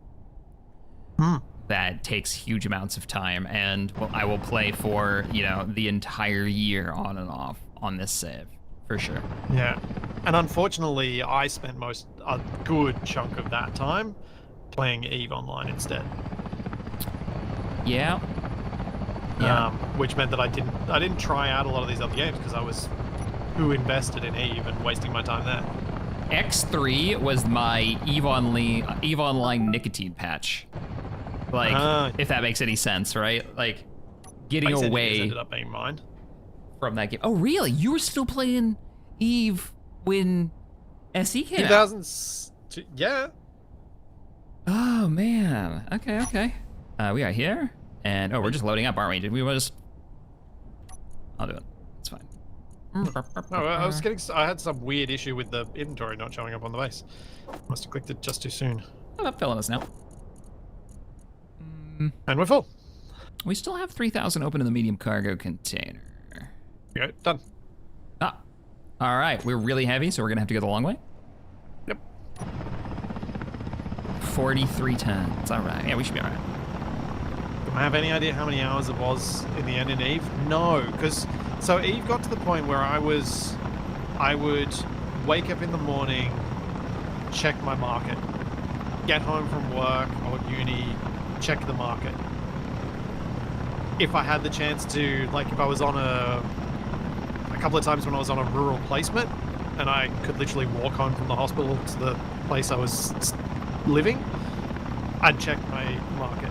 That takes huge amounts of time, and I will play for, the entire year on and off on this save, for sure. Yeah. And unfortunately, I spent a good chunk of that time playing EVE Online instead. Yeah. Which meant that I didn't try out a lot of these other games because I was too invested in EVE and wasting my time there. X3 was my EVE Online nicotine patch. Like, if that makes any sense, right? Like, getting away ended up being mine. From that game. Oh, really? You were still playing EVE when SE came out? 2002, yeah. Oh, man. Okay. We are here, and we're just loading up, aren't we? Did we just... I'll do it. It's fine. I had some weird issue with the inventory not showing up on the base. Must have clicked it just too soon. I'm filling this now. And we're full. We still have 3,000 open in the medium cargo container. Okay, done. Ah. All right, we're really heavy, so we're gonna have to go the long way. Yep. 43 tons. All right. Yeah, we should be all right. Do I have any idea how many hours it was in the end in Eve? No, because so Eve got to the point where I would wake up in the morning, check my market, get home from work or uni, check the market. If I had the chance to, like, if I was on a couple of times when I was on a rural placement and I could literally walk home from the hospital to the place I was living, I'd check my market.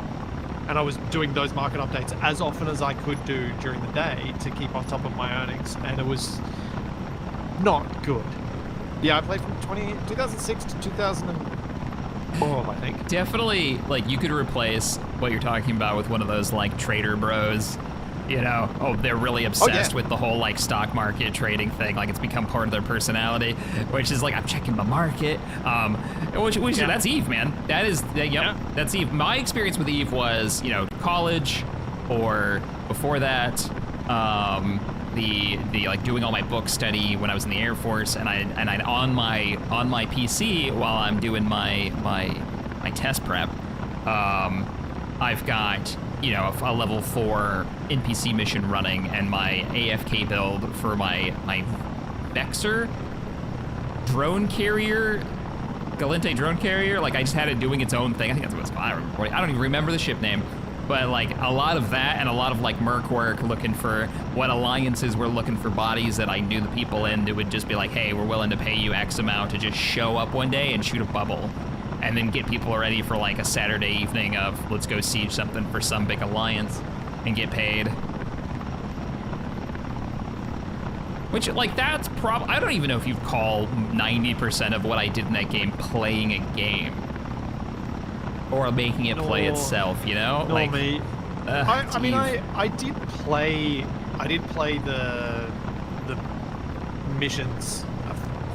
And I was doing those market updates as often as I could do during the day to keep on top of my earnings, and it was not good. Yeah, I played from 2006 to 2012, I think. Definitely, like, you could replace what you're talking about with one of those, like, trader bros. You know, they're really obsessed with the whole, like, stock market trading thing. Like, it's become part of their personality, which is like, I'm checking the market. Which that's Eve, man. That is, that's Eve. My experience with Eve was, you know, college, or before that, the like doing all my book study when I was in the Air Force, and I on my PC while I'm doing my test prep, I've got, you know, a level 4 NPC mission running, and my AFK build for my Vexer drone carrier, Galente drone carrier, like, I just had it doing its own thing. I think that's what it's called. I don't even remember the ship name. But, like, a lot of that and a lot of, like, merc work, looking for what alliances were looking for bodies that I knew the people in that would just be like, hey, we're willing to pay you X amount to just show up one day and shoot a bubble. And then get people ready for, like, a Saturday evening of, let's go siege something for some big alliance and get paid. Which, like, that's I don't even know if you'd call 90% of what I did in that game playing a game. Or making it play itself, you know? No, like, mate. I mean, I did play the missions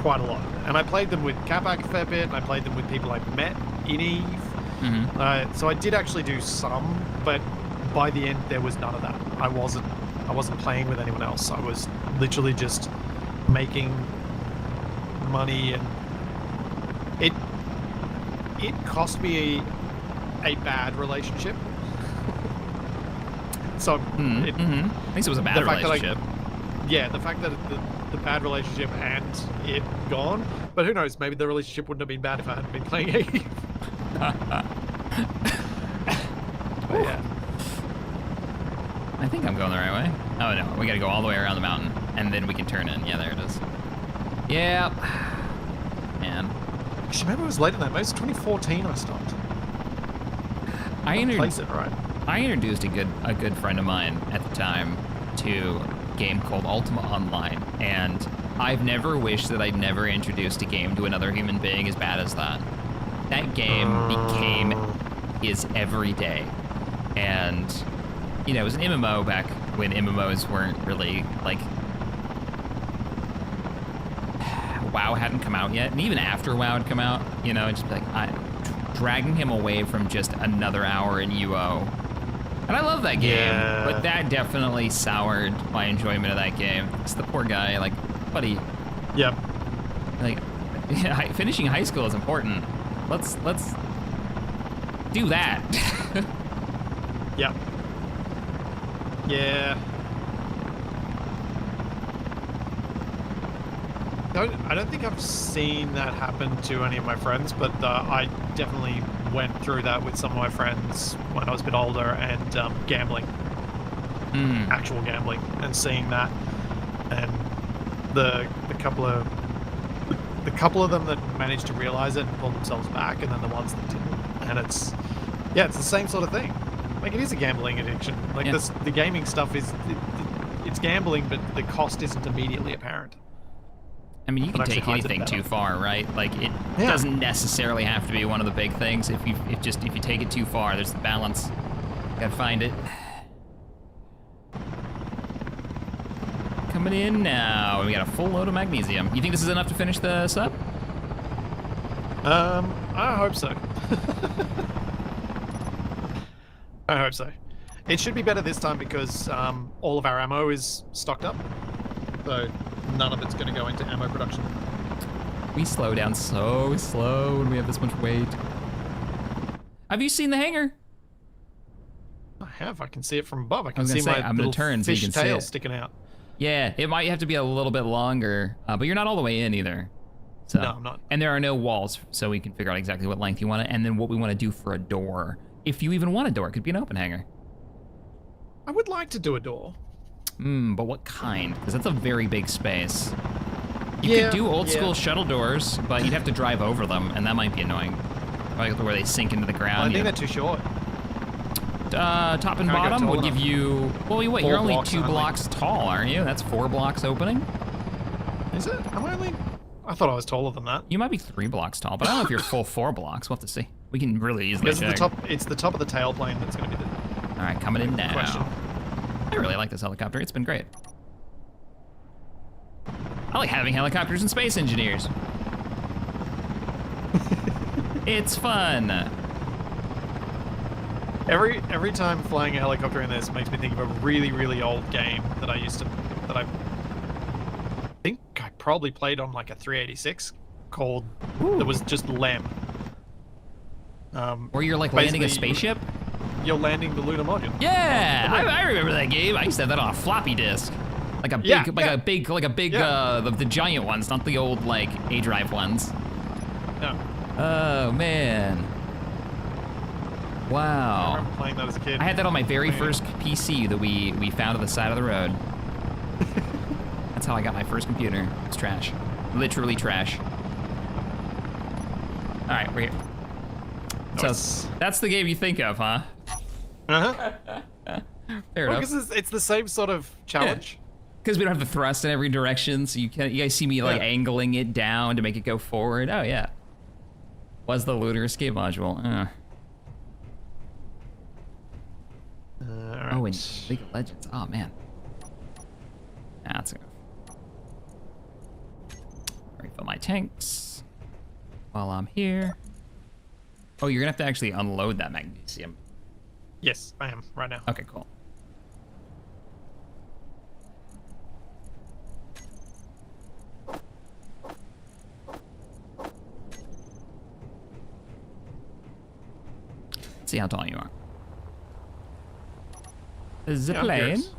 quite a lot, and I played them with Capac a fair bit, and I played them with people I met in Eve. Mm-hmm. So I did actually do some, but by the end there was none of that. I wasn't playing with anyone else. I was literally just making money, and it cost me a bad relationship. So I think it was a bad relationship. The fact that the bad relationship and it gone, but who knows, maybe the relationship wouldn't have been bad if I hadn't been playing Eve. But yeah. I think I'm going the right way. Oh no, we gotta go all the way around the mountain, and then we can turn in. Yeah, there it is. Yep. Man. Actually, maybe it was later than that. Maybe it was 2014 I stopped. I introduced a good friend of mine at the time to a game called Ultima Online, and I've never wished that I'd never introduced a game to another human being as bad as that. That game became his everyday, and you know, it was an MMO back when MMOs weren't really, like, WoW hadn't come out yet, and even after WoW had come out, you know, just like dragging him away from just another hour in UO. And I love that game, but that definitely soured my enjoyment of that game. It's the poor guy, like, buddy. Yep. Like, yeah, finishing high school is important. Let's do that. Yep. Yeah. I don't think I've seen that happen to any of my friends, but I definitely went through that with some of my friends when I was a bit older, and gambling, actual gambling, and seeing that, and the couple of them that managed to realize it and pull themselves back, and then the ones that didn't, and it's the same sort of thing. Like, it is a gambling addiction. Like, the gaming stuff it's gambling, but the cost isn't immediately apparent. I mean, you can take anything too far, right? Like, it doesn't necessarily have to be one of the big things. If you take it too far, there's the balance. Gotta find it. Coming in now. We got a full load of magnesium. You think this is enough to finish the sub? I hope so. I hope so. It should be better this time because all of our ammo is stocked up. So none of it's going to go into ammo production. We slow down so slow when we have this much weight. Have you seen the hangar? I have. I can see it from above. I can was see gonna say, my I'm gonna little turn so you fish can see tail it. sticking out. Yeah, it might have to be a little bit longer, but you're not all the way in either. So, No, I'm not. And there are no walls, so we can figure out exactly what length you want it, and then what we want to do for a door. If you even want a door, it could be an open hangar. I would like to do a door. But what kind? Because that's a very big space. You Yeah, could do old yeah. school shuttle doors, but you'd have to drive over them, and that might be annoying. Like where they sink into the ground. I think you- they're too short. top and Can't go bottom tall would give enough. you. Well, wait, 4 you're only blocks 2 only. blocks tall, aren't you? That's 4 blocks opening. Is it? Am I only? I thought I was taller than that. You might be 3 blocks tall, but I don't know if you're full 4 blocks. We'll have to see. We can really easily Because check. it's the top of the tailplane that's going to be the All right, coming in now. question. I really like this helicopter. It's been great. I like having helicopters and space engineers. It's fun. Every time flying a helicopter in this makes me think of a really, really old game that I think I probably played on like a 386 called that was just LEM. Or you're like landing a Basically, spaceship. You're landing the lunar module. Yeah, I remember that game. I used to have that on a floppy disk, like a big, Yeah, yeah. the giant ones, not the old like A drive ones. No, Oh man, I wow. remember playing that as a kid. I had that on my very Playing it. first PC that we found on the side of the road. That's how I got my first computer. It's trash, literally trash. All right, we're here. Nice. So that's the game you think of, huh? Uh-huh. Fair Well, enough. because it's the same sort of challenge. Because we don't have to thrust in every direction, so you guys see me like Yeah. angling it down to make it go forward. Oh yeah. Was the lunar escape module? Alright. Oh, and League of Legends. Oh man. That's enough. Refill my tanks while I'm here. Oh, you're gonna have to actually unload that magnesium. Yes, I am right now. Okay, cool. Let's see how tall you are. The Yeah, I'm plane curious.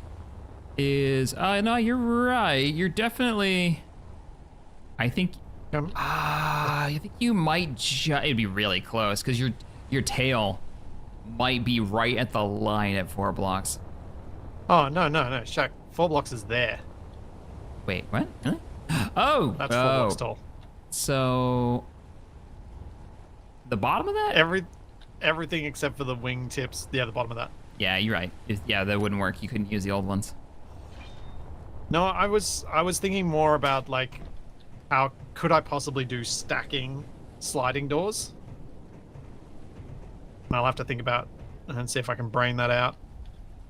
is. No, you're right. You're definitely. I think. I think you might. It'd be really close because your tail might be right at the line at 4 blocks. Oh no, Shaq. 4 blocks is there. Wait, what? Really? Oh, That's 4 blocks tall. So the bottom of that? Everything except for the wing tips. Yeah, the bottom of that. Yeah, you're right. Yeah, that wouldn't work. You couldn't use the old ones. No, I was thinking more about like how could I possibly do stacking sliding doors? And I'll have to think about and see if I can brain that out.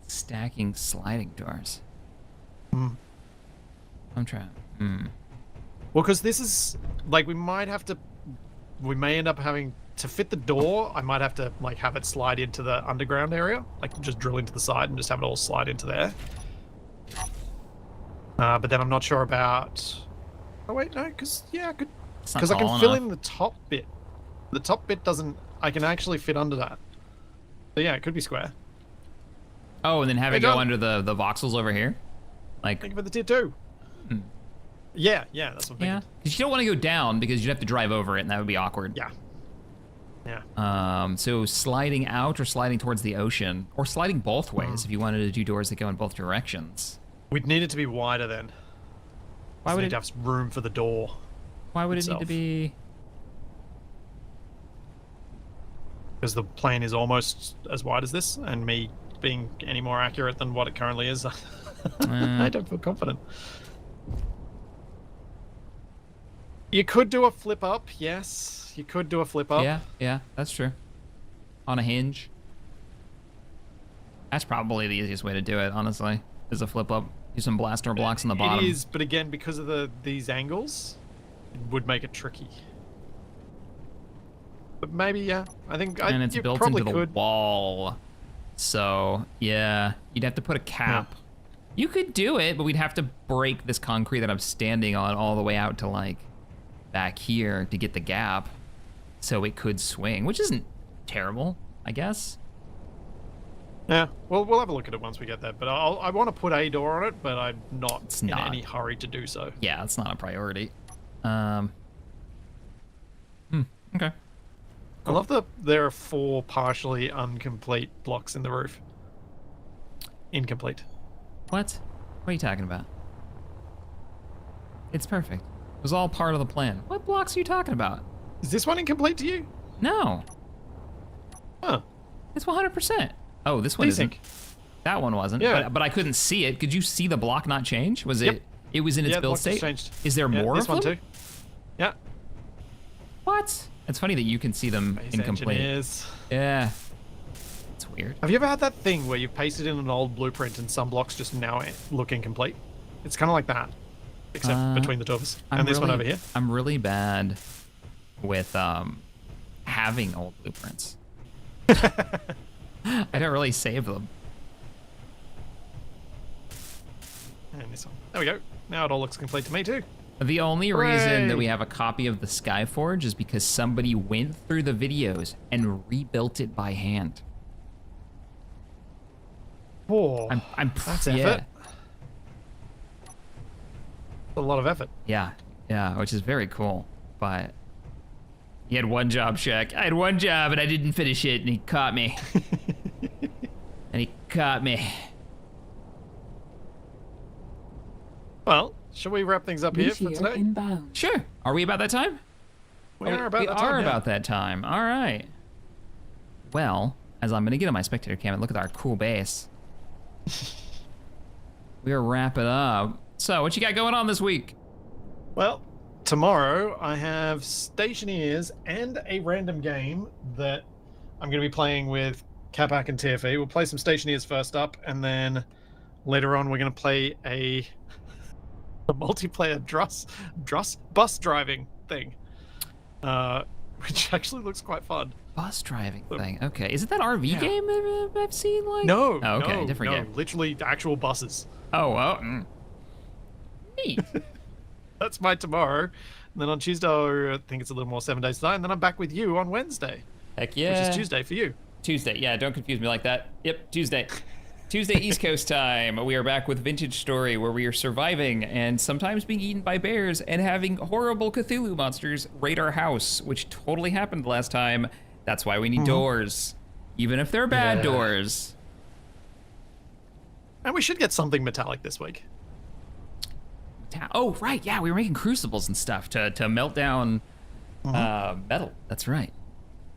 Stacking sliding doors. Hmm. I'm trying. Well, because this is like we may end up having to fit the door. I might have to like have it slide into the underground area, like just drill into the side and just have it all slide into there. But then I'm not sure about. Oh wait, no, because yeah, good. It's not Because I can tall fill enough. in the top bit. The top bit doesn't. I can actually fit under that. So yeah, it could be square. Oh, and then have Hey, it go John. under the voxels over here? Like, Thank you for the tier 2. Yeah, that's what I'm yeah. thinking. Because you don't want to go down because you'd have to drive over it and that would be awkward. Yeah. So sliding out or sliding towards the ocean, or sliding both ways if you wanted to do doors that go in both directions. We'd need it to be wider then. Why So would need it? to have room for the door? Why would it need to itself. be? Because the plane is almost as wide as this, and me being any more accurate than what it currently is, I don't feel confident. You could do a flip up, yes. You could do a flip up. Yeah, that's true. On a hinge. That's probably the easiest way to do it, honestly, is a flip up. Use some blaster blocks on the bottom. It is, but again, because of these angles, it would make it tricky. But maybe, yeah. I think And it's you built probably into the could. wall. So, yeah, you'd have to put a cap. You could do it, but we'd have to break this concrete that I'm standing on all the way out to, like, back here to get the gap. So it could swing, which isn't terrible. I guess. Yeah, well, we'll have a look at it once we get there. But I want to put a door on it, but I'm not It's in not. any hurry to do so. Yeah, it's not a priority. Okay. I love that there are 4 partially incomplete blocks in the roof. Incomplete. What? What are you talking about? It's perfect. It was all part of the plan. What blocks are you talking about? Is this one incomplete to you? No. Huh. It's 100%. Oh, this one isn't. That one wasn't. Yeah. But I couldn't see it. Could you see the block not change? Was Yep. it? It was in its Yeah, the build block just state. changed. Is there Yeah, more this of one them? too. Yeah. What? It's funny that you can see them Base incomplete. engineers. Yeah. It's weird. Have you ever had that thing where you pasted in an old blueprint and some blocks just now look incomplete? It's kind of like that, except between the two of us. And this one over here. I'm really bad with having old blueprints. I don't really save them. And this one. There we go. Now it all looks complete to me too. The only reason that Hooray! we have a copy of the Skyforge is because somebody went through the videos and rebuilt it by hand. Whoa. That's effort. A lot of effort. Yeah, which is very cool. But he had one job, Shaq. I had one job and I didn't finish it, and he caught me. Well, shall we wrap things up here for Meteor today? inbound. Sure. Are we about that time? We are about we that time. are yeah. about that time. All right. Well, as I'm going to get on my spectator cam and look at our cool base, we're wrapping up. So, what you got going on this week? Well, tomorrow I have Stationeers and a random game that I'm going to be playing with CaptainShack and TFE. We'll play some Stationeers first up, and then later on we're going to play a multiplayer bus driving thing, which actually looks quite fun. Bus driving thing. Okay. Is it that RV Yeah. game that I've seen? Like. No, Oh, okay. no, Different no, game. literally actual buses. Oh, well. Neat. That's my tomorrow. And then on Tuesday, I think it's a little more 7 days tonight, and then I'm back with you on Wednesday, Heck yeah. which is Tuesday for you. Tuesday. Yeah, don't confuse me like that. Yep, Tuesday. Tuesday East Coast time. We are back with Vintage Story, where we are surviving and sometimes being eaten by bears and having horrible Cthulhu monsters raid our house, which totally happened last time. That's why we need doors, even if they're bad Yeah. doors. And we should get something metallic this week. Oh, right. Yeah, we were making crucibles and stuff to melt down metal. That's right.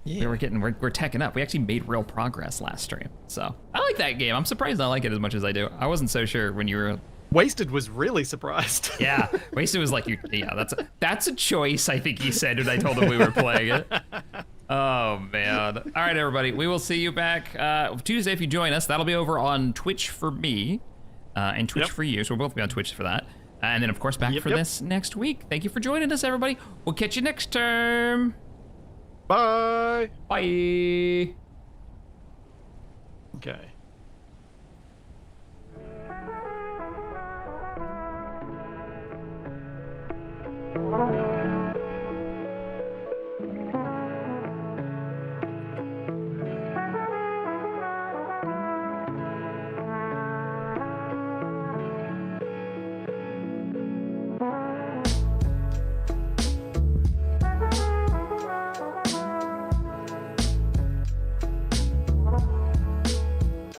Yeah. We're teching up. We actually made real progress last stream. So I like that game. I'm surprised I like it as much as I do. I wasn't so sure when you were. Wasted was really surprised. Yeah, Wasted was like, yeah, that's a choice. I think he said when I told him we were playing it. Oh man! All right, everybody. We will see you back Tuesday if you join us. That'll be over on Twitch for me, and Twitch for you. So we'll both be on Twitch for that. And then of course back for this next week. Thank you for joining us, everybody. We'll catch you next time. Bye. Bye. Okay.